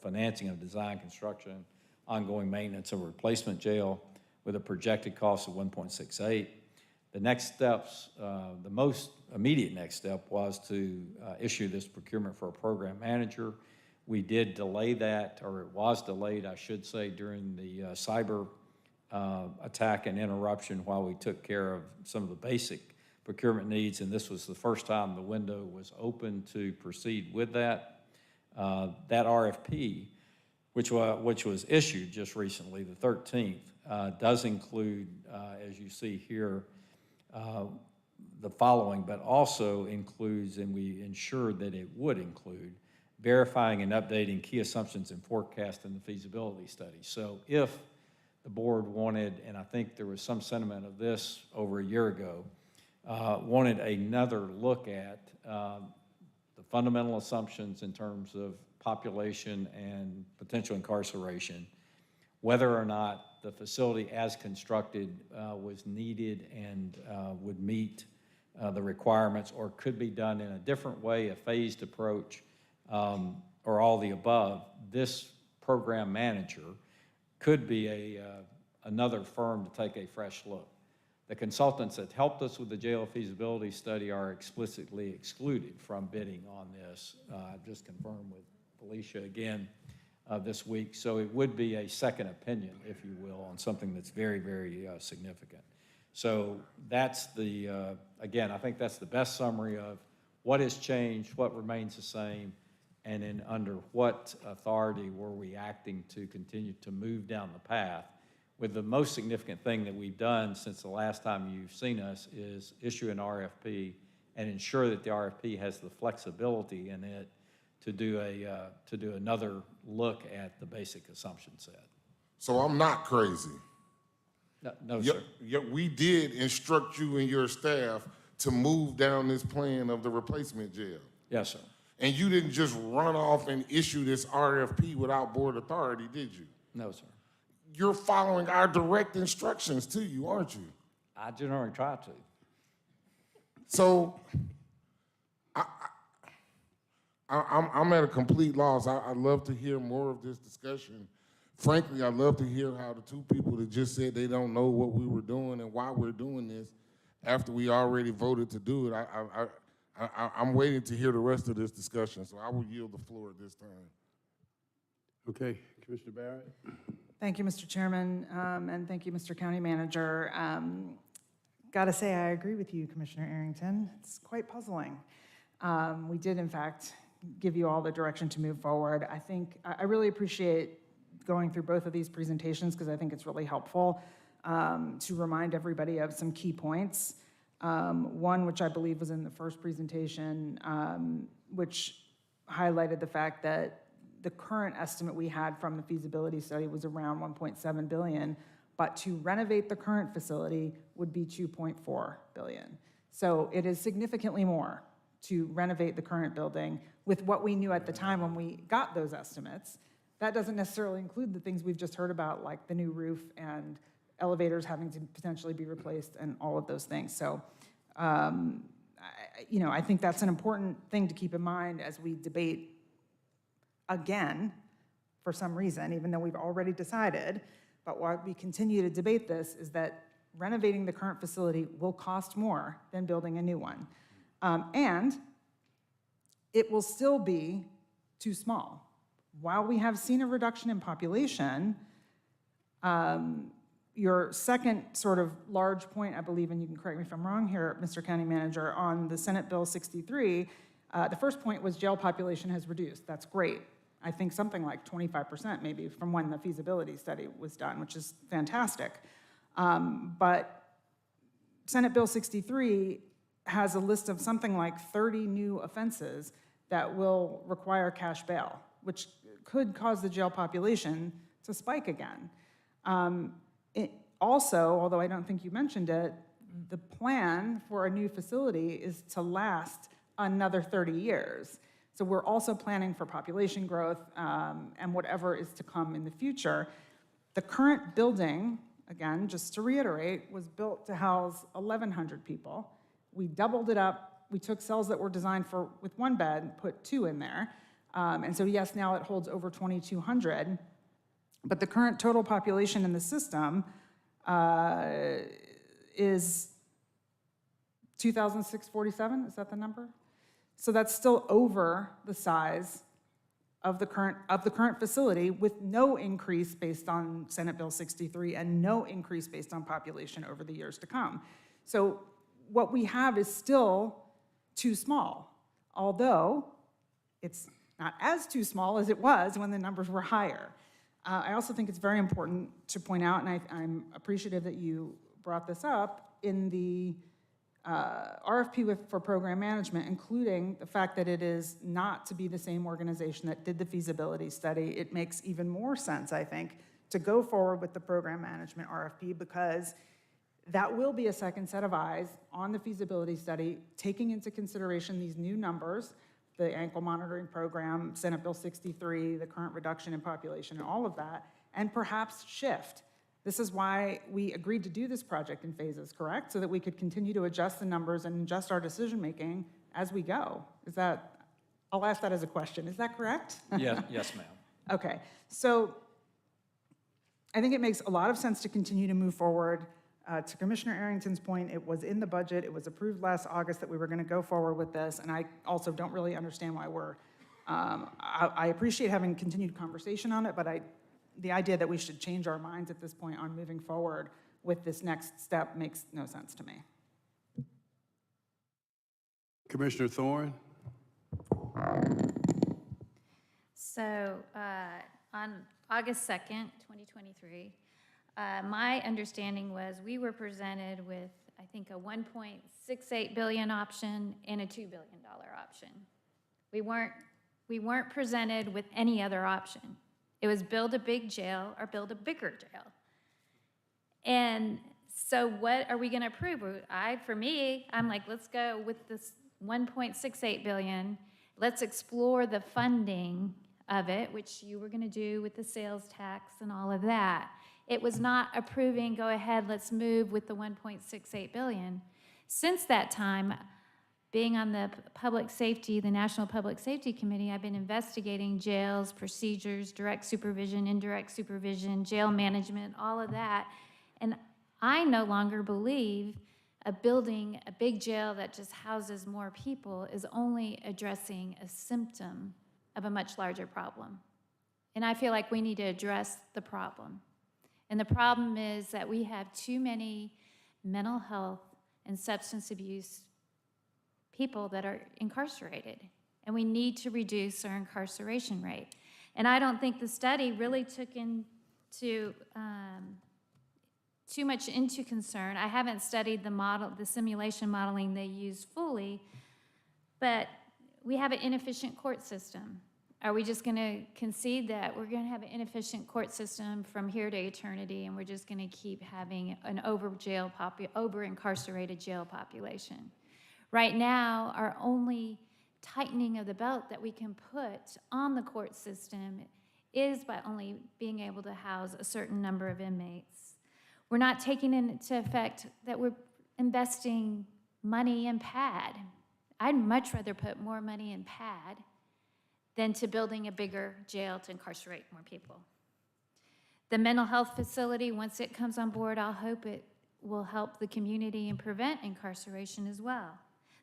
financing of design, construction, ongoing maintenance of a replacement jail with a projected cost of $1.68. The next steps, the most immediate next step was to issue this procurement for a program manager. We did delay that, or it was delayed, I should say, during the cyber attack and interruption while we took care of some of the basic procurement needs, and this was the first time the window was open to proceed with that. That RFP, which was issued just recently, the 13th, does include, as you see here, the following, but also includes, and we ensured that it would include, verifying and updating key assumptions and forecast in the feasibility study. So if the board wanted, and I think there was some sentiment of this over a year ago, wanted another look at the fundamental assumptions in terms of population and potential incarceration, whether or not the facility as constructed was needed and would meet the requirements, or could be done in a different way, a phased approach, or all the above. This program manager could be another firm to take a fresh look. The consultants that helped us with the jail feasibility study are explicitly excluded from bidding on this. I've just confirmed with Felicia again this week. So it would be a second opinion, if you will, on something that's very, very significant. So that's the, again, I think that's the best summary of what has changed, what remains the same, and then under what authority were we acting to continue to move down the path. With the most significant thing that we've done since the last time you've seen us is issue an RFP and ensure that the RFP has the flexibility in it to do another look at the basic assumption set. So I'm not crazy. No, sir. We did instruct you and your staff to move down this plan of the replacement jail. Yes, sir. And you didn't just run off and issue this RFP without board authority, did you? No, sir. You're following our direct instructions to you, aren't you? I generally try to. So I'm at a complete loss. I'd love to hear more of this discussion. Frankly, I'd love to hear how the two people that just said they don't know what we were doing and why we're doing this after we already voted to do it. I'm waiting to hear the rest of this discussion, so I will yield the floor at this time. Okay, Commissioner Barrett. Thank you, Mr. Chairman, and thank you, Mr. County Manager. Got to say, I agree with you, Commissioner Arrington. It's quite puzzling. We did, in fact, give you all the direction to move forward. I really appreciate going through both of these presentations because I think it's really helpful to remind everybody of some key points. One, which I believe was in the first presentation, which highlighted the fact that the current estimate we had from the feasibility study was around $1.7 billion, but to renovate the current facility would be $2.4 billion. So it is significantly more to renovate the current building with what we knew at the time when we got those estimates. That doesn't necessarily include the things we've just heard about, like the new roof and elevators having to potentially be replaced and all of those things. So, I think that's an important thing to keep in mind as we debate again, for some reason, even though we've already decided, but why we continue to debate this is that renovating the current facility will cost more than building a new one. And it will still be too small. While we have seen a reduction in population, your second sort of large point, I believe, and you can correct me if I'm wrong here, Mr. County Manager, on the Senate Bill 63, the first point was jail population has reduced. That's great. I think something like 25% maybe from when the feasibility study was done, which is fantastic. But Senate Bill 63 has a list of something like 30 new offenses that will require cash bail, which could cause the jail population to spike again. Also, although I don't think you mentioned it, the plan for a new facility is to last another 30 years. So we're also planning for population growth and whatever is to come in the future. The current building, again, just to reiterate, was built to house 1,100 people. We doubled it up. We took cells that were designed for with one bed, put 2 in there. And so yes, now it holds over 2,200. But the current total population in the system is 2,647, is that the number? So that's still over the size of the current facility with no increase based on Senate Bill 63 and no increase based on population over the years to come. So what we have is still too small, although it's not as too small as it was when the numbers were higher. I also think it's very important to point out, and I'm appreciative that you brought this up, in the RFP for program management, including the fact that it is not to be the same organization that did the feasibility study. It makes even more sense, I think, to go forward with the program management RFP because that will be a second set of eyes on the feasibility study, taking into consideration these new numbers the ankle monitoring program, Senate Bill 63, the current reduction in population, and all of that, and perhaps shift. This is why we agreed to do this project in phases, correct? So that we could continue to adjust the numbers and adjust our decision-making as we go. Is that, I'll ask that as a question. Is that correct? Yes, ma'am. Okay, so I think it makes a lot of sense to continue to move forward. To Commissioner Arrington's point, it was in the budget, it was approved last August that we were gonna go forward with this, and I also don't really understand why we're, I appreciate having continued conversation on it, but the idea that we should change our minds at this point on moving forward with this next step makes no sense to me. Commissioner Thorne? So on August 2nd, 2023, my understanding was we were presented with, I think, a $1.68 billion option and a $2 billion option. We weren't presented with any other option. It was build a big jail or build a bigger jail. And so what are we going to approve? For me, I'm like, let's go with this $1.68 billion. Let's explore the funding of it, which you were going to do with the sales tax and all of that. It was not approving, go ahead, let's move with the $1.68 billion. Since that time, being on the public safety, the National Public Safety Committee, I've been investigating jails, procedures, direct supervision, indirect supervision, jail management, all of that. And I no longer believe building a big jail that just houses more people is only addressing a symptom of a much larger problem. And I feel like we need to address the problem. And the problem is that we have too many mental health and substance abuse people that are incarcerated, and we need to reduce our incarceration rate. And I don't think the study really took into too much into concern. I haven't studied the simulation modeling they use fully, but we have an inefficient court system. Are we just going to concede that we're going to have an inefficient court system from here to eternity, and we're just going to keep having an over-incarcerated jail population? Right now, our only tightening of the belt that we can put on the court system is by only being able to house a certain number of inmates. We're not taking into effect that we're investing money in PAD. I'd much rather put more money in PAD than to building a bigger jail to incarcerate more people. The mental health facility, once it comes on board, I'll hope it will help the community and prevent incarceration as well.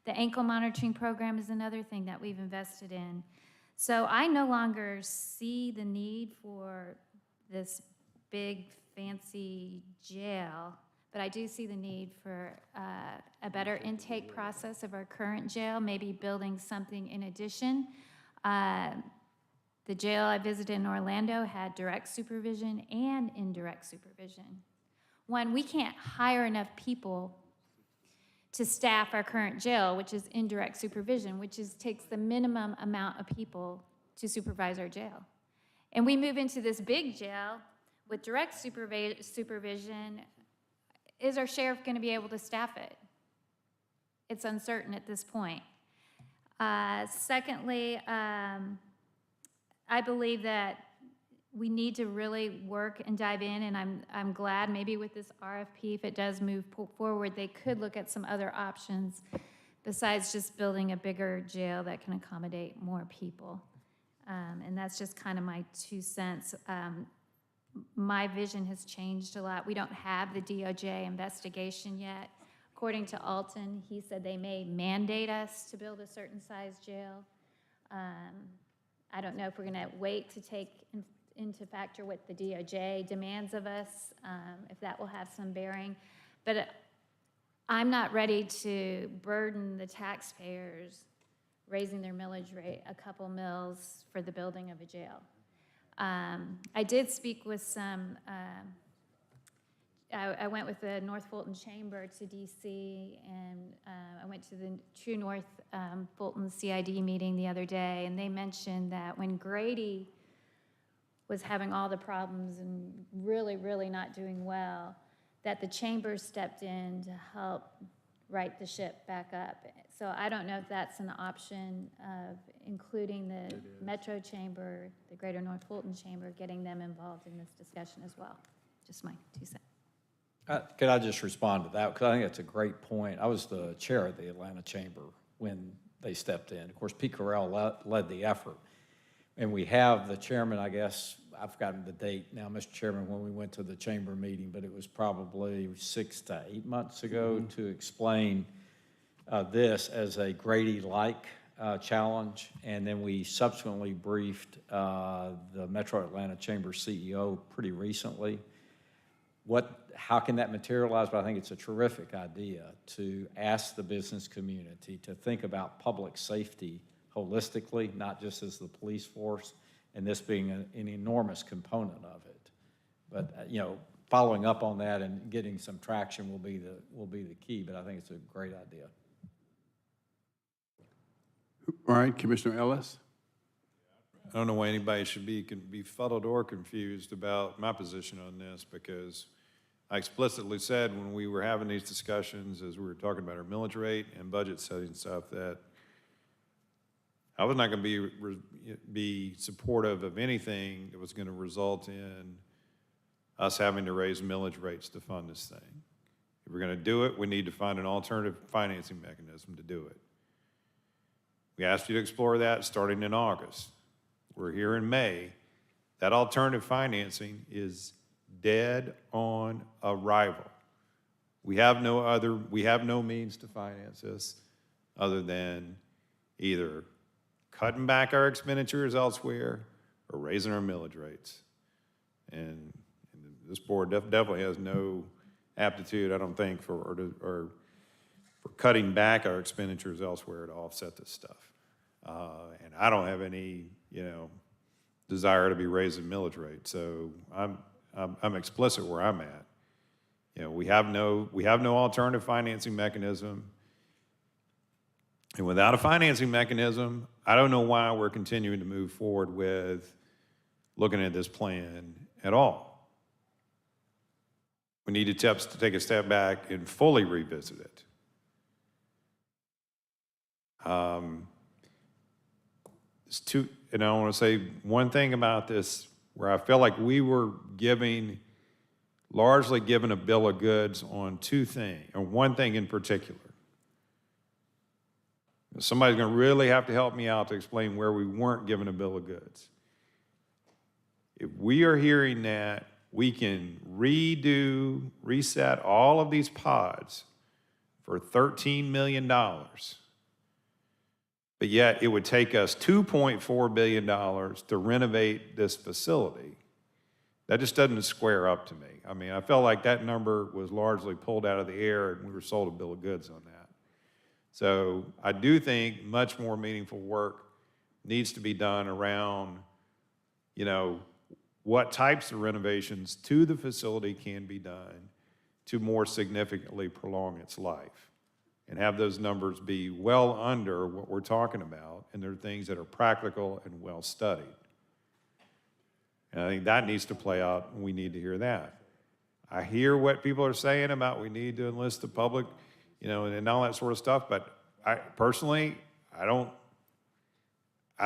The ankle monitoring program is another thing that we've invested in. So I no longer see the need for this big, fancy jail, but I do see the need for a better intake process of our current jail, maybe building something in addition. The jail I visited in Orlando had direct supervision and indirect supervision. One, we can't hire enough people to staff our current jail, which is indirect supervision, which takes the minimum amount of people to supervise our jail. And we move into this big jail with direct supervision. Is our sheriff going to be able to staff it? It's uncertain at this point. Secondly, I believe that we need to really work and dive in, and I'm glad maybe with this RFP, if it does move forward, they could look at some other options besides just building a bigger jail that can accommodate more people. And that's just kind of my 2 cents. My vision has changed a lot. We don't have the DOJ investigation yet. According to Alton, he said they may mandate us to build a certain size jail. I don't know if we're going to wait to take into factor what the DOJ demands of us, if that will have some bearing. But I'm not ready to burden the taxpayers raising their millage rate a couple mils for the building of a jail. I did speak with some, I went with the North Fulton Chamber to DC, and I went to the True North Fulton CID meeting the other day, and they mentioned that when Grady was having all the problems and really, really not doing well, that the chamber stepped in to help right the ship back up. So I don't know if that's an option of including the Metro Chamber, the Greater North Fulton Chamber, getting them involved in this discussion as well. Just my 2 cents. Could I just respond to that? Because I think that's a great point. I was the chair of the Atlanta Chamber when they stepped in. Of course, Pete Carell led the effort. And we have the chairman, I guess, I've forgotten the date now, Mr. Chairman, when we went to the chamber meeting, but it was probably 6 to 8 months ago to explain this as a Grady-like challenge. And then we subsequently briefed the Metro Atlanta Chamber CEO pretty recently. How can that materialize? But I think it's a terrific idea to ask the business community to think about public safety holistically, not just as the police force, and this being an enormous component of it. But following up on that and getting some traction will be the key. But I think it's a great idea. All right, Commissioner Ellis. I don't know why anybody should be befuddled or confused about my position on this, because I explicitly said when we were having these discussions, as we were talking about our millage rate and budget setting stuff, that I was not going to be supportive of anything that was going to result in us having to raise millage rates to fund this thing. If we're going to do it, we need to find an alternative financing mechanism to do it. We asked you to explore that starting in August. We're here in May. That alternative financing is dead on arrival. We have no means to finance this other than either cutting back our expenditures elsewhere or raising our millage rates. And this board definitely has no aptitude, I don't think, for cutting back our expenditures elsewhere to offset this stuff. And I don't have any, desire to be raising millage rates. So I'm explicit where I'm at. We have no alternative financing mechanism. And without a financing mechanism, I don't know why we're continuing to move forward with looking at this plan at all. We need to take a step back and fully revisit it. And I want to say one thing about this, where I feel like we were largely given a bill of goods on two things, or one thing in particular. Somebody's going to really have to help me out to explain where we weren't given a bill of goods. If we are hearing that we can reset all of these pods for $13 million, but yet it would take us $2.4 billion to renovate this facility, that just doesn't square up to me. I mean, I felt like that number was largely pulled out of the air and we were sold a bill of goods on that. So I do think much more meaningful work needs to be done around, what types of renovations to the facility can be done to more significantly prolong its life, and have those numbers be well under what we're talking about, and they're things that are practical and well studied. And I think that needs to play out, and we need to hear that. I hear what people are saying about we need to enlist the public, and all that sort of stuff, but I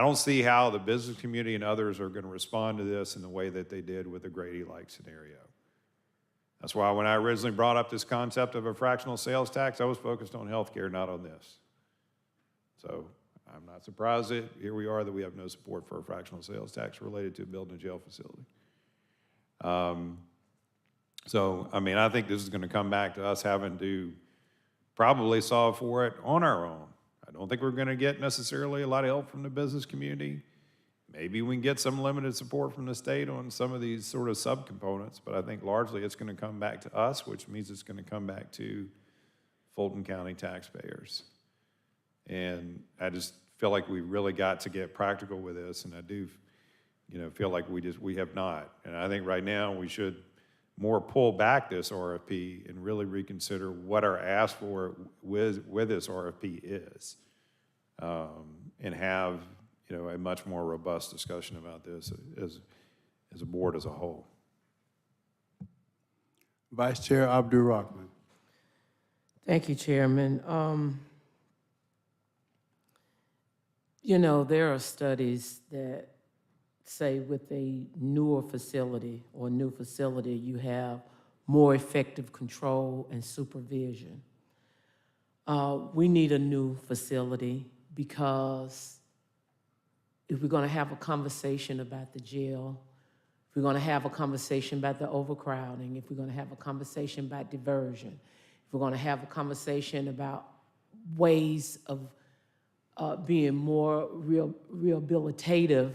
don't see how the business community and others are going to respond to this in the way that they did with the Grady-like scenario. That's why when I originally brought up this concept of a fractional sales tax, I was focused on healthcare, not on this. So I'm not surprised that here we are that we have no support for a fractional sales tax related to building a jail facility. I think this is going to come back to us having to probably solve for it on our own. I don't think we're going to get necessarily a lot of help from the business community. Maybe we can get some limited support from the state on some of these sort of subcomponents, but I think largely it's going to come back to us, which means it's going to come back to Fulton County taxpayers. And I just feel like we really got to get practical with this, and I do, feel like we have not. And I think right now we should more pull back this RFP and really reconsider what our ask for with this RFP is, and have a much more robust discussion about this as a board as a whole. Vice Chair Abdul Rahman. Thank you, Chairman. You know, there are studies that say with a newer facility or new facility, you have more effective control and supervision. We need a new facility because if we're going to have a conversation about the jail, if we're going to have a conversation about the overcrowding, if we're going to have a conversation about diversion, if we're going to have a conversation about ways of being more rehabilitative,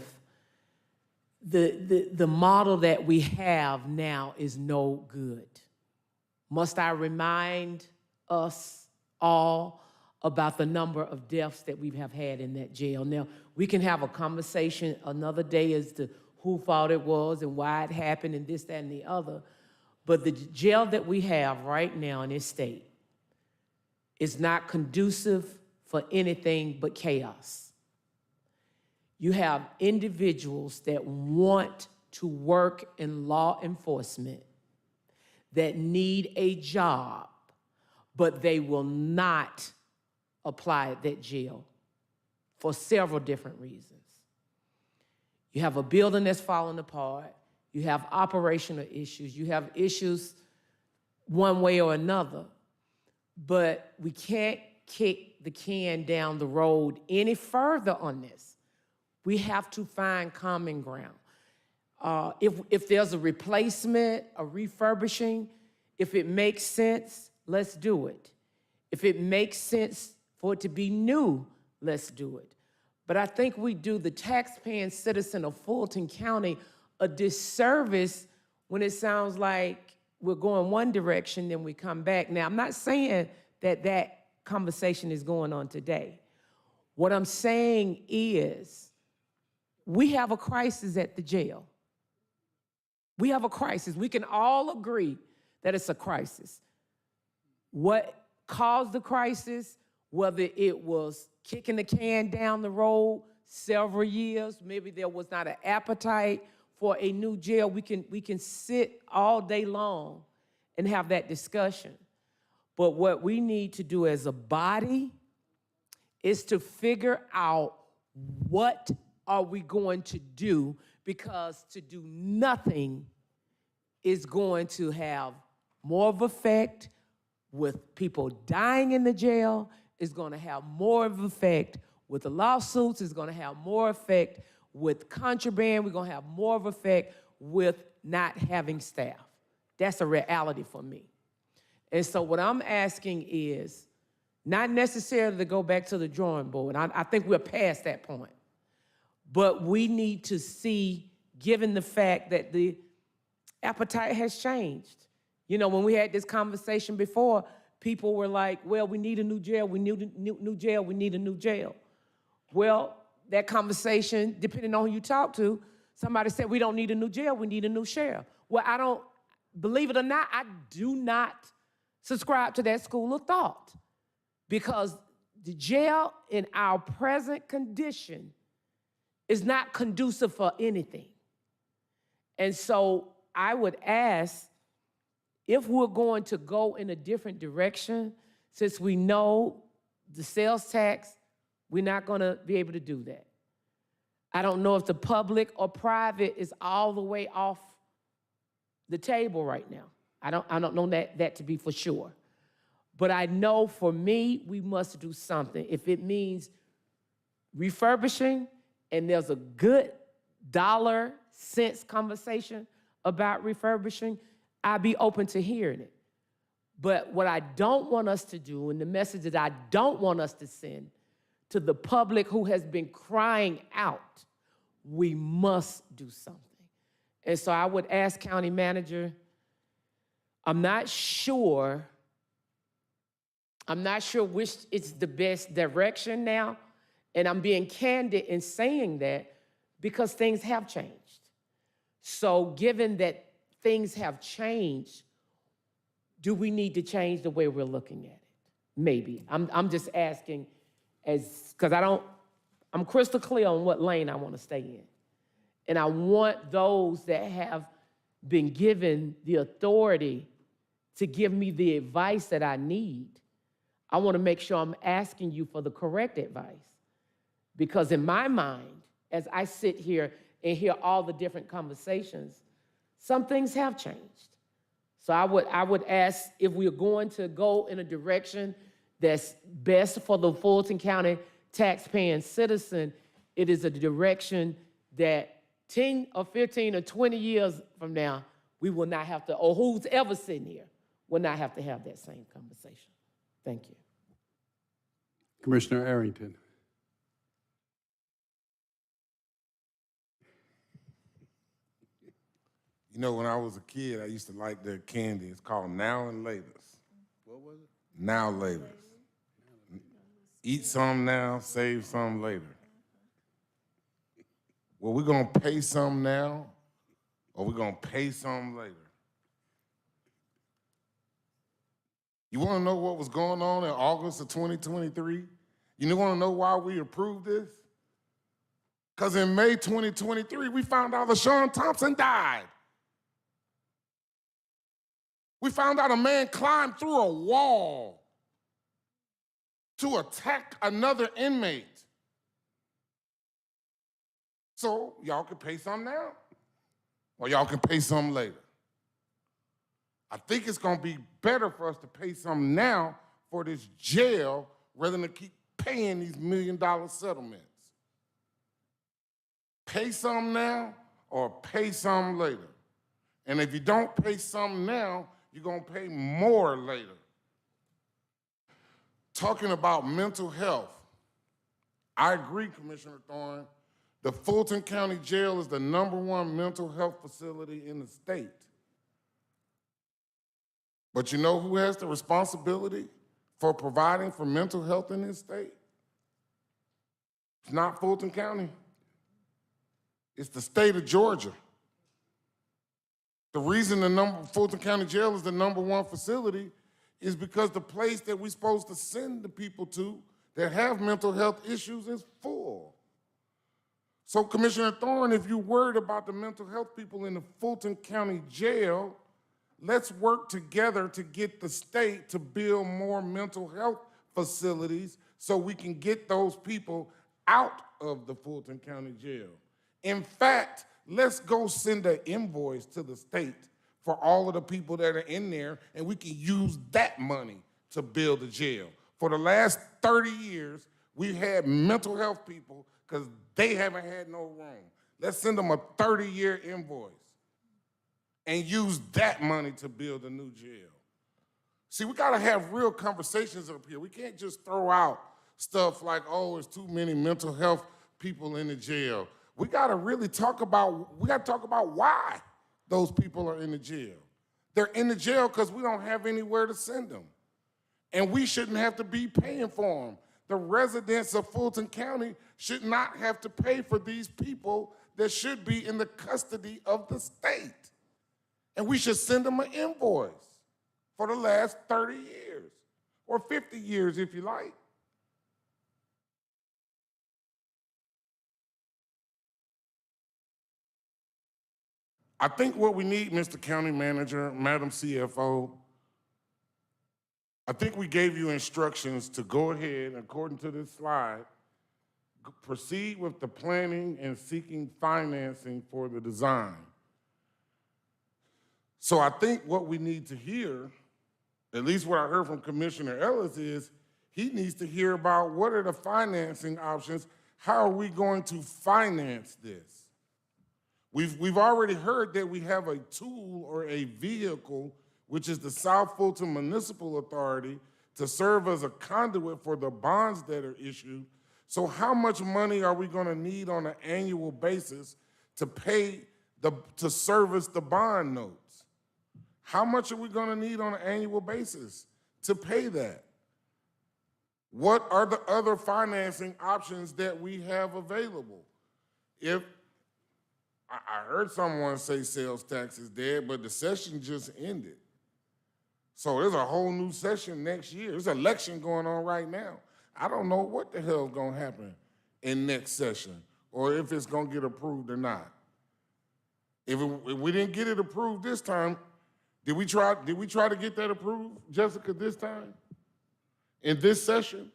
the model that we have now is no good. Must I remind us all about the number of deaths that we have had in that jail? Now, we can have a conversation another day as to who fault it was and why it happened and this, that, and the other. But the jail that we have right now in this state is not conducive for anything but chaos. You have individuals that want to work in law enforcement, that need a job, but they will not apply at that jail for several different reasons. You have a building that's falling apart. You have operational issues. You have issues one way or another. But we can't kick the can down the road any further on this. We have to find common ground. If there's a replacement, a refurbishing, if it makes sense, let's do it. If it makes sense for it to be new, let's do it. But I think we do the taxpaying citizen of Fulton County a disservice when it sounds like we're going one direction, then we come back. Now, I'm not saying that that conversation is going on today. What I'm saying is we have a crisis at the jail. We have a crisis. We can all agree that it's a crisis. What caused the crisis, whether it was kicking the can down the road several years, maybe there was not an appetite for a new jail, we can sit all day long and have that discussion. But what we need to do as a body is to figure out what are we going to do, because to do nothing is going to have more of effect with people dying in the jail, is going to have more of effect with the lawsuits, is going to have more effect with contraband, we're going to have more of effect with not having staff. That's a reality for me. And so what I'm asking is not necessarily to go back to the drawing board. I think we're past that point. But we need to see, given the fact that the appetite has changed. You know, when we had this conversation before, people were like, well, we need a new jail, we need a new jail, we need a new jail. Well, that conversation, depending on who you talk to, somebody said, we don't need a new jail, we need a new sheriff. Well, I don't, believe it or not, I do not subscribe to that school of thought, because the jail in our present condition is not conducive for anything. And so I would ask, if we're going to go in a different direction, since we know the sales tax, we're not going to be able to do that. I don't know if the public or private is all the way off the table right now. I don't know that to be for sure. But I know for me, we must do something. If it means refurbishing, and there's a good dollar cents conversation about refurbishing, I'd be open to hearing it. But what I don't want us to do, and the message that I don't want us to send to the public who has been crying out, we must do something. And so I would ask County Manager, I'm not sure which is the best direction now, and I'm being candid in saying that because things have changed. So given that things have changed, do we need to change the way we're looking at it? Maybe. I'm just asking, because I'm crystal clear on what lane I want to stay in. And I want those that have been given the authority to give me the advice that I need. I want to make sure I'm asking you for the correct advice. Because in my mind, as I sit here and hear all the different conversations, some things have changed. So I would ask if we're going to go in a direction that's best for the Fulton County taxpaying citizen, it is a direction that 10 or 15 or 20 years from now, we will not have to, or who's ever sitting here, will not have to have that same conversation. Thank you. Commissioner Arrington. You know, when I was a kid, I used to like their candy. It's called Now and Laters. What was it? Now Laters. Eat some now, save some later. Well, we're gonna pay some now, or we're gonna pay some later. You wanna know what was going on in August of 2023? You wanna know why we approved this? Because in May 2023, we found out LaShawn Thompson died. We found out a man climbed through a wall to attack another inmate. So y'all can pay some now, or y'all can pay some later. I think it's gonna be better for us to pay some now for this jail rather than keep paying these $1 million settlements. Pay some now or pay some later. And if you don't pay some now, you're gonna pay more later. Talking about mental health, I agree, Commissioner Thorne. The Fulton County Jail is the #1 mental health facility in the state. But you know who has the responsibility for providing for mental health in this state? It's not Fulton County. It's the state of Georgia. The reason the Fulton County Jail is the #1 facility is because the place that we're supposed to send the people to that have mental health issues is full. So Commissioner Thorne, if you're worried about the mental health people in the Fulton County Jail, let's work together to get the state to build more mental health facilities so we can get those people out of the Fulton County Jail. In fact, let's go send an invoice to the state for all of the people that are in there, and we can use that money to build a jail. For the last 30 years, we've had mental health people because they haven't had no room. Let's send them a 30-year invoice and use that money to build a new jail. See, we gotta have real conversations up here. We can't just throw out stuff like, oh, there's too many mental health people in the jail. We gotta really talk about why those people are in the jail. They're in the jail because we don't have anywhere to send them. And we shouldn't have to be paying for them. The residents of Fulton County should not have to pay for these people that should be in the custody of the state. And we should send them an invoice for the last 30 years, or 50 years if you like. I think what we need, Mr. County Manager, Madam CFO, I think we gave you instructions to go ahead, according to this slide, proceed with the planning and seeking financing for the design. So I think what we need to hear, at least what I heard from Commissioner Ellis, is he needs to hear about what are the financing options, how are we going to finance this? We've already heard that we have a tool or a vehicle, which is the South Fulton Municipal Authority, to serve as a conduit for the bonds that are issued. So how much money are we gonna need on an annual basis to service the bond notes? How much are we gonna need on an annual basis to pay that? What are the other financing options that we have available? I heard someone say sales tax is dead, but the session just ended. So there's a whole new session next year. There's an election going on right now. I don't know what the hell is gonna happen in next session, or if it's gonna get approved or not. If we didn't get it approved this time, did we try to get that approved, Jessica, this time? In this session?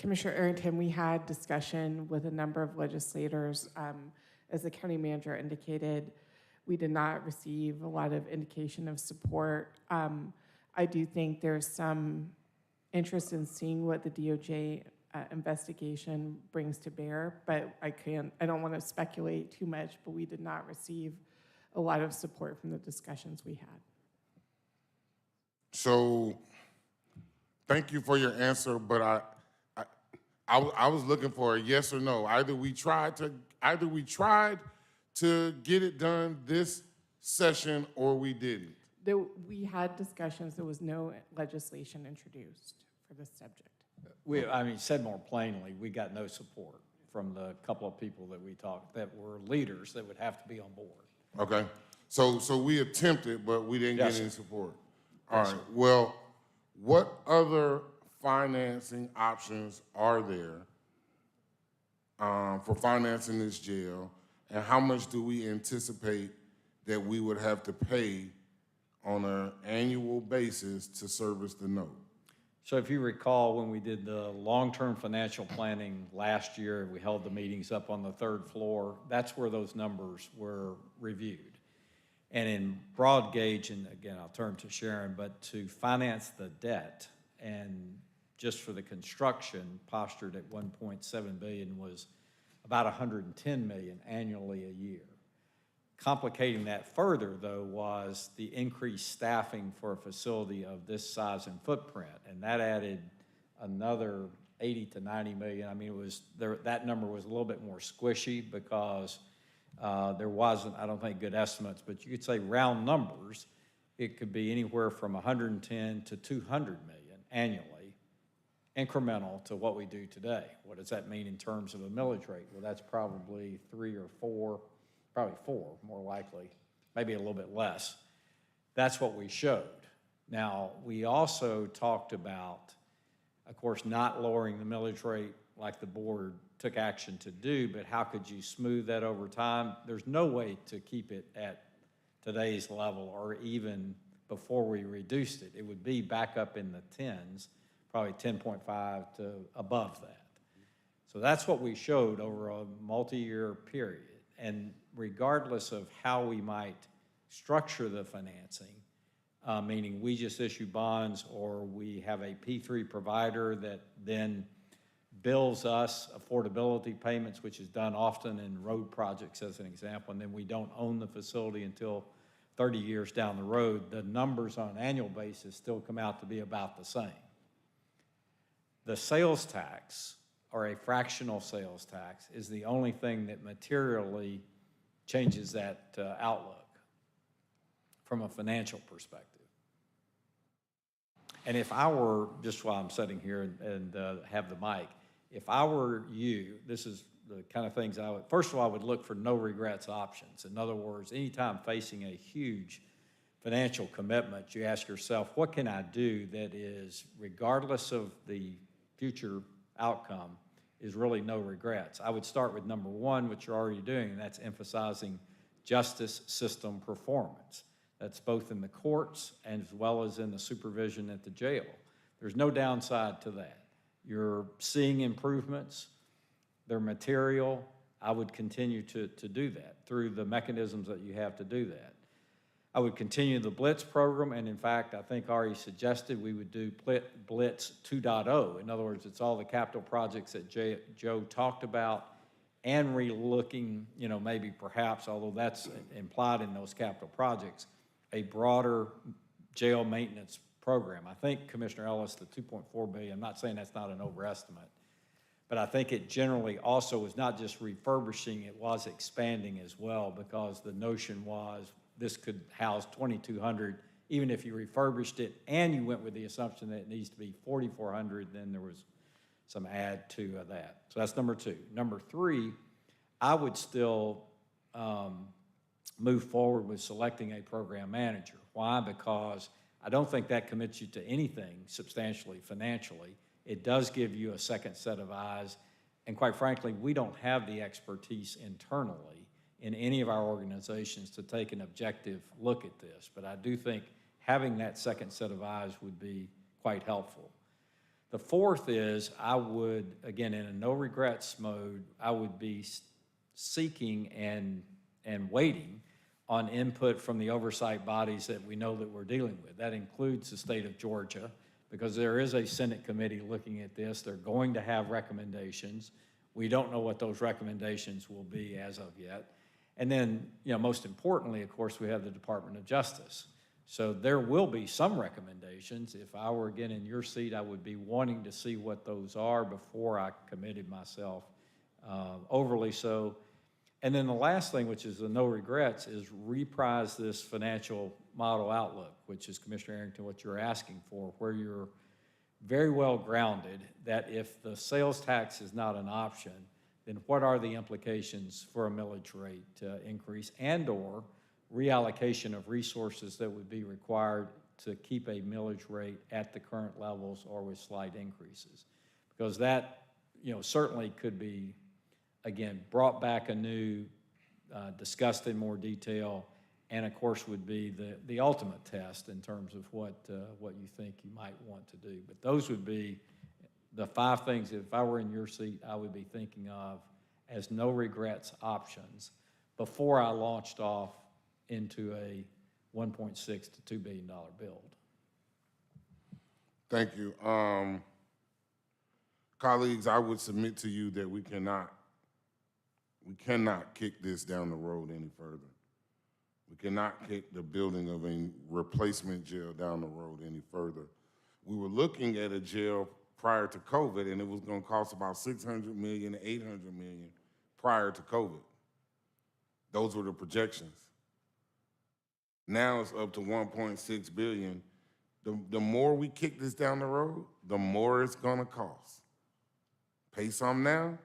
Commissioner Arrington, we had discussion with a number of legislators. As the county manager indicated, we did not receive a lot of indication of support. I do think there's some interest in seeing what the DOJ investigation brings to bear, but I don't want to speculate too much, but we did not receive a lot of support from the discussions we had. So, thank you for your answer, but I was looking for a yes or no. Either we tried to get it done this session or we didn't. We had discussions. There was no legislation introduced for this subject. Said more plainly, we got no support from the couple of people that we talked that were leaders that would have to be on board. Okay, so we attempted, but we didn't Yes, get any sir. support. Yes, All right, sir. well, what other financing options are there for financing this jail? And how much do we anticipate that we would have to pay on an annual basis to service the note? So if you recall, when we did the long-term financial planning last year, we held the meetings up on the third floor, that's where those numbers were reviewed. And in broad gauge, and again, I'll turn to Sharon, but to finance the debt and just for the construction postured at $1.7 billion was about $110 million annually a year. Complicating that further, though, was the increased staffing for a facility of this size and footprint, and that added another 80 to 90 million. I mean, it was there, that number was a little bit more squishy because there wasn't, I don't think, good estimates, but you could say round numbers, it could be anywhere from 110 to 200 million annually, incremental to what we do today. What does that mean in terms of a millage rate? Well, that's probably 3 or 4. Probably 4, more likely, maybe a little bit less. That's what we showed. Now, we also talked about, of course, not lowering the millage rate like the board took action to do, but how could you smooth that over time? There's no way to keep it at today's level or even before we reduced it. It would be back up in the 10s, probably 10.5 to above that. So that's what we showed over a multi-year period. And regardless of how we might structure the financing, meaning we just issue bonds or we have a P3 provider that then bills us affordability payments, which is done often in road projects as an example, and then we don't own the facility until 30 years down the road, the numbers on an annual basis still come out to be about the same. The sales tax, or a fractional sales tax, is the only thing that materially changes that outlook from a financial perspective. And if I were, just while I'm sitting here and have the mic, if I were you, this is the kind of things I would, first of all, I would look for no regrets options. In other words, anytime facing a huge financial commitment, you ask yourself, what can I do that is, regardless of the future outcome, is really no regrets. I would start with number one, which you're already doing, and that's emphasizing justice system performance. That's both in the courts as well as in the supervision at the jail. There's no downside to that. You're seeing improvements, they're material. I would continue to do that through the mechanisms that you have to do that. I would continue the Blitz program, and in fact, I think Ari suggested we would do Blitz 2.0. In other words, it's all the capital projects that Joe talked about, and relooking, maybe perhaps, although that's implied in those capital projects, a broader jail maintenance program. I think, Commissioner Ellis, the $2.4 billion, I'm not saying that's not an overestimate, but I think it generally also was not just refurbishing, it was expanding as well, because the notion was this could house 2,200, even if you refurbished it and you went with the assumption that it needs to be 4,400, then there was some add to that. So that's number two. Number three, I would still move forward with selecting a program manager. Why? Because I don't think that commits you to anything substantially financially. It does give you a second set of eyes, and quite frankly, we don't have the expertise internally in any of our organizations to take an objective look at this, but I do think having that second set of eyes would be quite helpful. The fourth is I would, again, in a no regrets mode, I would be seeking and waiting on input from the oversight bodies that we know that we're dealing with. That includes the state of Georgia, because there is a Senate committee looking at this. They're going to have recommendations. We don't know what those recommendations will be as of yet. And then, most importantly, of course, we have the Department of Justice. So there will be some recommendations. If I were again in your seat, I would be wanting to see what those are before I committed myself overly so. And then the last thing, which is the no regrets, is reprise this financial model outlook, which is, Commissioner Arrington, what you're asking for, where you're very well grounded that if the sales tax is not an option, then what are the implications for a millage rate increase and/or reallocation of resources that would be required to keep a millage rate at the current levels or with slight increases? Because that, certainly could be, again, brought back anew, discussed in more detail, and of course would be the ultimate test in terms of what you think you might want to do. But those would be the 5 things, if I were in your seat, I would be thinking of as no regrets options before I launched off into a $1.6 to $2 billion build. Thank you. Colleagues, I would submit to you that we cannot kick this down the road any further. We cannot kick the building of a replacement jail down the road any further. We were looking at a jail prior to COVID, and it was going to cost about $600 million to $800 million prior to COVID. Those were the projections. Now it's up to $1.6 billion. The more we kick this down the road, the more it's going to cost. Pay some now,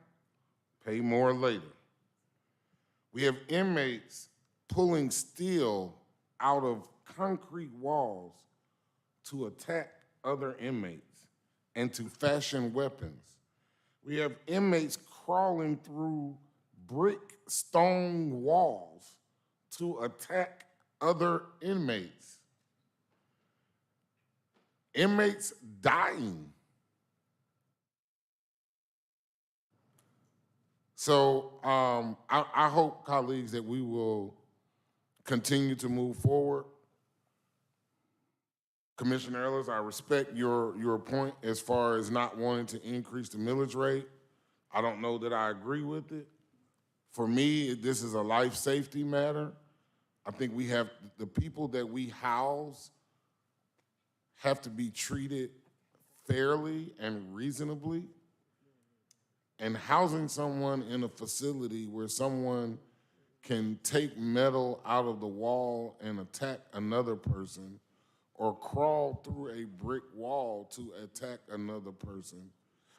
pay more later. We have inmates pulling steel out of concrete walls to attack other inmates and to fashion weapons. We have inmates crawling through brick stone walls to attack other inmates. Inmates dying. So I hope, colleagues, that we will continue to move forward. Commissioner Ellis, I respect your point as far as not wanting to increase the millage rate. I don't know that I agree with it. For me, this is a life safety matter. I think we have, the people that we house have to be treated fairly and reasonably. And housing someone in a facility where someone can take metal out of the wall and attack another person, or crawl through a brick wall to attack another person.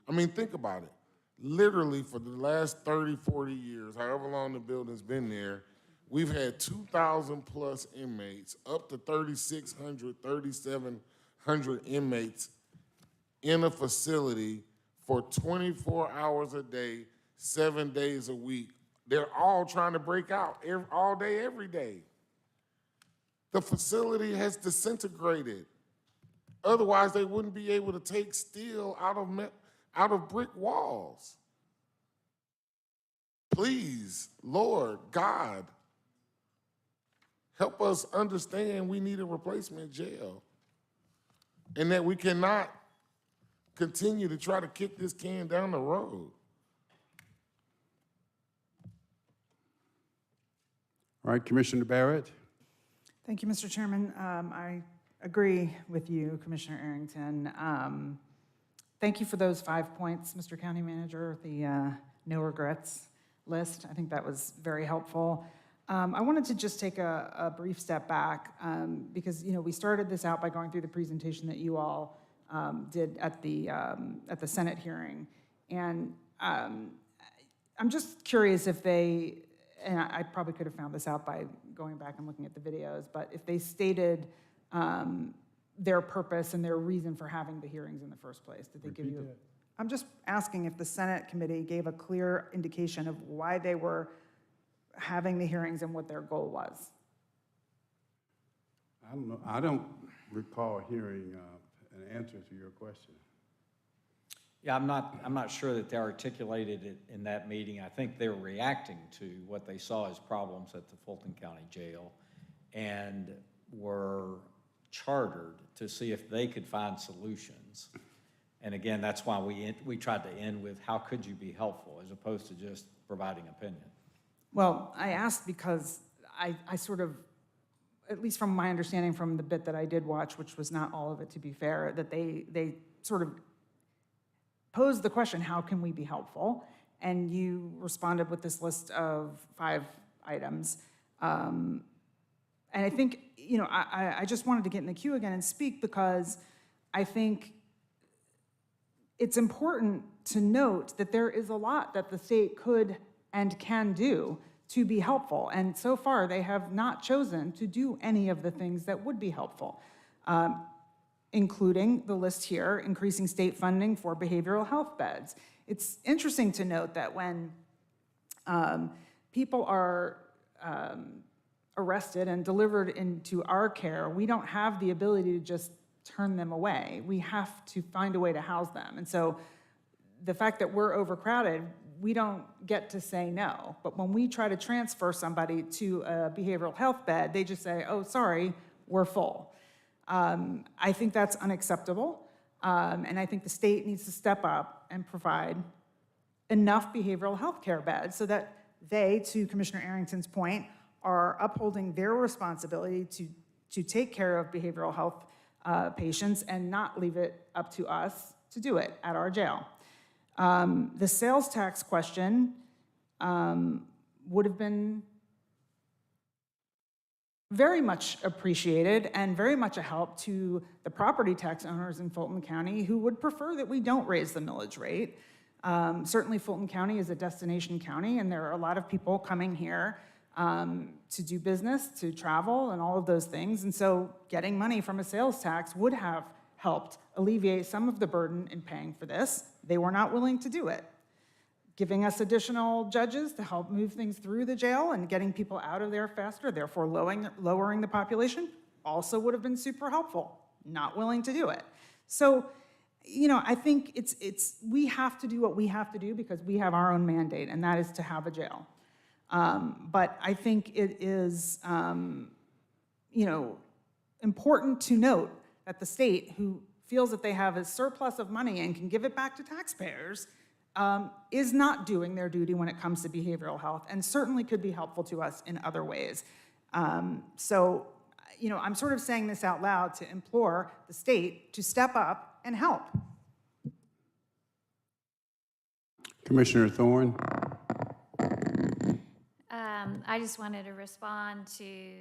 I mean, think about it. Literally for the last 30, 40 years, however long the building's been there, we've had 2,000 plus inmates, up to 3,600, 3,700 inmates in a facility for 24 hours a day, 7 days a week. They're all trying to break out all day, every day. The facility has disintegrated. Otherwise, they wouldn't be able to take steel out of brick walls. Please, Lord, God, help us understand we need a replacement jail and that we cannot continue to try to kick this can down the road. All right, Commissioner Barrett. Thank you, Mr. Chairman. I agree with you, Commissioner Arrington. Thank you for those 5 points, Mr. County Manager, the no regrets list. I think that was very helpful. I wanted to just take a brief step back because we started this out by going through the presentation that you all did at the Senate hearing, and I'm just curious if they, and I probably could have found this out by going back and looking at the videos, but if they stated their purpose and their reason for having the hearings in the first place. Did they give you? I'm just asking if the Senate committee gave a clear indication of why they were having the hearings and what their goal was. I don't know. I don't recall hearing an answer to your question. Yeah, I'm not sure that they articulated it in that meeting. I think they were reacting to what they saw as problems at the Fulton County Jail and were chartered to see if they could find solutions. And again, that's why we tried to end with, how could you be helpful, as opposed to just providing opinion. Well, I asked because I sort of, at least from my understanding from the bit that I did watch, which was not all of it to be fair, that they sort of posed the question, how can we be helpful? And you responded with this list of 5 items. And I think, you know, I just wanted to get in the queue again and speak because I think it's important to note that there is a lot that the state could and can do to be helpful. And so far, they have not chosen to do any of the things that would be helpful, including the list here, increasing state funding for behavioral health beds. It's interesting to note that when people are arrested and delivered into our care, we don't have the ability to just turn them away. We have to find a way to house them. And so the fact that we're overcrowded, we don't get to say no. But when we try to transfer somebody to a behavioral health bed, they just say, oh, sorry, we're full. I think that's unacceptable. And I think the state needs to step up and provide enough behavioral health care beds so that they, to Commissioner Arrington's point, are upholding their responsibility to take care of behavioral health patients and not leave it up to us to do it at our jail. The sales tax question would have been very much appreciated and very much a help to the property tax owners in Fulton County who would prefer that we don't raise the millage rate. Certainly Fulton County is a destination county and there are a lot of people coming here to do business, to travel, and all of those things. And so getting money from a sales tax would have helped alleviate some of the burden in paying for this. They were not willing to do it. Giving us additional judges to help move things through the jail and getting people out of there faster, therefore lowering the population, also would have been super helpful. Not willing to do it. So, you know, I think we have to do what we have to do because we have our own mandate, and that is to have a jail. But I think it is, you know, important to note that the state, who feels that they have a surplus of money and can give it back to taxpayers, is not doing their duty when it comes to behavioral health and certainly could be helpful to us in other ways. So, you know, I'm sort of saying this out loud to implore the state to step up and help. Commissioner Thorne. I just wanted to respond to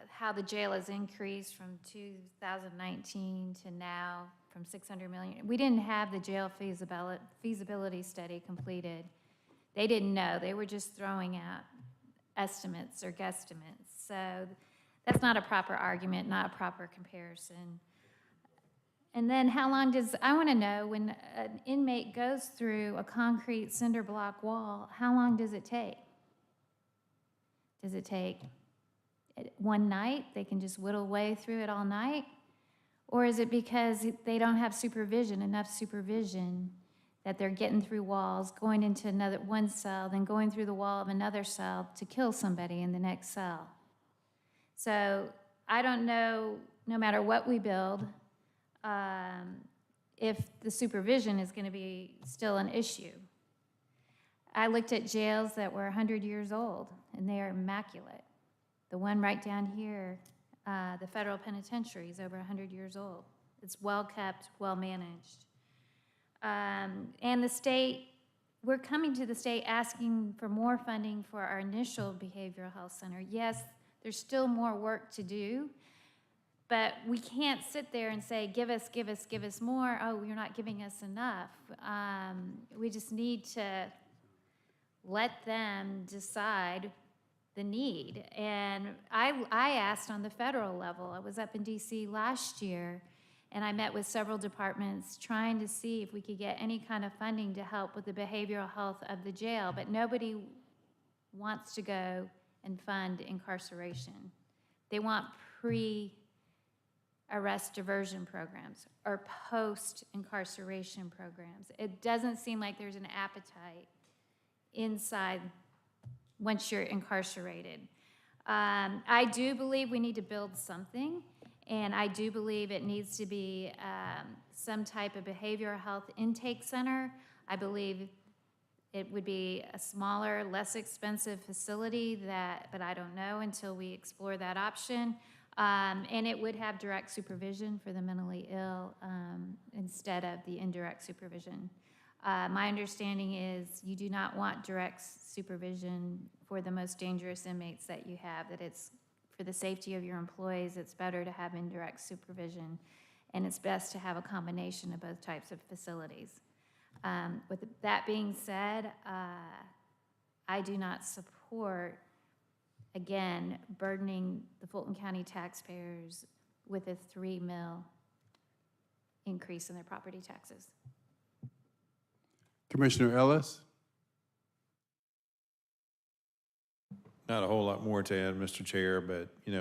how the jail has increased from 2019 to now from 600 million. We didn't have the jail feasibility study completed. They didn't know. They were just throwing out estimates or guesstimates. So that's not a proper argument, not a proper comparison. And then how long I want to know, when an inmate goes through a concrete cinder block wall, how long does it take? Does it take one night? They can just whittle away through it all night? Or is it because they don't have enough supervision, that they're getting through walls, going into one cell, then going through the wall of another cell to kill somebody in the next cell? So I don't know, no matter what we build, if the supervision is going to be still an issue. I looked at jails that were 100 years old, and they are immaculate. The one right down here, the federal penitentiary, is over 100 years old. It's well-kept, well-managed. And the state, we're coming to the state asking for more funding for our initial behavioral health center. Yes, there's still more work to do, but we can't sit there and say, give us more. Oh, you're not giving us enough. We just need to let them decide the need. And I asked on the federal level. I was up in DC last year, and I met with several departments trying to see if we could get any kind of funding to help with the behavioral health of the jail, but nobody wants to go and fund incarceration. They want arrest diversion programs or post-incarceration programs. It doesn't seem like there's an appetite inside once you're incarcerated. I do believe we need to build something, and I do believe it needs to be some type of behavioral health intake center. I believe it would be a smaller, less expensive facility but I don't know until we explore that option. And it would have direct supervision for the mentally ill instead of the indirect supervision. My understanding is you do not want direct supervision for the most dangerous inmates that you have, that it's for the safety of your employees, it's better to have indirect supervision, and it's best to have a combination of both types of facilities. With that being said, I do not support, again, burdening the Fulton County taxpayers with a $3 million increase in their property taxes. Commissioner Ellis? Not a whole lot more to add, Mr. Chair, but, I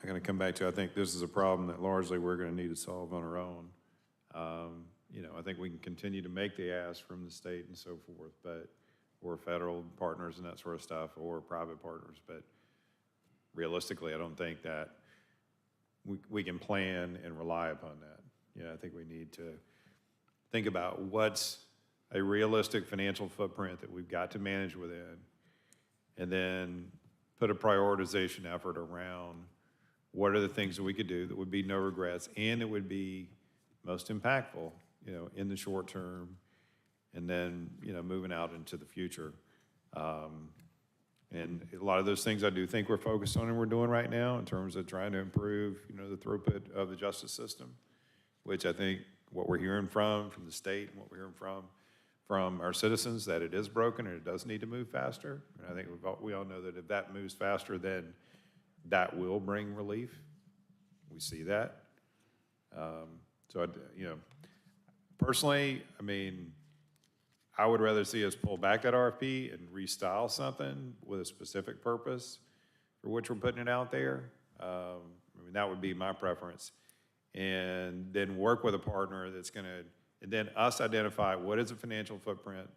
got to come back to, I think this is a problem that largely we're going to need to solve on our own. I think we can continue to make the ask from the state and so forth, or federal partners and that sort of stuff, or private partners, but realistically, I don't think that we can plan and rely upon that. I think we need to think about what's a realistic financial footprint that we've got to manage within, and then put a prioritization effort around what are the things that we could do that would be no regrets and that would be most impactful, in the short term, and then, moving out into the future. And a lot of those things I do think we're focused on and we're doing right now in terms of trying to improve, the throughput of the justice system, which I think what we're hearing from the state and what we're hearing from our citizens, that it is broken and it does need to move faster. And I think we all know that if that moves faster, then that will bring relief. We see that. Personally, I would rather see us pull back that RFP and restyle something with a specific purpose for which we're putting it out there. That would be my preference. And then work with a partner that's going to, and then us identify what is a financial footprint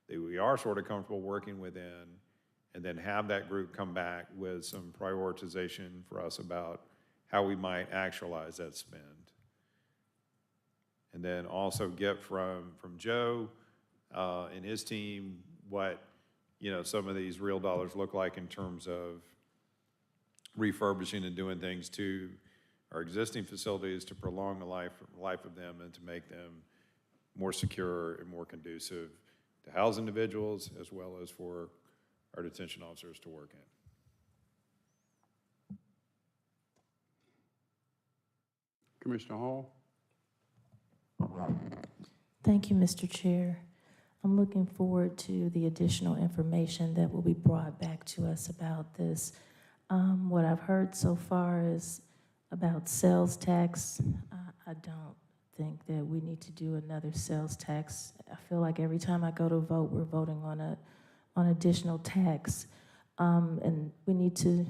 that we are sort of comfortable working within, and then have that group come back with some prioritization for us about how we might actualize that spend. And then also get from Joe and his team what, some of these real dollars look like in terms of refurbishing and doing things to our existing facilities to prolong the life of them and to make them more secure and more conducive to house individuals as well as for our detention officers to work in. Commissioner Hall? Thank you, Mr. Chair. I'm looking forward to the additional information that will be brought back to us about this. What I've heard so far is about sales tax. I don't think that we need to do another sales tax. I feel like every time I go to vote, we're voting on additional tax. And we need to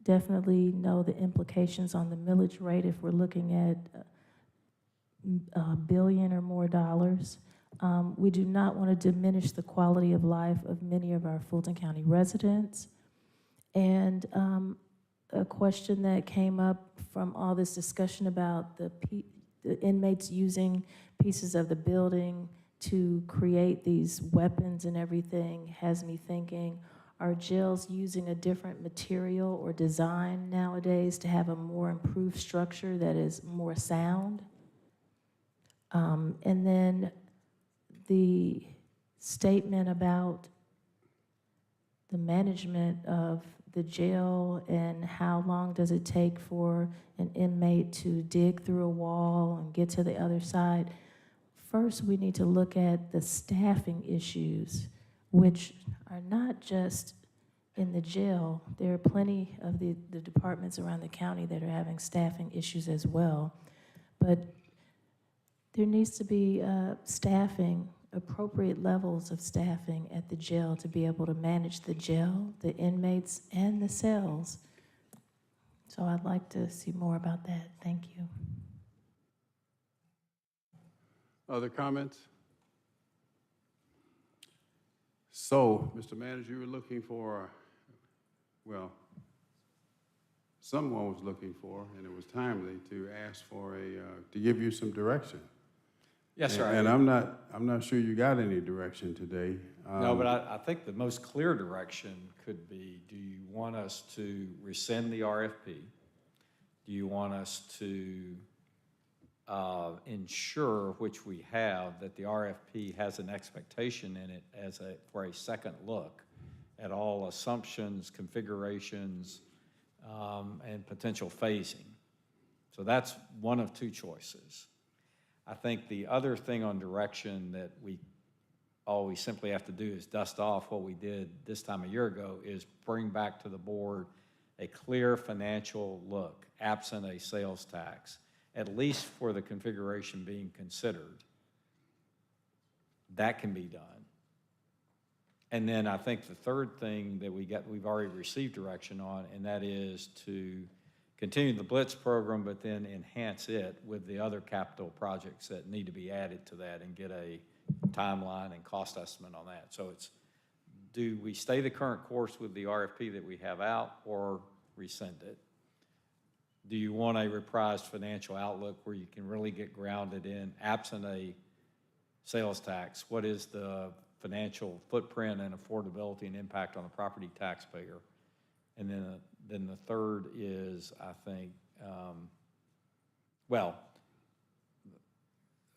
definitely know the implications on the millage rate if we're looking at $1 billion or more dollars. We do not want to diminish the quality of life of many of our Fulton County residents. And a question that came up from all this discussion about the inmates using pieces of the building to create these weapons and everything has me thinking, are jails using a different material or design nowadays to have a more improved structure that is more sound? And then the statement about the management of the jail and how long does it take for an inmate to dig through a wall and get to the other side. First, we need to look at the staffing issues, which are not just in the jail. There are plenty of the departments around the county that are having staffing issues as well. But there needs to be staffing, appropriate levels of staffing at the jail to be able to manage the jail, the inmates, and the cells. So I'd like to see more about that. Thank you. Other comments? So, Mr. Manager, you were looking for, well, someone was looking for, and it was timely to ask for to give you some direction. Yes, sir. And I'm not sure you got any direction today. No, but I think the most clear direction could be, do you want us to rescind the RFP? Do you want us to ensure, which we have, that the RFP has an expectation in it for a second look at all assumptions, configurations, and potential phasing? So that's one of two choices. I think the other thing on direction that all we simply have to do is dust off what we did this time a year ago, is bring back to the board a clear financial look, absent a sales tax, at least for the configuration being considered. That can be done. And then I think the third thing that we've already received direction on, and that is to continue the Blitz program, but then enhance it with the other capital projects that need to be added to that, and get a timeline and cost estimate on that. So it's, do we stay the current course with the RFP that we have out, or rescind it? Do you want a reprised financial outlook where you can really get grounded in, absent a sales tax, what is the financial footprint and affordability and impact on the property taxpayer? And then the third is, I think, well,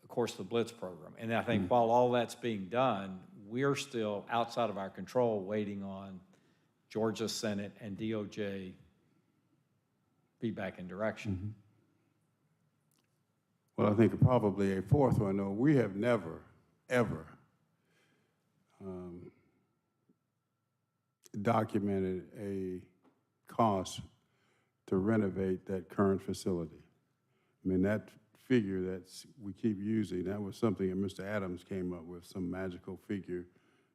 of course, the Blitz program. And I think while all that's being done, we're still outside of our control, waiting on Georgia Senate and DOJ feedback and direction. Well, I think probably a fourth one, though. We have never, ever documented a cost to renovate that current facility. I mean, that figure that we keep using, that was something that Mr. Adams came up with, some magical figure,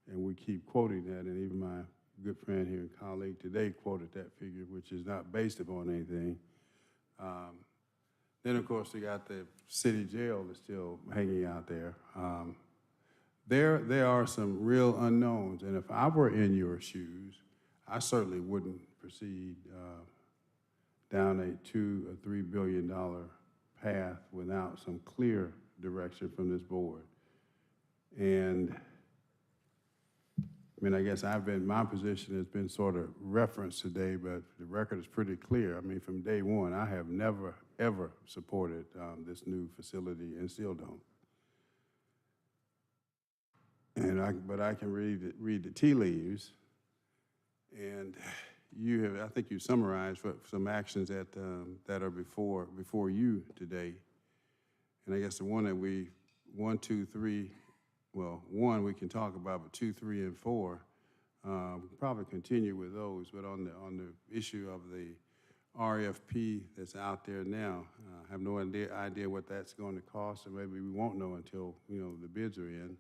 and we keep quoting that, and even my good friend here and colleague today quoted that figure, which is not based upon anything. Then, of course, we got the city jail that's still hanging out there. There are some real unknowns, and if I were in your shoes, I certainly wouldn't proceed down a $2 or $3 billion path without some clear direction from this board. And I mean, I guess my position has been sort of referenced today, but the record is pretty clear. I mean, from day one, I have never, ever supported this new facility, and still don't. But I can read the tea leaves, and I think you summarized some actions that are before you today. And I guess the one that one we can talk about, but 2, 3, and 4, we'll probably continue with those. But on the issue of the RFP that's out there now, I have no idea what that's going to cost, and maybe we won't know until the bids are in.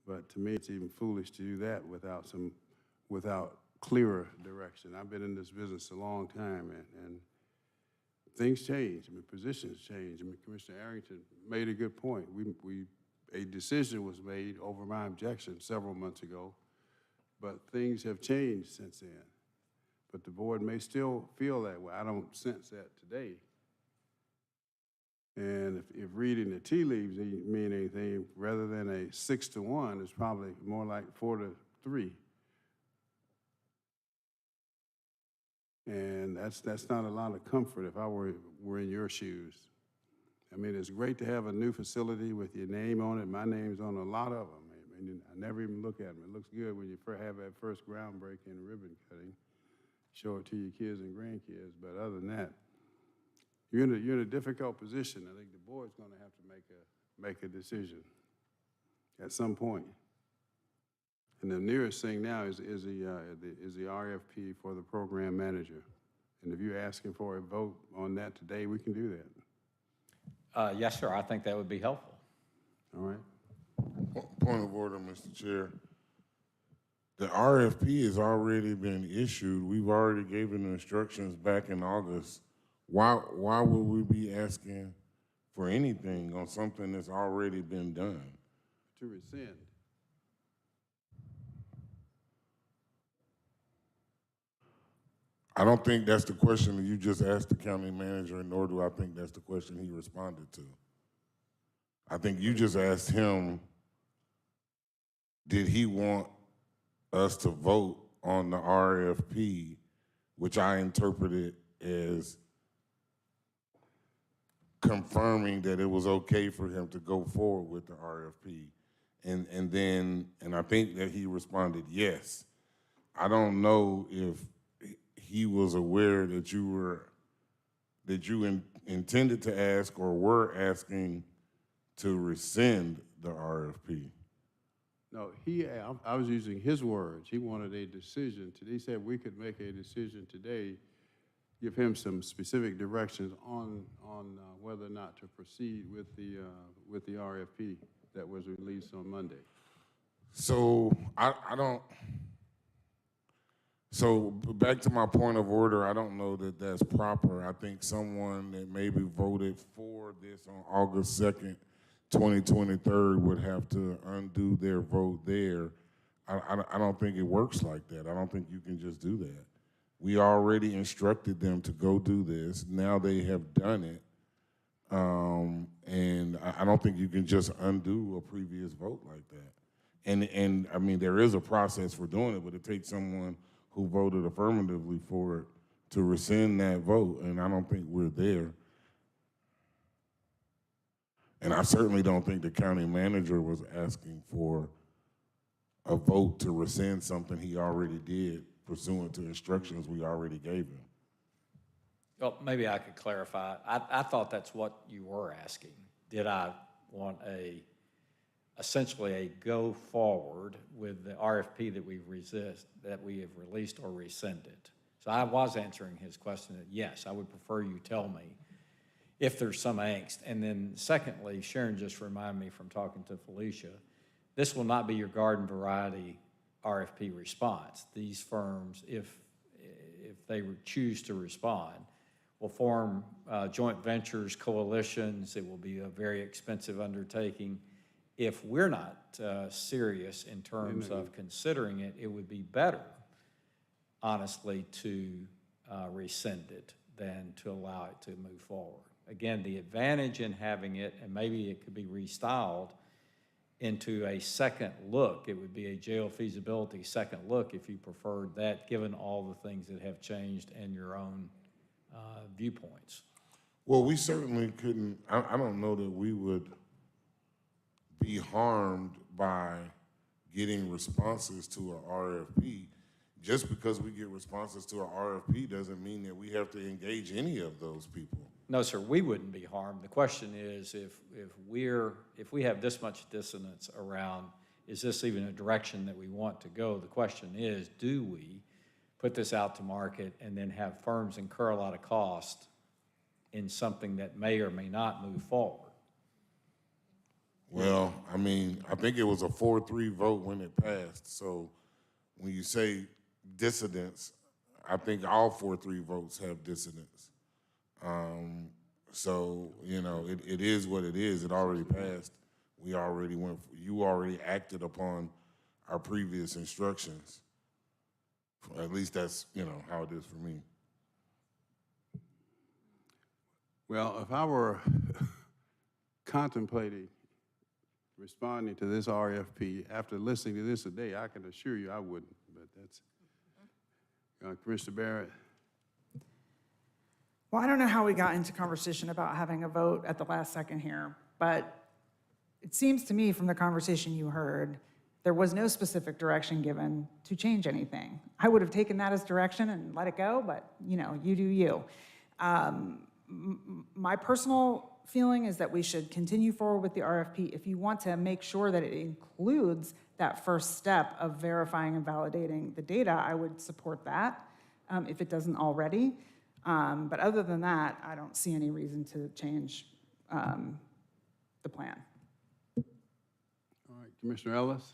But to me, it's even foolish to do that without clearer direction. I've been in this business a long time, and things change. I mean, positions change. I mean, Commissioner Arrington made a good point. A decision was made over my objection several months ago, but things have changed since then. But the board may still feel that way. I don't sense that today. And if reading the tea leaves mean anything, rather than a 6-1, it's probably more like 4-3. And that's not a lot of comfort if I were in your shoes. I mean, it's great to have a new facility with your name on it. My name's on a lot of them. I mean, I never even look at them. It looks good when you have that first groundbreaking ribbon cutting. Show it to your kids and grandkids. But other than that, you're in a difficult position. I think the board's going to have to make a decision at some point. And the nearest thing now is the RFP for the program manager. And if you're asking for a vote on that today, we can do that. Yes, sir. I think that would be helpful. All right. Point of order, Mr. Chair. The RFP has already been issued. We've already given the instructions back in August. Why would we be asking for anything on something that's already been done? To rescind. I don't think that's the question that you just asked the county manager, nor do I think that's the question he responded to. I think you just asked him, did he want us to vote on the RFP, which I interpreted as confirming that it was okay for him to go forward with the RFP. And I think that he responded yes. I don't know if he was aware that you intended to ask or were asking to rescind the RFP. No, I was using his words. He wanted a decision. He said we could make a decision today, give him some specific directions on whether or not to proceed with the RFP that was released on Monday. So I don't. So back to my point of order, I don't know that that's proper. I think someone that maybe voted for this on August 2nd, 2023 would have to undo their vote there. I don't think it works like that. I don't think you can just do that. We already instructed them to go do this. Now they have done it. And I don't think you can just undo a previous vote like that. And I mean, there is a process for doing it, but it takes someone who voted affirmatively for it to rescind that vote, and I don't think we're there. And I certainly don't think the county manager was asking for a vote to rescind something he already did pursuant to instructions we already gave him. Well, maybe I could clarify. I thought that's what you were asking. Did I want essentially a go forward with the RFP that we have released or rescinded? So I was answering his question that yes, I would prefer you tell me if there's some angst. And then secondly, Sharon just reminded me from talking to Felicia, this will not be your garden variety RFP response. These firms, if they choose to respond, will form joint ventures, coalitions. It will be a very expensive undertaking. If we're not serious in terms of considering it, it would be better, honestly, to rescind it than to allow it to move forward. Again, the advantage in having it, and maybe it could be restyled into a second look, it would be a jail feasibility second look if you preferred that, given all the things that have changed and your own viewpoints. Well, we certainly couldn't, I don't know that we would be harmed by getting responses to an RFP. Just because we get responses to an RFP doesn't mean that we have to engage any of those people. No, sir, we wouldn't be harmed. The question is if we have this much dissonance around, is this even a direction that we want to go? The question is, do we put this out to market and then have firms incur a lot of cost in something that may or may not move forward? Well, I mean, I think it was a 4-3 vote when it passed. So when you say dissidence, I think all 4-3 votes have dissidence. So, you know, it is what it is. It already passed. You already acted upon our previous instructions. At least that's, you know, how it is for me. Well, if I were contemplating responding to this RFP, after listening to this today, I can assure you I wouldn't, but that's, Commissioner Barrett. Well, I don't know how we got into conversation about having a vote at the last second here, but it seems to me from the conversation you heard, there was no specific direction given to change anything. I would have taken that as direction and let it go, but you know, you do you. My personal feeling is that we should continue forward with the RFP. If you want to make sure that it includes that first step of verifying and validating the data, I would support that if it doesn't already. But other than that, I don't see any reason to change the plan. All right, Commissioner Ellis.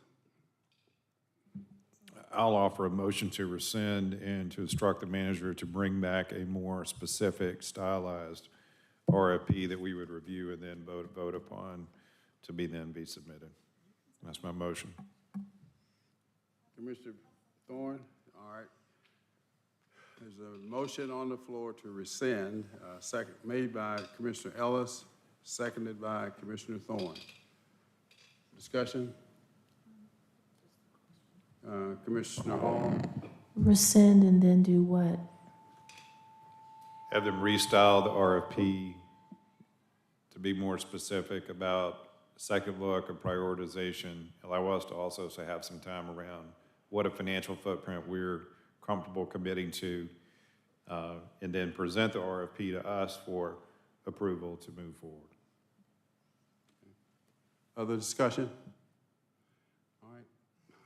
I'll offer a motion to rescind and to instruct the manager to bring back a more specific, stylized RFP that we would review and then vote upon to then be submitted. That's my motion. Commissioner Thorne, all right. There's a motion on the floor to rescind, made by Commissioner Ellis, seconded by Commissioner Thorne. Discussion? Commissioner Hall? Rescind and then do what? Have them restyle the RFP to be more specific about second look and prioritization. Allow us to also have some time around what a financial footprint we're comfortable committing to, and then present the RFP to us for approval to move forward. Other discussion? All right,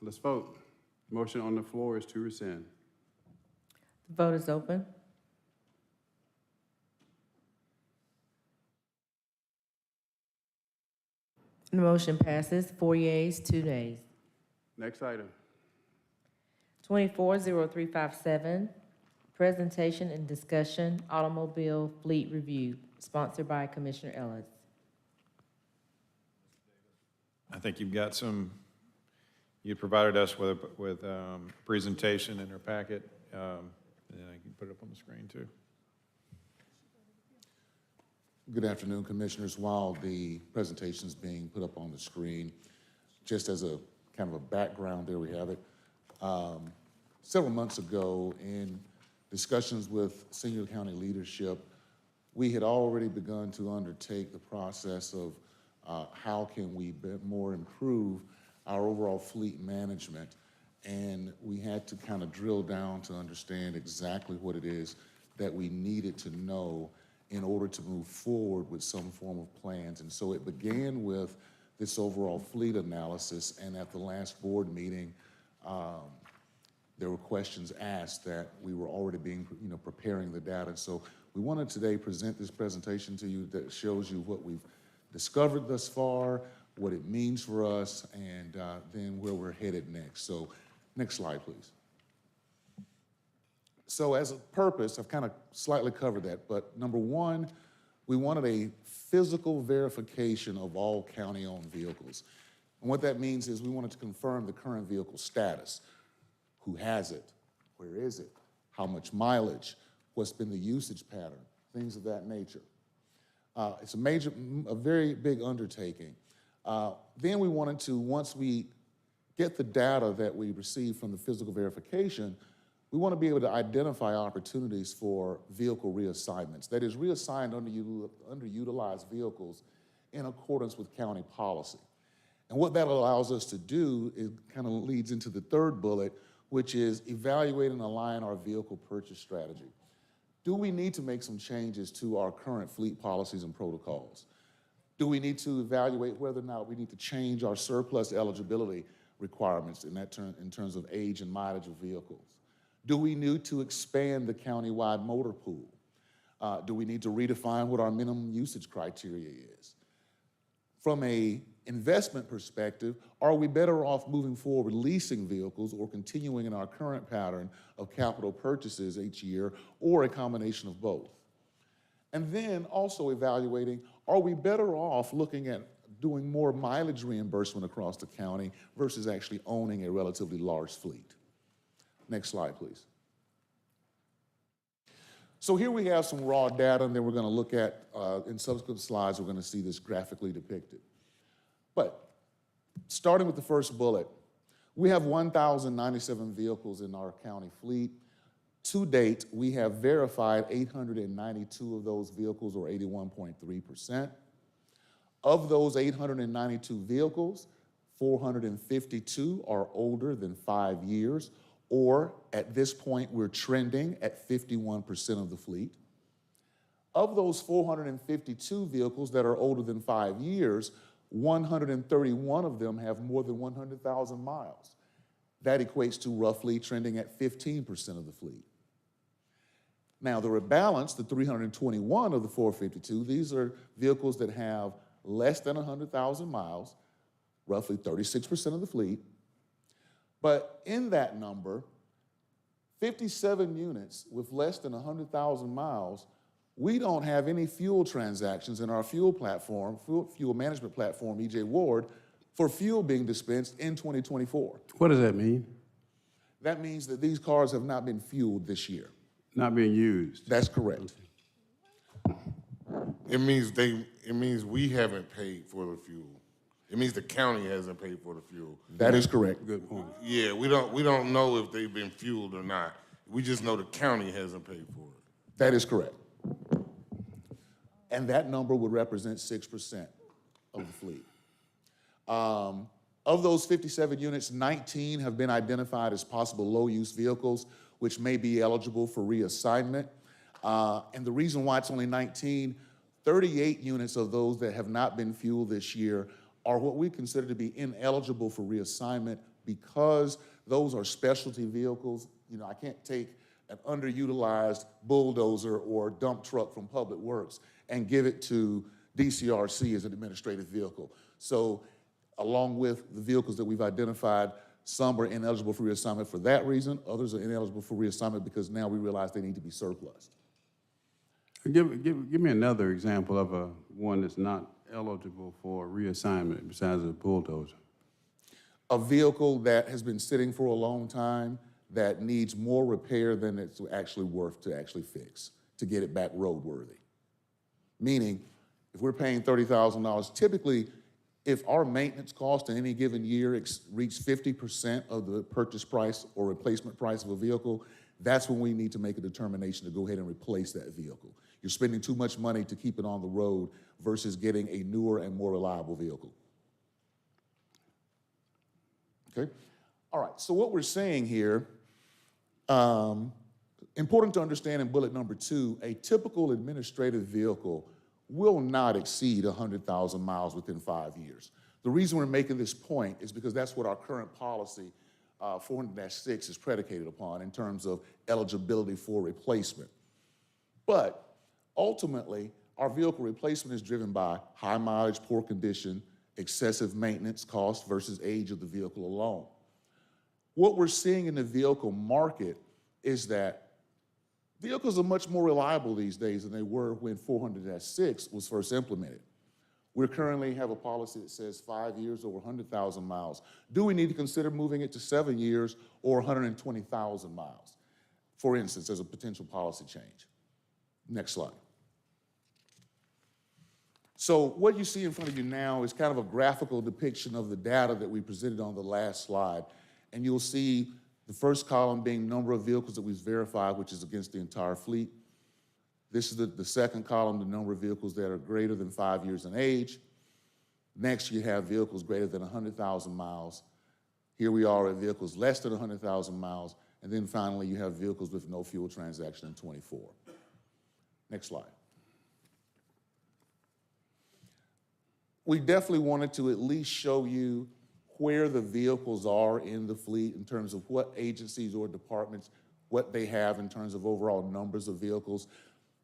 let's vote. Motion on the floor is to rescind. The vote is open. The motion passes, 4 yeas, 2 nays. Next item. 240357, presentation and discussion, automobile fleet review, sponsored by Commissioner Ellis. I think you've got you provided us with a presentation in our packet, and I can put it up on the screen too. Good afternoon, Commissioners. While the presentation is being put up on the screen, just as a kind of a background, there we have it. Several months ago, in discussions with senior county leadership, we had already begun to undertake the process of how can we more improve our overall fleet management. And we had to kind of drill down to understand exactly what it is that we needed to know in order to move forward with some form of plans. And so it began with this overall fleet analysis, and at the last board meeting, there were questions asked that we were already preparing the data. So we wanted today present this presentation to you that shows you what we've discovered thus far, what it means for us, and then where we're headed next. So next slide, please. So as a purpose, I've kind of slightly covered that, but number one, we wanted a physical verification of all county-owned vehicles. And what that means is we wanted to confirm the current vehicle status. Who has it? Where is it? How much mileage? What's been the usage pattern? Things of that nature. It's a very big undertaking. Then we wanted to, once we get the data that we receive from the physical verification, we want to be able to identify opportunities for vehicle reassignments. That is, reassign underutilized vehicles in accordance with county policy. And what that allows us to do is kind of leads into the third bullet, which is evaluate and align our vehicle purchase strategy. Do we need to make some changes to our current fleet policies and protocols? Do we need to evaluate whether or not we need to change our surplus eligibility requirements in terms of age and mileage of vehicles? Do we need to expand the countywide motor pool? Do we need to redefine what our minimum usage criteria is? From an investment perspective, are we better off moving forward leasing vehicles or continuing in our current pattern of capital purchases each year, or a combination of both? And then also evaluating, are we better off looking at doing more mileage reimbursement across the county versus actually owning a relatively large fleet? Next slide, please. So here we have some raw data, and then we're going to look at, in subsequent slides, we're going to see this graphically depicted. But starting with the first bullet, we have 1,097 vehicles in our county fleet. To date, we have verified 892 of those vehicles, or 81.3%. Of those 892 vehicles, 452 are older than 5 years, or at this point, we're trending at 51% of the fleet. Of those 452 vehicles that are older than 5 years, 131 of them have more than 100,000 miles. That equates to roughly trending at 15% of the fleet. Now, the rebalance, the 321 of the 452, these are vehicles that have less than 100,000 miles, roughly 36% of the fleet. But in that number, 57 units with less than 100,000 miles, we don't have any fuel transactions in our fuel platform, fuel management platform, EJ Ward, for fuel being dispensed in 2024. What does that mean? That means that these cars have not been fueled this year. Not being used? That's correct. It means we haven't paid for the fuel. It means the county hasn't paid for the fuel. That is correct. Good point. Yeah, we don't know if they've been fueled or not. We just know the county hasn't paid for it. That is correct. And that number would represent 6% of the fleet. Of those 57 units, 19 have been identified as possible low-use vehicles, which may be eligible for reassignment. And the reason why it's only 19, 38 units of those that have not been fueled this year are what we consider to be ineligible for reassignment because those are specialty vehicles. You know, I can't take an underutilized bulldozer or dump truck from Public Works and give it to DCRC as an administrative vehicle. So along with the vehicles that we've identified, some are ineligible for reassignment for that reason. Others are ineligible for reassignment because now we realize they need to be surplus. Give me another example of one that's not eligible for reassignment besides a bulldozer. A vehicle that has been sitting for a long time that needs more repair than it's actually worth to actually fix, to get it back roadworthy. Meaning, if we're paying $30,000, typically, if our maintenance cost in any given year reach 50% of the purchase price or replacement price of a vehicle, that's when we need to make a determination to go ahead and replace that vehicle. You're spending too much money to keep it on the road versus getting a newer and more reliable vehicle. Okay? All right, so what we're saying here, important to understand in bullet number 2, a typical administrative vehicle will not exceed 100,000 miles within 5 years. The reason we're making this point is because that's what our current policy, 400-6, is predicated upon in terms of eligibility for replacement. But ultimately, our vehicle replacement is driven by high mileage, poor condition, excessive maintenance cost versus age of the vehicle alone. What we're seeing in the vehicle market is that vehicles are much more reliable these days than they were when 400-6 was first implemented. We currently have a policy that says 5 years or 100,000 miles. Do we need to consider moving it to 7 years or 120,000 miles, for instance, as a potential policy change? Next slide. So what you see in front of you now is kind of a graphical depiction of the data that we presented on the last slide. And you'll see the first column being number of vehicles that we've verified, which is against the entire fleet. This is the second column, the number of vehicles that are greater than 5 years in age. Next, you have vehicles greater than 100,000 miles. Here we are at vehicles less than 100,000 miles. And then finally, you have vehicles with no fuel transaction in 24. Next slide. We definitely wanted to at least show you where the vehicles are in the fleet in terms of what agencies or departments, what they have in terms of overall numbers of vehicles.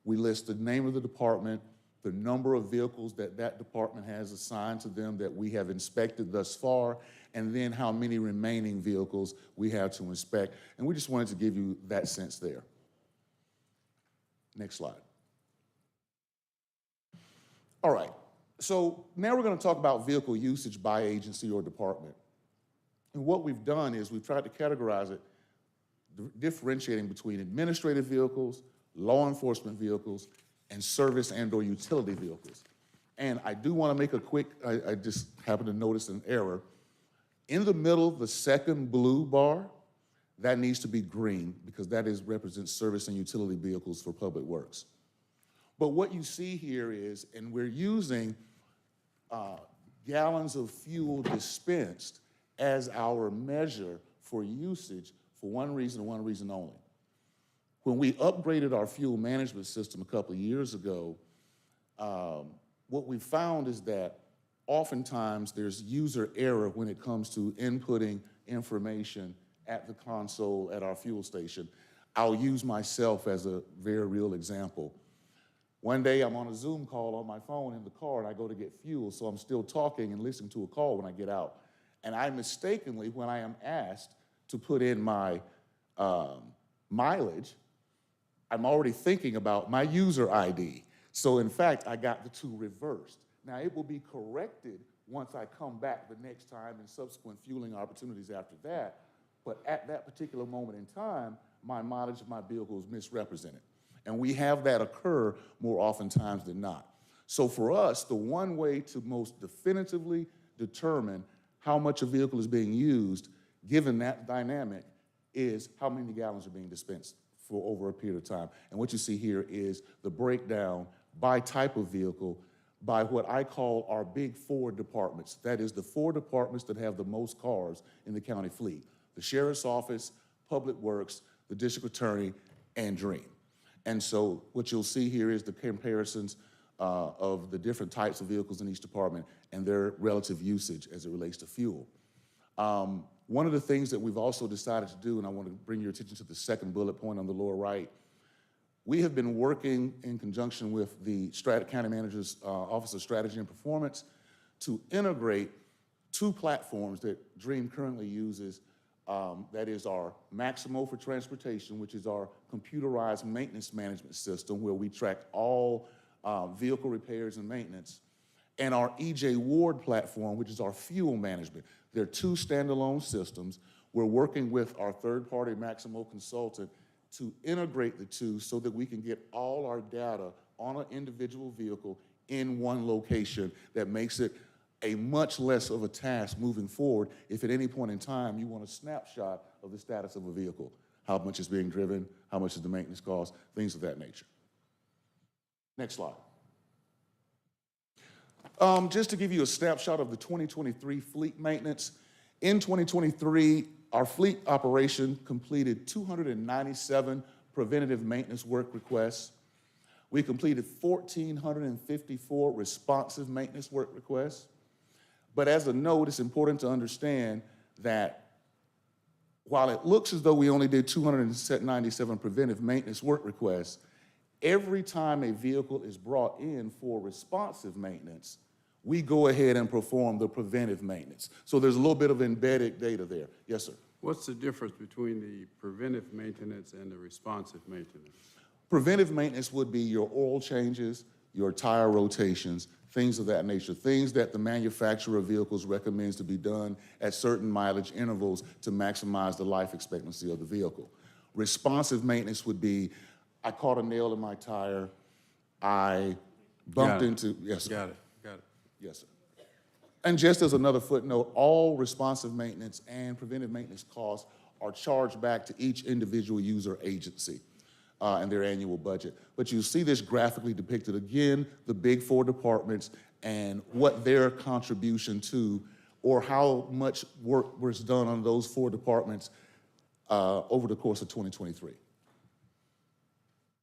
We list the name of the department, the number of vehicles that that department has assigned to them that we have inspected thus far, and then how many remaining vehicles we have to inspect. And we just wanted to give you that sense there. Next slide. All right, so now we're going to talk about vehicle usage by agency or department. And what we've done is we've tried to categorize it, differentiating between administrative vehicles, law enforcement vehicles, and service and/or utility vehicles. And I do want to make a quick, I just happened to notice an error. In the middle, the second blue bar, that needs to be green because that represents service and utility vehicles for Public Works. But what you see here is, and we're using gallons of fuel dispensed as our measure for usage for one reason and one reason only. When we upgraded our fuel management system a couple of years ago, what we found is that oftentimes there's user error when it comes to inputting information at the console at our fuel station. I'll use myself as a very real example. One day I'm on a Zoom call on my phone in the car and I go to get fuel, so I'm still talking and listening to a call when I get out. And I mistakenly, when I am asked to put in my mileage, I'm already thinking about my user ID. So in fact, I got the two reversed. Now it will be corrected once I come back the next time and subsequent fueling opportunities after that. But at that particular moment in time, my mileage of my vehicle is misrepresented. And we have that occur more oftentimes than not. So for us, the one way to most definitively determine how much a vehicle is being used, given that dynamic, is how many gallons are being dispensed for over a period of time. And what you see here is the breakdown by type of vehicle by what I call our big four departments. That is the four departments that have the most cars in the county fleet: the Sheriff's Office, Public Works, the District Attorney, and Dream. And so what you'll see here is the comparisons of the different types of vehicles in each department and their relative usage as it relates to fuel. One of the things that we've also decided to do, and I want to bring your attention to the second bullet point on the lower right, we have been working in conjunction with the County Manager's Office of Strategy and Performance to integrate two platforms that Dream currently uses. That is our Maximo for transportation, which is our computerized maintenance management system where we track all vehicle repairs and maintenance, and our EJ Ward platform, which is our fuel management. They're two standalone systems. We're working with our third-party Maximo consultant to integrate the two so that we can get all our data on an individual vehicle in one location. That makes it a much less of a task moving forward if at any point in time you want a snapshot of the status of a vehicle, how much is being driven, how much is the maintenance cost, things of that nature. Next slide. Just to give you a snapshot of the 2023 fleet maintenance. In 2023, our fleet operation completed 297 preventative maintenance work requests. We completed 1,454 responsive maintenance work requests. But as a note, it's important to understand that while it looks as though we only did 297 preventive maintenance work requests, every time a vehicle is brought in for responsive maintenance, we go ahead and perform the preventive maintenance. So there's a little bit of embedded data there. Yes, sir. What's the difference between the preventive maintenance and the responsive maintenance? Preventive maintenance would be your oil changes, your tire rotations, things of that nature, things that the manufacturer of vehicles recommends to be done at certain mileage intervals to maximize the life expectancy of the vehicle. Responsive maintenance would be, I caught a nail in my tire, I bumped into, yes, sir. Got it. Yes, sir. And just as another footnote, all responsive maintenance and preventive maintenance costs are charged back to each individual user agency and their annual budget. But you see this graphically depicted again, the big four departments and what their contribution to, or how much work was done on those four departments over the course of 2023.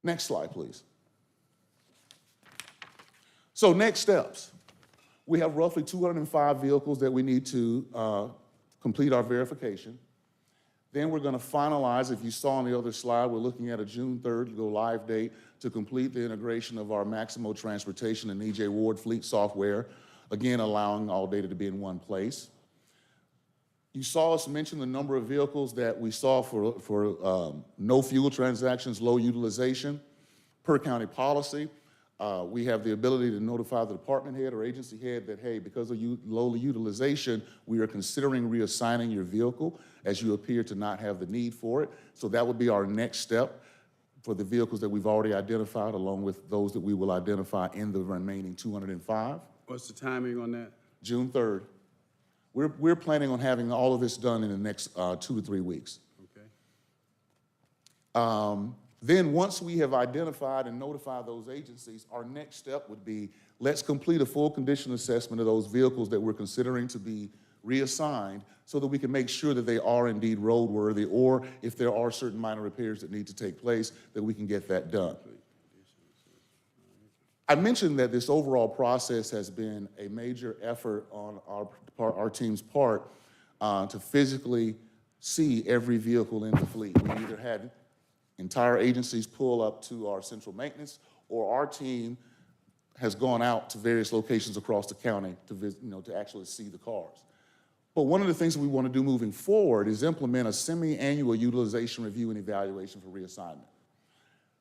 Next slide, please. So next steps. We have roughly 205 vehicles that we need to complete our verification. Then we're going to finalize, if you saw on the other slide, we're looking at a June 3rd go live date to complete the integration of our Maximo Transportation and EJ Ward fleet software, again, allowing all data to be in one place. You saw us mention the number of vehicles that we saw for no fuel transactions, low utilization. Per county policy, we have the ability to notify the department head or agency head that, hey, because of low utilization, we are considering reassigning your vehicle as you appear to not have the need for it. So that would be our next step for the vehicles that we've already identified, along with those that we will identify in the remaining 205. What's the timing on that? June 3rd. We're planning on having all of this done in the next 2 to 3 weeks. Okay. Then once we have identified and notified those agencies, our next step would be, let's complete a full condition assessment of those vehicles that we're considering to be reassigned so that we can make sure that they are indeed roadworthy, or if there are certain minor repairs that need to take place, that we can get that done. I mentioned that this overall process has been a major effort on our team's part to physically see every vehicle in the fleet. We either had entire agencies pull up to our central maintenance, or our team has gone out to various locations across the county to visit, to actually see the cars. But one of the things that we want to do moving forward is implement a semi-annual utilization review and evaluation for reassignment.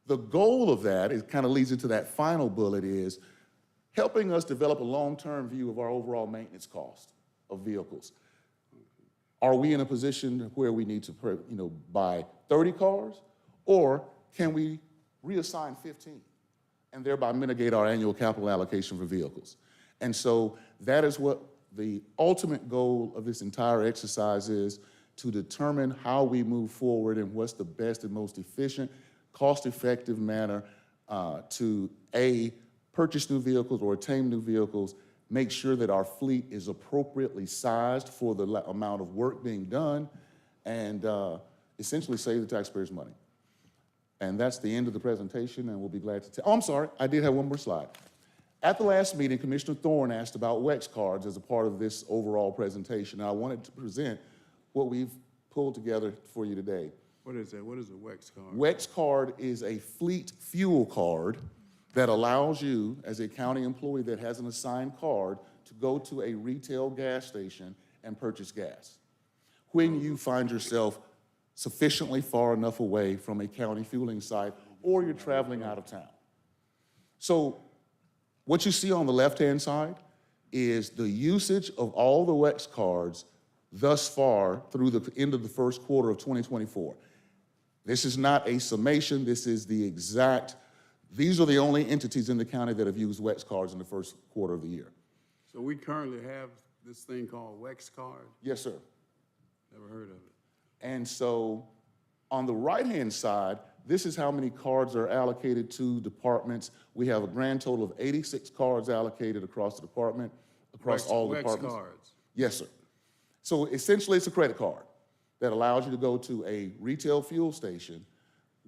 The goal of that, it kind of leads into that final bullet, is helping us develop a long-term view of our overall maintenance cost of vehicles. Are we in a position where we need to, buy 30 cars, or can we reassign 15 and thereby mitigate our annual capital allocation for vehicles? And so that is what the ultimate goal of this entire exercise is, to determine how we move forward and what's the best and most efficient, cost-effective manner to A, purchase new vehicles or attain new vehicles, make sure that our fleet is appropriately sized for the amount of work being done, and essentially save the taxpayers' money. And that's the end of the presentation, and we'll be glad to tell. Oh, I'm sorry, I did have one more slide. At the last meeting, Commissioner Thorne asked about WEX cards as a part of this overall presentation. I wanted to present what we've pulled together for you today. What is that? What is a WEX card? WEX card is a fleet fuel card that allows you, as a county employee that has an assigned card, to go to a retail gas station and purchase gas when you find yourself sufficiently far enough away from a county fueling site or you're traveling out of town. So what you see on the left-hand side is the usage of all the WEX cards thus far through the end of the first quarter of 2024. This is not a summation, this is the exact, these are the only entities in the county that have used WEX cards in the first quarter of the year. So we currently have this thing called WEX card? Yes, sir. Never heard of it. And so on the right-hand side, this is how many cards are allocated to departments. We have a grand total of 86 cards allocated across the department, across all departments. WEX cards? Yes, sir. So essentially, it's a credit card that allows you to go to a retail fuel station.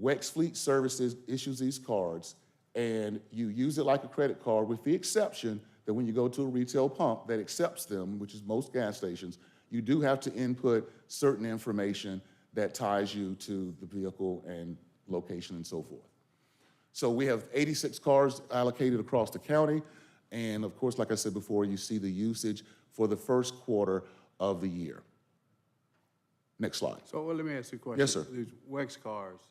WEX Fleet Services issues these cards, and you use it like a credit card, with the exception that when you go to a retail pump that accepts them, which is most gas stations, you do have to input certain information that ties you to the vehicle and location and so forth. So we have 86 cars allocated across the county, and of course, like I said before, you see the usage for the first quarter of the year. Next slide. So well, let me ask you a question. Yes, sir. These WEX cards,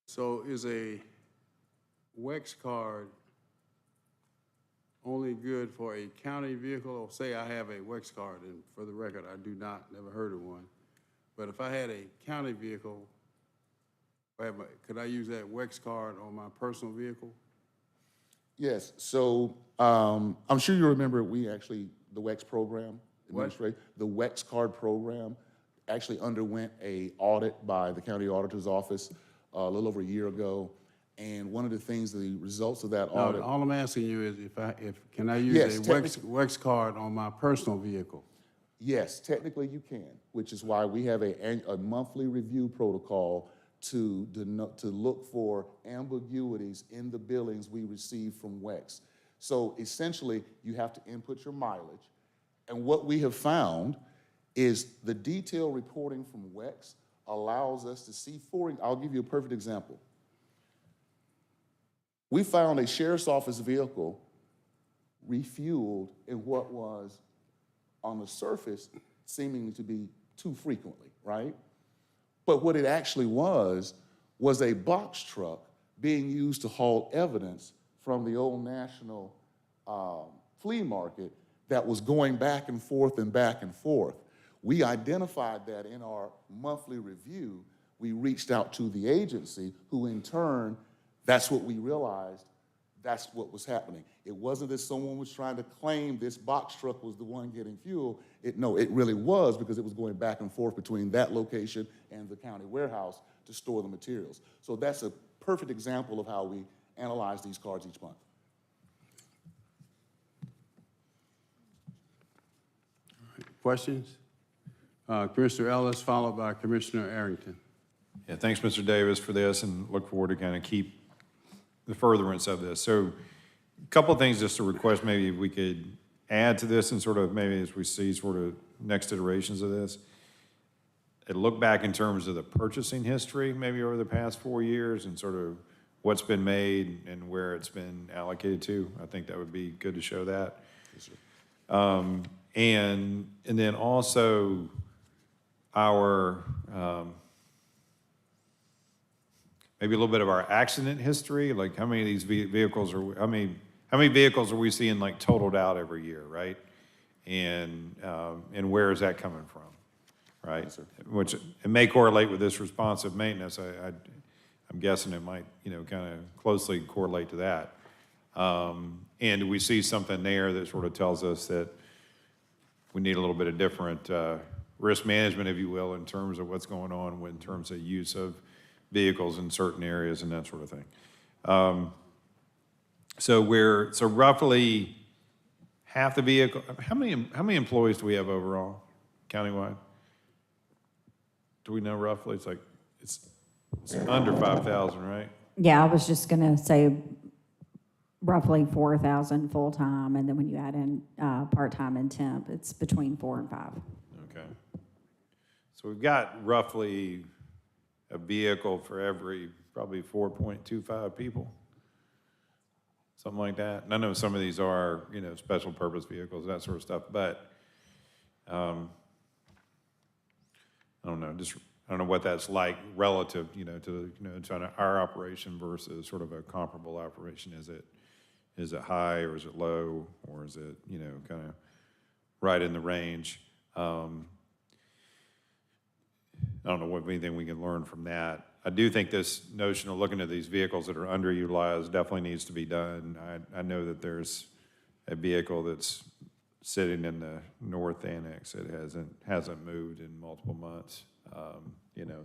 so is a WEX card only good for a county vehicle? Or say I have a WEX card, and for the record, I do not, never heard of one. But if I had a county vehicle, could I use that WEX card on my personal vehicle? Yes, so I'm sure you remember the WEX program, the WEX card program actually underwent an audit by the county auditor's office a little over a year ago. And one of the things, the results of that audit. All I'm asking you is can I use a WEX card on my personal vehicle? Yes, technically you can, which is why we have a monthly review protocol to look for ambiguities in the billings we receive from WEX. So essentially, you have to input your mileage. And what we have found is the detailed reporting from WEX allows us to see, I'll give you a perfect example. We found a sheriff's office vehicle refueled in what was, on the surface, seemingly to be too frequently, right? But what it actually was a box truck being used to haul evidence from the Old National flea market that was going back and forth and back and forth. We identified that in our monthly review. We reached out to the agency, who in turn, that's what we realized, that's what was happening. It wasn't that someone was trying to claim this box truck was the one getting fuel. No, it really was, because it was going back and forth between that location and the county warehouse to store the materials. So that's a perfect example of how we analyze these cards each month. Questions? Commissioner Ellis, followed by Commissioner Arrington. Yeah, thanks, Mr. Davis, for this, and look forward to kind of keep the furtherance of this. So a couple of things just to request, maybe we could add to this, and sort of maybe as we see sort of next iterations of this, and look back in terms of the purchasing history, maybe over the past 4 years, and sort of what's been made and where it's been allocated to. I think that would be good to show that. Yes, sir. And then also our, maybe a little bit of our accident history, like how many of these vehicles are, how many vehicles are we seeing like totaled out every year, right? And where is that coming from, right? Yes, sir. Which, it may correlate with this responsive maintenance. I'm guessing it might, kind of closely correlate to that. And do we see something there that sort of tells us that we need a little bit of different risk management, if you will, in terms of what's going on in terms of use of vehicles in certain areas and that sort of thing. So roughly half the vehicle. How many employees do we have overall, countywide? Do we know roughly? It's under 5,000, right? Yeah, I was just gonna say roughly 4,000 full-time, and then when you add in part-time and temp, it's between 4 and 5. Okay. So we've got roughly a vehicle for every probably 4.25 people, something like that. And I know some of these are, special purpose vehicles, that sort of stuff, but I don't know, I don't know what that's like relative, to our operation versus sort of a comparable operation. Is it high or is it low or is it, kind of right in the range? I don't know what anything we can learn from that. I do think this notion of looking at these vehicles that are underutilized definitely needs to be done. I know that there's a vehicle that's sitting in the North Annex that hasn't moved in multiple months.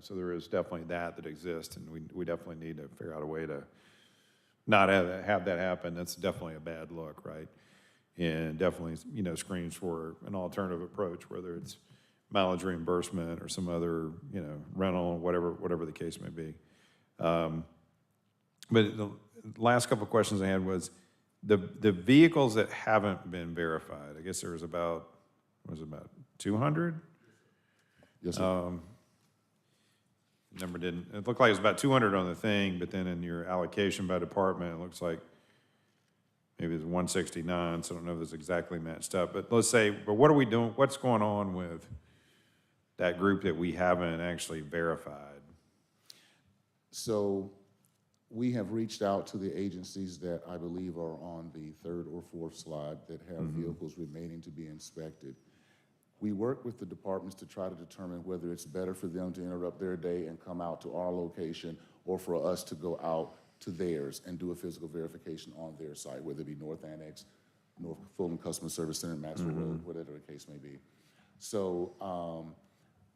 So there is definitely that exists, and we definitely need to figure out a way to not have that happen. That's definitely a bad look, right? And definitely, screams for an alternative approach, whether it's mileage reimbursement or some other, rental, whatever the case may be. But the last couple of questions I had was the vehicles that haven't been verified. I guess there was about 200? Yes, sir. Number didn't, it looked like it was about 200 on the thing, but then in your allocation by department, it looks like maybe it's 169, so I don't know if it's exactly matched up. But let's say, what are we doing? What's going on with that group that we haven't actually verified? So we have reached out to the agencies that I believe are on the third or fourth slide that have vehicles remaining to be inspected. We work with the departments to try to determine whether it's better for them to interrupt their day and come out to our location or for us to go out to theirs and do a physical verification on their site, whether it be North Annex, North Fulton Customer Service Center, Maxwell Road, whatever the case may be. So,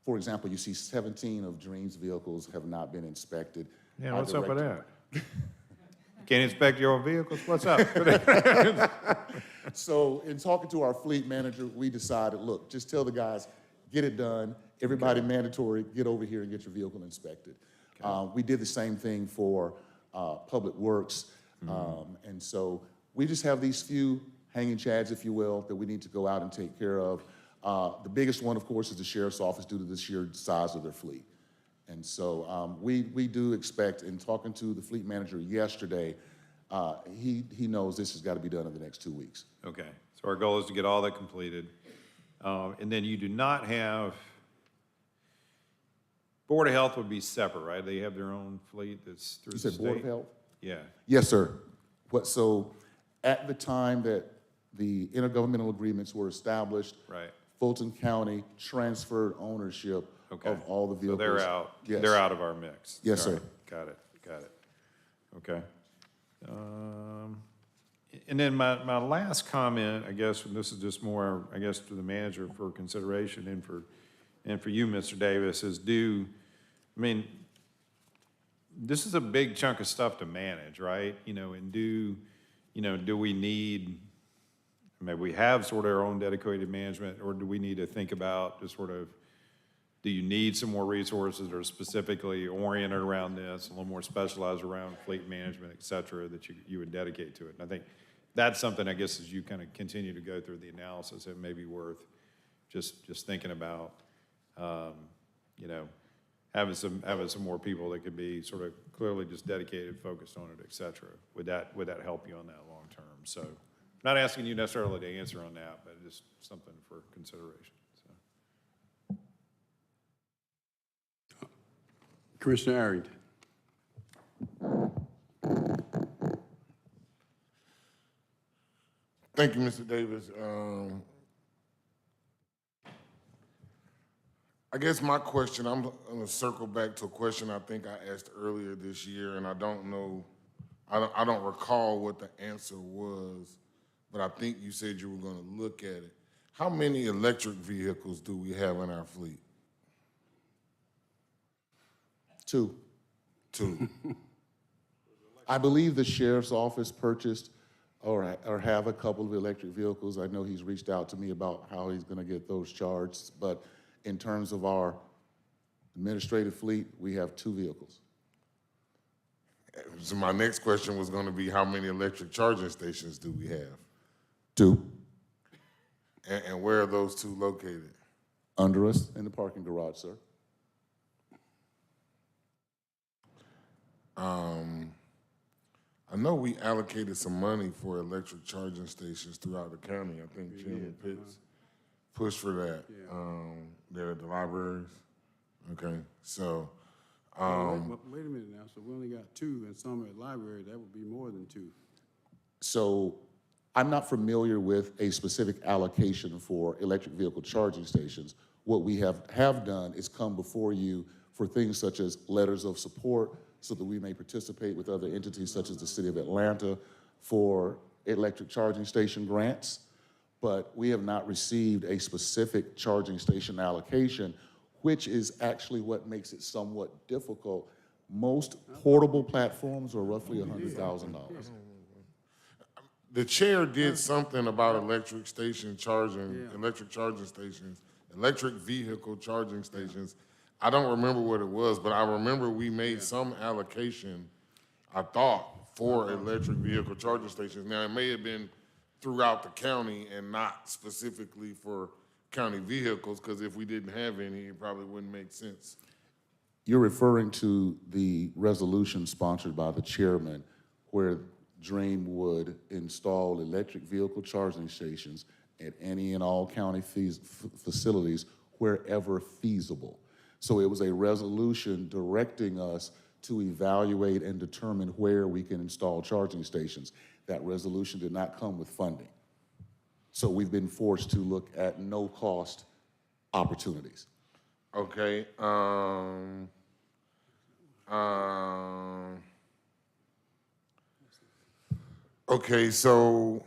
for example, you see 17 of Dream's vehicles have not been inspected. Yeah, what's up with that? Can't inspect your own vehicles? What's up? So in talking to our fleet manager, we decided, look, just tell the guys, get it done. Everybody mandatory, get over here and get your vehicle inspected. Okay. We did the same thing for Public Works. And so we just have these few hanging chads, if you will, that we need to go out and take care of. The biggest one, of course, is the sheriff's office due to the sheer size of their fleet. And so we do expect, in talking to the fleet manager yesterday, he knows this has got to be done in the next 2 weeks. Okay, so our goal is to get all that completed. And then you do not have, Board of Health would be separate, right? They have their own fleet that's through the state? You said Board of Health? Yeah. Yes, sir. So at the time that the intergovernmental agreements were established, Right. Fulton County transferred ownership of all the vehicles. So they're out. Yes. They're out of our mix. Yes, All sir. right. Got it. Okay. And then my last comment, I guess, and this is just more, I guess, to the manager for consideration and for you, Mr. Davis, is this is a big chunk of stuff to manage, right? And do we need, maybe we have sort of our own dedicated management, or do we need to think about just sort of, do you need some more resources that are specifically oriented around this, a little more specialized around fleet management, et cetera, that you would dedicate to it? And I think that's something, I guess, as you kind of continue to go through the analysis, it may be worth just thinking about, having some more people that could be sort of clearly just dedicated, focused on it, et cetera. Would that help you on that long term? So, not asking you necessarily to answer on that, but just something for consideration. So. Commissioner Arrington. Thank you, Mr. Davis. I guess my question, I'm gonna circle back to a question I think I asked earlier this year, and I don't know, I don't recall what the answer was, but I think you said you were gonna look at it. How many electric vehicles do we have in our fleet? Two. Two. I believe the sheriff's office purchased or have a couple of electric vehicles. I know he's reached out to me about how he's gonna get those charged, but in terms of our administrative fleet, we have 2 vehicles. So my next question was gonna be, how many electric charging stations do we have? 2. And where are those 2 located? Under us in the parking garage, sir. I know we allocated some money for electric charging stations throughout the county. I think Chairman Pitts pushed for that. They're at the libraries. Okay, so. Wait a minute now, so we only got 2 and some at library, that would be more than 2. So I'm not familiar with a specific allocation for electric vehicle charging stations. What we have done is come before you for things such as letters of support so that we may participate with other entities such as the City of Atlanta for electric charging station grants. But we have not received a specific charging station allocation, which is actually what makes it somewhat difficult. Most portable platforms are roughly $100,000. The chair did something about electric vehicle charging stations. I don't remember what it was, but I remember we made some allocation, I thought, for electric vehicle charging stations. Now, it may have been throughout the county and not specifically for county vehicles, because if we didn't have any, it probably wouldn't make sense. You're referring to the resolution sponsored by the chairman where Dream would install electric vehicle charging stations at any and all county facilities wherever feasible. So it was a resolution directing us to evaluate and determine where we can install charging stations. That resolution did not come with funding. So we've been forced to look at no-cost opportunities. Okay. Okay, so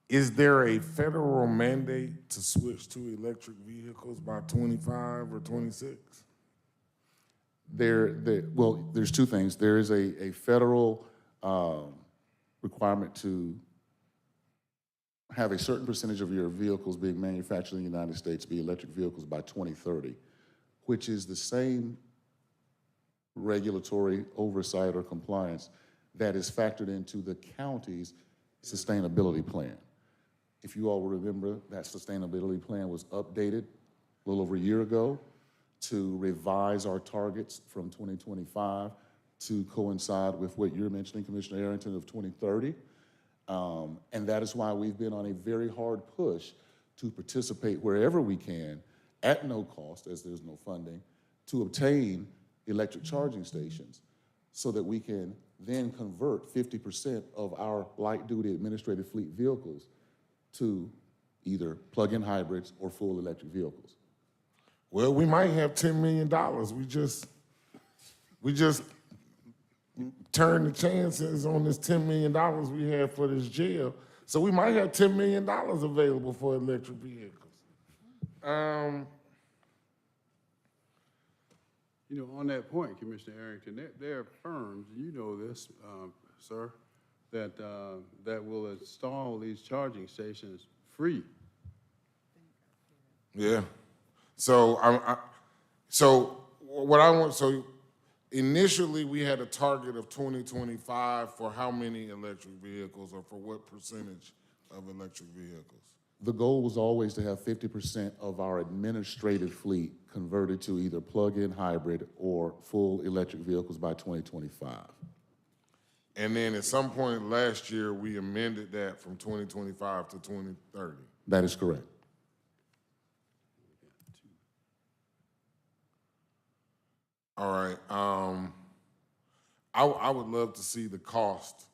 is there a federal mandate to switch to electric vehicles by 25 or 26? Well, there's 2 things. There is a federal requirement to have a certain percentage of your vehicles being manufactured in the United States be electric vehicles by 2030, which is the same regulatory oversight or compliance that is factored into the county's sustainability plan. If you all remember, that sustainability plan was updated a little over a year ago to revise our targets from 2025 to coincide with what you're mentioning, Commissioner Arrington, of 2030. And that is why we've been on a very hard push to participate wherever we can at no cost, as there's no funding, to obtain electric charging stations so that we can then convert 50% of our light-duty administrative fleet vehicles to either plug-in hybrids or full electric vehicles. Well, we might have $10 million. We just turned the chances on this $10 million we have for this jail. So we might have $10 million available for electric vehicles. You know, on that point, Commissioner Arrington, there are firms, you know this, sir, that will install these charging stations free. Yeah. So initially we had a target of 2025 for how many electric vehicles or for what percentage of electric vehicles? The goal was always to have 50% of our administrative fleet converted to either plug-in hybrid or full electric vehicles by 2025. And then at some point last year, we amended that from 2025 to 2030. That is correct. All right. I would love to see the cost,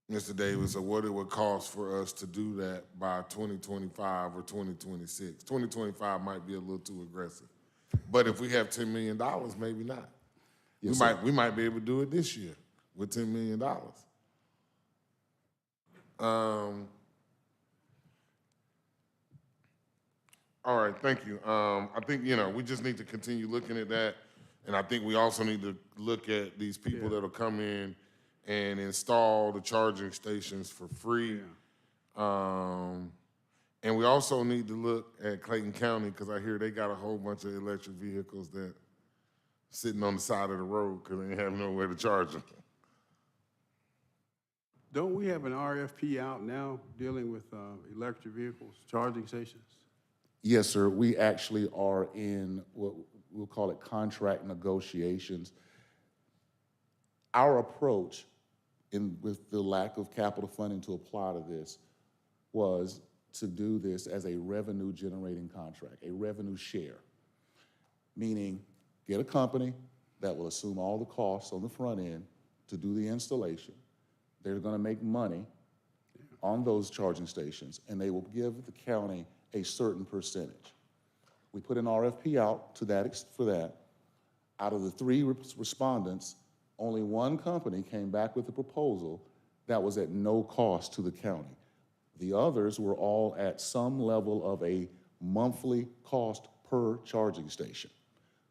Mr. Davis, of what it would cost for us to do that by 2025 or 2026. 2025 might be a little too aggressive. But if we have $10 million, maybe not. Yes, We might be able to do it this year with $10 million. All right, thank you. I think, we just need to continue looking at that. And I think we also need to look at these people that'll come in and install the charging stations for free. And we also need to look at Clayton County, because I hear they got a whole bunch of electric vehicles that sitting on the side of the road because they have nowhere to charge them. Don't we have an RFP out now dealing with electric vehicles, charging stations? Yes, sir. We actually are in what we'll call it contract negotiations. Our approach with the lack of capital funding to apply to this was to do this as a revenue generating contract, a revenue share, meaning get a company that will assume all the costs on the front end to do the installation. They're going to make money on those charging stations, and they will give the county a certain percentage. We put an RFP out for that. Out of the 3 respondents, only one company came back with a proposal that was at no cost to the county. The others were all at some level of a monthly cost per charging station.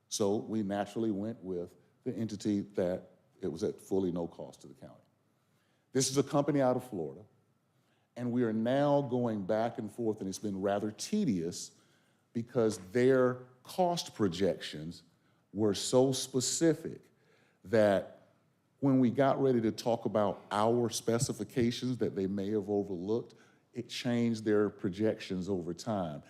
So we naturally went with the entity that it was at fully no cost to the county. This is a company out of Florida, and we are now going back and forth, and it's been rather tedious because their cost projections were so specific that when we got ready to talk about our specifications that they may have overlooked, it changed their projections over time.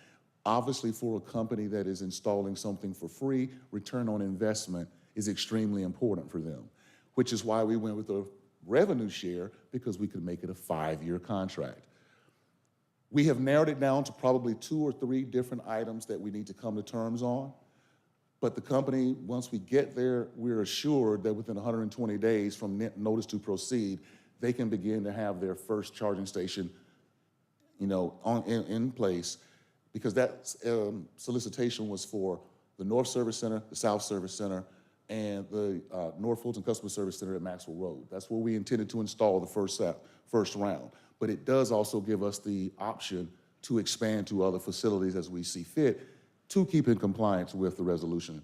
Obviously, for a company that is installing something for free, return on investment is extremely important for them, which is why we went with a revenue share, because we could make it a 5-year contract. We have narrowed it down to probably 2 or 3 different items that we need to come to terms on. But the company, once we get there, we're assured that within 120 days from notice to proceed, they can begin to have their first charging station, in place, because that solicitation was for the North Service Center, the South Service Center, and the North Fulton Customer Service Center at Maxwell Road. That's where we intended to install the first round. But it does also give us the option to expand to other facilities as we see fit to keep in compliance with the resolution.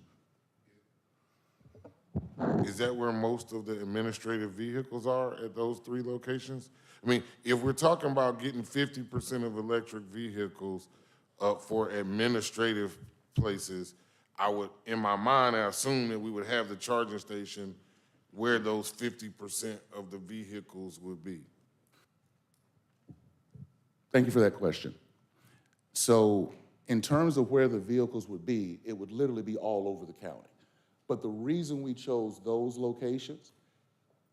Is that where most of the administrative vehicles are, at those 3 locations? I mean, if we're talking about getting 50% of electric vehicles up for administrative places, in my mind, I assume that we would have the charging station where those 50% of the vehicles would be. Thank you for that question. So in terms of where the vehicles would be, it would literally be all over the county. But the reason we chose those locations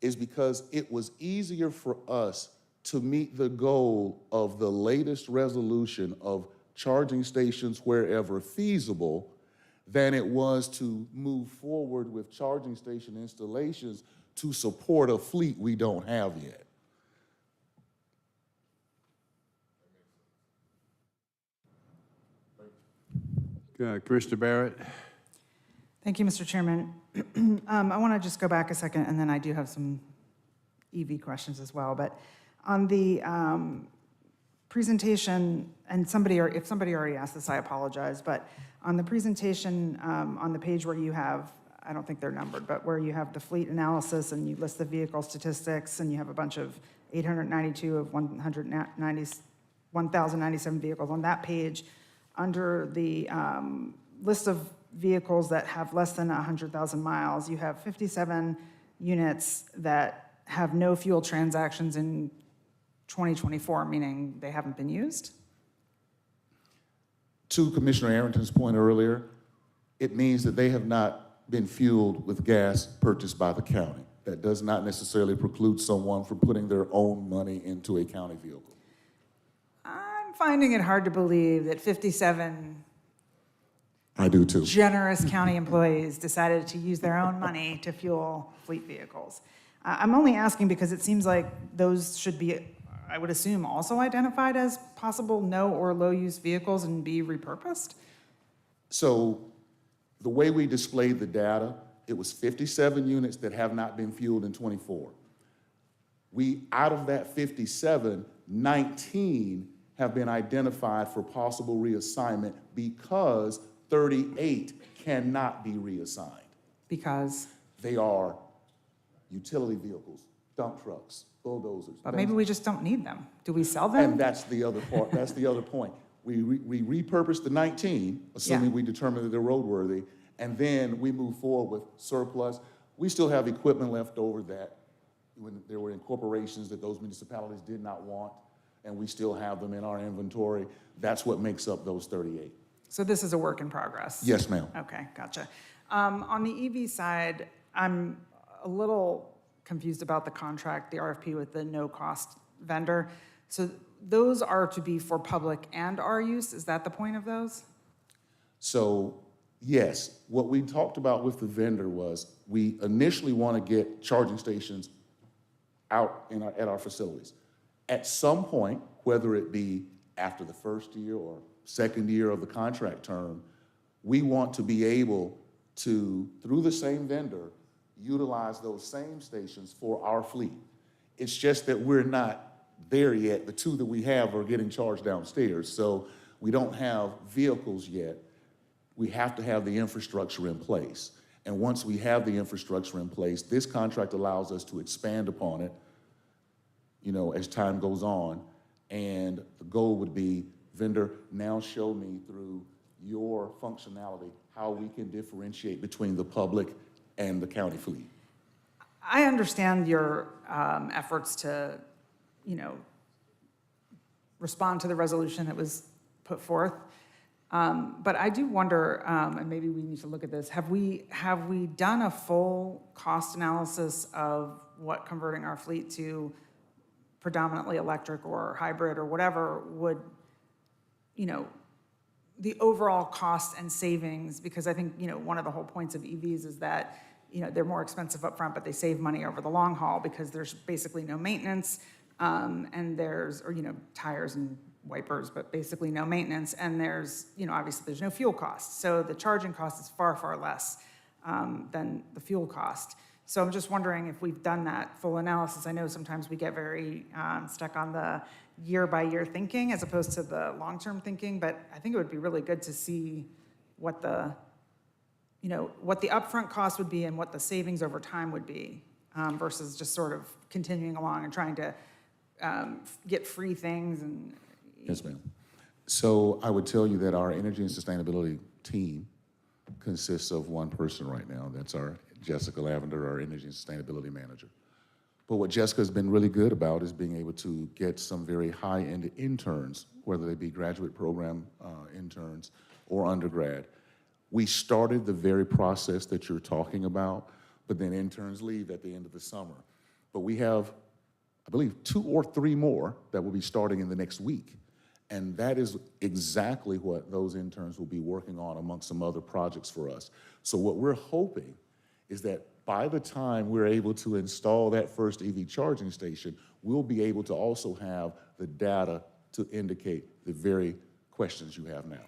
is because it was easier for us to meet the goal of the latest resolution of charging stations wherever feasible than it was to move forward with charging station installations to support a fleet we don't have yet. Commissioner Barrett. Thank you, Mr. Chairman. I want to just go back a second, and then I do have some EV questions as well. But on the presentation, and if somebody already asked this, I apologize, but on the presentation, on the page where you have, I don't think they're numbered, but where you have the fleet analysis and you list the vehicle statistics, and you have a bunch of 892 of 1,097 vehicles on that page, under the list of vehicles that have less than 100,000 miles, you have 57 units that have no fuel transactions in 2024, meaning they haven't been used? to Commissioner Arrington's point earlier, it means that they have not been fueled with gas purchased by the county. That does not necessarily preclude someone from putting their own money into a county vehicle. I'm finding it hard to believe that 57 I do too. generous county employees decided to use their own money to fuel fleet vehicles. I'm only asking because it seems like those should be, I would assume, also identified as possible no or low use vehicles and be repurposed. So the way we displayed the data, it was 57 units that have not been fueled in 24. Out of that 57, 19 have been identified for possible reassignment because 38 cannot be reassigned. Because? They are utility vehicles, dump trucks, bulldozers. But maybe we just don't need them. Do we sell them? And that's the other part, that's the other point. We repurposed the 19, assuming we determine that they're roadworthy, and then we move forward with surplus. We still have equipment left over that when there were incorporations that those municipalities did not want, and we still have them in our inventory. That's what makes up those 38. So this is a work in progress? Yes, ma'am. Okay, gotcha. On the EV side, I'm a little confused about the contract, the RFP with the no-cost vendor. So those are to be for public and our use? Is that the point of those? So yes, what we talked about with the vendor was we initially want to get charging stations out at our facilities. At some point, whether it be after the first year or second year of the contract term, we want to be able to, through the same vendor, utilize those same stations for our fleet. It's just that we're not there yet. The two that we have are getting charged downstairs, so we don't have vehicles yet. We have to have the infrastructure in place. And once we have the infrastructure in place, this contract allows us to expand upon it, as time goes on. And the goal would be, vendor, now show me through your functionality how we can differentiate between the public and the county fleet. I understand your efforts to, respond to the resolution that was put forth. But I do wonder, and maybe we need to look at this, have we done a full cost analysis of what converting our fleet to predominantly electric or hybrid or whatever would, the overall cost and savings? Because I think, one of the whole points of EVs is that, they're more expensive up front, but they save money over the long haul because there's basically no maintenance, and there's, tires and wipers, but basically no maintenance, and there's, obviously there's no fuel cost. So the charging cost is far, far less than the fuel cost. So I'm just wondering if we've done that full analysis. I know sometimes we get very stuck on the year-by-year thinking as opposed to the long-term thinking, but I think it would be really good to see what the upfront cost would be and what the savings over time would be versus just sort of continuing along and trying to get free things. And Yes, ma'am. So I would tell you that our energy and sustainability team consists of one person right now. That's our Jessica Lavender, our energy and sustainability manager. But what Jessica's been really good about is being able to get some very high-end interns, whether they be graduate program interns or undergrad. We started the very process that you're talking about, but then interns leave at the end of the summer. But we have, I believe, 2 or 3 more that will be starting in the next week. And that is exactly what those interns will be working on amongst some other projects for us. So what we're hoping is that by the time we're able to install that first EV charging station, we'll be able to also have the data to indicate the very questions you have now.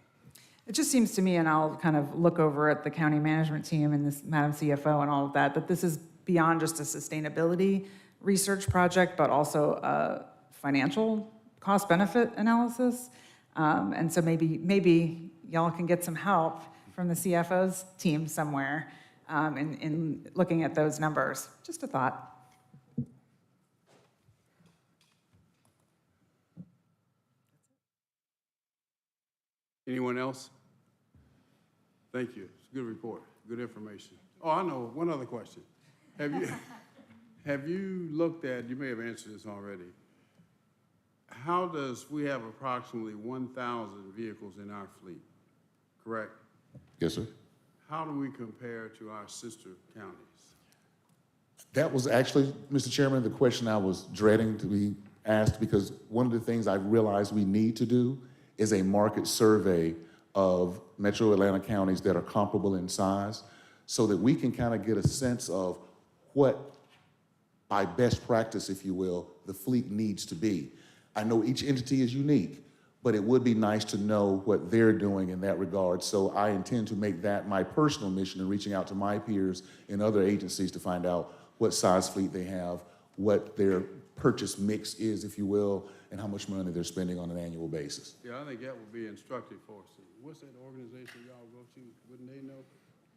it just seems to me, and I'll kind of look over at the county management team and this Madam CFO and all of that this is beyond just a sustainability research project, but also a financial cost-benefit analysis. And so maybe y'all can get some help from the CFO's team somewhere in looking at those numbers. Just a thought. Anyone else? Thank you. It's a good report, good information. Oh, I know, one other question. Have you looked at, you may have answered this already, how does, we have approximately 1,000 vehicles in our fleet. correct? Yes, sir. How do we compare to our sister counties? That was actually, Mr. Chairman, the question I was dreading to be asked, because one of the things I realized we need to do is a market survey of metro Atlanta counties that are comparable in size, so that we can kind of get a sense of what, by best practice, if you will, the fleet needs to be. I know each entity is unique, but it would be nice to know what they're doing in that regard. So I intend to make that my personal mission in reaching out to my peers in other agencies to find out what size fleet they have, what their purchase mix is, if you will, and how much money they're spending on an annual basis. Yeah, I think that would be instructive for us. What's that organization y'all go to? Wouldn't they know?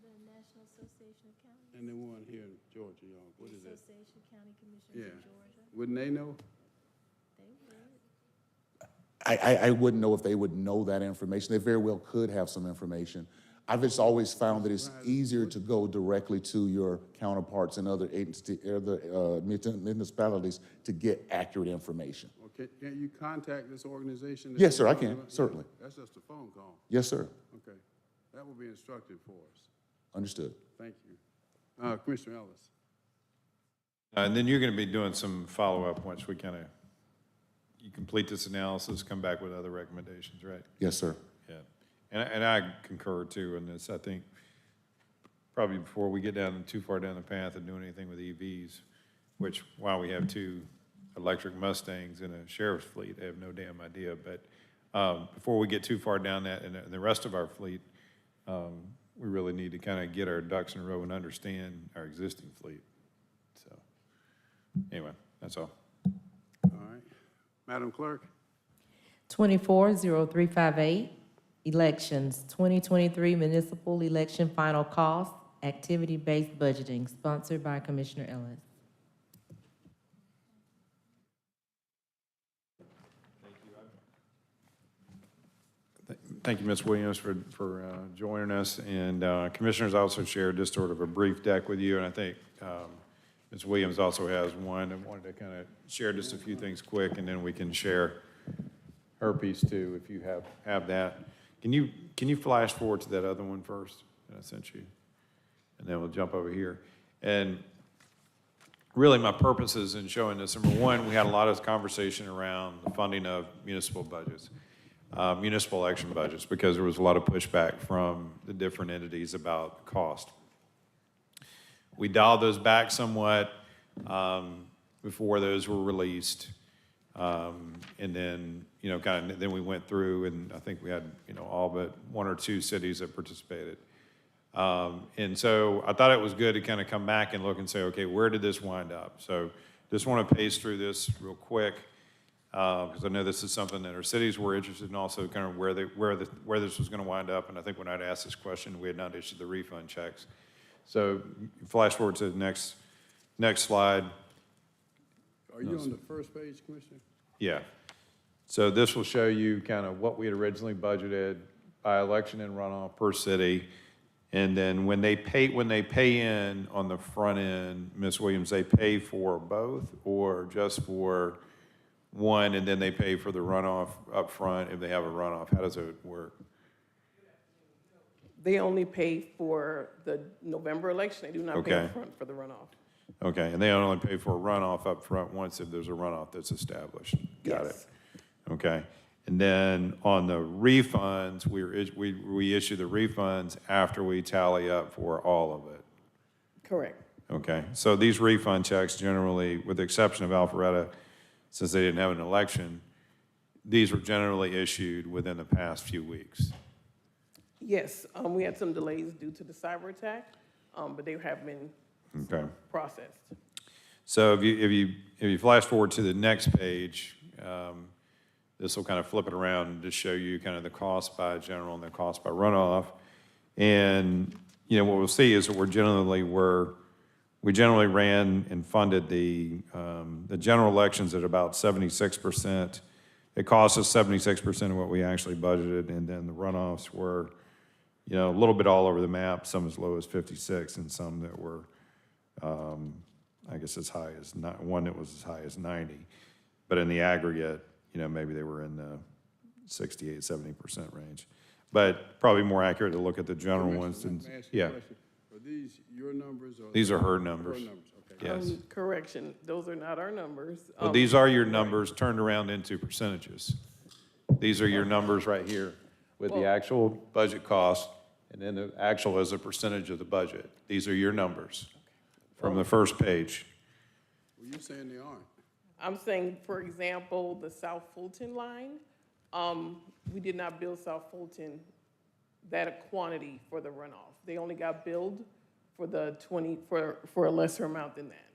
The National Association of Counties. And the one here in Georgia, y'all. What is that? Association of County Commissioners Yeah. of Georgia. Wouldn't they know? They would. I wouldn't know if they would know that information. They very well could have some information. I've just always found that it's easier to go directly to your counterparts in other agencies, other municipalities, to get accurate information. Okay, can you contact this organization? Yes, sir, I can, certainly. That's just a phone call. Yes, sir. Okay, that will be instructive for us. Understood. Thank you. Commissioner Ellis. And then you're going to be doing some follow-up once we kind of, you complete this analysis, come back with other recommendations, right? Yes, sir. Yeah. And I concur too in this. I think probably before we get down too far down the path of doing anything with EVs, which while we have 2 electric Mustangs in a sheriff's fleet, I have no damn idea. But before we get too far down that and the rest of our fleet, we really need to kind of get our ducks in a row and understand our existing fleet. So anyway, that's all. All right. Madam Clerk? 240358, elections, 2023 municipal election final cost, activity-based budgeting, sponsored by Commissioner Ellis. Thank you, Ms. Williams, for joining us. And Commissioners also shared just sort of a brief deck with you, and I think Ms. Williams also has one. I wanted to kind of share just a few things quick, and then we can share her piece too, if you have that. Can you flash forward to that other one first that I sent you? And then we'll jump over here. And really my purposes in showing this, number one, we had a lot of conversation around the funding of municipal budgets. Municipal election budgets, because there was a lot of pushback from the different entities about cost. We dialed those back somewhat before those were released. And then, then we went through, and I think we had, all but 1 or 2 cities that participated. And so I thought it was good to kind of come back and look and say, okay, where did this wind up? So just want to pace through this real quick. Because I know this is something that our cities were interested in, also kind of where this was going to wind up. And I think when I'd asked this question, we had not issued the refund checks. So flash forward to the next slide. Are you on the first page, Commissioner? Yeah. So this will show you kind of what we had originally budgeted by election and runoff per city. And then when they pay in on the front end, Ms. Williams, they pay for both or just for one, and then they pay for the runoff up front if they have a runoff? How does it work? They only pay for the November election. They do not pay up front for the runoff. Okay, and they only pay for a runoff up front once if there's a runoff that's established. Got it. Okay, and then on the refunds, we issue the refunds after we tally up for all of it. Correct. Okay, so these refund checks generally, with the exception of Alpharetta, since they didn't have an election, these were generally issued within the past few weeks. Yes, we had some delays due to the cyber attack, but they have been processed. So if you flash forward to the next page, this will kind of flip it around and just show you kind of the cost by general and the cost by runoff. And what we'll see is that we generally ran and funded the general elections at about 76%. It cost us 76% of what we actually budgeted, and then the runoffs were, a little bit all over the map, some as low as 56, and some that were, I guess as high as, one that was as high as 90. But in the aggregate, maybe they were in the 68, 70% range. but probably more accurate to look at the general ones. May And, I ask you a yeah, question? Are these your numbers or? these are her numbers. Her numbers, okay. Yes. Correction, those are not our numbers. Well, these are your numbers turned around into percentages. These are your numbers right here with the actual budget cost, and then the actual as a percentage of the budget. These are your numbers from the first page. Well, you're saying they aren't. I'm saying, for example, the South Fulton line, we did not bill South Fulton that quantity for the runoff. They only got billed for the for a lesser amount than that.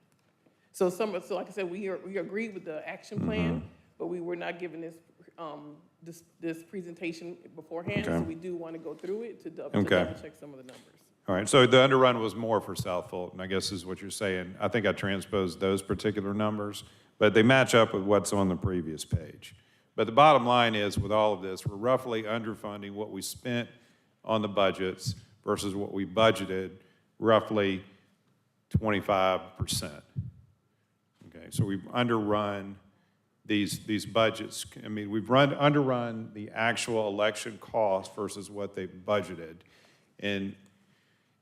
So like I said, we agreed with the action plan, but we were not given this presentation beforehand, so we do want to go through it to double check some of the numbers. All right, so the underrun was more for South Fulton, I guess is what you're saying. I think I transposed those particular numbers, but they match up with what's on the previous page. But the bottom line is, with all of this, we're roughly underfunding what we spent on the budgets versus what we budgeted, roughly 25%. Okay, so we've underrun these budgets. I mean, we've underrun the actual election cost versus what they budgeted. And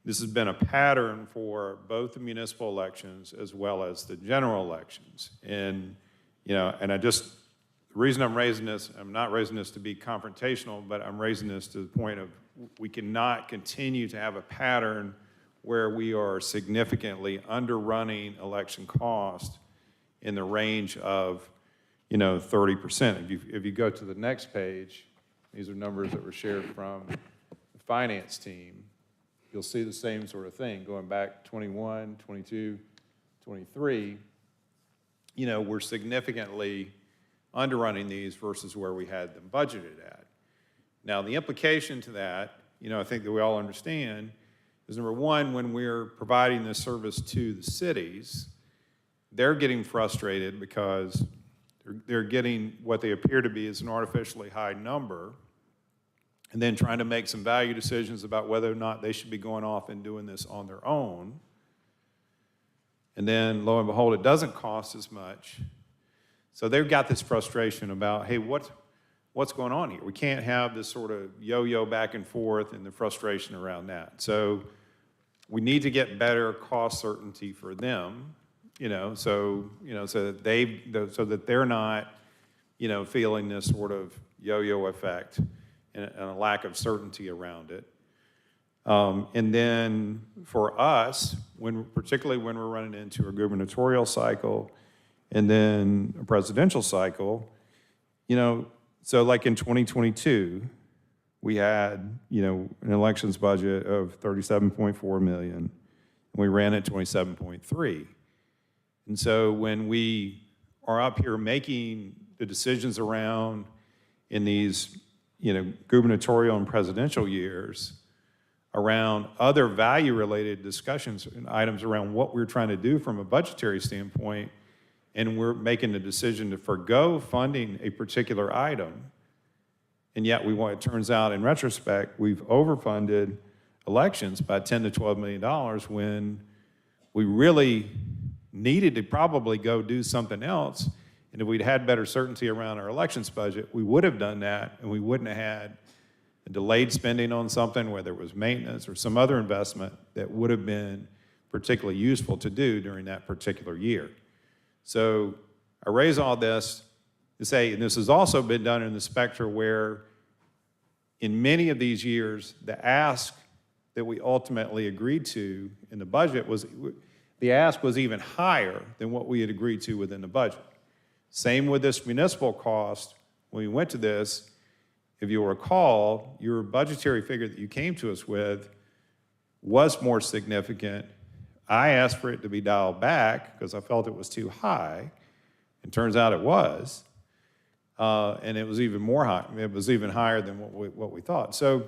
this has been a pattern for both the municipal elections as well as the general elections. And, you know, and the reason I'm raising this, I'm not raising this to be confrontational, but I'm raising this to the point of we cannot continue to have a pattern where we are significantly underrunning election cost in the range of, you know, 30%. If you go to the next page, these are numbers that were shared from the finance team. You'll see the same sort of thing going back 21, 22, 23. You know, we're significantly underrunning these versus where we had them budgeted at. Now, the implication to that, you know, I think that we all understand is, number one, when we're providing this service to the cities, they're getting frustrated because they're getting what they appear to be as an artificially high number, and then trying to make some value decisions about whether or not they should be going off and doing this on their own. And then, lo and behold, it doesn't cost as much. So they've got this frustration about, hey, what's going on here? We can't have this sort of yo-yo back and forth and the frustration around that. So we need to get better cost certainty for them, so that they're not, feeling this sort of yo-yo effect and a lack of certainty around it. And then for us, particularly when we're running into a gubernatorial cycle and then a presidential cycle, so like in 2022, we had, an elections budget of $37.4 million, and we ran at 27.3. And so when we are up here making the decisions around in these, gubernatorial and presidential years around other value-related discussions and items around what we're trying to do from a budgetary standpoint, and we're making the decision to forgo funding a particular item, and yet it turns out in retrospect, we've overfunded elections by $10 to $12 million when we really needed to probably go do something else. And if we'd had better certainty around our elections budget, we would have done that, and we wouldn't have had a delayed spending on something, whether it was maintenance or some other investment that would have been particularly useful to do during that particular year. So I raise all this to say, and this has also been done in the spectrum where in many of these years, the ask that we ultimately agreed to in the budget the ask was even higher than what we had agreed to within the budget. Same with this municipal cost. When we went to this, if you recall, your budgetary figure that you came to us with was more significant. I asked for it to be dialed back because I felt it was too high. It turns out it was. And it was even more high. It was even higher than what we thought. So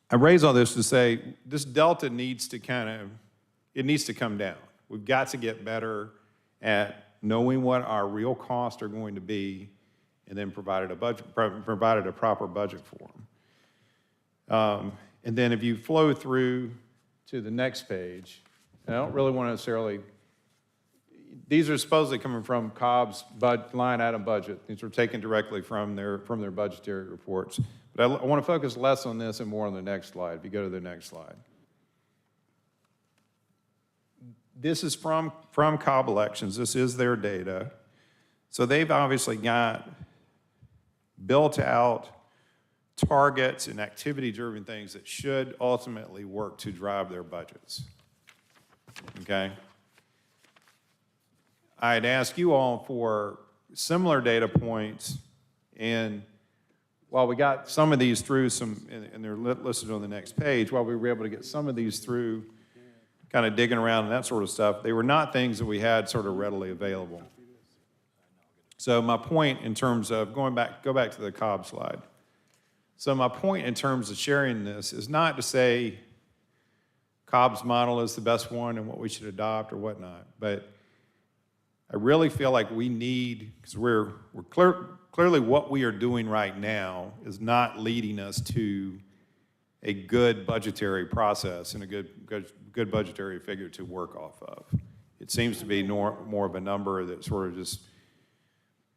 I raise all this to say this delta needs to come down. We've got to get better at knowing what our real costs are going to be, and then provided a proper budget for them. And then if you flow through to the next page, and I don't really want to necessarily, these are supposedly coming from Cobb's line item budget. These were taken directly from their budgetary reports. But I want to focus less on this and more on the next slide. If you go to the next slide. This is from Cobb Elections. This is their data. So they've obviously got built out targets and activity-driven things that should ultimately work to drive their budgets. Okay? I'd ask you all for similar data points, and while we got some of these through and they're listed on the next page, while we were able to get some of these through, kind of digging around and that sort of stuff, they were not things that we had sort of readily available. So my point in terms of go back to the Cobb slide. So my point in terms of sharing this is not to say Cobb's model is the best one and what we should adopt or whatnot, but I really feel like we need, because we're clearly what we are doing right now is not leading us to a good budgetary process and a good budgetary figure to work off of. It seems to be more of a number that sort of just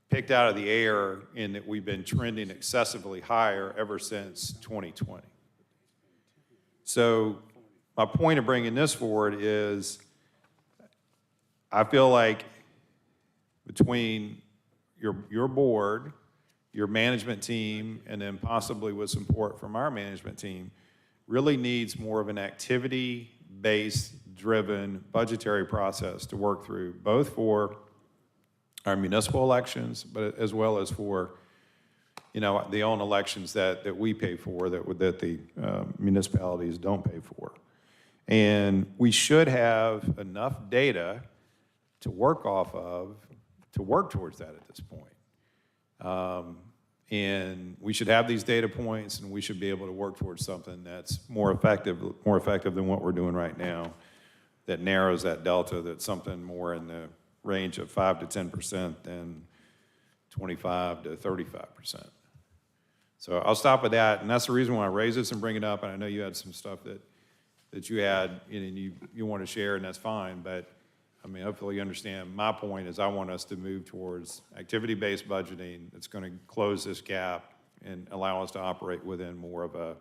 picked out of the air in that we've been trending excessively higher ever since 2020. So my point of bringing this forward is I feel like between your board, your management team, and then possibly with support from our management team, really needs more of an activity-based driven budgetary process to work through, both for our municipal elections, but as well as for, the own elections that we pay for, that the municipalities don't pay for. And we should have enough data to work off of, to work towards that at this point. And we should have these data points, and we should be able to work towards something that's more effective than what we're doing right now, that narrows that delta, that's something more in the range of 5 to 10% than 25 to 35%. So I'll stop with that, and that's the reason why I raise this and bring it up. And I know you had some stuff that you had and you want to share, and that's fine. But I mean, hopefully you understand my point is I want us to move towards activity-based budgeting that's going to close this gap and allow us to operate within more of a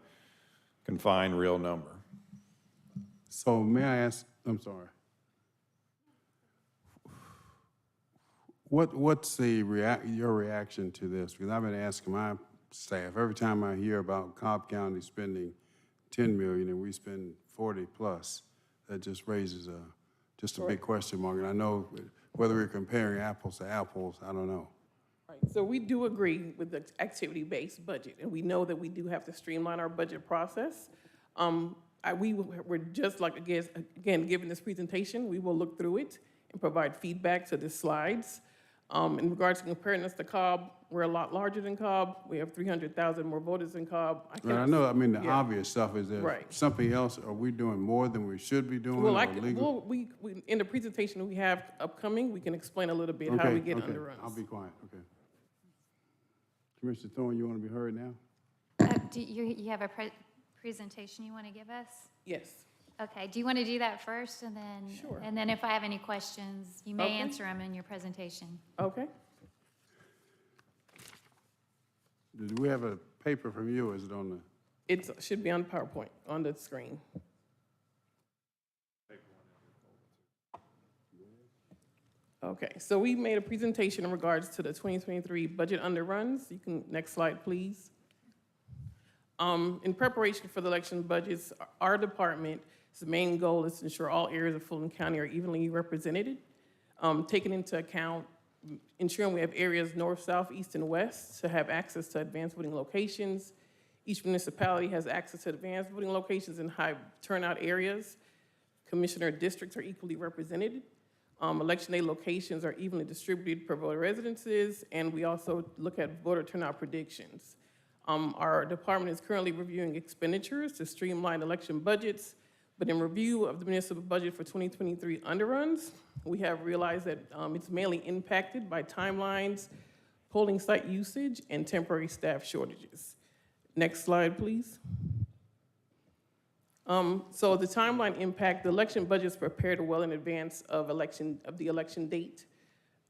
confined real number. So may I ask, I'm sorry. What's your reaction to this? Because I've been asking my staff, every time I hear about Cobb County spending $10 million and we spend 40 plus, that just raises a big question mark. And I know whether we're comparing apples to apples, I don't know. Right, so we do agree with the activity-based budget, and we know that we do have to streamline our budget process. We're just like, again, given this presentation, we will look through it and provide feedback to the slides. In regards to comparing us to Cobb, we're a lot larger than Cobb. We have 300,000 more voters than Cobb. I know, I mean, the obvious stuff is there Right. something else. Are we doing more than we should be doing? Well, we in the presentation we have upcoming, we can explain a little bit how we get underruns. I'll be quiet, okay. Commissioner Thorne, you want to be heard now? Do you have a presentation you want to give us? Yes. Okay, do you want to do that first, and then? Sure. And then if I have any questions, you may Okay. answer them in your presentation. Okay. Do we have a paper from you, or is it on the? It should be on PowerPoint, on the screen. Okay, so we made a presentation in regards to the 2023 budget underruns. You can, next slide, please. In preparation for the election budgets, our department's main goal is to ensure all areas of Fulton County are evenly represented, taking into account ensuring we have areas north, south, east, and west to have access to advanced voting locations. Each municipality has access to advanced voting locations in high turnout areas. Commissioner districts are equally represented. Election day locations are evenly distributed per voter residences, and we also look at voter turnout predictions. Our department is currently reviewing expenditures to streamline election budgets, but in review of the municipal budget for 2023 underruns, we have realized that it's mainly impacted by timelines, polling site usage, and temporary staff shortages. Next slide, please. So the timeline impact, the election budget is prepared well in advance of the election date.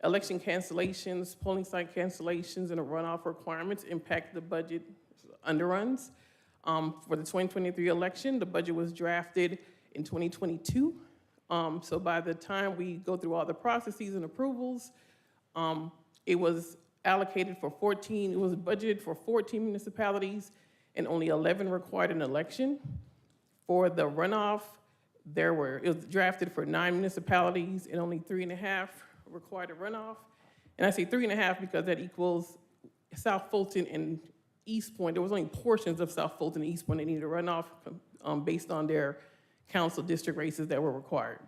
Election cancellations, polling site cancellations, and runoff requirements impact the budget underruns. For the 2023 election, the budget was drafted in 2022. So by the time we go through all the processes and approvals, it was allocated for 14, it was budgeted for 14 municipalities and only 11 required an election. For the runoff, it was drafted for 9 municipalities and only 3.5 required a runoff. And I say 3.5 because that equals South Fulton and East Point. There was only portions of South Fulton and East Point that needed a runoff based on their council district races that were required.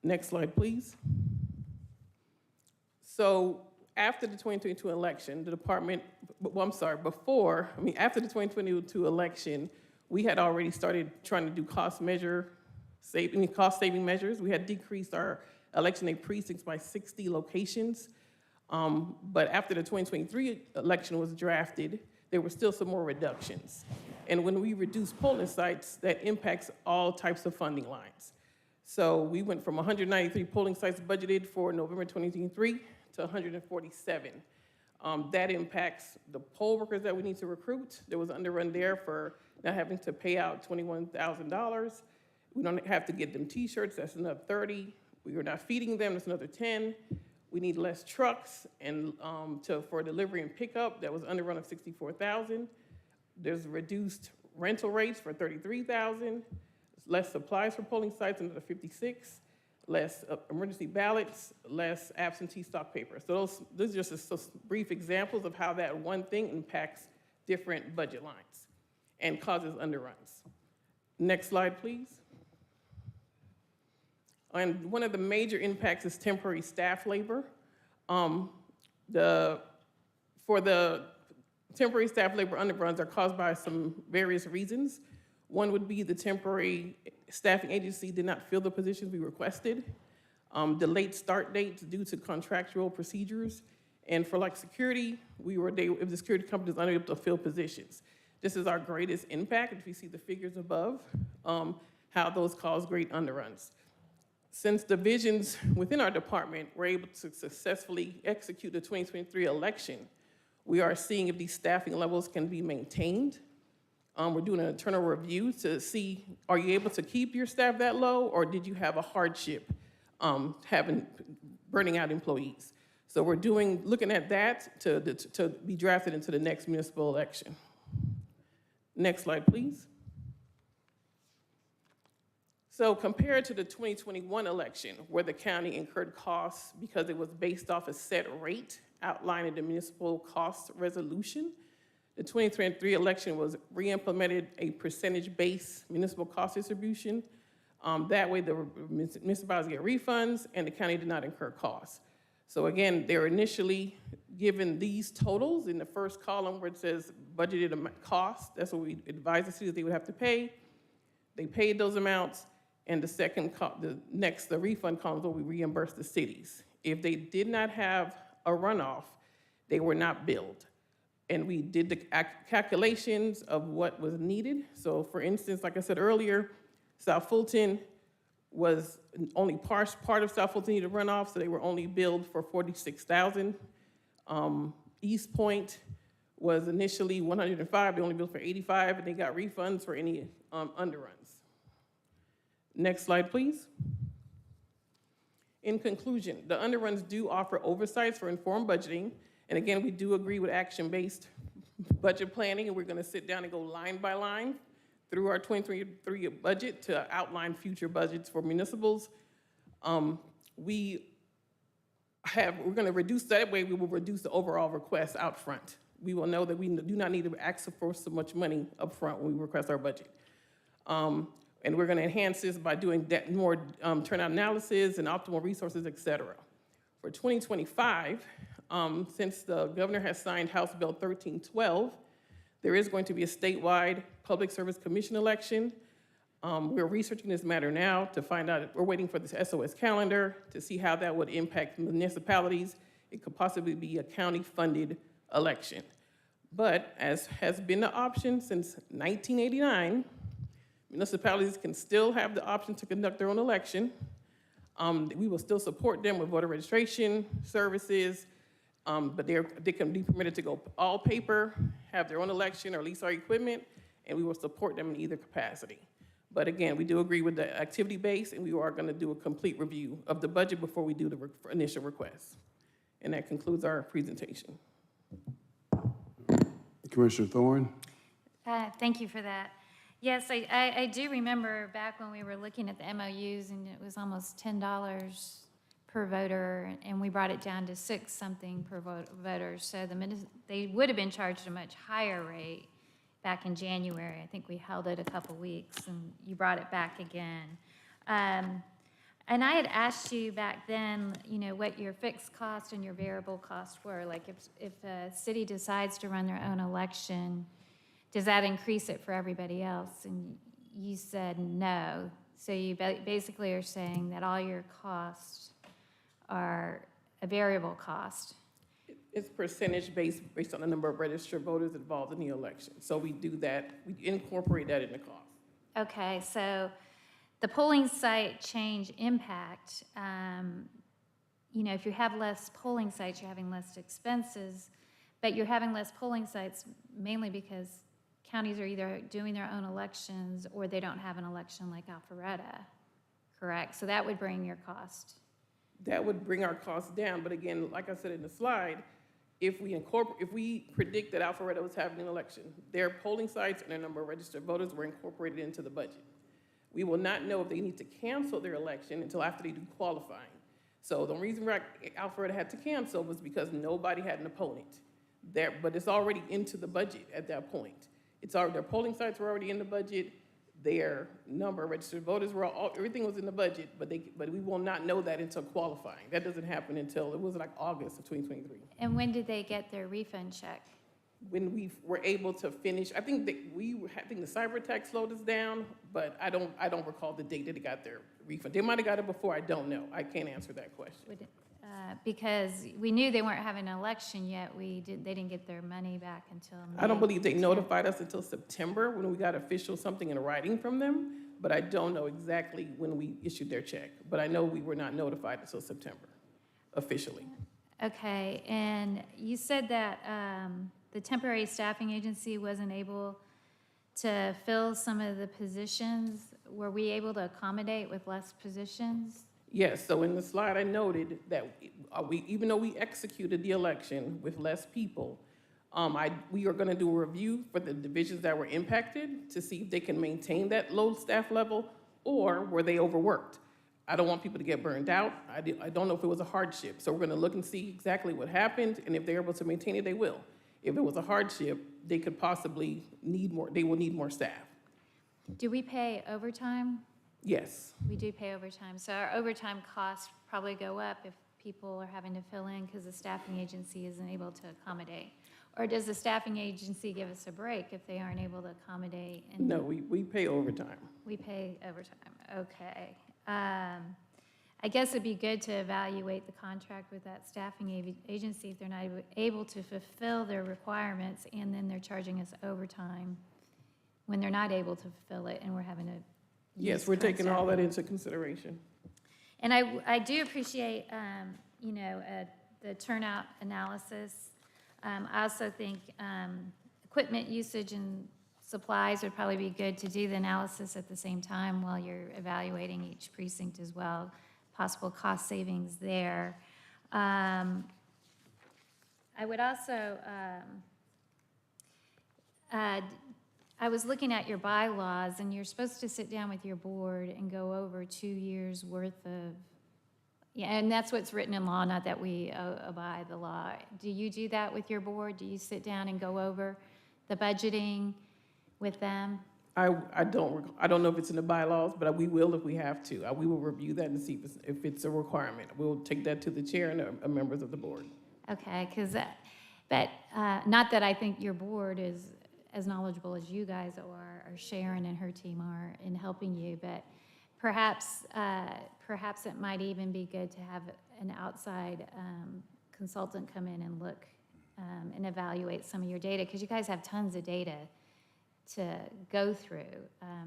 Next slide, please. So after the 2022 election, the department, after the 2022 election, we had already started trying to do cost saving measures. We had decreased our election day precincts by 60 locations. But after the 2023 election was drafted, there were still some more reductions. And when we reduce polling sites, that impacts all types of funding lines. So we went from 193 polling sites budgeted for November 2023 to 147. That impacts the poll workers that we need to recruit. There was an underrun there for not having to pay out $21,000. We don't have to get them t-shirts, that's another 30. We are not feeding them, that's another 10. We need less trucks and for delivery and pickup, that was underrun of 64,000. There's reduced rental rates for 33,000. Less supplies for polling sites, another 56. Less emergency ballots, less absentee stock paper. So those are just brief examples of how that one thing impacts different budget lines and causes underruns. Next slide, please. And one of the major impacts is temporary staff labor. For the temporary staff labor underruns are caused by some various reasons. One would be the temporary staffing agency did not fill the positions we requested. Delayed start dates due to contractual procedures. And for like security, if the security company is unable to fill positions. This is our greatest impact, if you see the figures above, how those cause great underruns. Since divisions within our department were able to successfully execute the 2023 election, we are seeing if these staffing levels can be maintained. We're doing an internal review to see, are you able to keep your staff that low, or did you have a hardship burning out employees? So we're looking at that to be drafted into the next municipal election. Next slide, please. So compared to the 2021 election, where the county incurred costs because it was based off a set rate outlined in the municipal cost resolution, the 2023 election was re-implemented a percentage-based municipal cost distribution. That way, the municipalities get refunds and the county did not incur costs. So again, they were initially given these totals in the first column where it says budgeted cost. That's what we advised the cities they would have to pay. They paid those amounts, and the refund column is what we reimburse the cities. If they did not have a runoff, they were not billed. And we did the calculations of what was needed. So for instance, like I said earlier, South Fulton was only part of South Fulton needed a runoff, so they were only billed for $46,000. East Point was initially 105, they only billed for 85, and they got refunds for any underruns. Next slide, please. In conclusion, the underruns do offer oversights for informed budgeting. And again, we do agree with action-based budget planning, and we're gonna sit down and go line by line through our 2023 budget to outline future budgets for municipals. We're gonna reduce that way, we will reduce the overall request out front. We will know that we do not need to ask for so much money up front when we request our budget. And we're gonna enhance this by doing more turnout analysis and optimal resources, et cetera. For 2025, since the governor has signed House Bill 1312, there is going to be a statewide Public Service Commission election. We're researching this matter now to find out, we're waiting for this SOS calendar to see how that would impact municipalities. It could possibly be a county-funded election. But as has been the option since 1989, municipalities can still have the option to conduct their own election. We will still support them with voter registration services, but they can be permitted to go all paper, have their own election or lease our equipment, and we will support them in either capacity. But again, we do agree with the activity base, and we are going to do a complete review of the budget before we do the initial request. And that concludes our presentation. Commissioner Thorne? Thank you for that. Yes, I do remember back when we were looking at the MOUs, and it was almost $10 per voter, and we brought it down to $6 something per voter. So they would have been charged a much higher rate back in January. I think we held it a couple weeks, and you brought it back again. And I had asked you back then, what your fixed cost and your variable costs were. Like if a city decides to run their own election, does that increase it for everybody else? And you said no. So you basically are saying that all your costs are a variable cost. It's percentage based on the number of registered voters involved in the election. So we do that, we incorporate that in the cost. Okay, so the polling site change impact, if you have less polling sites, you're having less expenses, but you're having less polling sites mainly because counties are either doing their own elections or they don't have an election like Alpharetta, correct? So that would bring your cost. That would bring our costs down, but again, like I said in the slide, if we predict that Alpharetta was having an election, their polling sites and their number of registered voters were incorporated into the budget. We will not know if they need to cancel their election until after they do qualifying. So the reason why Alpharetta had to cancel was because nobody had an opponent there, but it's already into the budget at that point. Their polling sites were already in the budget, their number of registered voters were everything was in the budget, but we will not know that until qualifying. That doesn't happen until, it was like August of 2023. And when did they get their refund check? When we were able to finish, I think the cyber attack slowed us down, but I don't recall the date that they got their refund. They might have got it before, I don't know. I can't answer that question. Because we knew they weren't having an election yet, they didn't get their money back until May. I don't believe they notified us until September when we got official something in writing from them, but I don't know exactly when we issued their check. But I know we were not notified until September, officially. Okay, and you said that the temporary staffing agency wasn't able to fill some of the positions. Were we able to accommodate with less positions? Yes, so in the slide I noted that even though we executed the election with less people, we are gonna do a review for the divisions that were impacted to see if they can maintain that low staff level or were they overworked. I don't want people to get burned out. I don't know if it was a hardship. So we're gonna look and see exactly what happened, and if they're able to maintain it, they will. If it was a hardship, they could possibly they will need more staff. Do we pay overtime? Yes. We do pay overtime. So our overtime costs probably go up if people are having to fill in because the staffing agency isn't able to accommodate. Or does the staffing agency give us a break if they aren't able to accommodate? No, we pay overtime. We pay overtime, okay. I guess it'd be good to evaluate the contract with that staffing agency if they're not able to fulfill their requirements and then they're charging us overtime when they're not able to fulfill it and we're having to Yes, we're taking all that into consideration. And I do appreciate, the turnout analysis. I also think equipment usage and supplies would probably be good to do the analysis at the same time while you're evaluating each precinct as well, possible cost savings there. I would also, I was looking at your bylaws, and you're supposed to sit down with your board and go over 2 years' worth of, and that's what's written in law, not that we abide the law. Do you do that with your board? Do you sit down and go over the budgeting with them? I don't know if it's in the bylaws, but we will if we have to. We will review that and see if it's a requirement. We'll take that to the chair and the members of the board. Okay, but not that I think your board is as knowledgeable as you guys are, or Sharon and her team are in helping you, but perhaps it might even be good to have an outside consultant come in and look and evaluate some of your data, because you guys have tons of data to go through.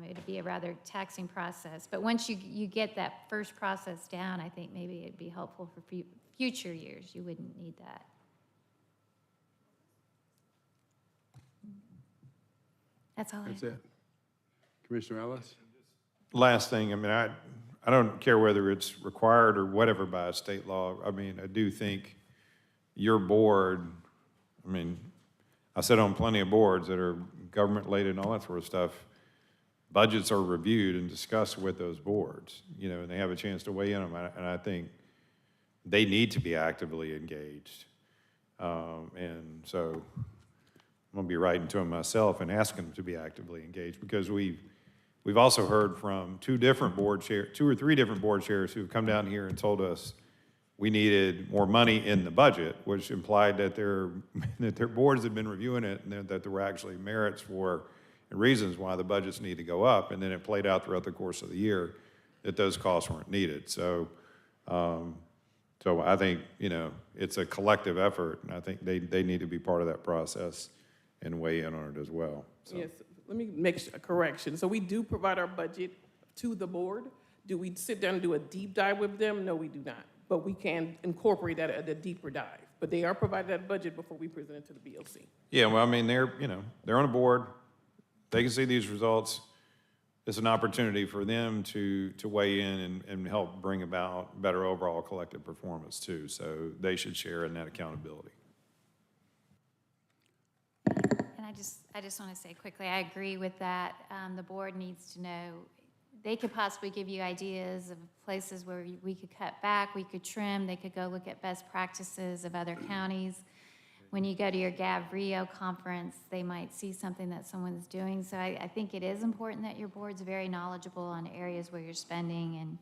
It'd be a rather taxing process, but once you get that first process down, I think maybe it'd be helpful for future years. You wouldn't need that. That's all I That's it. Commissioner Ellis? Last thing, I mean, I don't care whether it's required or whatever by state law. I mean, I do think your board, I mean, I sit on plenty of boards that are government-related and all that sort of stuff. Budgets are reviewed and discussed with those boards, you know, and they have a chance to weigh in on them. And I think they need to be actively engaged. And so I'm gonna be writing to them myself and asking them to be actively engaged, because we've also heard from two or three different board chairs who've come down here and told us we needed more money in the budget, which implied that their boards had been reviewing it and that there were actually merits for and reasons why the budgets need to go up. And then it played out throughout the course of the year that those costs weren't needed. So, so I think, you know, it's a collective effort, and I think they need to be part of that process and weigh in on it as well. So. Yes, let me make a correction. So we do provide our budget to the board. Do we sit down and do a deep dive with them? No, we do not. But we can incorporate that at a deeper dive. But they are provided that budget before we present it to the BOC. Yeah, well, I mean, they're on a board. They can see these results. It's an opportunity for them to weigh in and help bring about better overall collective performance too. So they should share in that accountability. And I just want to say quickly, I agree with that. The board needs to know, they could possibly give you ideas of places where we could cut back, we could trim, they could go look at best practices of other counties. When you go to your Gav Rio conference, they might see something that someone's doing. So I think it is important that your board's very knowledgeable on areas where you're spending and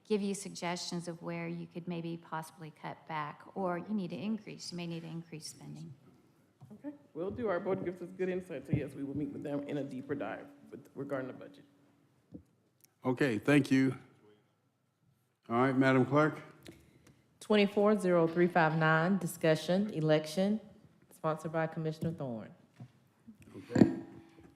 give you suggestions of where you could maybe possibly cut back, or you need to increase, you may need to increase spending. Okay, we'll do. Our board gives us good insight, so yes, we will meet with them in a deeper dive regarding the budget. Okay, thank you. All right, Madam Clerk? 240359, discussion, election, sponsored by Commissioner Thorne.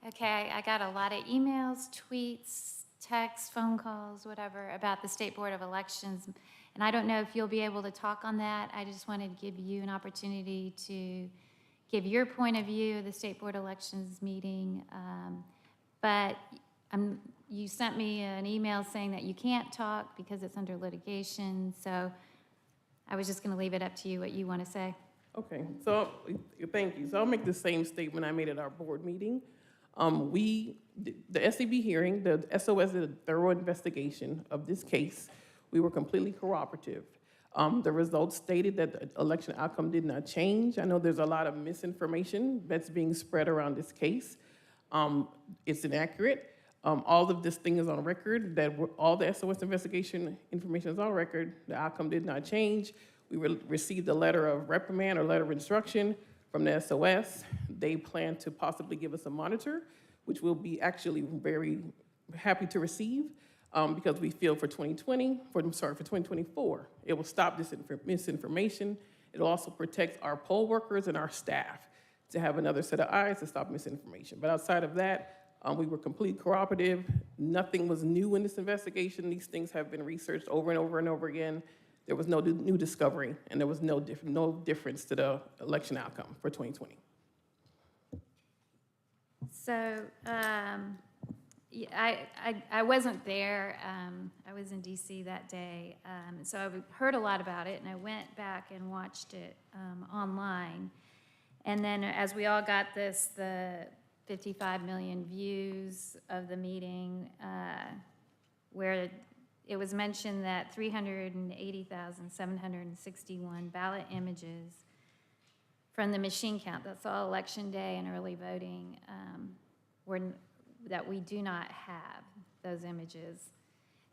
Okay, I got a lot of emails, tweets, texts, phone calls, whatever, about the State Board of Elections. And I don't know if you'll be able to talk on that. I just wanted to give you an opportunity to give your point of view of the State Board Elections meeting. But you sent me an email saying that you can't talk because it's under litigation. So I was just going to leave it up to you what you want to say. Okay, so thank you. So I'll make the same statement I made at our board meeting. The SCB hearing, the SOS did a thorough investigation of this case. We were completely cooperative. The results stated that the election outcome did not change. I know there's a lot of misinformation that's being spread around this case. It's inaccurate. All of this thing is on record, that all the SOS investigation information is on record. The outcome did not change. We received a letter of reprimand or letter of instruction from the SOS. They plan to possibly give us a monitor, which we'll be actually very happy to receive, because we feel for 2024, it will stop this misinformation. It'll also protect our poll workers and our staff to have another set of eyes to stop misinformation. But outside of that, we were completely cooperative. Nothing was new in this investigation. These things have been researched over and over and over again. There was no new discovery, and there was no difference to the election outcome for 2020. So I wasn't there. I was in DC that day. So I heard a lot about it, and I went back and watched it online. And then as we all got the 55 million views of the meeting, where it was mentioned that 380,761 ballot images from the machine count, that's all election day and early voting, that we do not have those images.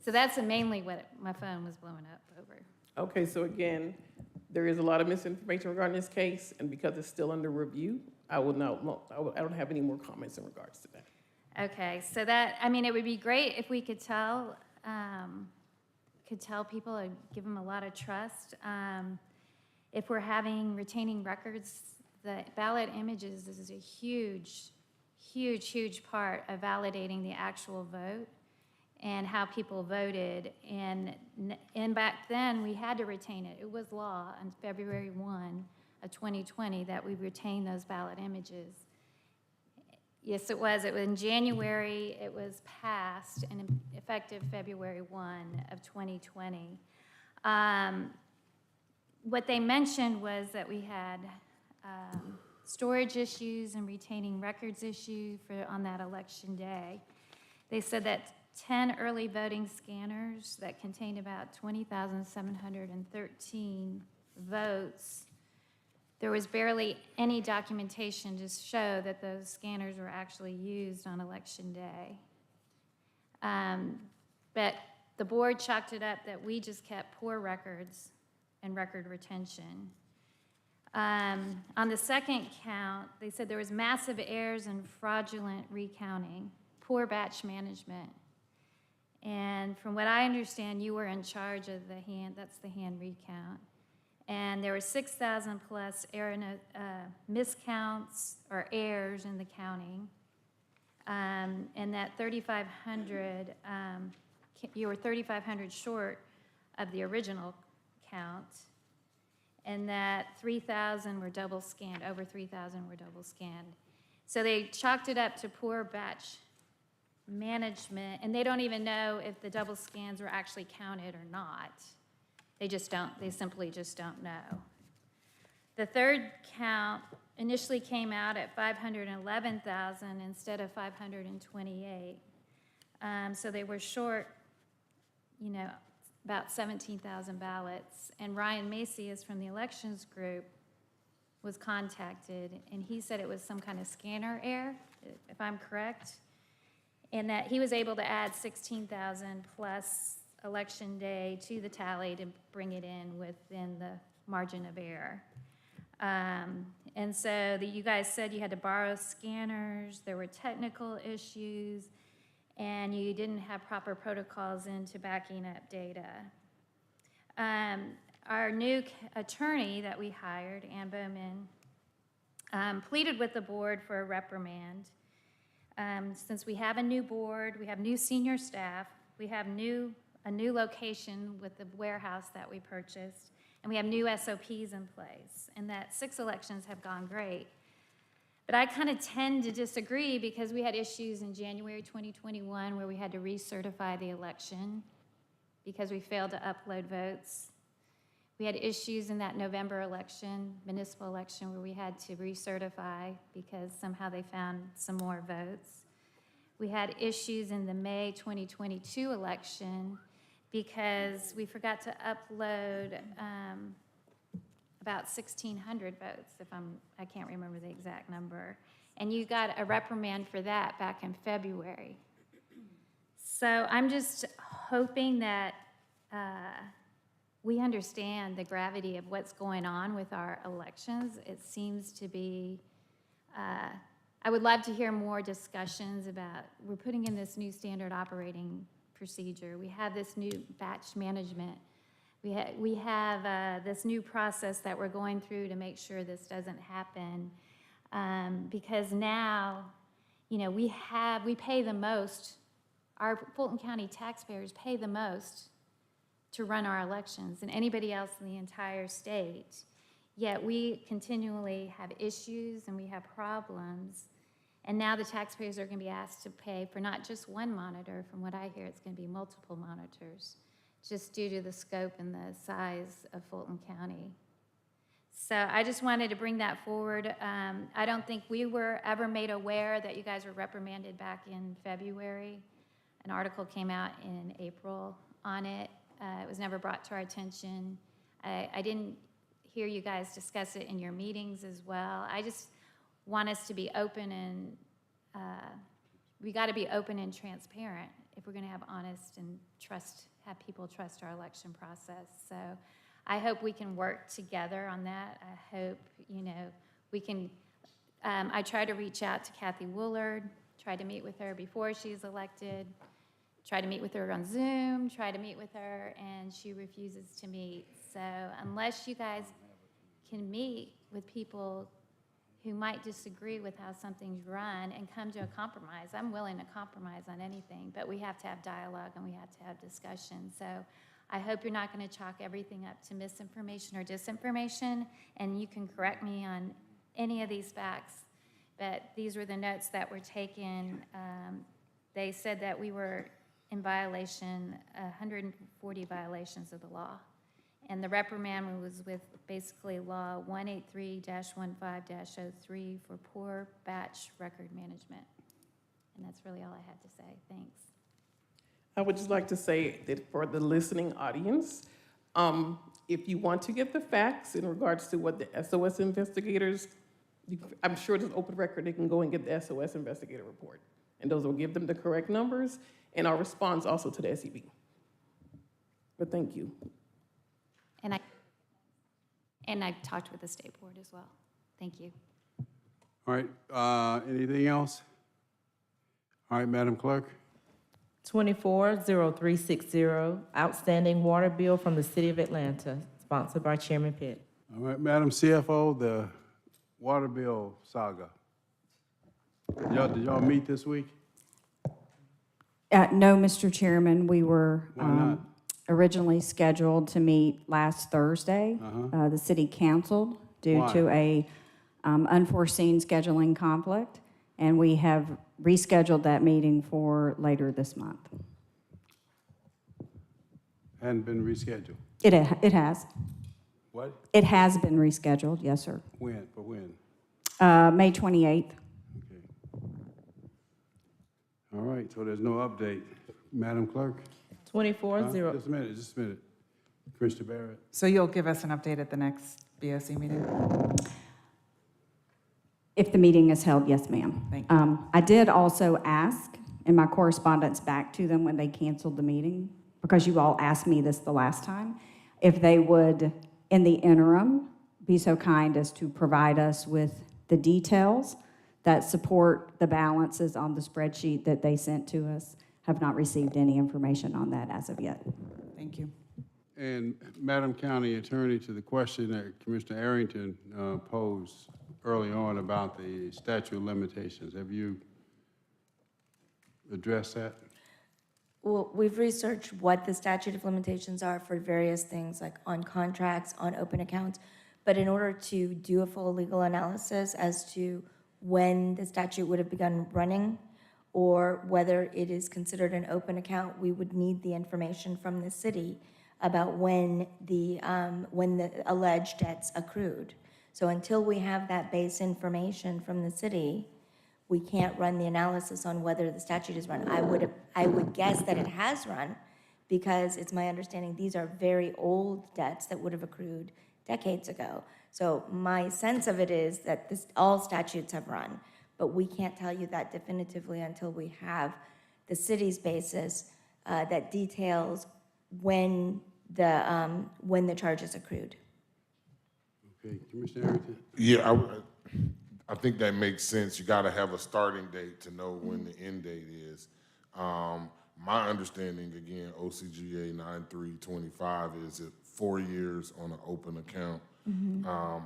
So that's mainly what my phone was blowing up over. Okay, so again, there is a lot of misinformation regarding this case, and because it's still under review, I don't have any more comments in regards to that. Okay, so that, I mean, it would be great if we could tell people and give them a lot of trust. If we're retaining records, the ballot images is a huge part of validating the actual vote and how people voted. And back then, we had to retain it. It was law on February 1 of 2020 that we retain those ballot images. Yes, it was. It was in January, it was passed and effective February 1 of 2020. What they mentioned was that we had storage issues and retaining records issue on that election day. They said that 10 early voting scanners that contained about 20,713 votes, there was barely any documentation to show that those scanners were actually used on election day. But the board chalked it up that we just kept poor records and record retention. On the second count, they said there was massive errors and fraudulent recounting, poor batch management. And from what I understand, you were in charge of the hand recount. And there were 6,000 plus miscounts or errors in the counting. And that 3,500, you were 3,500 short of the original count. And that 3,000 were double scanned, over 3,000 were double scanned. So they chalked it up to poor batch management, and they don't even know if the double scans were actually counted or not. They simply just don't know. The third count initially came out at 511,000 instead of 528. So they were short, about 17,000 ballots. And Ryan Macias from the elections group was contacted, and he said it was some kind of scanner error, if I'm correct, and that he was able to add 16,000 plus election day to the tally to bring it in within the margin of error. And so you guys said you had to borrow scanners, there were technical issues, and you didn't have proper protocols into backing up data. Our new attorney that we hired, Ann Bowman, pleaded with the board for a reprimand. Since we have a new board, we have new senior staff, we have a new location with the warehouse that we purchased, and we have new SOPs in place, and that 6 elections have gone great. But I kind of tend to disagree because we had issues in January 2021 where we had to recertify the election because we failed to upload votes. We had issues in that November election, municipal election, where we had to recertify because somehow they found some more votes. We had issues in the May 2022 election because we forgot to upload about 1,600 votes, I can't remember the exact number. And you got a reprimand for that back in February. So I'm just hoping that we understand the gravity of what's going on with our elections. It seems to be, I would love to hear more discussions about, we're putting in this new standard operating procedure. We have this new batch management. We have this new process that we're going through to make sure this doesn't happen. Because now, we pay the most, our Fulton County taxpayers pay the most to run our elections than anybody else in the entire state. Yet we continually have issues and we have problems. And now the taxpayers are going to be asked to pay for not just one monitor. From what I hear, it's going to be multiple monitors, just due to the scope and the size of Fulton County. So I just wanted to bring that forward. I don't think we were ever made aware that you guys were reprimanded back in February. An article came out in April on it. It was never brought to our attention. I didn't hear you guys discuss it in your meetings as well. I just want us to be open and, we gotta be open and transparent if we're gonna have honest and have people trust our election process. So I hope we can work together on that. I hope, we can, I tried to reach out to Kathy Woolard, tried to meet with her before she's elected, tried to meet with her on Zoom, tried to meet with her, and she refuses to meet. So unless you guys can meet with people who might disagree with how something's run and come to a compromise, I'm willing to compromise on anything, but we have to have dialogue and we have to have discussion. So I hope you're not going to chalk everything up to misinformation or disinformation, and you can correct me on any of these facts. but these were the notes that were taken. They said that we were in violation, 140 violations of the law. And the reprimand was with basically law 183-15-03 for poor batch record management. And that's really all I had to say. Thanks. I would just like to say that for the listening audience, if you want to get the facts in regards to what the SOS investigators, I'm sure there's open record, they can go and get the SOS investigator report. And those will give them the correct numbers and our response also to the SEB. But thank you. And I've talked with the state board as well. Thank you. All right, anything else? All right, Madam Clerk. 240360, outstanding water bill from the City of Atlanta, sponsored by Chairman Pitt. All right, Madam CFO, the water bill saga. Did y'all meet this week? No, Mr. Chairman, we were Why not? originally scheduled to meet last Thursday. The city canceled due Why? to a unforeseen scheduling conflict, and we have rescheduled that meeting for later this month. Hadn't been rescheduled. It has. What? It has been rescheduled, yes, sir. When, for when? May 28th. Okay. All right, so there's no update. Madam Clerk? 240. Just a minute. Commissioner Barrett? So you'll give us an update at the next BOC meeting? If the meeting is held, yes, ma'am. Thank you. I did also ask in my correspondence back to them when they canceled the meeting, because you all asked me this the last time, if they would, in the interim, be so kind as to provide us with the details that support the balances on the spreadsheet that they sent to us. Have not received any information on that as of yet. Thank you. And Madam County Attorney, to the question that Commissioner Arrington posed early on about the statute of limitations, have you addressed that? Well, we've researched what the statute of limitations are for various things, like on contracts, on open accounts. But in order to do a full legal analysis as to when the statute would have begun running or whether it is considered an open account, we would need the information from the city about when the alleged debts accrued. So until we have that base information from the city, we can't run the analysis on whether the statute is run. I would guess that it has run, because it's my understanding these are very old debts that would have accrued decades ago. So my sense of it is that all statutes have run, but we can't tell you that definitively until we have the city's basis that details when the charges accrued. Okay, Commissioner Arrington? Yeah, I think that makes sense. You gotta have a starting date to know when the end date is. My understanding, again, OCGA 9325 is at 4 years on an open account.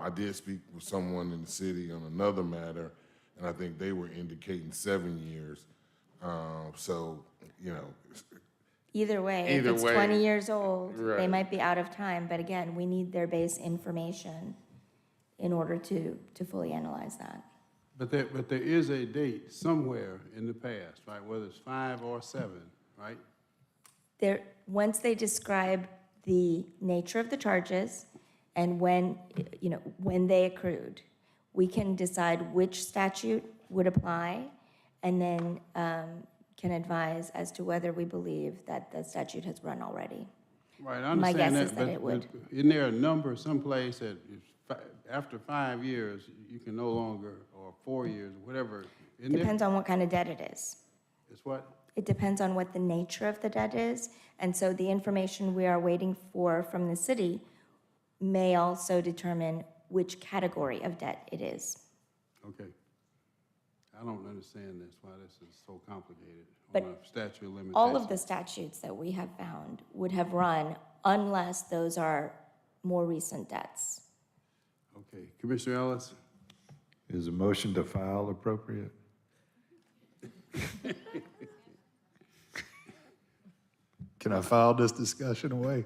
I did speak with someone in the city on another matter, and I think they were indicating 7 years. So, you know. Either way, if it's 20 years old, they might be out of time. But again, we need their base information in order to fully analyze that. But there is a date somewhere in the past, right? Whether it's 5 or 7, right? Once they describe the nature of the charges and when they accrued, we can decide which statute would apply, and then can advise as to whether we believe that the statute has run already. Right, I My understand guess that, is that it would. but isn't there a number someplace that after 5 years, you can no longer, or 4 years, whatever? Depends on what kind of debt it is. It's what? It depends on what the nature of the debt is. And so the information we are waiting for from the city may also determine which category of debt it is. Okay. I don't understand this, why this is so complicated But on a statute of limitations. all of the statutes that we have found would have run unless those are more recent debts. Okay, Commissioner Ellis? Is a motion to file appropriate? Can I file this discussion away?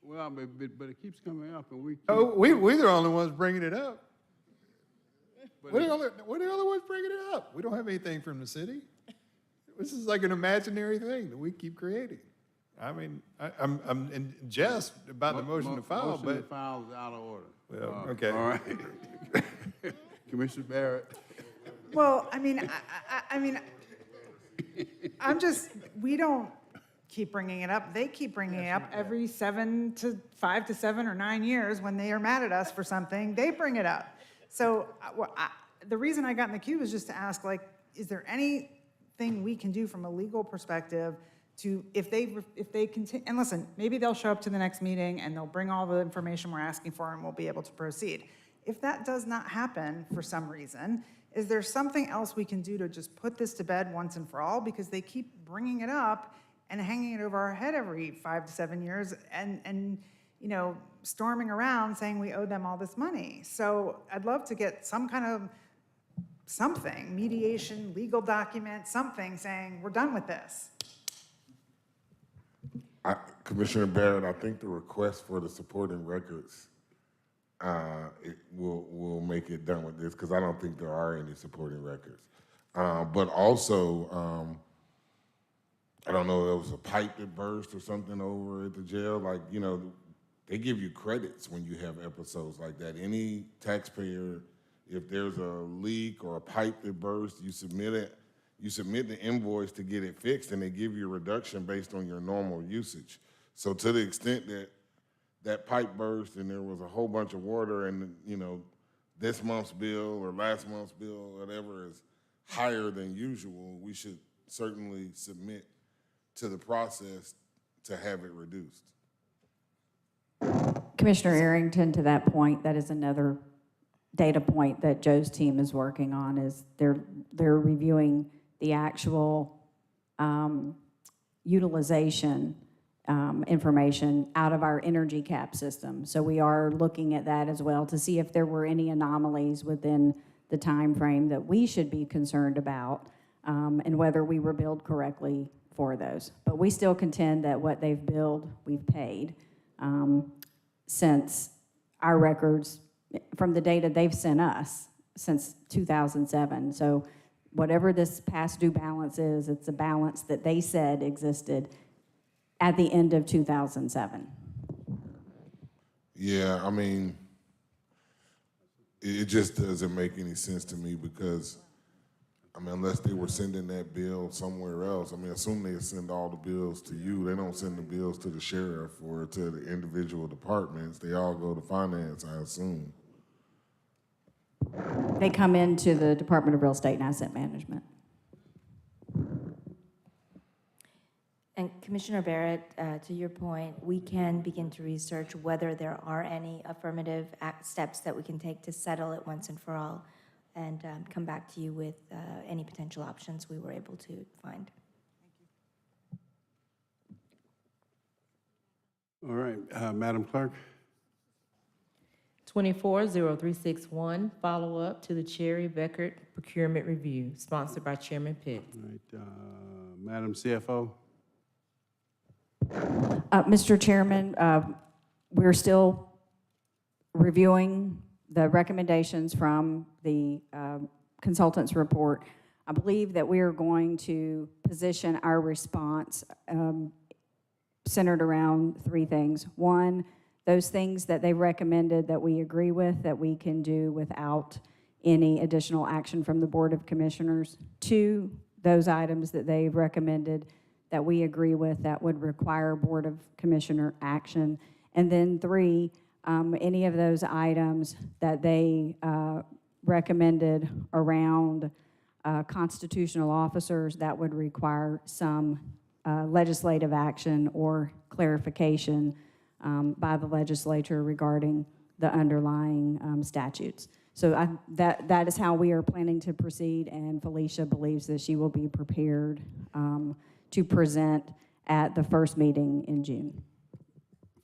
Well, but it keeps coming up, and we keep... Oh, we're the only ones bringing it up. What the other ones bringing it up? We don't have anything from the city. This is like an imaginary thing that we keep creating. I mean, I'm in jest about the motion to file, Motion to but, file is out of order. well, okay. All right. Commissioner Barrett. Well, I mean, I'm just, we don't keep bringing it up. They keep bringing it up every 5 to 7 or 9 years when they are mad at us for something, they bring it up. So the reason I got in the queue was just to ask, like, is there anything we can do from a legal perspective to, if they continue, and listen, maybe they'll show up to the next meeting and they'll bring all the information we're asking for and we'll be able to proceed. If that does not happen for some reason, is there something else we can do to just put this to bed once and for all? Because they keep bringing it up and hanging it over our head every 5 to 7 years and you know, storming around saying we owe them all this money. So I'd love to get some kind of something, mediation, legal document, something saying we're done with this. Commissioner Barrett, I think the request for the supporting records it will make it done with this, because I don't think there are any supporting records. But also, I don't know, there was a pipe that burst or something over at the jail. Like, you know, they give you credits when you have episodes like that. Any taxpayer, if there's a leak or a pipe that burst, you submit it. You submit the invoice to get it fixed, and they give you a reduction based on your normal usage. So to the extent that that pipe burst and there was a whole bunch of water, and you know, this month's bill or last month's bill, or whatever, is higher than usual, we should certainly submit to the process to have it reduced. Commissioner Arrington, to that point, that is another data point that Joe's team is working on, is they're reviewing the actual utilization information out of our energy cap system. So we are looking at that as well to see if there were any anomalies within the time frame that we should be concerned about, and whether we were billed correctly for those. But we still contend that what they've billed, we've paid, since our records, from the data they've sent us since 2007. So whatever this past due balance is, it's a balance that they said existed at the end of 2007. Yeah, I mean, it just doesn't make any sense to me, because, I mean, unless they were sending that bill somewhere else, I mean, assume they send all the bills to you. They don't send the bills to the sheriff or to the individual departments. They all go to finance, I assume. They come into the Department of Real Estate and Asset Management. And Commissioner Barrett, to your point, we can begin to research whether there are any affirmative steps that we can take to settle it once and for all, and come back to you with any potential options we were able to find. All right, Madam Clerk. 240361, follow-up to the Cherry Beckert Procurement Review, sponsored by Chairman Pitts. All right, Madam CFO. Mr. Chairman, we're still reviewing the recommendations from the consultant's report. I believe that we are going to position our response centered around 3 things. 1, those things that they recommended that we agree with, that we can do without any additional action from the Board of Commissioners. 2, those items that they've recommended that we agree with that would require Board of Commissioner action. And then 3, any of those items that they recommended around constitutional officers that would require some legislative action or clarification by the legislature regarding the underlying statutes. So that is how we are planning to proceed, and Felicia believes that she will be prepared to present at the first meeting in June.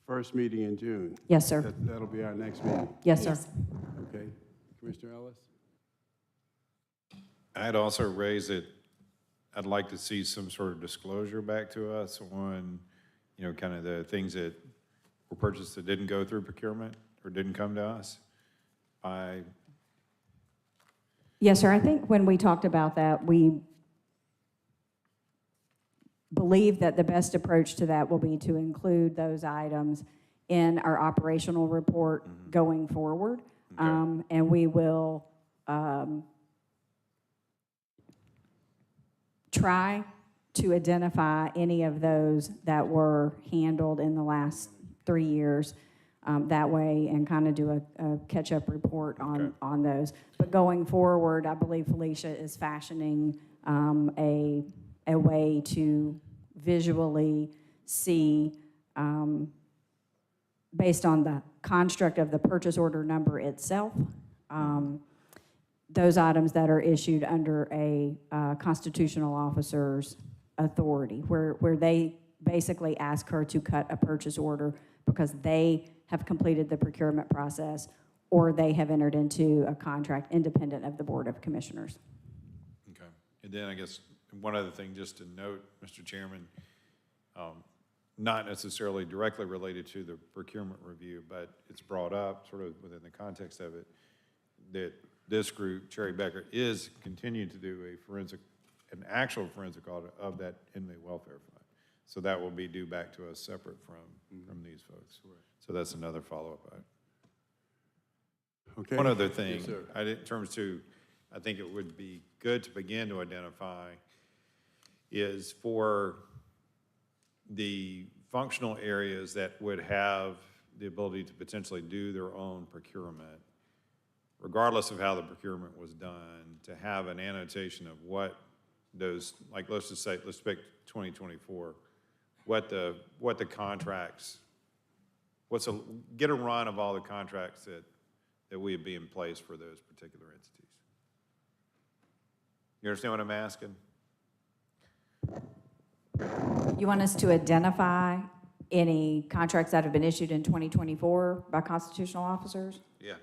First meeting in June? Yes, sir. That'll be our next meeting? Yes, sir. Okay. Commissioner Ellis? I'd also raise it, I'd like to see some sort of disclosure back to us on, you know, kind of the things that were purchased that didn't go through procurement or didn't come to us by Yes, sir. I think when we talked about that, we believe that the best approach to that will be to include those items in our operational report going forward. And we will try to identify any of those that were handled in the last 3 years that way, and kind of do a catch-up report on those. But going forward, I believe Felicia is fashioning a way to visually see, based on the construct of the purchase order number itself, those items that are issued under a constitutional officer's authority, where they basically ask her to cut a purchase order because they have completed the procurement process or they have entered into a contract independent of the Board of Commissioners. Okay. And then I guess one other thing just to note, Mr. Chairman, not necessarily directly related to the procurement review, but it's brought up sort of within the context of it, that this group, Cherry Becker, is continuing to do an actual forensic audit of that inmate welfare fund. So that will be due back to us separate from these folks. So that's another follow-up item. Okay. One other thing, Yes, sir. in terms to, I think it would be good to begin to identify is for the functional areas that would have the ability to potentially do their own procurement, regardless of how the procurement was done, to have an annotation of what those, like let's just say, let's pick 2024, what the contracts, get a run of all the contracts that would be in place for those particular entities. You understand what I'm asking? You want us to identify any contracts that have been issued in 2024 by constitutional officers? Yeah.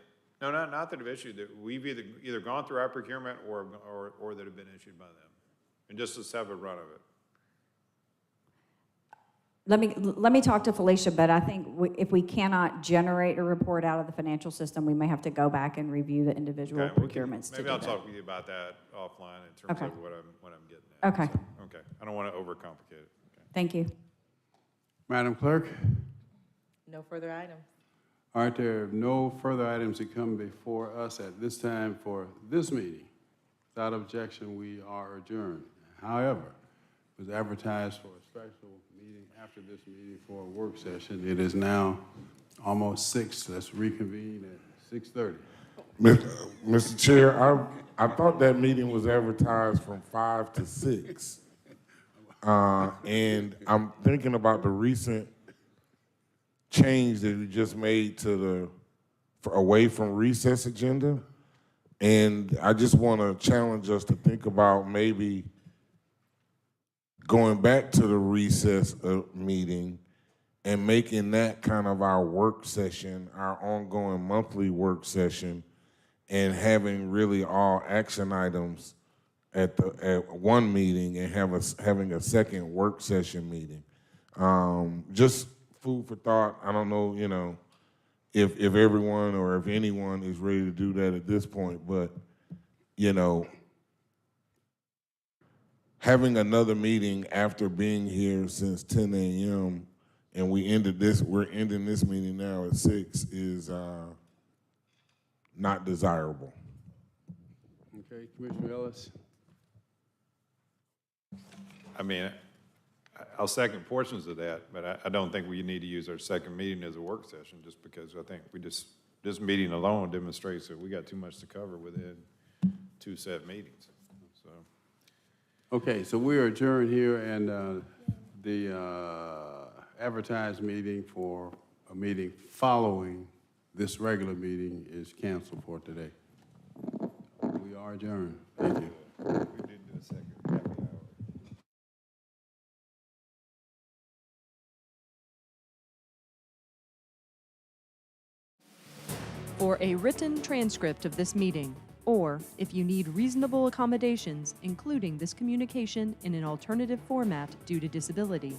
No, not that have issued, that we've either gone through our procurement or that have been issued by them. And just to have a run of it. Let me talk to Felicia, but I think if we cannot generate a report out of the financial system, we may have to go back and review the individual procurements to do Maybe I'll that. talk with you about that offline in terms of what I'm getting at. Okay. So, okay. I don't want to overcomplicate it. Okay. Thank you. Madam Clerk? No further items. All right, there are no further items to come before us at this time for this meeting. Without objection, we are adjourned. However, it was advertised for a special meeting after this meeting for a work session. It is now almost 6. Let's reconvene at 6:30. Mr. Chair, I thought that meeting was advertised from 5 to 6. And I'm thinking about the recent change that we just made to the away from recess agenda. And I just want to challenge us to think about maybe going back to the recess meeting and making that kind of our work session, our ongoing monthly work session, and having really all action items at one meeting and having a second work session meeting. Just food for thought. I don't know, if everyone or if anyone is ready to do that at this point, but, having another meeting after being here since 10 a.m. and we're ending this meeting now at 6 is not desirable. Okay, Commissioner Ellis? I mean, I'll second portions of that, but I don't think we need to use our second meeting as a work session just because I think this meeting alone demonstrates that we got too much to cover within 2 set meetings. So. Okay, so we are adjourned here, and the advertised meeting for a meeting following this regular meeting is canceled for today. We are adjourned. Thank you. We didn't do a second. Happy hour. For a written transcript of this meeting, or if you need reasonable accommodations, including this communication in an alternative format due to disability,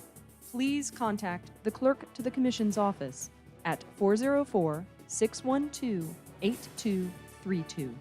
please contact the Clerk to the Commission's office at 404-612-8232.